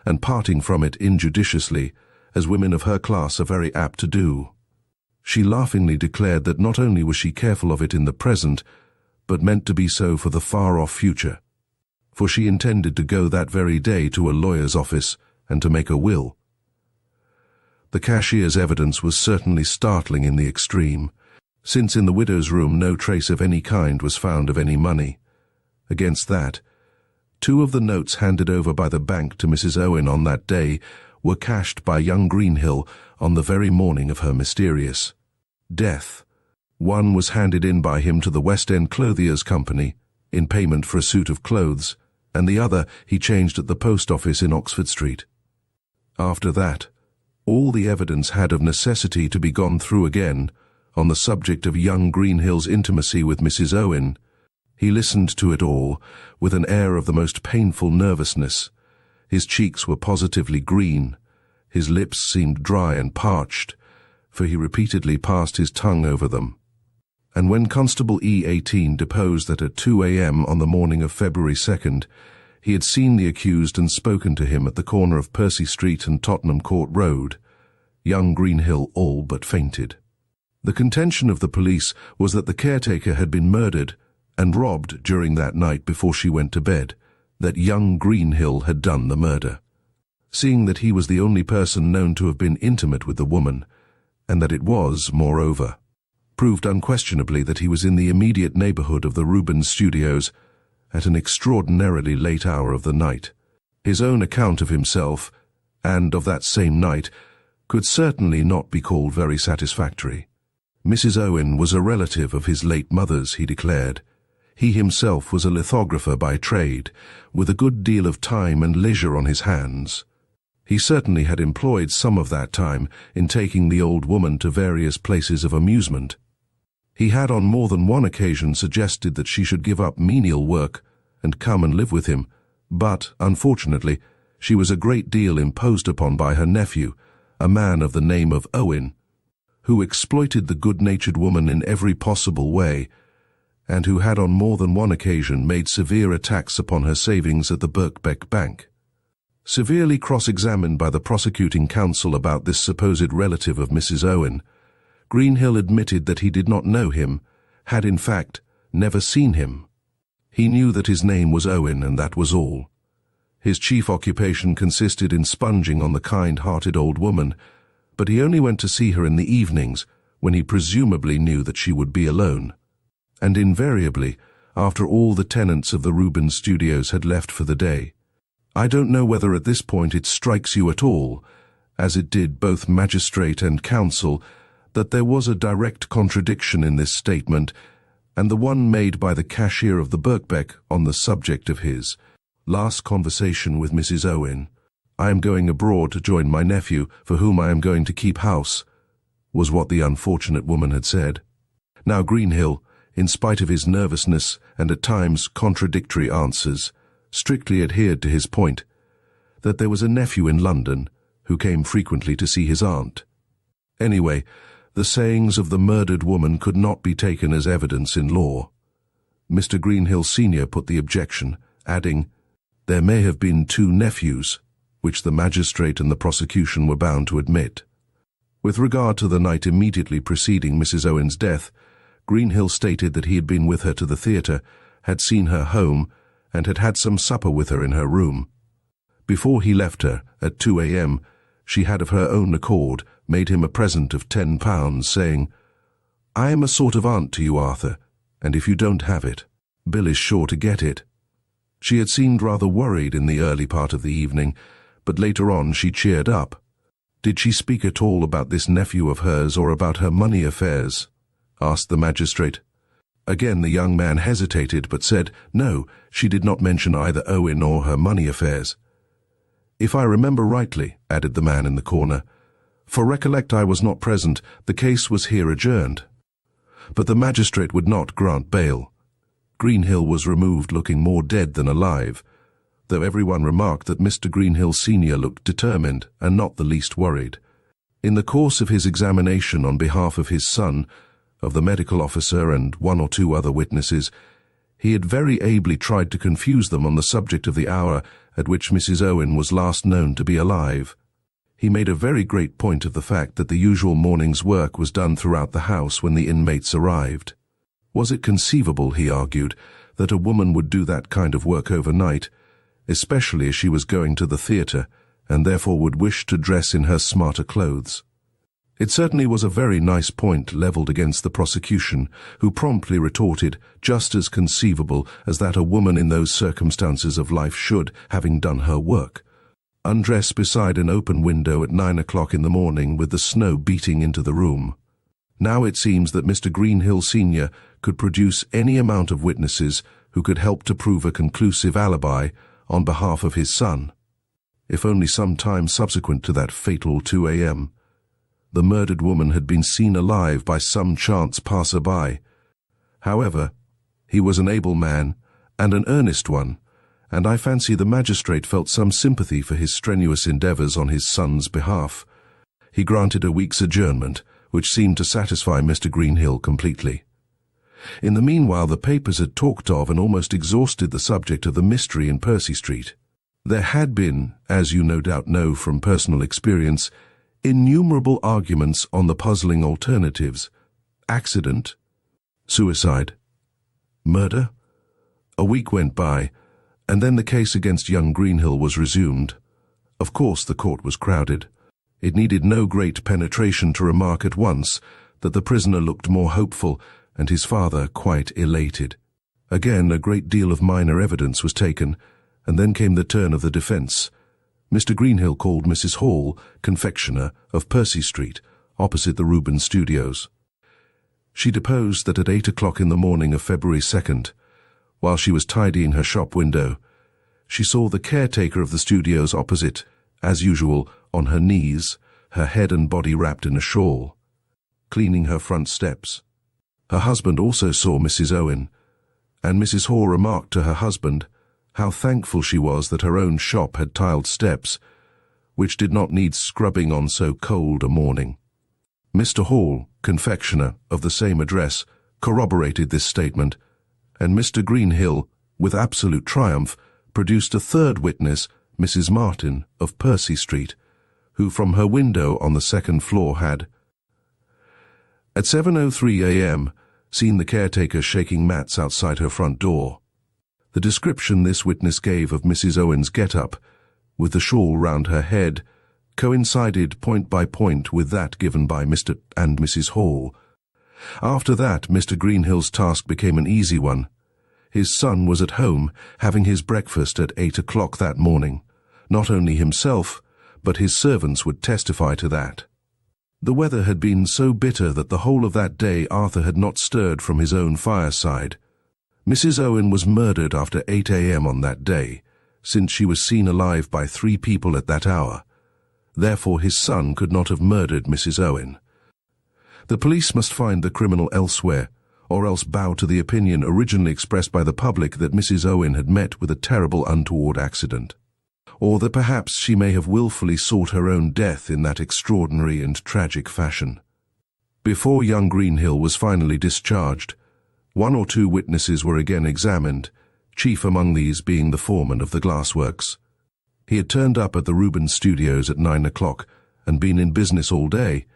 and parting from it injudiciously, as women of her class are very apt to do. She laughingly declared that not only was she careful of it in the present, but meant to be so for the far-off future, for she intended to go that very day to a lawyer's office and to make a will. The cashier's evidence was certainly startling in the extreme, since in the widow's room no trace of any kind was found of any money. Against that, 2 of the notes handed over by the bank to Mrs. Owen on that day were cashed by young Greenhill on the very morning of her mysterious death. One was handed in by him to the West End Clothiers' Company in payment for a suit of clothes, and the other he changed at the post office in Oxford Street. After that, all the evidence had of necessity to be gone through again on the subject of young Greenhill's intimacy with Mrs. Owen. He listened to it all with an air of the most painful nervousness. His cheeks were positively green. His lips seemed dry and parched, for he repeatedly passed his tongue over them. And when Constable E18 deposed that at 2 a.m. on the morning of February 2nd, he had seen the accused and spoken to him at the corner of Percy Street and Tottenham Court Road, young Greenhill all but fainted. The contention of the police was that the caretaker had been murdered and robbed during that night before she went to bed, that young Greenhill had done the murder. Seeing that he was the only person known to have been intimate with the woman, and that it was, moreover, proved unquestionably that he was in the immediate neighbourhood of the Rubens Studios at an extraordinarily late hour of the night, his own account of himself, and of that same night, could certainly not be called very satisfactory. Mrs. Owen was a relative of his late mother's, he declared. He himself was a lithographer by trade, with a good deal of time and leisure on his hands. He certainly had employed some of that time in taking the old woman to various places of amusement. He had on more than one occasion suggested that she should give up menial work and come and live with him, but, unfortunately, she was a great deal imposed upon by her nephew, a man of the name of Owen, who exploited the good-natured woman in every possible way, and who had on more than one occasion made severe attacks upon her savings at the Birkbeck Bank. Severely cross-examined by the prosecuting counsel about this supposed relative of Mrs. Owen, Greenhill admitted that he did not know him, had in fact never seen him. He knew that his name was Owen, and that was all. His chief occupation consisted in sponging on the kind-hearted old woman, but he only went to see her in the evenings, when he presumably knew that she would be alone. And invariably, after all the tenants of the Rubens Studios had left for the day. I don't know whether at this point it strikes you at all, as it did both magistrate and counsel, that there was a direct contradiction in this statement, and the one made by the cashier of the Birkbeck on the subject of his last conversation with Mrs. Owen. "I am going abroad to join my nephew, for whom I am going to keep house," was what the unfortunate woman had said. Now Greenhill, in spite of his nervousness and at times contradictory answers, strictly adhered to his point, that there was a nephew in London who came frequently to see his aunt. Anyway, the sayings of the murdered woman could not be taken as evidence in law. Mr. Greenhill Sr. put the objection, adding, "There may have been two nephews," which the magistrate and the prosecution were bound to admit. With regard to the night immediately preceding Mrs. Owen's death, Greenhill stated that he had been with her to the theatre, had seen her home, and had had some supper with her in her room. Before he left her, at 2 a.m., she had of her own accord made him a present of £10, saying, "I am a sort of aunt to you, Arthur, and if you don't have it, Bill is sure to get it." She had seemed rather worried in the early part of the evening, but later on she cheered up. "Did she speak at all about this nephew of hers or about her money affairs?" asked the magistrate. Again the young man hesitated, but said, "No, she did not mention either Owen or her money affairs." "If I remember rightly," added the man in the corner, "for recollect I was not present, the case was here adjourned." But the magistrate would not grant bail. Greenhill was removed looking more dead than alive, though everyone remarked that Mr. Greenhill Sr. looked determined and not the least worried. In the course of his examination on behalf of his son, of the medical officer and one or two other witnesses, he had very ably tried to confuse them on the subject of the hour at which Mrs. Owen was last known to be alive. He made a very great point of the fact that the usual morning's work was done throughout the house when the inmates arrived. Was it conceivable, he argued, that a woman would do that kind of work overnight, especially as she was going to the theatre, and therefore would wish to dress in her smarter clothes? It certainly was a very nice point levelled against the prosecution, who promptly retorted, just as conceivable as that a woman in those circumstances of life should, having done her work, undress beside an open window at 9 o'clock in the morning with the snow beating into the room. Now it seems that Mr. Greenhill Sr. could produce any amount of witnesses who could help to prove a conclusive alibi on behalf of his son. If only some time subsequent to that fatal 2 a.m., the murdered woman had been seen alive by some chance passer-by. However, he was an able man, and an earnest one, and I fancy the magistrate felt some sympathy for his strenuous endeavours on his son's behalf. He granted a week's adjournment, which seemed to satisfy Mr. Greenhill completely. In the meanwhile, the papers had talked of and almost exhausted the subject of the mystery in Percy Street. There had been, as you no doubt know from personal experience, innumerable arguments on the puzzling alternatives: accident, suicide, murder. A week went by, and then the case against young Greenhill was resumed. Of course the court was crowded. It needed no great penetration to remark at once that the prisoner looked more hopeful and his father quite elated. Again a great deal of minor evidence was taken, and then came the turn of the defence. Mr. Greenhill called Mrs. Hall, confectioner, of Percy Street, opposite the Rubens Studios. She deposed that at 8 o'clock in the morning of February 2nd, while she was tidying her shop window, she saw the caretaker of the studios opposite, as usual, on her knees, her head and body wrapped in a shawl, cleaning her front steps. Her husband also saw Mrs. Owen, and Mrs. Hall remarked to her husband how thankful she was that her own shop had tiled steps, which did not need scrubbing on so cold a morning. Mr. Hall, confectioner, of the same address, corroborated this statement, and Mr. Greenhill, with absolute triumph, produced a third witness, Mrs. Martin, of Percy Street, who from her window on the second floor had, at 7:03 a.m., seen the caretaker shaking mats outside her front door. The description this witness gave of Mrs. Owen's get-up, with the shawl round her head, coincided point by point with that given by Mr. and Mrs. Hall. After that, Mr. Greenhill's task became an easy one. His son was at home, having his breakfast at 8 o'clock that morning. Not only himself, but his servants would testify to that. The weather had been so bitter that the whole of that day Arthur had not stirred from his own fireside. Mrs. Owen was murdered after 8 a.m. on that day, since she was seen alive by 3 people at that hour. Therefore his son could not have murdered Mrs. Owen. The police must find the criminal elsewhere, or else bow to the opinion originally expressed by the public that Mrs. Owen had met with a terrible untoward accident, or that perhaps she may have willfully sought her own death in that extraordinary and tragic fashion. Before young Greenhill was finally discharged, 1 or 2 witnesses were again examined, chief among these being the foreman of the glassworks. He had turned up at the Rubens Studios at 9 o'clock and been in business all day.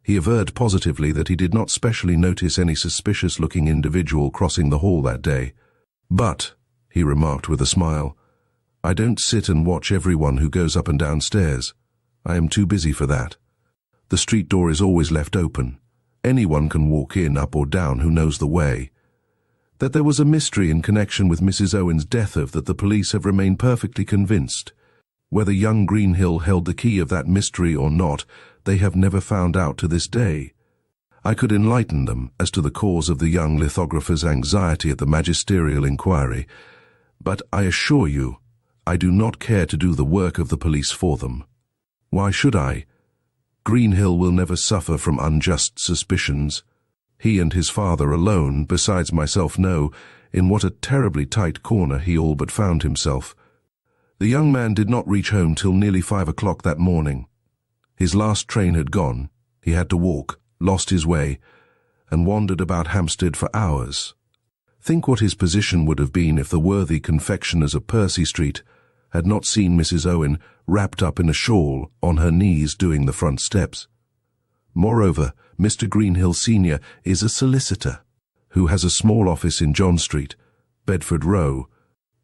He averred positively that he did not specially notice any suspicious-looking individual crossing the hall that day. But, he remarked with a smile, I don't sit and watch everyone who goes up and down stairs. I am too busy for that. The street door is always left open. Anyone can walk in, up or down, who knows the way. That there was a mystery in connection with Mrs. Owen's death of that the police have remained perfectly convinced. Whether young Greenhill held the key of that mystery or not, they have never found out to this day. I could enlighten them as to the cause of the young lithographer's anxiety at the magisterial inquiry, but I assure you, I do not care to do the work of the police for them. Why should I? Greenhill will never suffer from unjust suspicions. He and his father alone, besides myself, know in what a terribly tight corner he all but found himself. The young man did not reach home till nearly 5 o'clock that morning. His last train had gone. He had to walk, lost his way, and wandered about Hampstead for hours. Think what his position would have been if the worthy confectioners of Percy Street had not seen Mrs. Owen wrapped up in a shawl on her knees doing the front steps. Moreover, Mr. Greenhill Sr. is a solicitor, who has a small office in John Street, Bedford Row.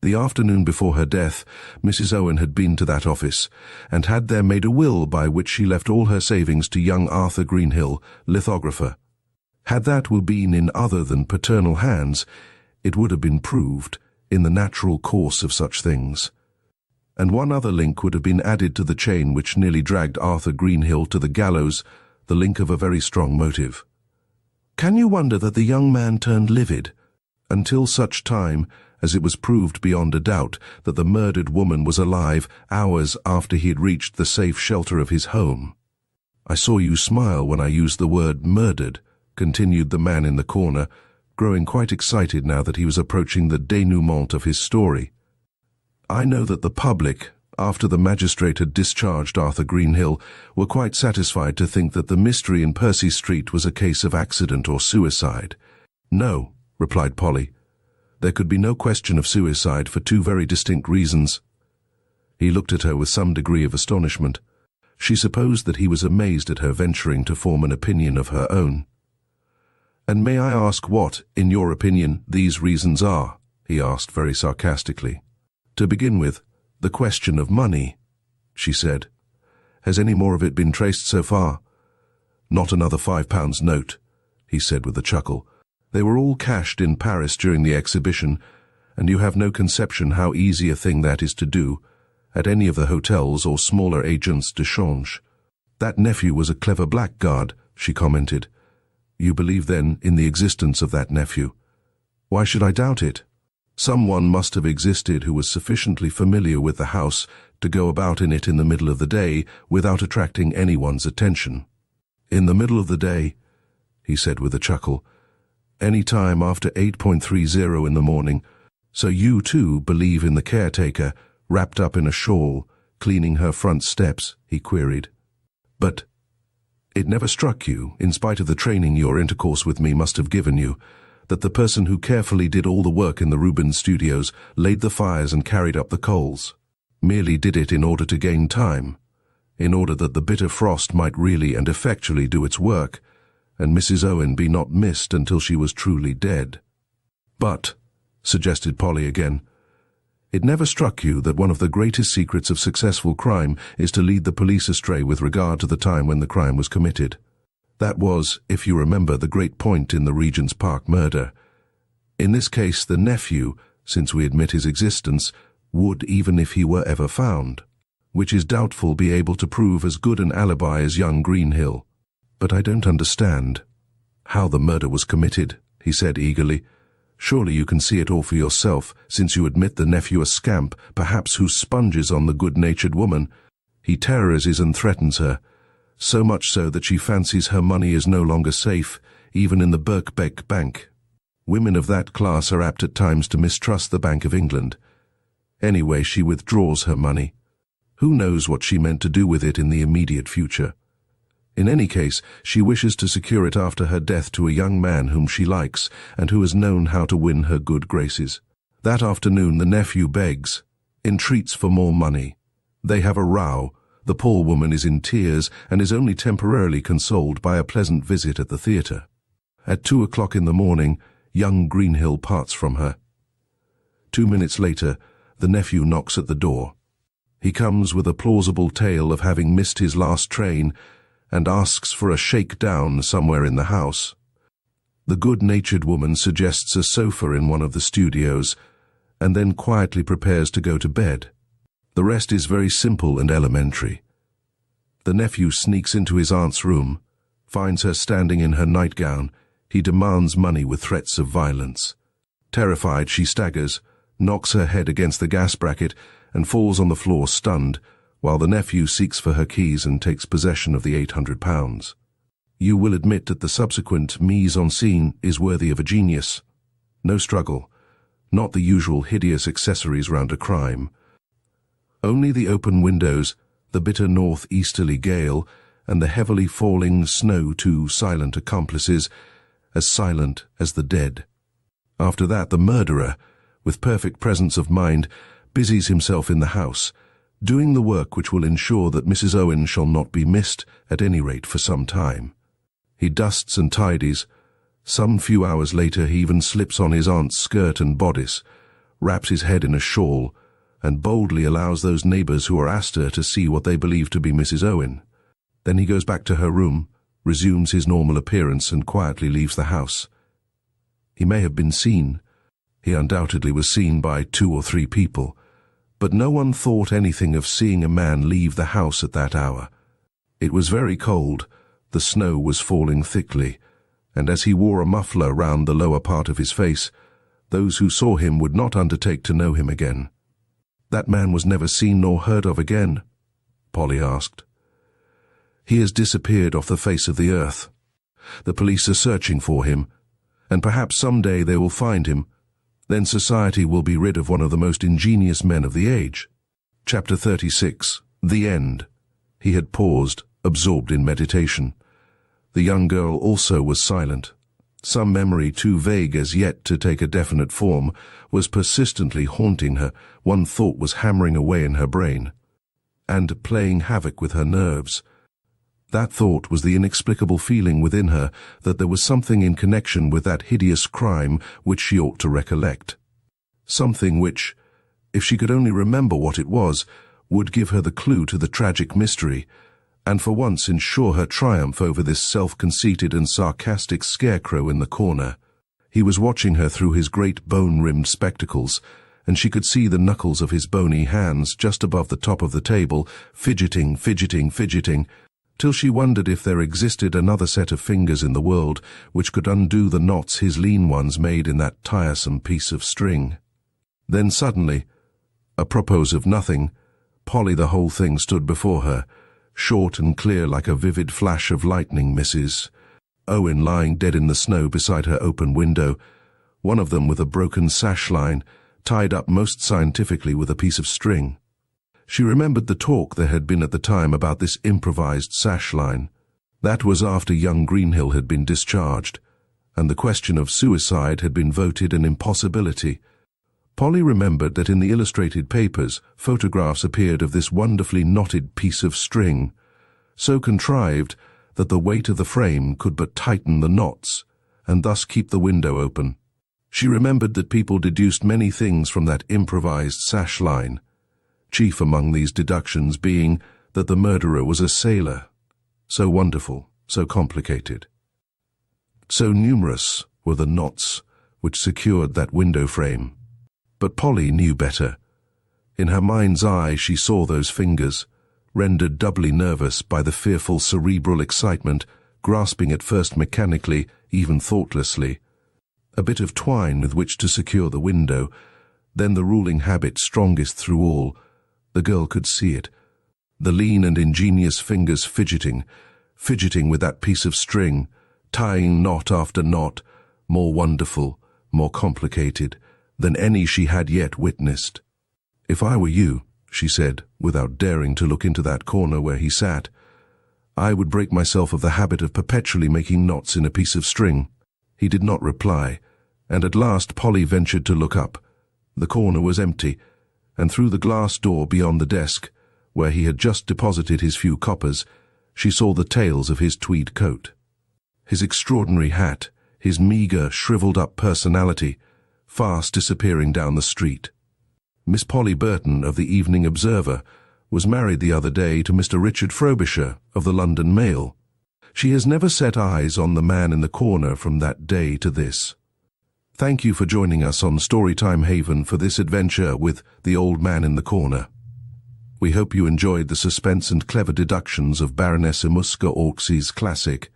The afternoon before her death, Mrs. Owen had been to that office, and had there made a will by which she left all her savings to young Arthur Greenhill, lithographer. Had that will been in other than paternal hands, it would have been proved, in the natural course of such things. And one other link would have been added to the chain which nearly dragged Arthur Greenhill to the gallows, the link of a very strong motive. Can you wonder that the young man turned livid, until such time as it was proved beyond a doubt that the murdered woman was alive hours after he had reached the safe shelter of his home? I saw you smile when I used the word murdered, continued the man in the corner, growing quite excited now that he was approaching the denouement of his story. I know that the public, after the magistrate had discharged Arthur Greenhill, were quite satisfied to think that the mystery in Percy Street was a case of accident or suicide. No, replied Polly. There could be no question of suicide for 2 very distinct reasons. He looked at her with some degree of astonishment. She supposed that he was amazed at her venturing to form an opinion of her own. And may I ask what, in your opinion, these reasons are? He asked very sarcastically. To begin with, the question of money, she said. Has any more of it been traced so far? Not another £5 note, he said with a chuckle. They were all cashed in Paris during the exhibition, and you have no conception how easy a thing that is to do, at any of the hotels or smaller agents de change. That nephew was a clever blackguard, she commented. You believe, then, in the existence of that nephew? Why should I doubt it? Someone must have existed who was sufficiently familiar with the house to go about in it in the middle of the day without attracting anyone's attention. In the middle of the day, he said with a chuckle, any time after 8:30 in the morning, so you too believe in the caretaker, wrapped up in a shawl, cleaning her front steps, he queried. But it never struck you, in spite of the training your intercourse with me must have given you, that the person who carefully did all the work in the Rubens Studios laid the fires and carried up the coals? merely did it in order to gain time, in order that the bitter frost might really and effectually do its work, and Mrs. Owen be not missed until she was truly dead. But, suggested Polly again, it never struck you that one of the greatest secrets of successful crime is to lead the police astray with regard to the time when the crime was committed. That was, if you remember, the great point in the Regent's Park murder. In this case, the nephew, since we admit his existence, would, even if he were ever found, which is doubtful, be able to prove as good an alibi as young Greenhill. But I don't understand how the murder was committed, he said eagerly. Surely you can see it all for yourself, since you admit the nephew a scamp, perhaps who sponges on the good-natured woman. He terrorizes and threatens her, so much so that she fancies her money is no longer safe, even in the Birkbeck Bank. Women of that class are apt at times to mistrust the Bank of England. Anyway, she withdraws her money. Who knows what she meant to do with it in the immediate future? In any case, she wishes to secure it after her death to a young man whom she likes and who has known how to win her good graces. That afternoon the nephew begs, entreats for more money. They have a row. The poor woman is in tears and is only temporarily consoled by a pleasant visit at the theatre. At 2 o'clock in the morning, young Greenhill parts from her. 2 minutes later, the nephew knocks at the door. He comes with a plausible tale of having missed his last train and asks for a shakedown somewhere in the house. The good-natured woman suggests a sofa in one of the studios, and then quietly prepares to go to bed. The rest is very simple and elementary. The nephew sneaks into his aunt's room, finds her standing in her nightgown. He demands money with threats of violence. Terrified, she staggers, knocks her head against the gas bracket, and falls on the floor stunned, while the nephew seeks for her keys and takes possession of the £800. You will admit that the subsequent mise-en-scene is worthy of a genius. No struggle, not the usual hideous accessories round a crime. Only the open windows, the bitter north-easterly gale, and the heavily falling snow, two silent accomplices, as silent as the dead. After that, the murderer, with perfect presence of mind, busies himself in the house, doing the work which will ensure that Mrs. Owen shall not be missed, at any rate for some time. He dusts and tidies. Some few hours later he even slips on his aunt's skirt and bodice, wraps his head in a shawl, and boldly allows those neighbours who are Astor to see what they believe to be Mrs. Owen. Then he goes back to her room, resumes his normal appearance, and quietly leaves the house. He may have been seen. He undoubtedly was seen by 2 or 3 people, but no one thought anything of seeing a man leave the house at that hour. It was very cold, the snow was falling thickly, and as he wore a muffler round the lower part of his face, those who saw him would not undertake to know him again. That man was never seen nor heard of again? Polly asked. He has disappeared off the face of the earth. The police are searching for him, and perhaps some day they will find him. Then society will be rid of one of the most ingenious men of the age. Chapter 36. The End. He had paused, absorbed in meditation. The young girl also was silent. Some memory, too vague as yet to take a definite form, was persistently haunting her. One thought was hammering away in her brain, and playing havoc with her nerves. That thought was the inexplicable feeling within her that there was something in connection with that hideous crime which she ought to recollect. Something which, if she could only remember what it was, would give her the clue to the tragic mystery, and for once ensure her triumph over this self-conceited and sarcastic scarecrow in the corner. He was watching her through his great bone-rimmed spectacles, and she could see the knuckles of his bony hands just above the top of the table, fidgeting, till she wondered if there existed another set of fingers in the world which could undo the knots his lean ones made in that tiresome piece of string. Then suddenly, apropos of nothing, Polly, the whole thing stood before her, short and clear like a vivid flash of lightning. Mrs. Owen lying dead in the snow beside her open window, one of them with a broken sash line, tied up most scientifically with a piece of string. She remembered the talk there had been at the time about this improvised sash line. That was after young Greenhill had been discharged, and the question of suicide had been voted an impossibility. Polly remembered that in the illustrated papers, photographs appeared of this wonderfully knotted piece of string, so contrived that the weight of the frame could but tighten the knots, and thus keep the window open. She remembered that people deduced many things from that improvised sash line, chief among these deductions being that the murderer was a sailor. So wonderful, so complicated. So numerous were the knots which secured that window frame. But Polly knew better. In her mind's eye she saw those fingers, rendered doubly nervous by the fearful cerebral excitement, grasping at first mechanically, even thoughtlessly, a bit of twine with which to secure the window, then the ruling habit strongest through all. The girl could see it, the lean and ingenious fingers fidgeting with that piece of string, tying knot after knot, more wonderful, more complicated than any she had yet witnessed. "If I were you," she said, without daring to look into that corner where he sat, "I would break myself of the habit of perpetually making knots in a piece of string." He did not reply, and at last Polly ventured to look up. The corner was empty, and through the glass door beyond the desk, where he had just deposited his few coppers, she saw the tails of his tweed coat. His extraordinary hat, his meagre, shriveled-up personality, fast disappearing down the street. Miss Polly Burton of the Evening Observer was married the other day to Mr. Richard Frobisher of the London Mail. She has never set eyes on the man in the corner from that day to this. Thank you for joining us on Storytime Haven for this adventure with The Old Man in the Corner. We hope you enjoyed the suspense and clever deductions of Baroness Emmuska Orczy's classic.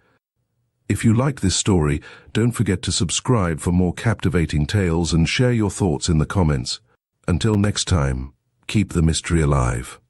If you liked this story, don't forget to subscribe for more captivating tales and share your thoughts in the comments. Until next time, keep the mystery alive.